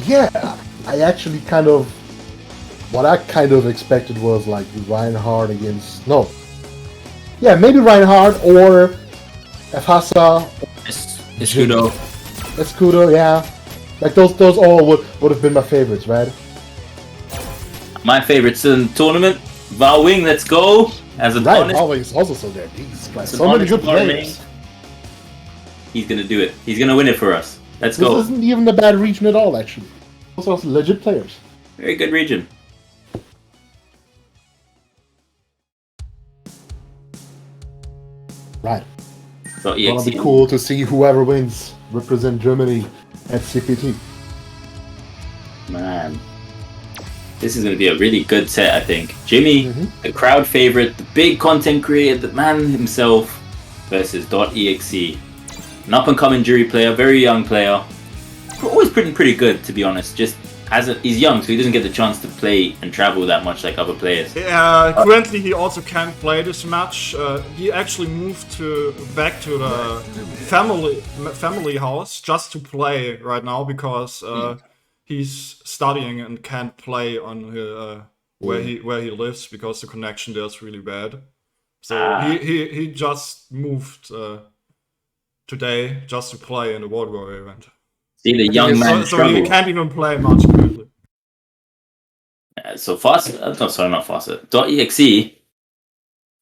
Yeah, I actually what I kind of expected was like Ryan Hart against maybe Ryan Hart or fhASSA, Escudo, yeah. Like those all would have been my favorites, right? My favorites in the tournament, Valwing, let's go. As an Ryan honest, Hart is also so there. He's got as an so many honest good opponent, players. He's gonna do it. He's gonna win it for us. Let's This go. isn't even a bad region at all, actually. Also legit players. Very good region. Right. So It'll be cool to see whoever wins represent Germany at CPT. Man, this is going to be a really good set, I think. Jimmy, the crowd favorite, the big content creator, the man himself, versus .exe. An up-and-coming Jury player, very young player. Always pretty good, to be honest. Just he's young, so he doesn't get the chance to play and travel that much like other players. Currently, he also can't play this match. He actually moved back to the family house just to play right now because he's studying and can't play on where he lives because the connection there is really bad. So he just moved today just to play in the World Warrior event. See the young man so he can't even play much currently. So fhASSA, sorry, not fhASSA. .exe,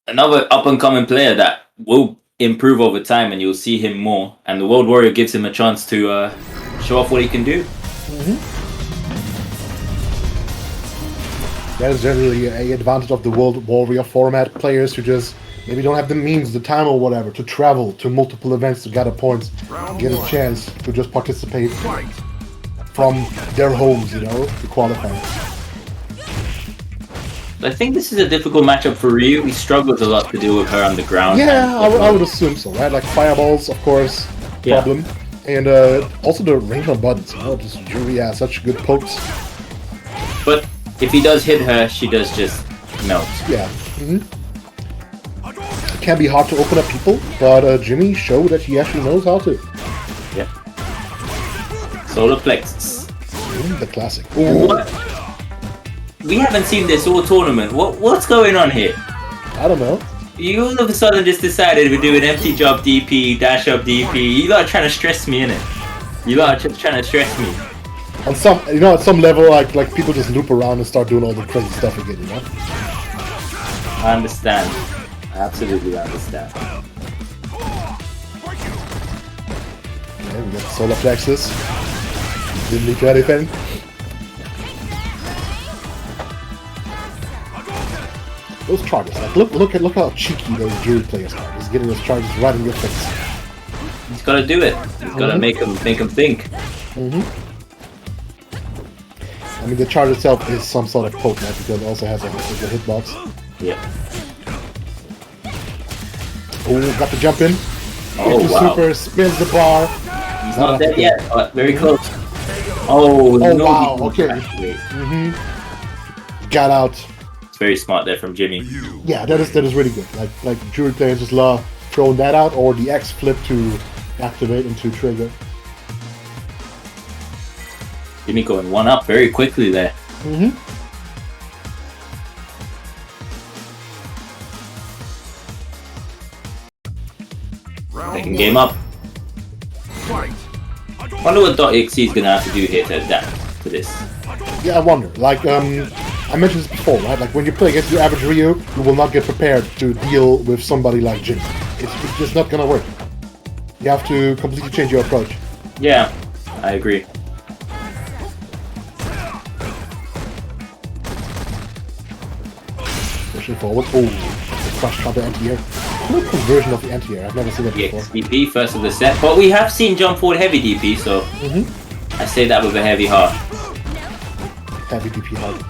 another up-and-coming player that will improve over time, and you'll see him more. And the World Warrior gives him a chance to show off what he can do. That is generally an advantage of the World Warrior format. Players who just maybe don't have the means, the time or whatever, to travel to multiple events to gather points, get a chance to just participate from their homes, to qualify. I think this is a difficult matchup for Ryu. He struggles a lot to deal with her on the ground. Yeah, I would assume so, right? Like fireballs, of course, problem. And also the range on buttons, just Jury has such good pokes. But if he does hit her, she does just melt. Yeah. It can be hard to open up people, but Jimmy showed that he actually knows how to. Yep. Solar plexus. The classic. What? We haven't seen this all tournament. What's going on here? I don't know. You all of a sudden just decided we're doing empty job DP, dash up DP. You lot are trying to stress me, innit? You lot are just trying to stress me. On some, at some level, like people just loop around and start doing all the crazy stuff again, I understand. I absolutely understand. Okay, we got solar plexus. Didn't need to anything. Those charges, like look how cheeky those Jury players are. Just getting those charges right in your face. He's got to do it. He's got to make him think. I mean, the charge itself is some sort of poke, right? Because it also has a hitbox. Yep. Oh, got the jump in. Oh, wow. Super, spins the bar. He's not dead yet, but very close. Oh, no. Wow, okay. Got out. It's very smart there from Jimmy. Yeah, that is really good. Like Jury players just love throwing that out, or the X flip to activate into trigger. Jimmy going one up very quickly there. Second game up. Wonder what .exe is gonna have to do here to adapt to this. Yeah, I wonder. Like, I mentioned this before, right? Like, when you play against your average Ryu, you will not get prepared to deal with somebody like Jimmy. It's just not gonna work. You have to completely change your approach. Yeah, I agree. Pushing forward. Oh, the crush counter anti-air. Cool conversion of the anti-air. I've never seen it before. DP first of the set, but we have seen jump forward heavy DP, so I say that with a heavy heart. Heavy DP hard.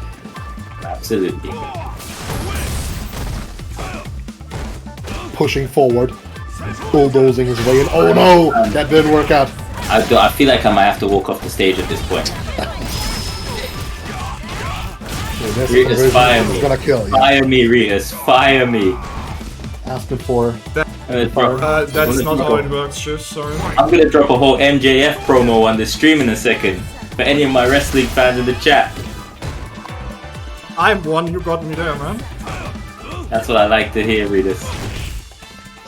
Absolutely. pushing forward, bulldozing his way in. Oh no, that didn't work out. I feel like I might have to walk off the stage at this point. Ritas, fire me. Gonna kill you. Fire me, Ritas. Fire me. Asking for. That's not how it works, Shiv, sorry. I'm gonna drop a whole MJF promo on this stream in a second for any of my wrestling fans in the chat. I'm one, you got me there, man. That's what I like to hear, Ritas.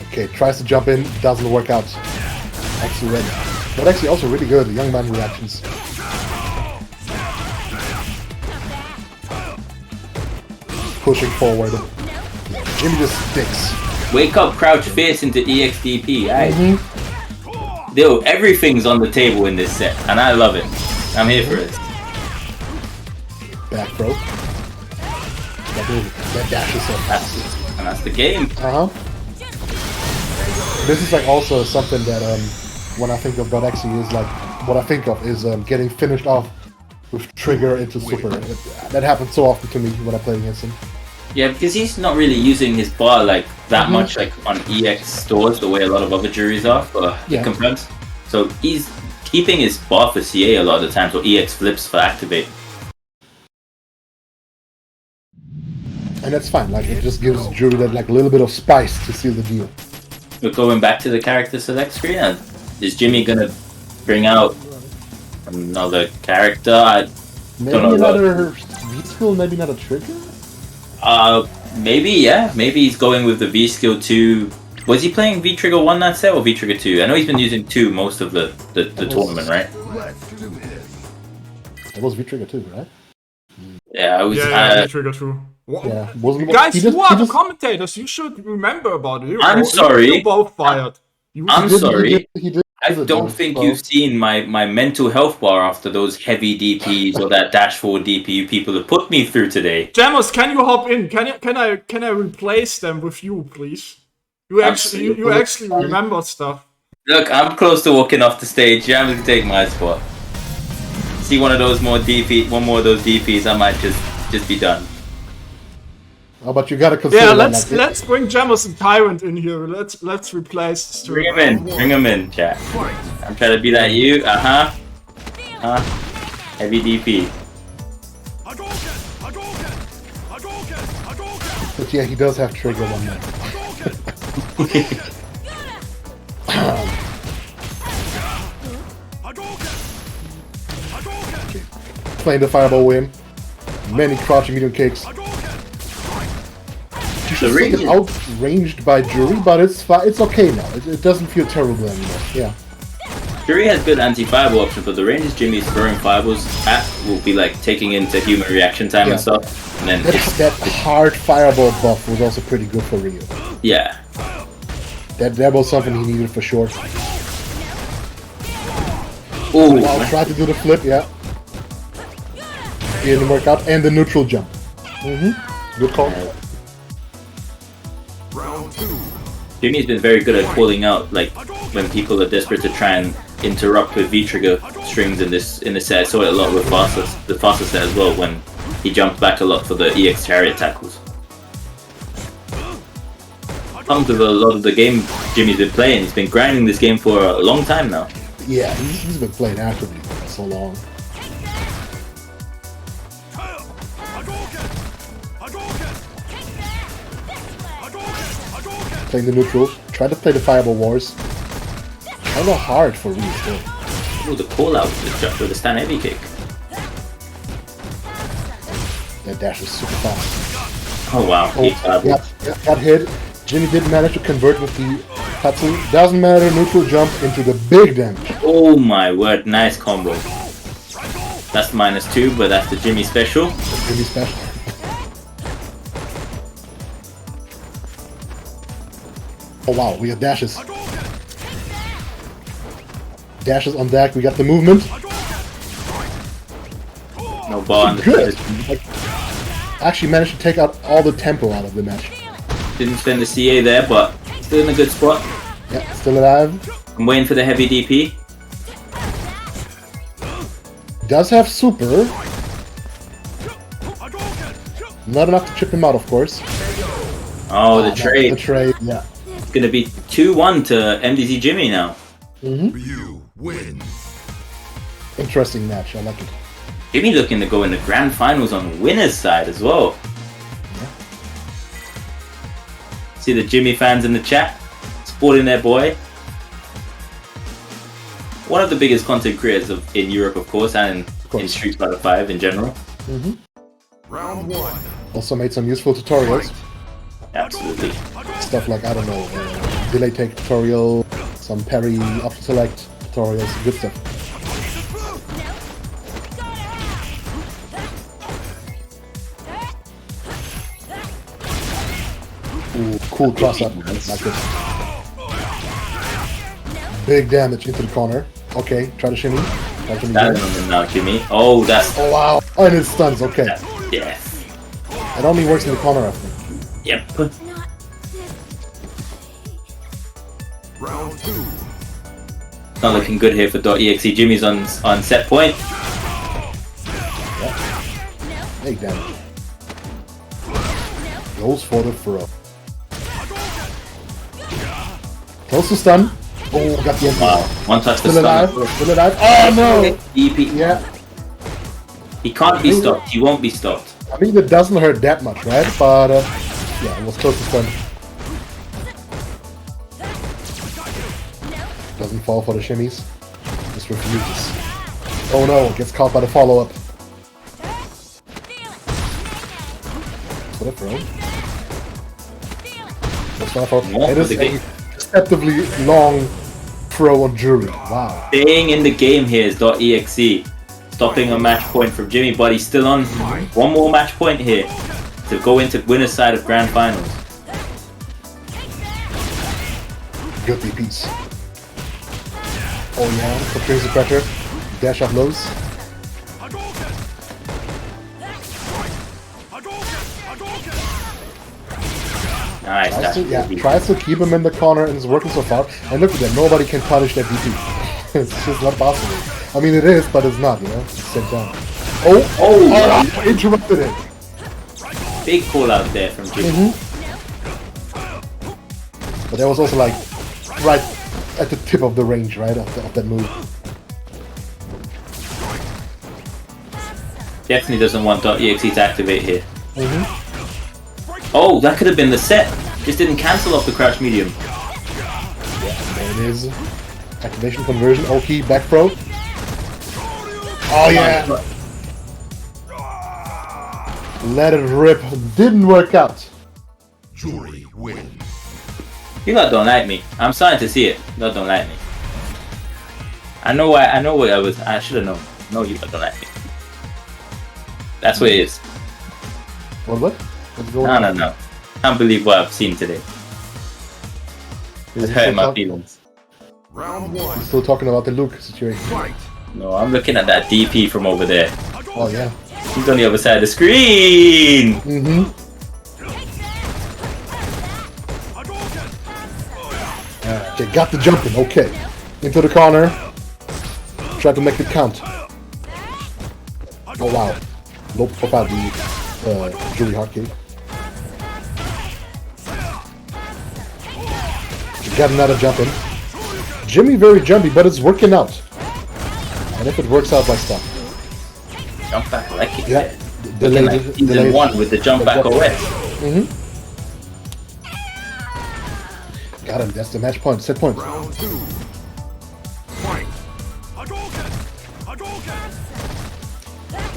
Okay, tries to jump in, doesn't work out. Actually win. But actually also really good, the young man reactions. Pushing forward. Jimmy just sticks. Wake up, crouch fierce into EXDP, aye. Yo, everything's on the table in this set, and I love it. I'm here for it. Back throw. That dash is so fast. And that's the game. This is like also something that when I think of .exe is like what I think of is getting finished off with trigger into super. That happens so often to me when I play against him. Yeah, because he's not really using his bar like that much like on EX stores the way a lot of other juries are for confirms. So he's keeping his bar for CA a lot of the times, or EX flips for activate. And that's fine, like it just gives jury that like a little bit of spice to seal the deal. We're going back to the character select screen, and is Jimmy gonna bring out another character? I maybe don't know. Another V-skill, maybe not a trigger? Maybe, yeah. Maybe he's going with the V-skill 2. Was he playing V-Trigger 1 that set, or V-Trigger 2? I know he's been using 2 most of the tournament, right? It was V-Trigger 2, right? Yeah, I was... V-Trigger 2. Yeah, guys, you are the commentators. You should remember about it. I'm sorry. You're both fired. I'm sorry. He did I don't think you've seen my mental health bar after those heavy DPs or that dash forward DP you people have put me through today. Jamos, can you hop in? Can I replace them with you, please? You actually remember stuff. Look, I'm close to walking off the stage. Jam can take my spot. See one of those more DPs, I might just be done. Oh, but you gotta consider. Yeah, let's bring Jamos and Tyrant in here. Let's replace the stream. Bring him in, chat. I'm trying to be like you. Heavy DP. But yeah, he does have trigger one man. Playing the fireball win. Many crouching medium kicks. The ring is outranged by Jury, but it's okay now. It doesn't feel terrible anymore. Yeah. Jury has good anti-fireball options, but the ranges Jimmy's throwing fireballs at will be like taking into human reaction time and stuff. And then that hard fireball buff was also pretty good for Ryu. Yeah. That was something he needed for sure. Ooh. I'll try to do the flip, yeah. It didn't work out. And the neutral jump. Good call. Jimmy's been very good at calling out like when people are desperate to try and interrupt with V-trigger strings in this set. I saw it a lot with the fastest set as well when he jumped back a lot for the EX chariot tackles. Comes with a lot of the game Jimmy's been playing. He's been grinding this game for a long time now. Yeah, he's been playing actively for so long. Playing the neutral, try to play the fireball wars. Kind of hard for Ryu still. Ooh, the call out with the stand heavy kick. That dash is super fast. Oh wow, got hit. Jimmy did manage to convert with the Tatsu. Doesn't matter, neutral jump into the big damage. Oh my word, nice combo. That's -2, but that's the Jimmy special. The Jimmy special. Oh wow, we got dashes. Dashes on deck, we got the movement. No bar. Good. Like, actually managed to take out all the tempo out of the match. Didn't spend the CA there, but still in a good spot. Yeah, still alive. I'm waiting for the heavy DP. Does have super. Not enough to chip him out, of course. Oh, the trade. The trade, yeah. going to be 2-1 to MDZ Jimmy now. Ryu wins. Interesting match. I like it. Jimmy looking to go in the grand finals on the winner's side as well. See the Jimmy fans in the chat supporting their boy. One of the biggest content creators in Europe, of course, and in Street Fighter 5 in general. Round 1. Also made some useful tutorials. Absolutely. Stuff like, I don't know, delay take tutorial, some parry, up select tutorials, good stuff. Ooh, cool cross up, like this. Big damage into the corner. Okay, try to shimmy. Try to shimmy That's again. now, Jimmy. Oh, that's... Oh wow! Oh, and it stuns, okay. Yes. It only works in the corner, I think. Yep. Round 2. Not looking good here for .exe. Jimmy's on set point. Big damage. Goes for the throw. Close to stun. Oh, got the entry. Wow. One touch to Still alive. stun. Still alive. Oh no! EP. Yeah. He can't be stopped. He won't be stopped. I mean, it doesn't hurt that much, right? But yeah, it was close to stun. Doesn't fall for the shimmies. Just refuses. Oh no! Gets caught by the follow-up. For the throw. That's not for. It is a deceptively long throw on Jury. Wow. Staying in the game here is .exe. Stopping a match point from Jimmy, but he's still on one more match point here to go into winner's side of grand finals. Good DPs. Oh yeah, controls the pressure. Dash up lows. Nice. Tries to keep him in the corner and it's working so far. And look at that, nobody can punish that DP. It's just not possible. I mean, it is, but it's not, you know? It's sent down. Oh, interrupted it. Big call out there from Jimmy. But that was also like right at the tip of the range, right, of that move. Definitely doesn't want .exe to activate here. Oh, that could have been the set. Just didn't cancel off the crouch medium. Yeah, there it is. Activation conversion. Okay, back throw. Oh yeah. Let it rip. Didn't work out. Jury wins. You lot don't like me. I'm starting to see it. You lot don't like me. I know why. I know what I was. I should have known. No, you lot don't like me. That's what it is. What? What's going on? No. Can't believe what I've seen today. It's hurting my feelings. Round 1. Still talking about the Luke situation. Fight. No, I'm looking at that DP from over there. Oh yeah. He's on the other side of the screen. Okay, got the jumping. Okay, into the corner. Try to make it count. Oh wow. Low pop out the Jury hotkey. Got another jump in. Jimmy very jumpy, but it's working out. And if it works out, like stuff. Jump back like it. Yeah. Looking like season 1 with the jump back OS. Got him. That's the match point. Set point. Round 2. Fight.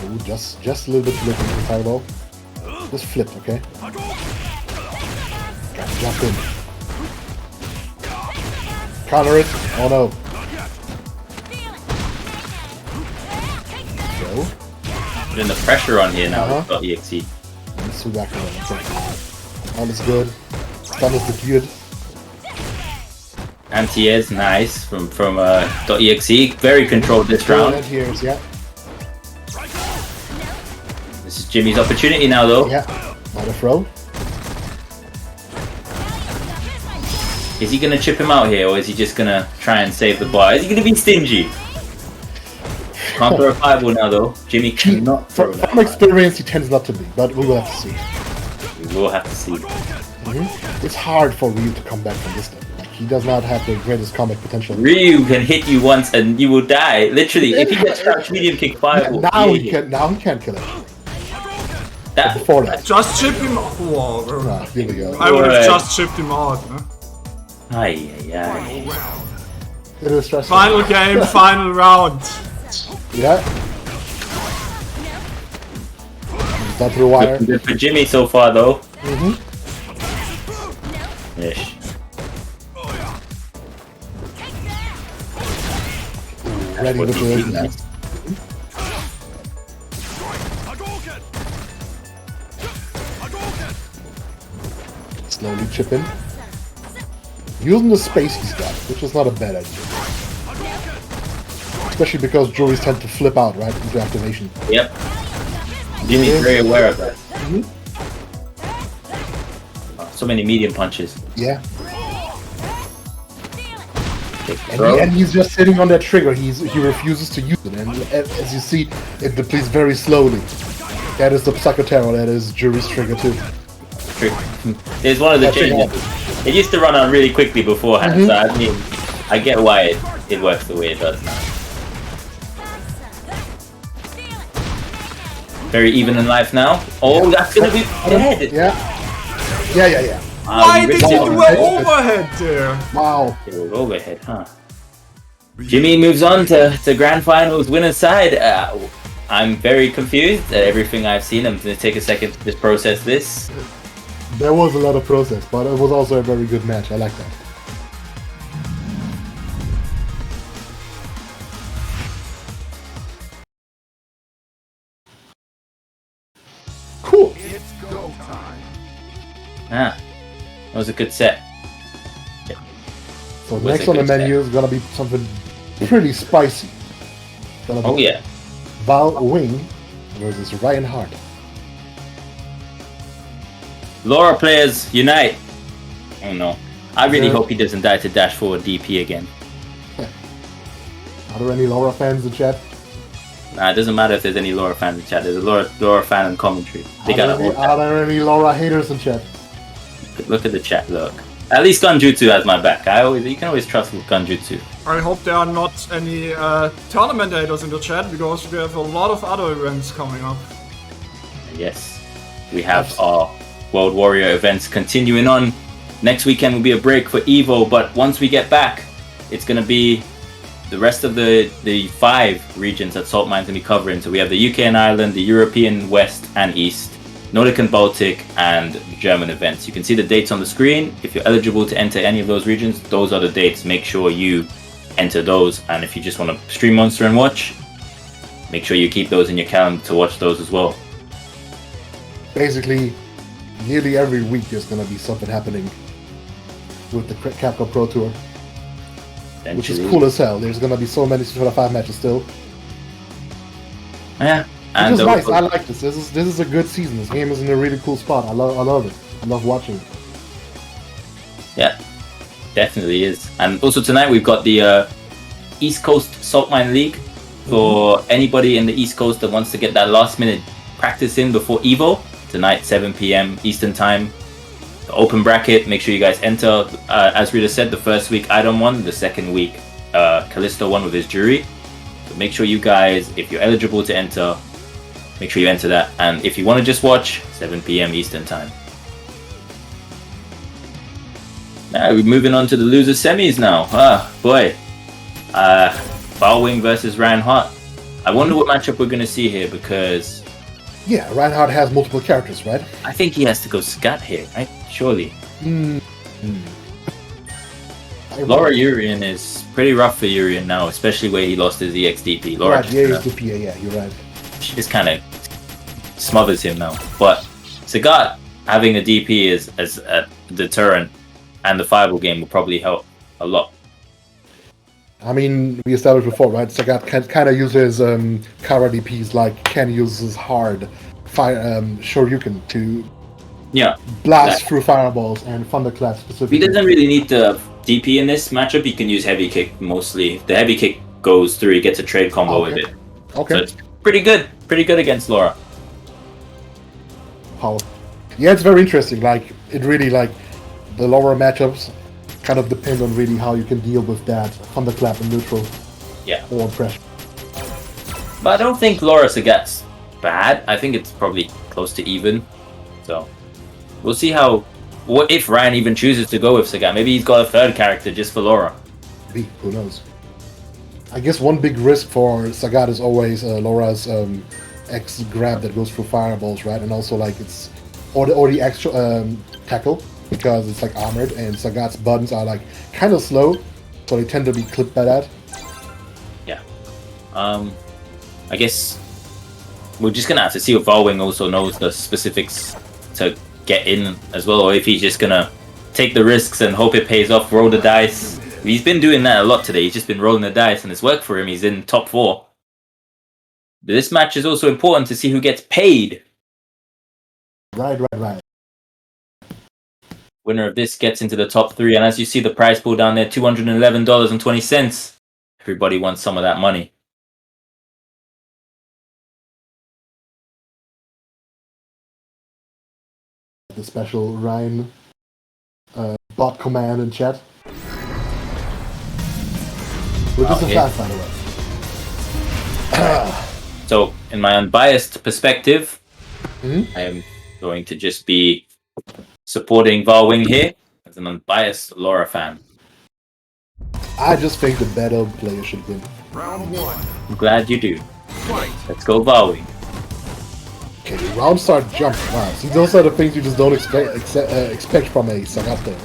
Ooh, just a little bit flip into the fireball. Just flip, okay? Got to jump in. Counter it. Oh no. So. Putting the pressure on here now with .exe. Let's do back around. Okay. All is good. Stun is good. Anti-air's nice from .exe. Very controlled this round. Here's, yeah. This is Jimmy's opportunity now though. Yeah. Not a throw. Is he gonna chip him out here, or is he just gonna try and save the bar? Is he gonna be stingy? Can't throw a fireball now though. Jimmy cannot throw that. From experience, he tends not to be, but we will have to see. We will have to see. It's hard for Ryu to come back from this thing. Like, he does not have the greatest comic potential. Ryu can hit you once and you will die. Literally, if he gets crouch medium kick fireball. Now he can't kill him. That, Before that. Just chip him out. Whoa. Ah, here we go. I would have Right. just chipped him out. Huh? Ay. Final round. It is stressful. Final game, final round. Yeah. Not through the wire. Good for Jimmy so far, though. Yes. Ready with the... Nice. Slowly chip in. Using the space he's got, which is not a bad idea. Especially because juries tend to flip out, right, into activation. Yep. Jimmy's very aware of that. So many medium punches. Yeah. Throw. And he's just sitting on that trigger. He refuses to use it. And as you see, it depletes very slowly. That is the Psychotero. That is jury's trigger too. It's one of the changes. It used to run out really quickly beforehand, so I mean, I get why it works the way it does now. Very even in life now. Oh, that's gonna be dead! Yeah. Why did he Rick do an overhead there? Wow. It was overhead, huh? Jimmy moves on to Grand Finals winner's side. I'm very confused at everything I've seen. I'm going to take a second to just process this. There was a lot of process, but it was also a very good match. I like that. Cool. It's go time. That was a good set. So Was next a on the good set. menu is gonna be something pretty spicy. Gonna be Oh yeah. Valwing versus Ryan Hart. Laura players unite. Oh no. I really Yeah. hope he doesn't die to dash forward DP again. Are there any Laura fans in chat? Nah, it doesn't matter if there's any Laura fans in chat. There's a Laura fan in commentary. They got a whole Are there any Laura haters in chat? look at the chat. Look. At least Gunjutsu has my back. You can always trust with Gunjutsu. I hope there are not any tournament haters in the chat because we have a lot of other events coming up. Yes, we have our World Warrior events continuing on. Next weekend will be a break for Evo, but once we get back, it's going to be the rest of the 5 regions that Saltmine's going to be covering. So we have the UK and Ireland, the European West and East, Nordic and Baltic, and German events. You can see the dates on the screen. If you're eligible to enter any of those regions, those are the dates. Make sure you enter those. And if you just want to stream Monster and watch, make sure you keep those in your calendar to watch those as well. Basically, nearly every week there's gonna be something happening with the Capcom Pro Tour, which is Eventually. cool as hell. There's gonna be so many Street 5 matches still. Yeah. Which And is nice. also- I like this. This is a good season. This game is in a really cool spot. I love it. I love watching it. Yeah, definitely is. And also tonight we've got the East Coast Saltmine League for anybody in the East Coast that wants to get that last minute practice in before Evo. Tonight, 7 p.m. Eastern Time. The open bracket, make sure you guys enter. As Rita said, the first week Idom won, the second week Callisto won with his jury. So make sure you guys, if you're eligible to enter, make sure you enter that. And if you want to just watch, 7 p.m. Eastern Time. Now we're moving on to the loser semis now. Ah, boy. Valwing versus Ryan Hart. I wonder what matchup we're going to see here because Yeah, Reinhardt has multiple characters, right? I think he has to go Scat here, right? Surely. Laura Urian is pretty rough for Urian now, especially where he lost his EXDP. Laura Right, yeah, he's the PA, yeah, you're right. she just kind of smothers him now. But Sagat having a DP as a deterrent and the fireball game will probably help a lot. I mean, we established before, right? Sagat kind of uses Kara DPs like Ken uses hard fire Shoryuken to blast through fireballs and thunderclap specifically. He doesn't really need the DP in this matchup. He can use heavy kick mostly. If the heavy kick goes through, he gets a trade combo with it. Okay. So it's pretty good against Laura. Power. Yeah, it's very interesting. Like, it really like the lower matchups kind of depend on really how you can deal with that thunderclap in neutral Yeah. or pressure. But I don't think Laura Sagat's bad. I think it's probably close to even. So we'll see what if Ryan even chooses to go with Sagat. Maybe he's got a third character just for Laura. Maybe, who knows? I guess one big risk for Sagat is always Laura's X grab that goes through fireballs, right? And also like it's or the extra tackle, because it's like armored, and Sagat's buttons are like kind of slow, so they tend to be clipped by that. Yeah. I guess we're just gonna have to see if Valwing also knows the specifics to get in as well, or if he's just gonna take the risks and hope it pays off, roll the dice. He's been doing that a lot today. He's just been rolling the dice, and it's worked for him. He's in top 4. But this match is also important to see who gets paid. Right. Winner of this gets into the top 3, and as you see the prize pool down there, $211.20. Everybody wants some of that money. The special Ryan bot command in chat. Which is a fast, by the way. So, in my unbiased perspective, I am going to just be supporting Valwing here as an unbiased Laura fan. I just think the better player should win. Round 1. I'm glad you do. Fight. Let's go Valwing. Okay, round start jump. Wow, see, those are the things you just don't expect from a Sagat player,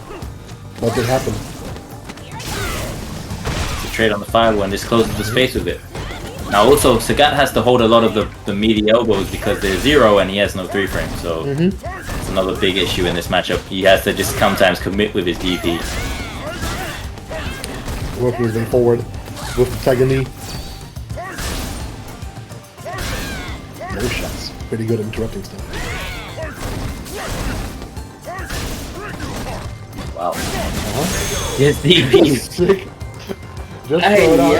but they happen. Trade on the fireball and just closes the space with it. Now also, Sagat has to hold a lot of the meaty elbows because they're 0 and he has no 3 frame, so it's another big issue in this matchup. He has to just sometimes commit with his DP. Working his way forward with the Tiger knee. No shots. Pretty good at interrupting stuff. Wow. Yes, DP. Sick. Just throw it out.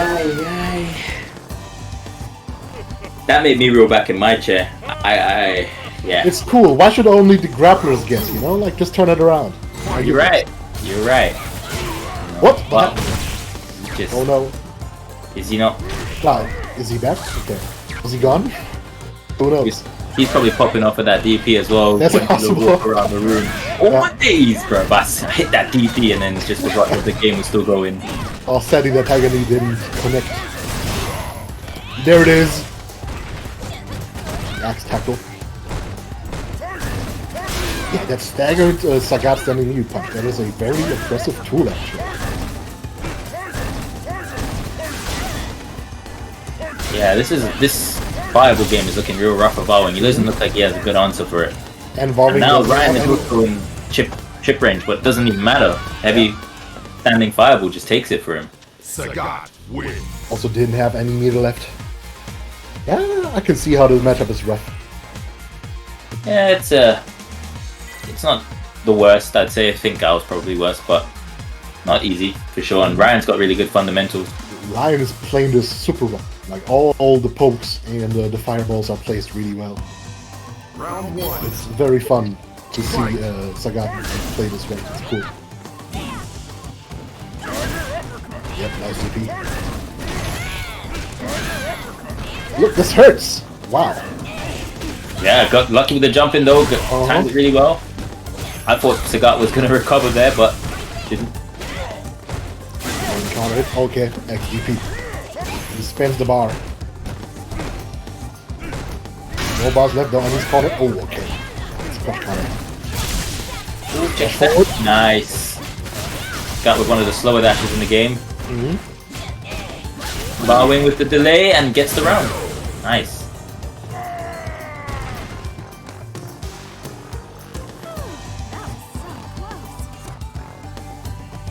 That made me roll back in my chair. Yeah. It's cool. Why should only the grapplers guess, you know? Like, just turn it around. You're right. You're right. What? Well, just, Oh no. is he not? Cloud. Is he back? Okay. Is he gone? Who knows? He's probably popping off of that DP as well. That's when he's possible. walk around the room. Oh my days, bro! But I hit that DP and then just forgot that the game was still going. Oh, sadly that Tiger knee didn't connect. There it is. Axe tackle. Yeah, that staggered Sagat standing knee punch. That is a very impressive tool, actually. Yeah, this viable game is looking real rough for Valwing. He doesn't look like he has a good answer for it. And Valwing Now doesn't Ryan have is also in chip range, but it doesn't even matter. Heavy standing fireball just takes it for him. Sagat win. also didn't have any meter left. Yeah, I can see how this matchup is rough. Yeah, it's not the worst. I'd say I think I was probably worse, but not easy for sure. And Ryan's got really good fundamentals. Ryan is playing this super well. Like all the pokes and the fireballs are placed really well. Round 1. It's very fun to see Sagat play this way. It's cool. Yep, nice DP. Look, this hurts! Wow. Yeah, got lucky with the jump in though. Timed it really well. I thought Sagat was going to recover there, but didn't. Counter it. Okay, XDP. He spins the bar. No bars left though, and he's caught it. Oh, okay. Squash counter. Ooh, check that. Nice. Got with one of the slower dashes in the game. Valwing with the delay and gets the round. Nice.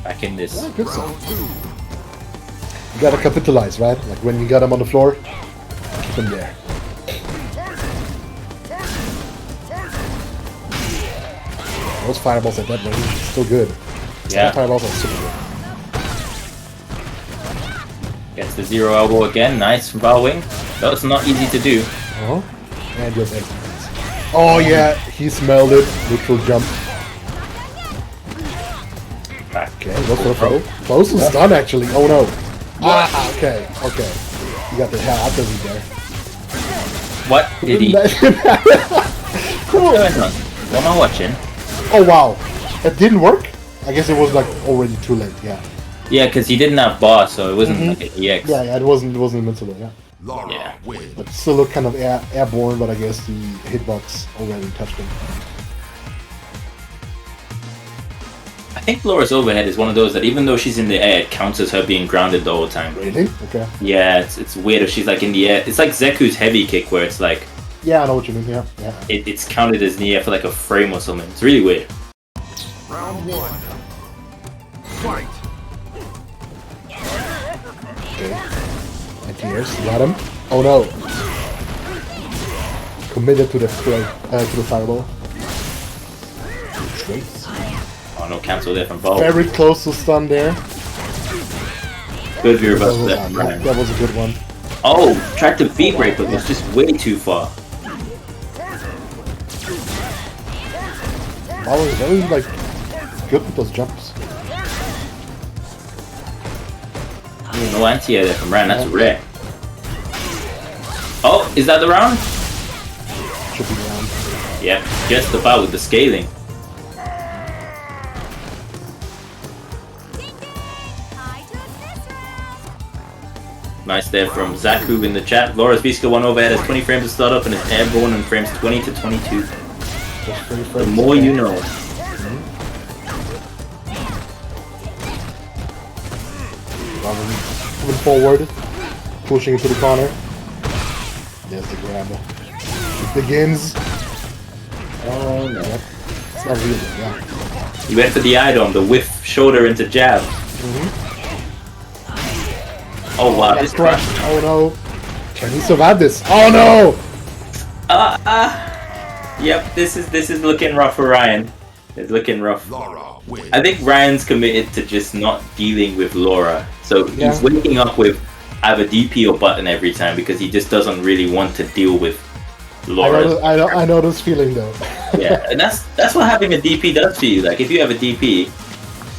Back in this. Yeah, good stuff. You gotta capitalize, right? Like when you got him on the floor, keep him there. Those fireballs at that range are still good. Yeah. Those fireballs are super good. Gets the zero elbow again. Nice from Valwing. That's not easy to do. And just exit. Oh yeah, he smelled it. Neutral jump. Back. Okay, go for the throw. Close is done actually. Oh no. Ah, okay. You got the hell out of me there. What did he? Cool. What am I watching? Oh wow. It didn't work? I guess it was like already too late, yeah. Yeah, because he didn't have bar, so it wasn't like an EX. Yeah, it wasn't invincible, yeah. Laura Yeah. wins. But still looked kind of airborne, but I guess the hitbox already touched him. I think Laura's overhead is one of those that even though she's in the air, it counts as her being grounded the whole time. Really? Okay. Yeah, it's weird if she's like in the air. It's like Zeku's heavy kick where it's like, Yeah, I know what you mean, yeah. it's counted as in the air for like a frame or something. It's really weird. Round 1. Fight. Okay. Anti-airs, got him. Oh no. Committed to the fireball. Trace. Oh no, cancel there from Valwing. Very close to stun there. Good view of us Oh, there yeah, from Ryan. that was a good one. Oh, tried to V break, but was just way too far. That was very like good with those jumps. No anti-air there from Ryan, that's rare. Oh, is that the round? Should be down. Yep, just about with the scaling. Nice there from Zaku in the chat. Laura's V-Skill 1 overhead has 20 frames to start up and is airborne in frames 20 to 22. The more you know. Moving forward, pushing into the corner. There's the grab. It begins. Oh no. It's not really, yeah. He went for the eye-dome, the whiff shoulder into jab. Oh wow, this crush. Oh no. Can he survive this? Oh no! Yep, this is looking rough for Ryan. It's looking rough. Laura wins. I think Ryan's committed to just not dealing with Laura. So he's Yeah. waking up with either DP or button every time because he just doesn't really want to deal with Laura. I know this feeling though. Yeah, and that's what having a DP does to you. Like if you have a DP,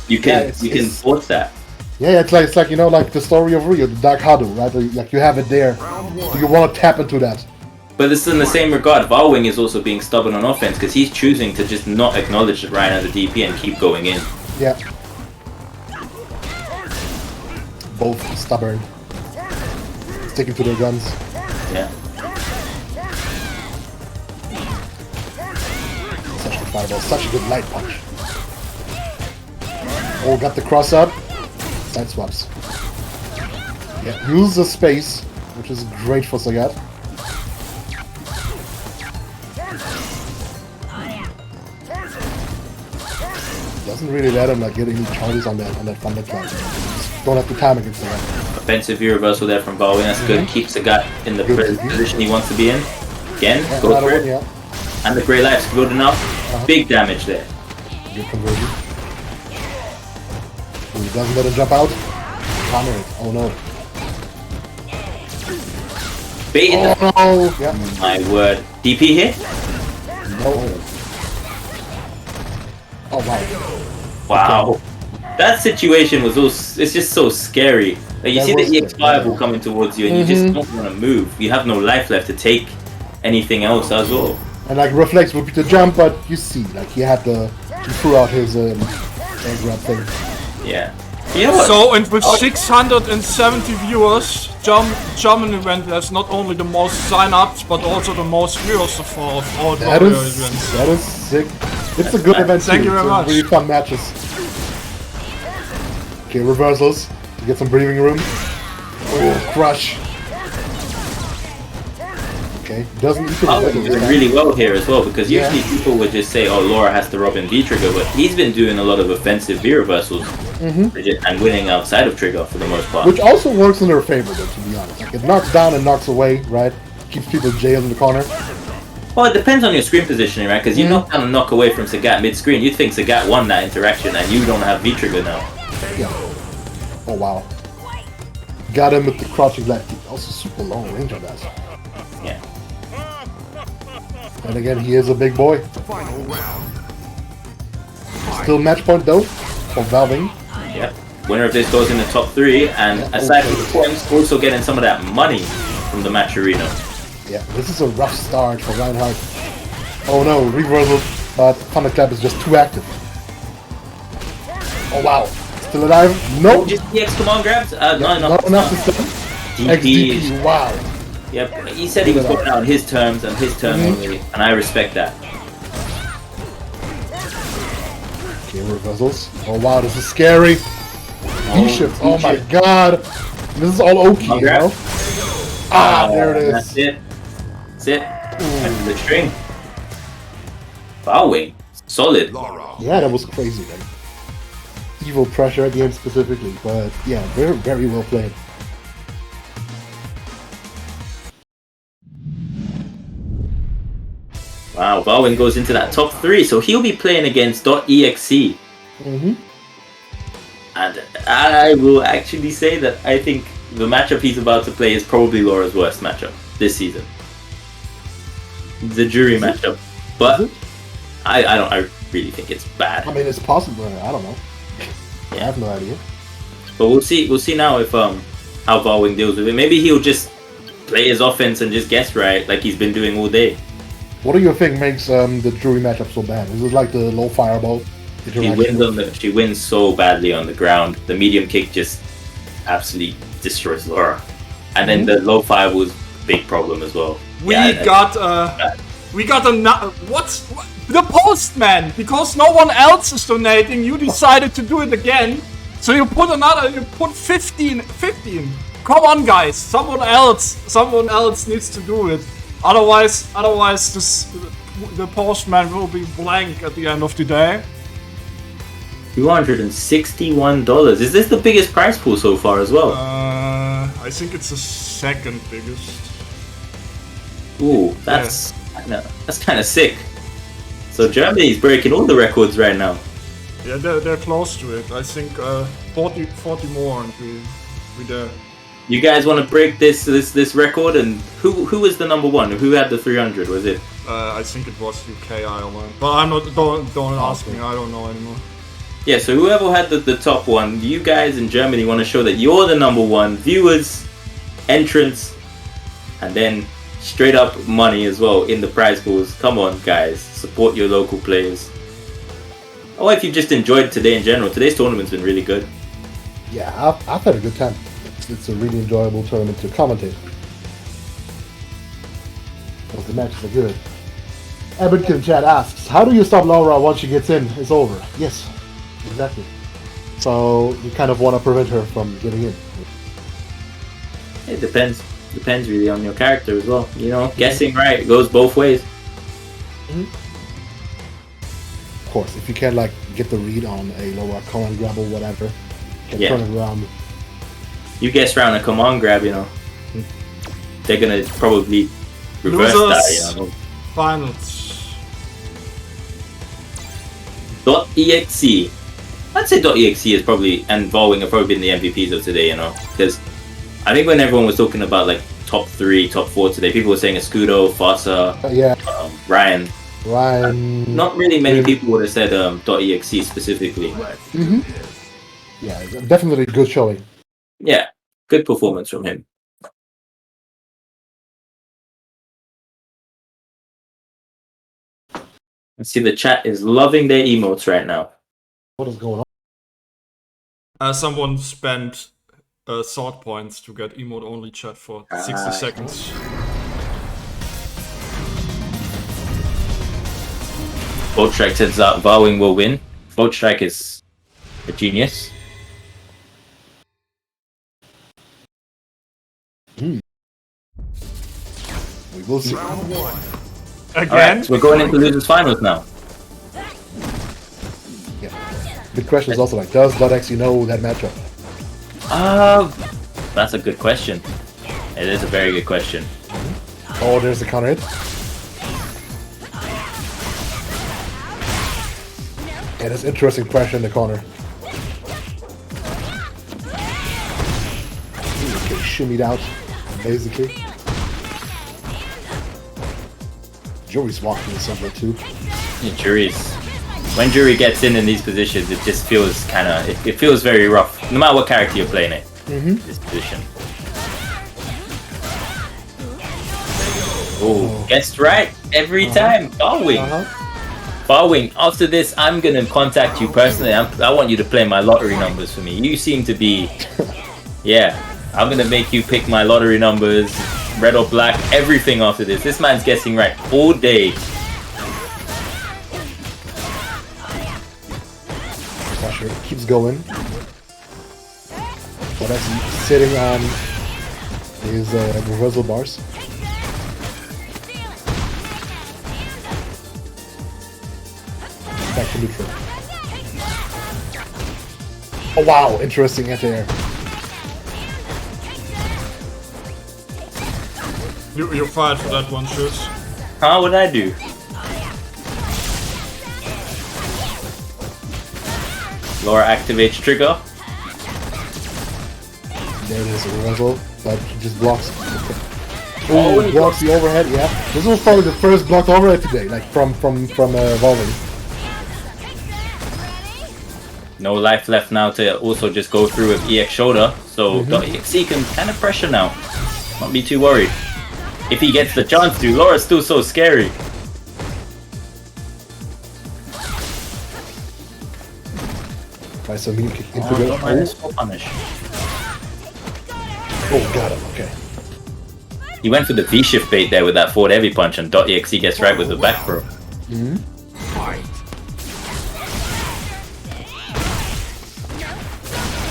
you can it's- force that. Yeah, it's like you know, like the story of Rio, the Dark Hado, right? Like you have it there. Round 1. You want to tap into that. But it's in the same regard. Valwing is also being stubborn on offense because he's choosing to just not acknowledge that Ryan has a DP and keep going in. Yeah. Both stubborn. Sticking to their guns. Yeah. Such a fireball, such a good light punch. Oh, got the cross up. Side swaps. Yeah, use the space, which is great for Sagat. Doesn't really let him like get any charges on that thunder cloud. Don't have to time against Sagat. Offensive view reversal there from Valwing. That's good. Keeps the guy in the Good. position he wants to be in. Again, Yeah, go another for one, it. yeah. And the Grey Life's good enough. Big damage there. Good conversion. Oh, he doesn't let him jump out. Counter it. Oh no. Bait in the... Oh no! Yeah. My word. DP here? No. Oh wow. Wow. That situation was it's just so scary. Like you That see was the EX scary, fireball coming towards you and you just don't want to move. You have no life left to take anything else as well. And like reflex would be to jump, but you see, like he threw out his air grab thing. Yeah. You know what? So, and with 670 viewers, German event has not only the most sign-ups, but also the most viewers of all Warrior events. That is sick. It's a good event too. Thank you very It's much. Really fun matches. Okay, reversals to get some breathing room. Oh, crush. Okay, doesn't eat Oh, he's doing really well here as well because usually people would just say, "Oh, Laura has to rob in V trigger," but he's been doing a lot of offensive V reversals and winning outside of trigger for the most part. Which also works in her favor, though, to be honest. Like, it knocks down and knocks away, right? Keeps people jailed in the corner. Well, it depends on your screen positioning, right? Because you knock down and knock away from Sagat mid-screen, you'd think Sagat won that interaction, and you don't have V-trigger now. Yeah. Oh, wow. Got him with the crouching left kick. Also super long range on that. Yeah. And again, he is a big boy. Final round. Still match point, though. for Valwing. Yep. Winner of this goes in the top 3, and aside from the points, also getting some of that money from the match arena. Yeah, this is a rough start for Ryan Hart. Oh no, reversal, but Thunderclap is just too active. Oh wow, still alive? Nope. Just EX command grabs? Not enough to stun. XDP, wow. Yep, he said he was going out on his terms and his term only, and I respect that. Okay, reversals. Oh wow, this is scary. D-shift, oh my god. This is all Oki, you know? Ah, there it is. That's it. That's it. That's the string. Valwing. Solid. Yeah, that was crazy, man. Evil pressure game specifically, but yeah, very, very well played. Wow, Valwing goes into that top 3, so he'll be playing against .exe. And I will actually say that I think the matchup he's about to play is probably Laura's worst matchup this season. The jury matchup. But I really think it's bad. I mean, it's possible. I don't know. I have no idea. But we'll see now if how Valwing deals with it. Maybe he'll just play his offense and just guess right, like he's been doing all day. What do you think makes the jury matchup so bad? Is it like the low fireball? She wins so badly on the ground. The medium kick just absolutely destroys Laura, and then the low fireball was a big problem as well. We got a what? The postman, because no one else is donating. You decided to do it again, so you put 15. Come on, guys, someone else needs to do it. Otherwise, the postman will be blank at the end of the day. $261. Is this the biggest prize pool so far as well? I think it's the second biggest. Ooh, that's kind of sick. So Germany's breaking all the records right now. Yeah, they're close to it. I think 40 more, and we there. You guys want to break this record? And who was the number 1? Who had the 300? Was it? I think it was UK Ireland, but I'm not. Don't ask me. I don't know anymore. Yeah, so whoever had the top one, you guys in Germany want to show that you're the number 1. Viewers, entrants, and then straight up money as well in the prize pools. Come on, guys, support your local players. Oh, if you just enjoyed today in general, today's tournament's been really good. Yeah, I've had a good time. It's a really enjoyable tournament to commentate. Well, the matches are good. Abedkin Chat asks, how do you stop Laura once she gets in? It's over. Yes, exactly. So you kind of want to prevent her from getting in. It depends. Depends really on your character as well. You know, guessing right, it goes both ways. Of course, if you can like get the read on a lower command grab or whatever, you can turn it around. You guess around a command grab, you know. They're gonna probably reverse that, you know. Finals. .exe. I'd say .exe is probably, and Valwing have probably been the MVPs of today, you know. Because I think when everyone was talking about like top 3, top 4 today, people were saying Escudo, fhASSA, Ryan. Not really many people would have said .exe specifically. Yeah, definitely good showing. Yeah, good performance from him. Let's see, the chat is loving their emotes right now. What is going on? Someone spent sword points to get emote only chat for 60 seconds. Bolt Strike says that Valwing will win. Bolt Strike is a genius. We will see. Round 1. Again? Right, so we're going into losers finals now. Yeah. The question is also like, does .exe know that matchup? That's a good question. It is a very good question. Oh, there's the counter hit. Yeah, that's interesting pressure in the corner. Okay, shimmied out, basically. Jury's walking somewhere too. Yeah, Jury's When Jury gets in these positions, it just feels kind of, it feels very rough, no matter what character you're playing it. This position. Oh, guessed right every time. Valwing. Valwing, after this, I'm going to contact you personally. I want you to play my lottery numbers for me. You seem to be, yeah, I'm going to make you pick my lottery numbers, red or black, everything after this. This man's guessing right all day. Pressure keeps going. But as he's sitting on his reversal bars. Back to neutral. Oh wow, interesting anti-air. You're fired for that one, Shoots. Huh? What'd I do? Laura activates trigger. There it is, a reversal, but he just blocks. Okay. Oh, He blocks the overhead, yeah. This was probably the first blocked overhead today, like from Valwing. No life left now to also just go through with EX shoulder, so .exe can kind of pressure now. Not be too worried. If he gets the chance to, Laura's still so scary. Right, so he kick into Don't mind this the... punish. Oh, got him, okay. He went for the V-shift bait there with that forward heavy punch, and .exe gets right with the back throw. Fight.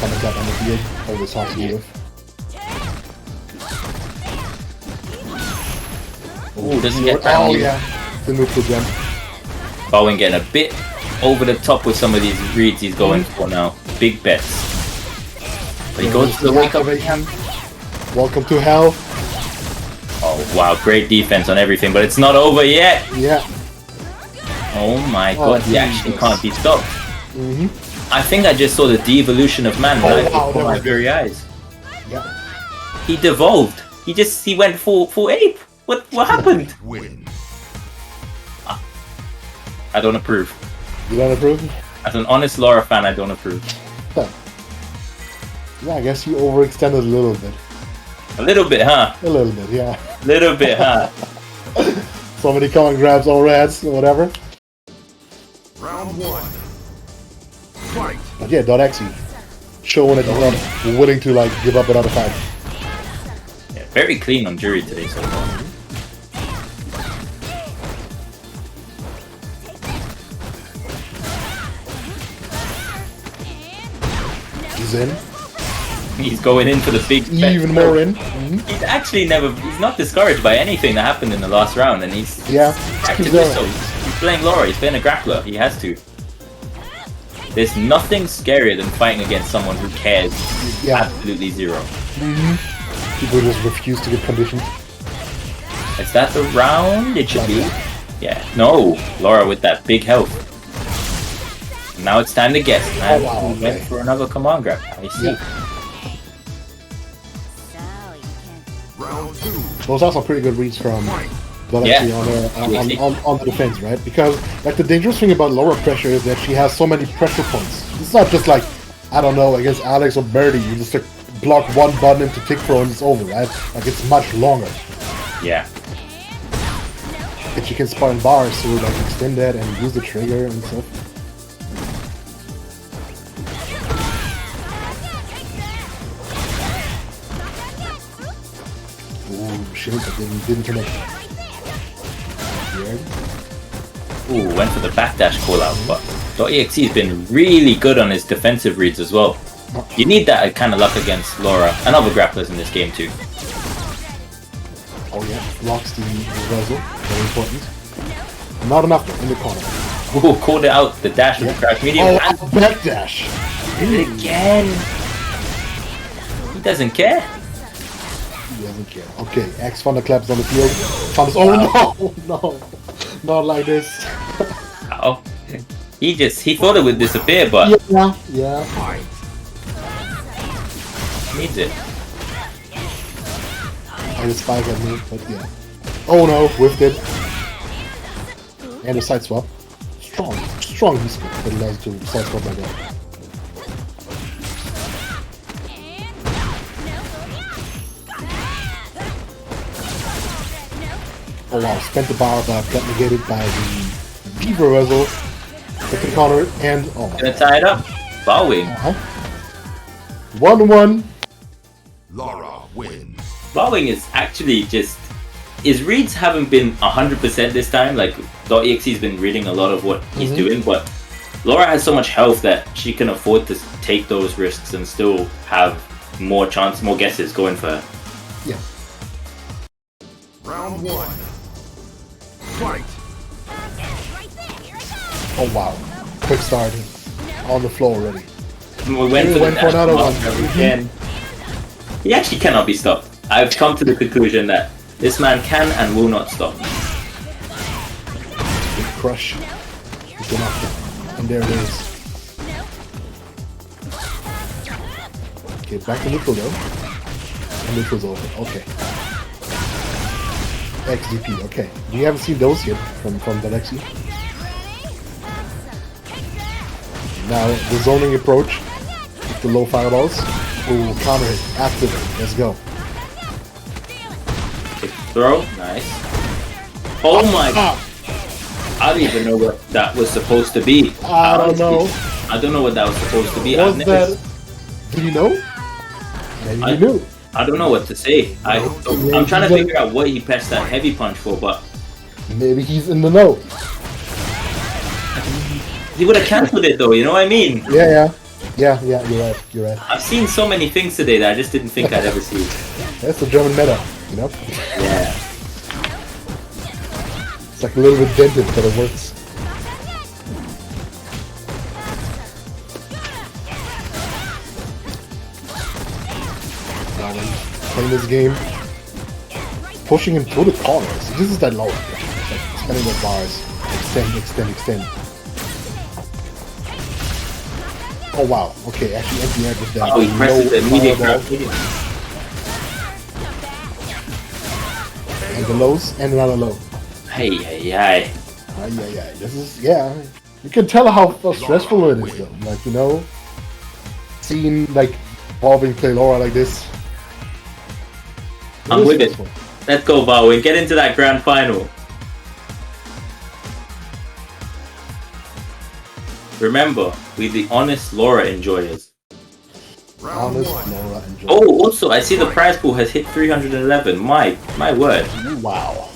Coming up on the field, all this hard to deal with. Ooh, doesn't get that. Oh yeah, the neutral jump. Valwing getting a bit over the top with some of these reads he's going for now. Big bets. But he goes to the wake up. Welcome to hell. Oh wow, great defense on everything, but it's not over yet. Yeah. Oh my god, he actually can't be stopped. Mm-hmm. I think I just saw the de-evolution of man before my very eyes. Yeah. He devolved. He went full ape. What happened? Win. I don't approve. You don't approve? As an honest Laura fan, I don't approve. Huh. Yeah, I guess you overextended a little bit. A little bit, huh? A little bit, yeah. Little bit, huh? Somebody come and grabs overheads or whatever. Round one. Fight. But yeah, .exe showing that he's not willing to like give up another fight. Yeah, very clean on Jury today so far. He's in. He's going in for the big bet. Even more in. He's actually he's not discouraged by anything that happened in the last round, and he's Yeah. actively He's there. so. He's playing Laura, he's playing a grappler, he has to. There's nothing scarier than fighting against someone who cares Yeah. absolutely zero. People just refuse to get conditioned. Is that the round? It should be. Yeah. No. Laura with that big health. Now it's time to guess. And wow, we went okay. for another command grab. I see. Yeah. Round two. Those are some pretty good reads from .exe Yeah. on the defense, right? Because like the dangerous thing about Laura pressure is that she has so many pressure points. It's not just like, I don't know, against Alex or Birdie, you just like block one button into tick throw and it's over, right? Like it's much longer. Yeah. If you can spot in bars to like extend that and use the trigger and stuff. Ooh, shit, that didn't turn up. Weird. Ooh, went for the backdash call out, but .exe has been really good on his defensive reads as well. You need that kind of luck against Laura and other grapplers in this game too. Oh yeah, blocks the reversal, very important. Not enough in the corner. Ooh, called it out, the dash with the crash medium. Oh, And backdash! again! He doesn't care. He doesn't care. Okay, X Thunderclaps on the field. Thunders. Oh no, no, not like this. Oh, he thought it would disappear, but Yeah. Fight. needs it. I just spike at me, but yeah. Oh no, whiffed it. And a side swap. Strong strong skill that allows to side spot like that. Oh wow, spent the bar, but got negated by the deep reversal. Took the counter, and oh my Gonna tie it up. Valwing. 1-1. Laura wins. Valwing is actually just... His reads haven't been 100% this time. Like, .exe's been reading a lot of what he's doing, but Laura has so much health that she can afford to take those risks and still have more guesses going for her. Yeah. Round 1. Fight. Oh wow. Quick start. On the floor already. We went We for, went for another one. He actually cannot be stopped. I've come to the conclusion that this man can and will not stop. Big crush. Good enough. And there it is. Okay, back to neutral though. And neutral's over. Okay. XDP, okay. We haven't seen those yet from Alexi. Now the zoning approach with the low fireballs. Ooh, counter hit. Activate. Let's go. Throw, nice. Oh my god! I don't even know what that was supposed to be. I don't know. I don't know what that was supposed to be. Was that? Did you know? Maybe you knew. I don't know what to say. I'm trying to figure out what he pressed that heavy punch for, but maybe he's in the know. he would have cancelled it though. You know what I mean? Yeah. You're right. You're right. I've seen so many things today that I just didn't think I'd ever see. That's the German meta, you know? Yeah. It's like a little bit dented, but it works. Playing this game, pushing him through the corners. This is that low. It's like spinning the bars. Extend. Oh wow. Okay, actually empty air with that. Oh, he presses the immediate grab. And the lows, and another low. Hey. This is, yeah. You can tell how stressful it is though. Like, you know, seeing like Valwing play Laura like this. I'm with it. Let's go, Valwing. Get into that grand final. Remember, we're the honest Laura enjoyers. Honest Laura enjoyers. Oh, also, I see the prize pool has hit 311. My word. Wow.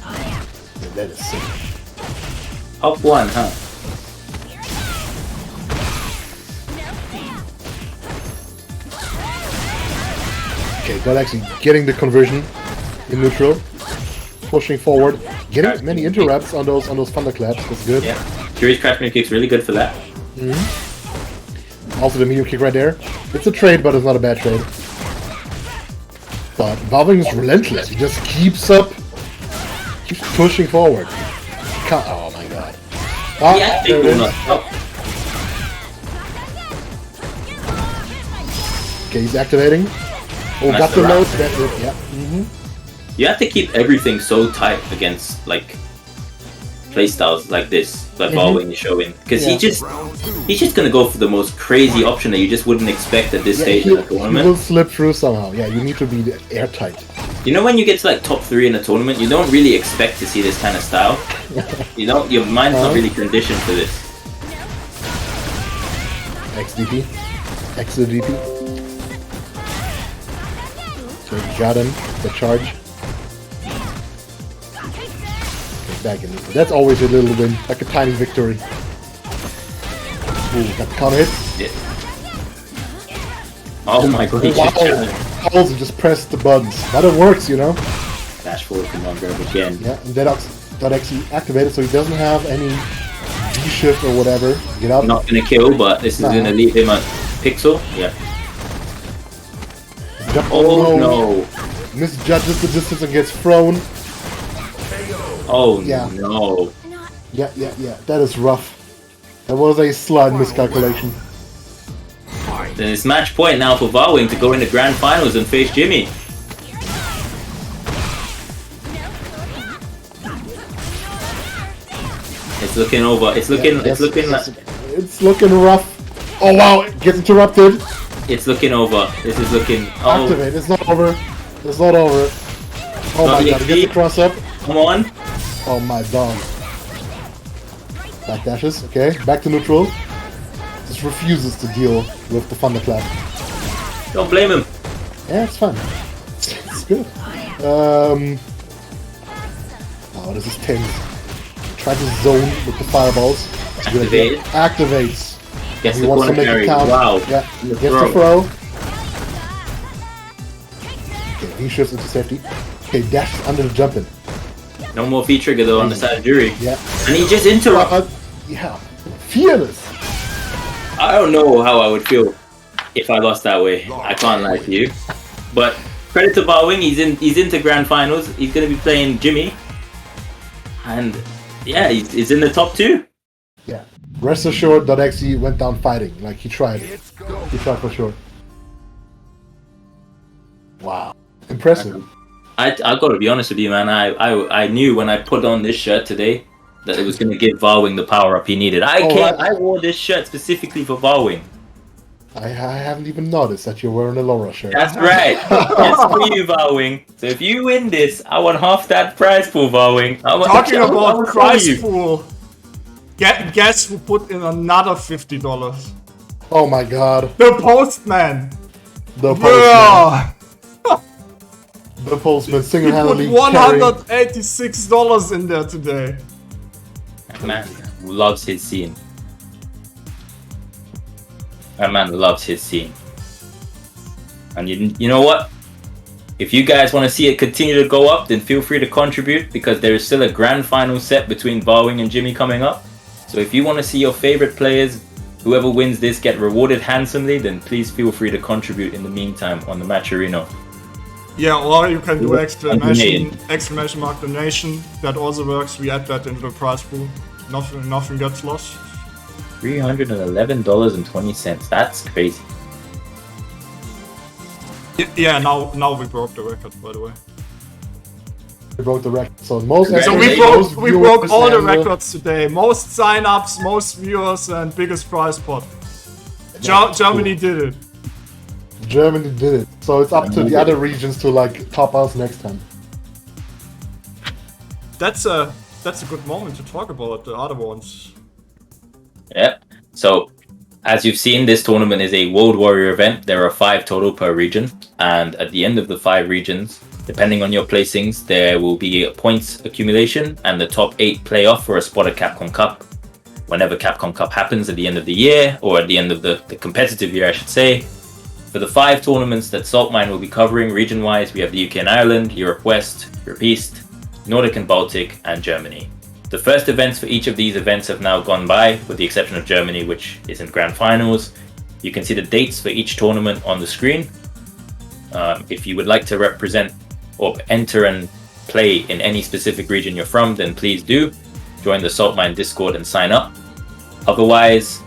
Yeah, that is sick. Up one, huh? Okay, but actually getting the conversion in neutral, pushing forward, getting many interrupts on those thunderclaps. That's good. Yeah. Curious Crashman kick's really good for that. Also the medium kick right there. It's a trade, but it's not a bad trade. But Valwing is relentless. He just keeps pushing forward. Oh my god. Ah, Yeah, there it is. Okay, he's activating. Oh, Nice got the wrap. load. That's it. Yeah. You have to keep everything so tight against like playstyles like this, like Valwing is showing, because Yeah. he's just gonna go for the most crazy option that you just wouldn't expect at this stage in the He will tournament. slip through somehow. Yeah, you need to be airtight. You know, when you get to like top 3 in a tournament, you don't really expect to see this kind of style. You know, your mind's not really conditioned for this. XDP. XDP. So got him. The charge. Okay, back in. That's always a little win. Like a tiny victory. Ooh, got the counter hit. Yeah. Oh my god, he just Wow. Pulls and just press the buttons. But it works, you know? dash forward from one grab again. Yeah, and that actually activated so he doesn't have any D-shift or whatever. Get up. Not gonna kill, but this is gonna leave him a pixel. Yeah. Jump Oh no. Misjudges the distance and gets thrown. Oh Yeah. no. Yeah. That is rough. That was a slight miscalculation. Then it's match point now for Valwing to go in the grand finals and face Jimmy. It's It's looking over. It's looking. Yes, it's looking yes, like. it's looking rough. Oh wow, it gets interrupted. It's looking over. This is looking. Oh, Activate. It's not over. It's not over. Oh Not my god, EXP. it gets the cross up. come on. Oh my dog. Backdashes, okay. Back to neutral. Just refuses to deal with the thunderclap. Don't blame him. Yeah, it's fun. It's good. Oh, this is tense. Try to zone with the fireballs. It's a good idea. Activates. Gets He the wants to corner make carry. it count. Wow. Yeah, The gets the throw. Okay, he shifts into safety. Okay, dashes under the jump in. No more V trigger though on the side of Jury. Yeah. And he just interrupted. Yeah. Fearless. I don't know how I would feel if I lost that way. I can't lie to you. But credit to Valwing, he's into grand finals. He's gonna be playing Jimmy. And yeah, he's in the top 2. Yeah. Rest assured that actually went down fighting. Like he tried. He tried for sure. Wow. Impressive. I gotta be honest with you, man. I knew when I put on this shirt today that it was gonna give Valwing the power up he needed. I wore this shirt specifically for Valwing. I haven't even noticed that you're wearing a Laura shirt. That's right. That's for you, Valwing. So if you win this, I want half that prize pool, Valwing. Talking about prize pool, guess who put in another $50? Oh my god. The postman. The postman. Bruh. The postman He put single-handedly $186 in there today. Man who loves his scene. That man loves his scene. And you know what? If you guys want to see it continue to go up, then feel free to contribute because there is still a grand final set between Valwing and Jimmy coming up. So if you want to see your favorite players, whoever wins this, get rewarded handsomely, then please feel free to contribute in the meantime on the Match Arena. Yeah, or you can do exclamation mark donation. That also works. We add that into the prize pool. Nothing gets lost. $311.20. That's crazy. Yeah, now we broke the record, by the way. We broke the record. So most So we most broke all the viewers and, records today. Most sign-ups, most viewers, and biggest prize pot. Germany did it. Germany did it. So it's up to the other regions to like top us next time. That's a good moment to talk about the other ones. Yeah. So, as you've seen, this tournament is a World Warrior event. There are 5 total per region, and at the end of the 5 regions, depending on your placings, there will be a points accumulation, and the top 8 play off for a spot at Capcom Cup. Whenever Capcom Cup happens at the end of the year, or at the end of the competitive year, I should say. For the 5 tournaments that Saltmine will be covering region-wise, we have the UK and Ireland, Europe West, Europe East, Nordic and Baltic, and Germany. The first events for each of these events have now gone by, with the exception of Germany, which is in grand finals. You can see the dates for each tournament on the screen. If you would like to represent or enter and play in any specific region you're from, then please do. Join the Saltmine Discord and sign up. Otherwise,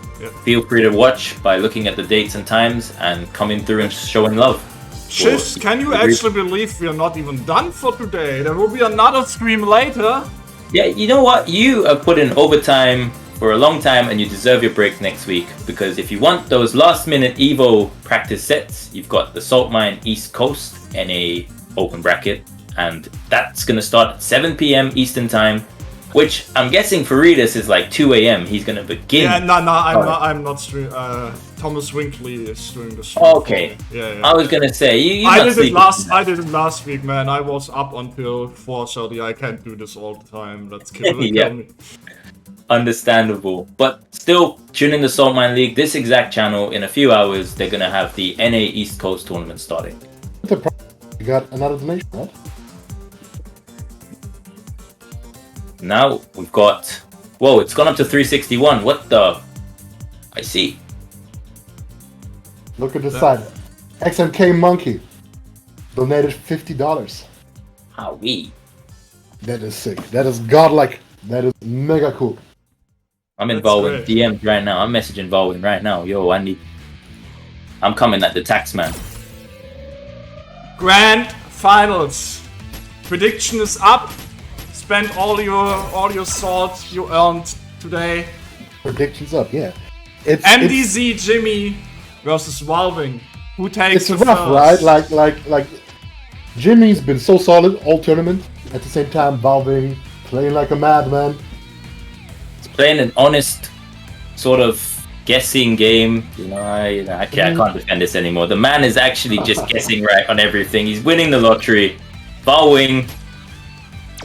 feel free to watch by looking at the dates and times and coming through and showing love. Shifts, can you actually believe we are not even done for today? There will be another stream later. Yeah, you know what? You have put in overtime for a long time and you deserve your break next week. Because if you want those last minute Evo practice sets, you've got the Saltmine East Coast NA open bracket. And that's going to start at 7 p.m. Eastern time. Which I'm guessing for Redis is like 2 a.m. He's going to begin. Yeah, no, I'm not streaming. Thomas Winkley is doing the stream. Okay. Yeah. I was going to say, I did it last week, man. I was up until 4:30. I can't do this all the time. That's killing me. Understandable. But still, tune in the Saltmine League. This exact channel, in a few hours, they're going to have the NA East Coast tournament starting. You got another donation, right? Now we've got... Whoa, it's gone up to 361. What the... I see. Look at the side. XMK Monkey donated $50. Wowee. That is sick. That is godlike. That is mega cool. I'm involved in DMs right now. I'm messaging Valwing right now. Yo, I'm coming at the tax man. Grand finals. Prediction is up. Spend all your salt you earned today. Predictions up, yeah. It's MDZ Jimmy versus Valwing. Who takes it's the rough, first? right? Like Jimmy's been so solid all tournament. At the same time, Valving playing like a madman. He's playing an honest sort of guessing game. I can't defend this anymore. The man is actually just guessing right on everything. He's winning the lottery. Valwing.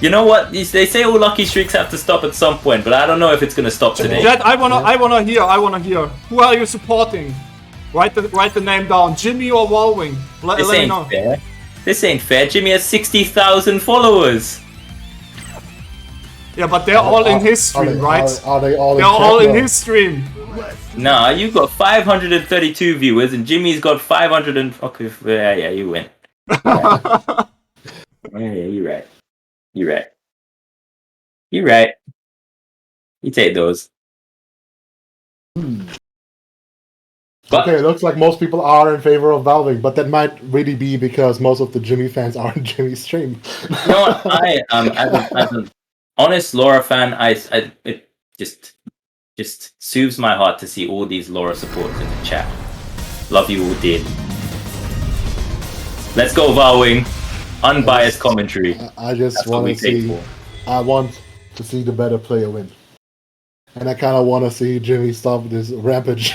You know what? They say all lucky streaks have to stop at some point, but I don't know if it's gonna stop today. Jet, I wanna hear. Who are you supporting? Write the name down. Jimmy or Valwing? Let me know. Fair. This ain't fair. Jimmy has 60,000 followers. Yeah, but they're all in his stream, right? Are they all? They're all in his stream. Nah, you've got 532 viewers, and Jimmy's got 500 and... Okay, yeah, you win. Yeah, you're right. You're right. You take those. But, Okay, it looks like most people are in favor of Valving, but that might really be because most of the Jimmy fans are in Jimmy's stream. you know what? I as an honest Laura fan, it just soothes my heart to see all these Laura supporters in the chat. Love you all, dear. Let's go, Valwing. Unbiased commentary. I just That's what want we to take see. for. I want to see the better player win, and I kind of want to see Jimmy stop this rampage.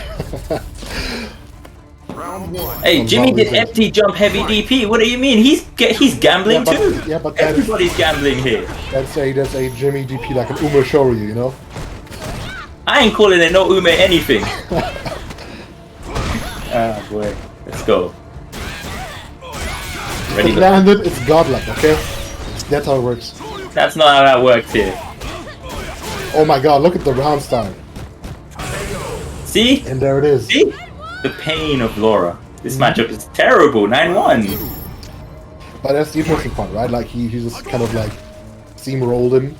Round one. Hey, Jimmy did empty jump heavy DP. What do you mean? He's gambling too. Yeah, but that is, Everybody's gambling here. that's a Jimmy DP like an Uma Shoryu, you know. I ain't calling it no Ume anything. Ah, boy. Let's go. Ready If to... landed, it's godlike, okay? That's how it works. That's not how that works here. Oh my god, look at the round style. See? And there it is. See? The pain of Laura. This matchup is terrible. 9-1. But that's the interesting part, right? Like he just kind of like steamrolled him.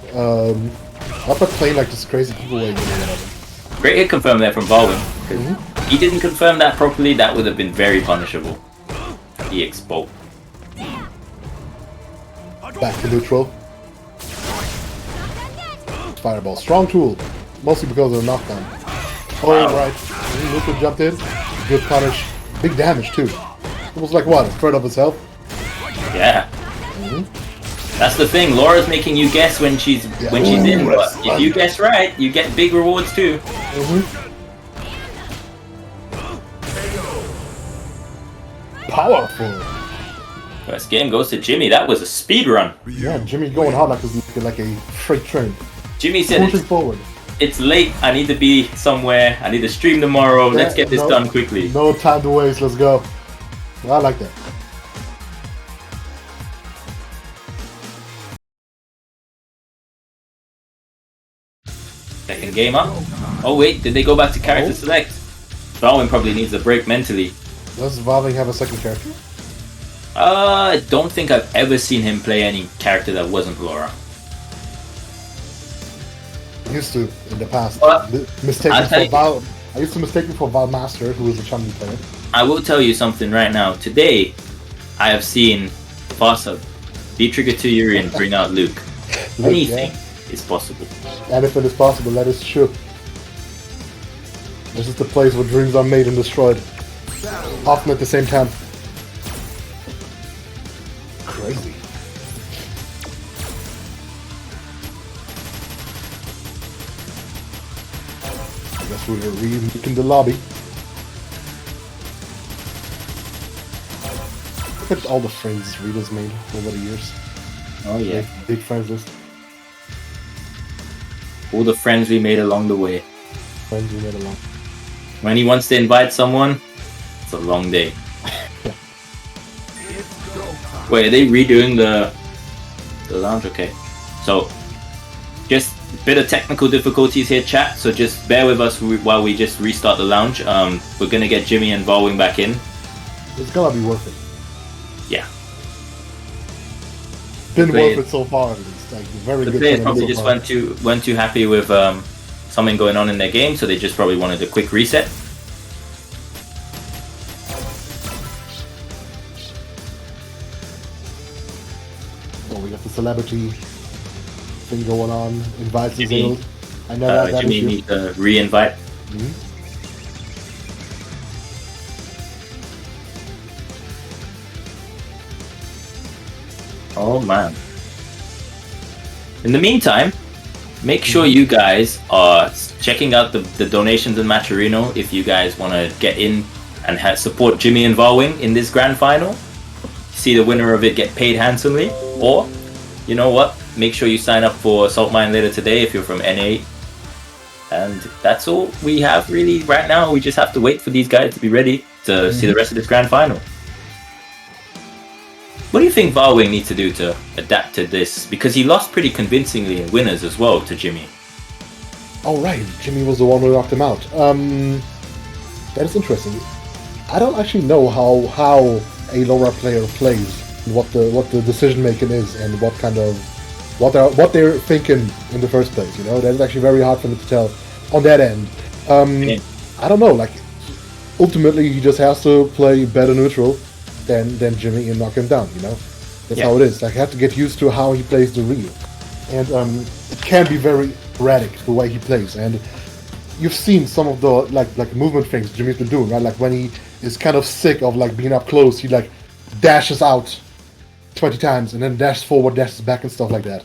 Not by playing like this crazy giveaway game or whatever. Great hit confirm there from Valwing. He didn't confirm that properly. That would have been very punishable. He exposed. Back to neutral. Fireball, strong tool, mostly because of the knockdown. Oh right, neutral jumped in. Good punish, big damage too. It was like what, a third of his health. Yeah. That's the thing. Laura's making you guess when she's in, but if you guess right, you get big rewards too. Powerful. First game goes to Jimmy. That was a speed run. Yeah, Jimmy going hard like a freight train, Jimmy said pushing forward. it's late. I need to be somewhere. I need to stream tomorrow. Let's get this done quickly. No time to waste. Let's go. I like that. Second game up. Oh wait, did they go back to character select? Valwing probably needs a break mentally. Does Valving have a second character? I don't think I've ever seen him play any character that wasn't Laura. Used to in the past. But I used to mistake him for Val Master, who was a Chun-Li player. I will tell you something right now. Today, I have seen fhASSA B-Trigger to Yuri and bring out Luke. Anything is possible. Anything is possible, that is true. This is the place where dreams are made and destroyed. Often at the same time. Crazy. I guess we're re-looking the lobby. Look at all the friends Rita's made over the years. Oh yeah. Big friends list. All the friends we made along the way. Friends we made along. When he wants to invite someone, it's a long day. Wait, are they redoing the lounge? Okay. So, just a bit of technical difficulties here, chat. So just bear with us while we just restart the lounge. We're gonna get Jimmy and Valwing back in. It's gonna be worth it. Yeah. Been worth it so far. It's like very The good. players probably so just far. weren't too happy with something going on in their game, so they just probably wanted a quick reset. Oh, we got the celebrity thing going on. Invites Jimmy. disabled. I know that Jimmy issue. needs to re-invite. Oh man. In the meantime, make sure you guys are checking out the donations in Matcherino if you guys want to get in and support Jimmy and Valwing in this grand final. See the winner of it get paid handsomely. Or, you know what, make sure you sign up for Saltmine later today if you're from NA. And that's all we have really right now. We just have to wait for these guys to be ready to see the rest of this grand final. What do you think Valwing needs to do to adapt to this? Because he lost pretty convincingly in winners as well to Jimmy. Oh right, Jimmy was the one who knocked him out. That is interesting. I don't actually know how a LoRa player plays, what the decision making is, and what they're thinking in the first place. You know, that's actually very hard for me to tell on that end. I don't know. Like, ultimately, he just has to play better neutral than Jimmy and knock him down. You know, that's how it is. Like, I have to get used to how he plays the Ryu, and it can be very erratic the way he plays. And you've seen some of the like movement things Jimmy's been doing, right? Like when he is kind of sick of like being up close, he like dashes out 20 times and then dashes forward, dashes back, and stuff like that.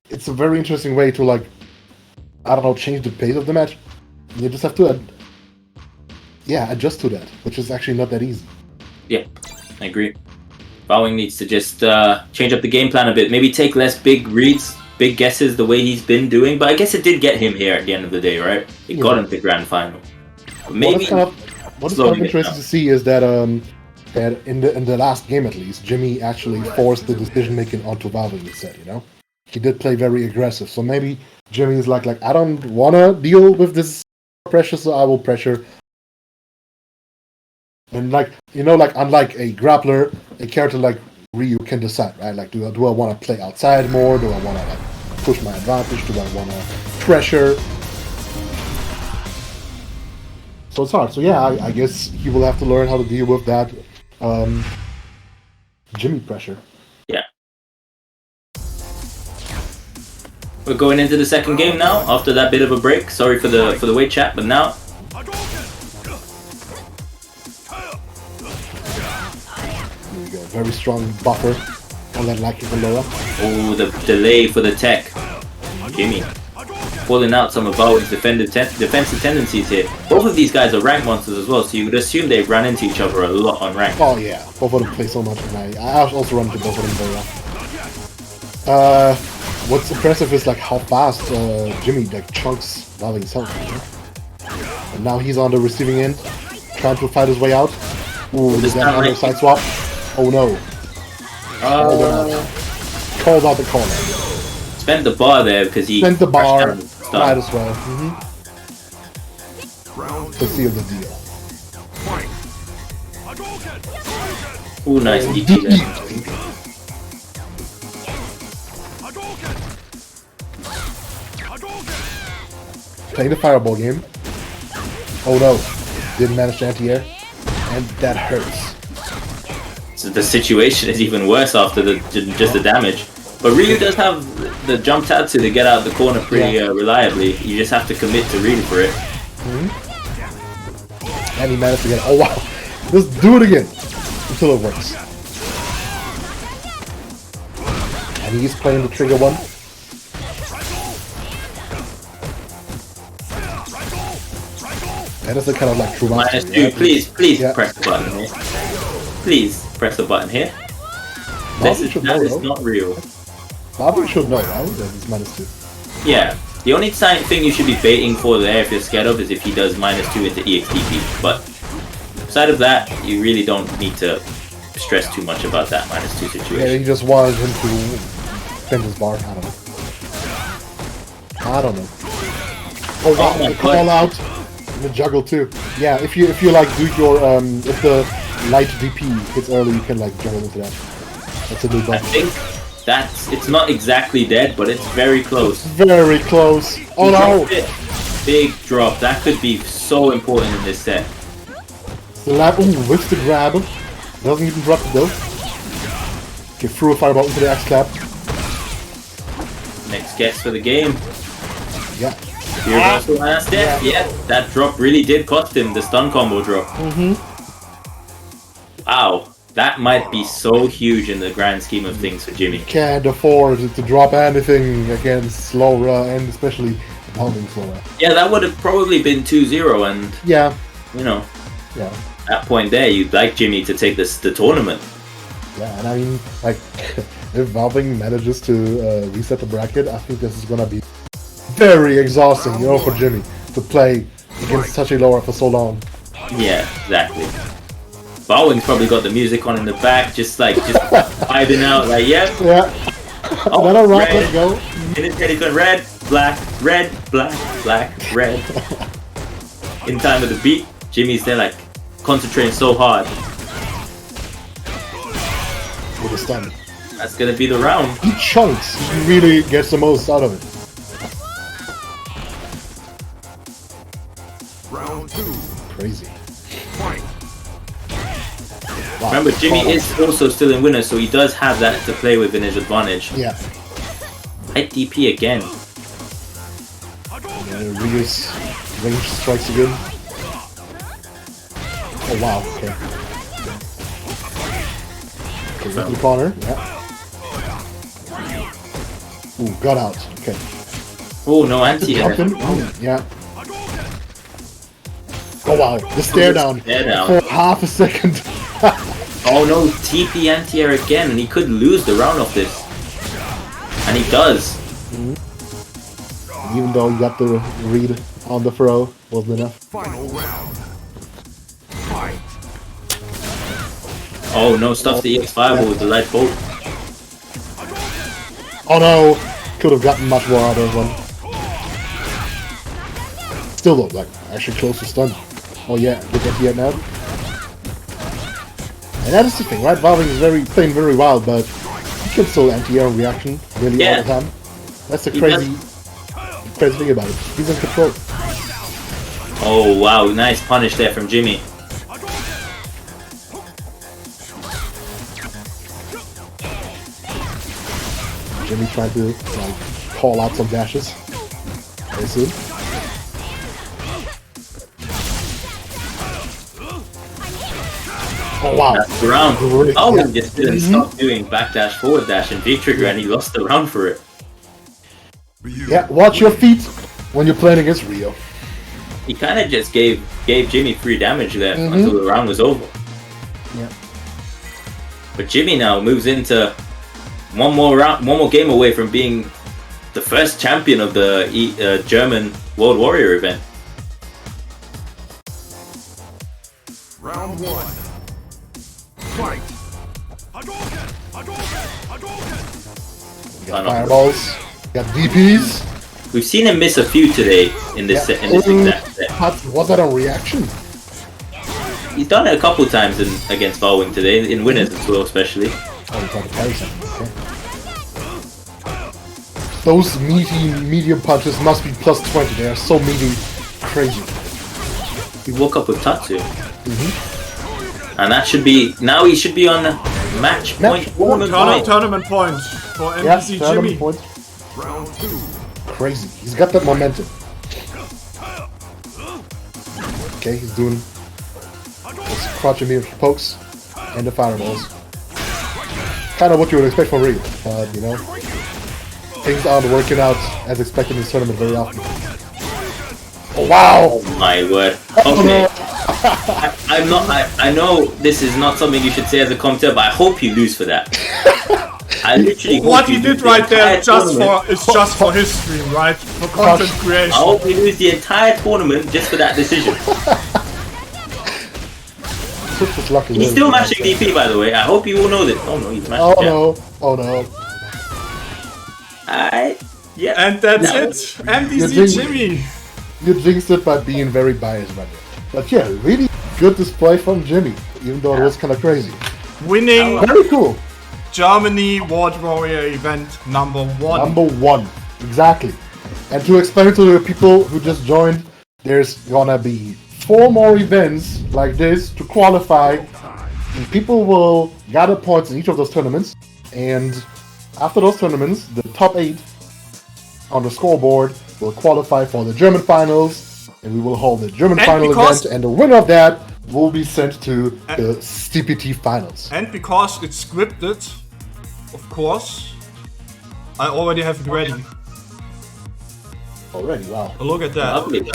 It's a very interesting way to like, I don't know, change the pace of the match. You just have to adjust to that, which is actually not that easy. Yeah, I agree. Valwing needs to just change up the game plan a bit. Maybe take less big reads, big guesses the way he's been doing. But I guess it did get him here at the end of the day, right? It got him to the grand final. Maybe what is kind of interesting to see is that that in the last game at least, Jimmy actually forced the decision making onto Valwing instead. You know, he did play very aggressive. So maybe Jimmy is like I don't want to deal with this pressure, so I will pressure. And like, you know, like unlike a grappler, a character like Ryu can decide, right? Like, do I want to play outside more? Do I want to like push my advantage? Do I want to pressure? So it's hard. So yeah, I guess he will have to learn how to deal with that Jimmy pressure. Yeah. We're going into the second game now. After that bit of a break. Sorry for the wait chat, but now. There we go. Very strong buffer on that like Loa. Oh, the delay for the tech. Jimmy. Pulling out some of Valwing's defensive tendencies here. Both of these guys are rank monsters as well, so you would assume they've run into each other a lot on rank. Oh yeah, both of them play so much, and I also run into both of them very well. What's impressive is like how fast Jimmy like chunks Valwing's health. And now he's on the receiving end, trying to fight his way out. Ooh, there's that other side swap. Oh no. Called out the corner. Spent the bar there because he spent the bar. Might as as well. To seal the deal. Ooh, nice DP there. Playing the fireball game. Oh no. Didn't manage to anti-air. And that hurts. So the situation is even worse after just the damage. But Ryu does have the jump tatsu to get out of the corner pretty reliably. You just have to commit to reading for it. And he managed to get it. Oh wow. Let's do it again. Until it works. And he's playing the trigger one. That is the kind of like true master. -2, please press the button here. Please press the button here. That is not real. Valwing should know, right? That it's -2. Yeah. The only thing you should be baiting for there if you're scared of is if he does -2 into EXTP. But aside of that, you really don't need to stress too much about that -2 situation. Yeah, he just wanted him to bend his bar. I don't know. Oh wow, the call out. The juggle too. Yeah, if you like do your if the light DP hits early, you can like juggle into that. That's a new buff. I think it's not exactly dead, but it's very close. Very close. Oh no! Big drop. That could be so important in this set. The lab whips the grab. Doesn't even drop the though. Okay, threw a fireball into the X clap. Next guess for the game. Yeah. Reversal last step. Yeah, that drop really did cost him the stun combo drop. Wow, that might be so huge in the grand scheme of things for Jimmy. Can't afford to drop anything against Laura, and especially Valwing's Laura. Yeah, that would have probably been 2-0, and Yeah. you know, Yeah. at that point there, you'd like Jimmy to take the tournament. Yeah, and I mean, like, if Valwing manages to reset the bracket, I think this is gonna be very exhausting, you know, for Jimmy to play against such a Laura for so long. Yeah, exactly. Valwing's probably got the music on in the back, just vibing out, like, yeah. Yeah. Oh, Another round, red. let's go. In his head, he's going red, black, red, red. In time with the beat, Jimmy's there, like, concentrating so hard. With a stun. That's gonna be the round. He chunks. He really gets the most out of it. Round 2. Crazy. Fight. Wow. Remember, Jimmy is also still in winner, so he does have that to play with in his advantage. Yeah. Hit DP again. Rio's range strikes again. Oh wow, okay. Okay, into the corner, yeah. Ooh, got out, okay. Oh, no anti-air. Jumping, yeah. Oh wow, the stare down Stare down. for half a second. Oh no, TP anti-air again, and he could lose the round of this. And he does. Even though you got the read on the throw, wasn't enough. Final round. Fight. Oh no, stuff the EX Fireball with the light bolt. Oh no! Could have gotten much more out of this one. Still though, like, actually close to stun. Oh yeah, look at the end now. And that is the thing, right? Valwing is playing very wild, but he can still anti-air reaction really all the time. That's the crazy thing about it. He's in control. Oh wow, nice punish there from Jimmy. Jimmy trying to like call out some dashes. Very soon. Oh wow. That's the round. Great. Oh, Yeah. he just didn't stop doing backdash, forward dash, and V-trigger, and he lost the round for it. Yeah, watch your feet when you're playing against Rio. He kind of just gave Jimmy free damage there until the round was over. Yeah. But Jimmy now moves into one more game away from being the first champion of the German World Warrior event. Round 1. Fight. You got fireballs, you got DPs. We've seen him miss a few today in this in this exact set. Was that a reaction? He's done it a couple times against Valwing today, in winners as well, especially. Oh, you tried to parry something. Okay. Those meaty medium punches must be plus 20. They are so meaty, crazy. He woke up with Tatsu. And that should be... Now he should be on match point tournament point. Tournament point for Yeah, MPC tournament Jimmy. points. Round 2. Crazy. He's got that momentum. Okay, he's doing those crouching mirror pokes and the fireballs. Kind of what you would expect from Rio, but you know, things aren't working out as expected in this tournament very often. Oh wow! Oh my word. Okay. I'm not... I know this is not something you should say as a commentator, but I hope you lose for that. I literally hope What you he lose did the right there entire tournament. is just for his stream, right? For content I creation. hope you lose the entire tournament just for that decision. Just lucky. He's still matching DP, by the way. I hope you all know this. Oh no, he's matching. Oh no! Oh no! Yeah. And that's No. it. MPC You're Jimmy. You jinxed it by being very biased about it. But yeah, really good display from Jimmy, even though it was kind of crazy. Winning Very cool. Germany World Warrior event number 1. Number 1, exactly. And to explain to the people who just joined, there's gonna be 4 more events like this to qualify. And people will gather points in each of those tournaments. And after those tournaments, the top 8 on the scoreboard will qualify for the German finals, and we will hold the German And final because- event, and the winner of that will be sent to the CPT finals. And because it's scripted, of course, I already have it ready. Already, wow. Look at that. Lovely.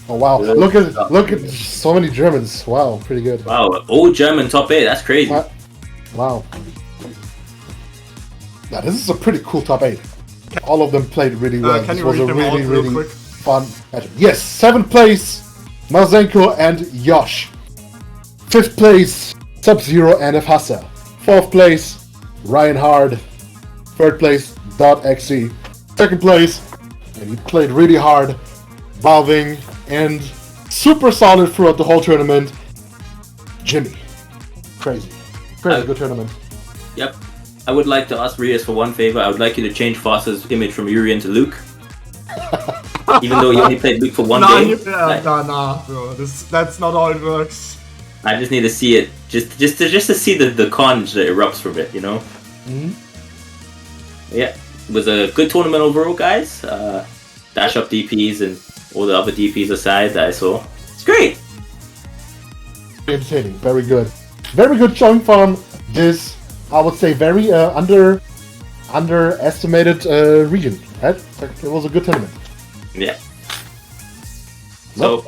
Oh wow, look at so many Germans. Wow, pretty good. Wow, all German top 8. That's crazy. Wow. Now this is a pretty cool top 8. All of them played really well. Can This you was read a them out really, real really quick? fun matchup. Yes, 7th place, Masenko and Yosh. 5th place, Sub-Zero and fhASSA. 4th place, Ryan Hart. 3rd place, .exe. 2nd place, and he played really hard, Valwing, and super solid throughout the whole tournament, Jimmy. Crazy good tournament. Yep. I would like to ask Rias for one favor. I would like you to change fhASSA's image from Yuri into Luke. Even though you only played Luke for one game. Nah, bro. That's not how it works. I just need to see it. Just to see the conch that erupts from it, you know? Yeah. It was a good tournament overall, guys. Dash up DPs and all the other DPs aside that I saw. It's great. Entertaining, very good. Very good showing from this, I would say, very underestimated region, right? It was a good tournament. Yeah. So,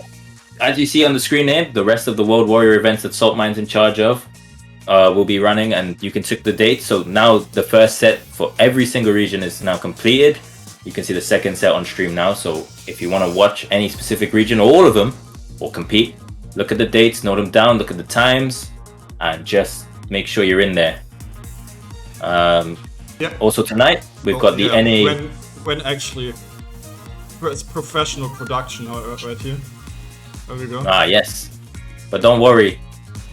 as you see on the screen there, the rest of the World Warrior events that Saltmine's in charge of will be running, and you can check the dates. So now the first set for every single region is now completed. You can see the second set on stream now. So if you want to watch any specific region, or all of them, or compete, look at the dates, note them down, look at the times, and just make sure you're in there. Also tonight, we've got the NA... When actually... It's professional production right here. There we go. Ah, yes. But don't worry.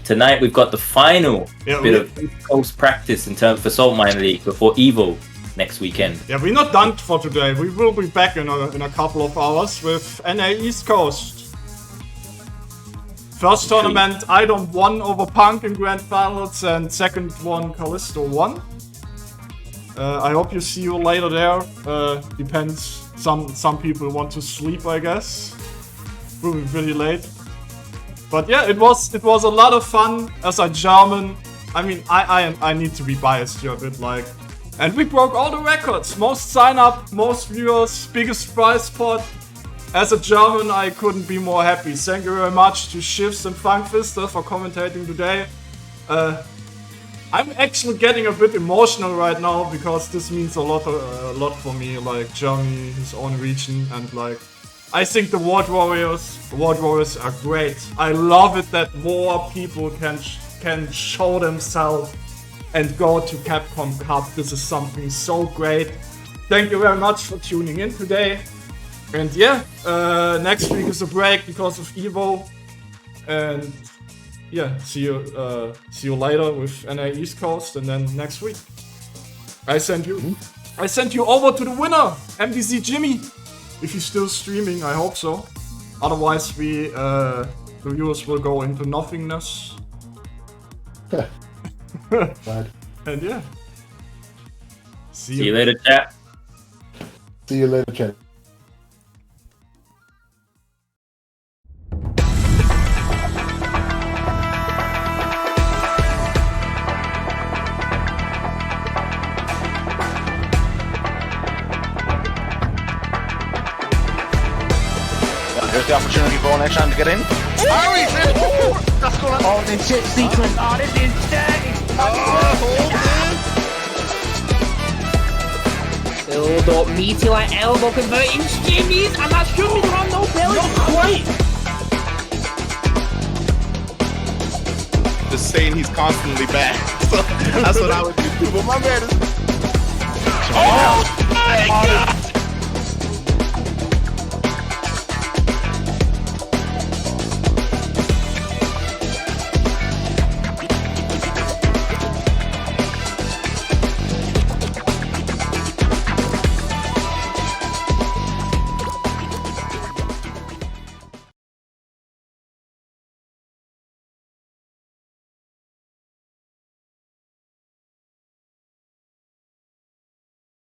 Tonight we've got the final bit of post practice in terms for Saltmine League before Evo next weekend. Yeah, we're not done for today. We will be back in a couple of hours with NA East Coast. First tournament, Idom won over Punk in Grand Finals, and second one, Callisto won. I hope you see you later there. Depends. Some people want to sleep, I guess. Will be pretty late. But yeah, it was a lot of fun as a German. I mean, I need to be biased here a bit, like. And we broke all the records. Most sign up, most viewers, biggest prize pot. As a German, I couldn't be more happy. Thank you very much to Shifts and Funkfister for commentating today. I'm actually getting a bit emotional right now because this means a lot for me. Like Germany, his own region, and like I think the World Warriors are great. I love it that more people can show themselves and go to Capcom Cup. This is something so great. Thank you very much for tuning in today. And yeah, next week is a break because of Evo. And yeah, see you later with NA East Coast, and then next week I send you over to the winner, MDZ Jimmy. If you're still streaming, I hope so. Otherwise, the viewers will go into nothingness. And yeah, see you later, chat. See you later, chat. Here's the opportunity for next time to get in. Harry's in! That's going on. Oh, the shit sequence. Oh, this is dirty. Build up meaty like elbow converting shimmies, and that shimmies around no belly. Not quite. Just saying he's constantly back. So that's what I would do. But my man is... Oh my God!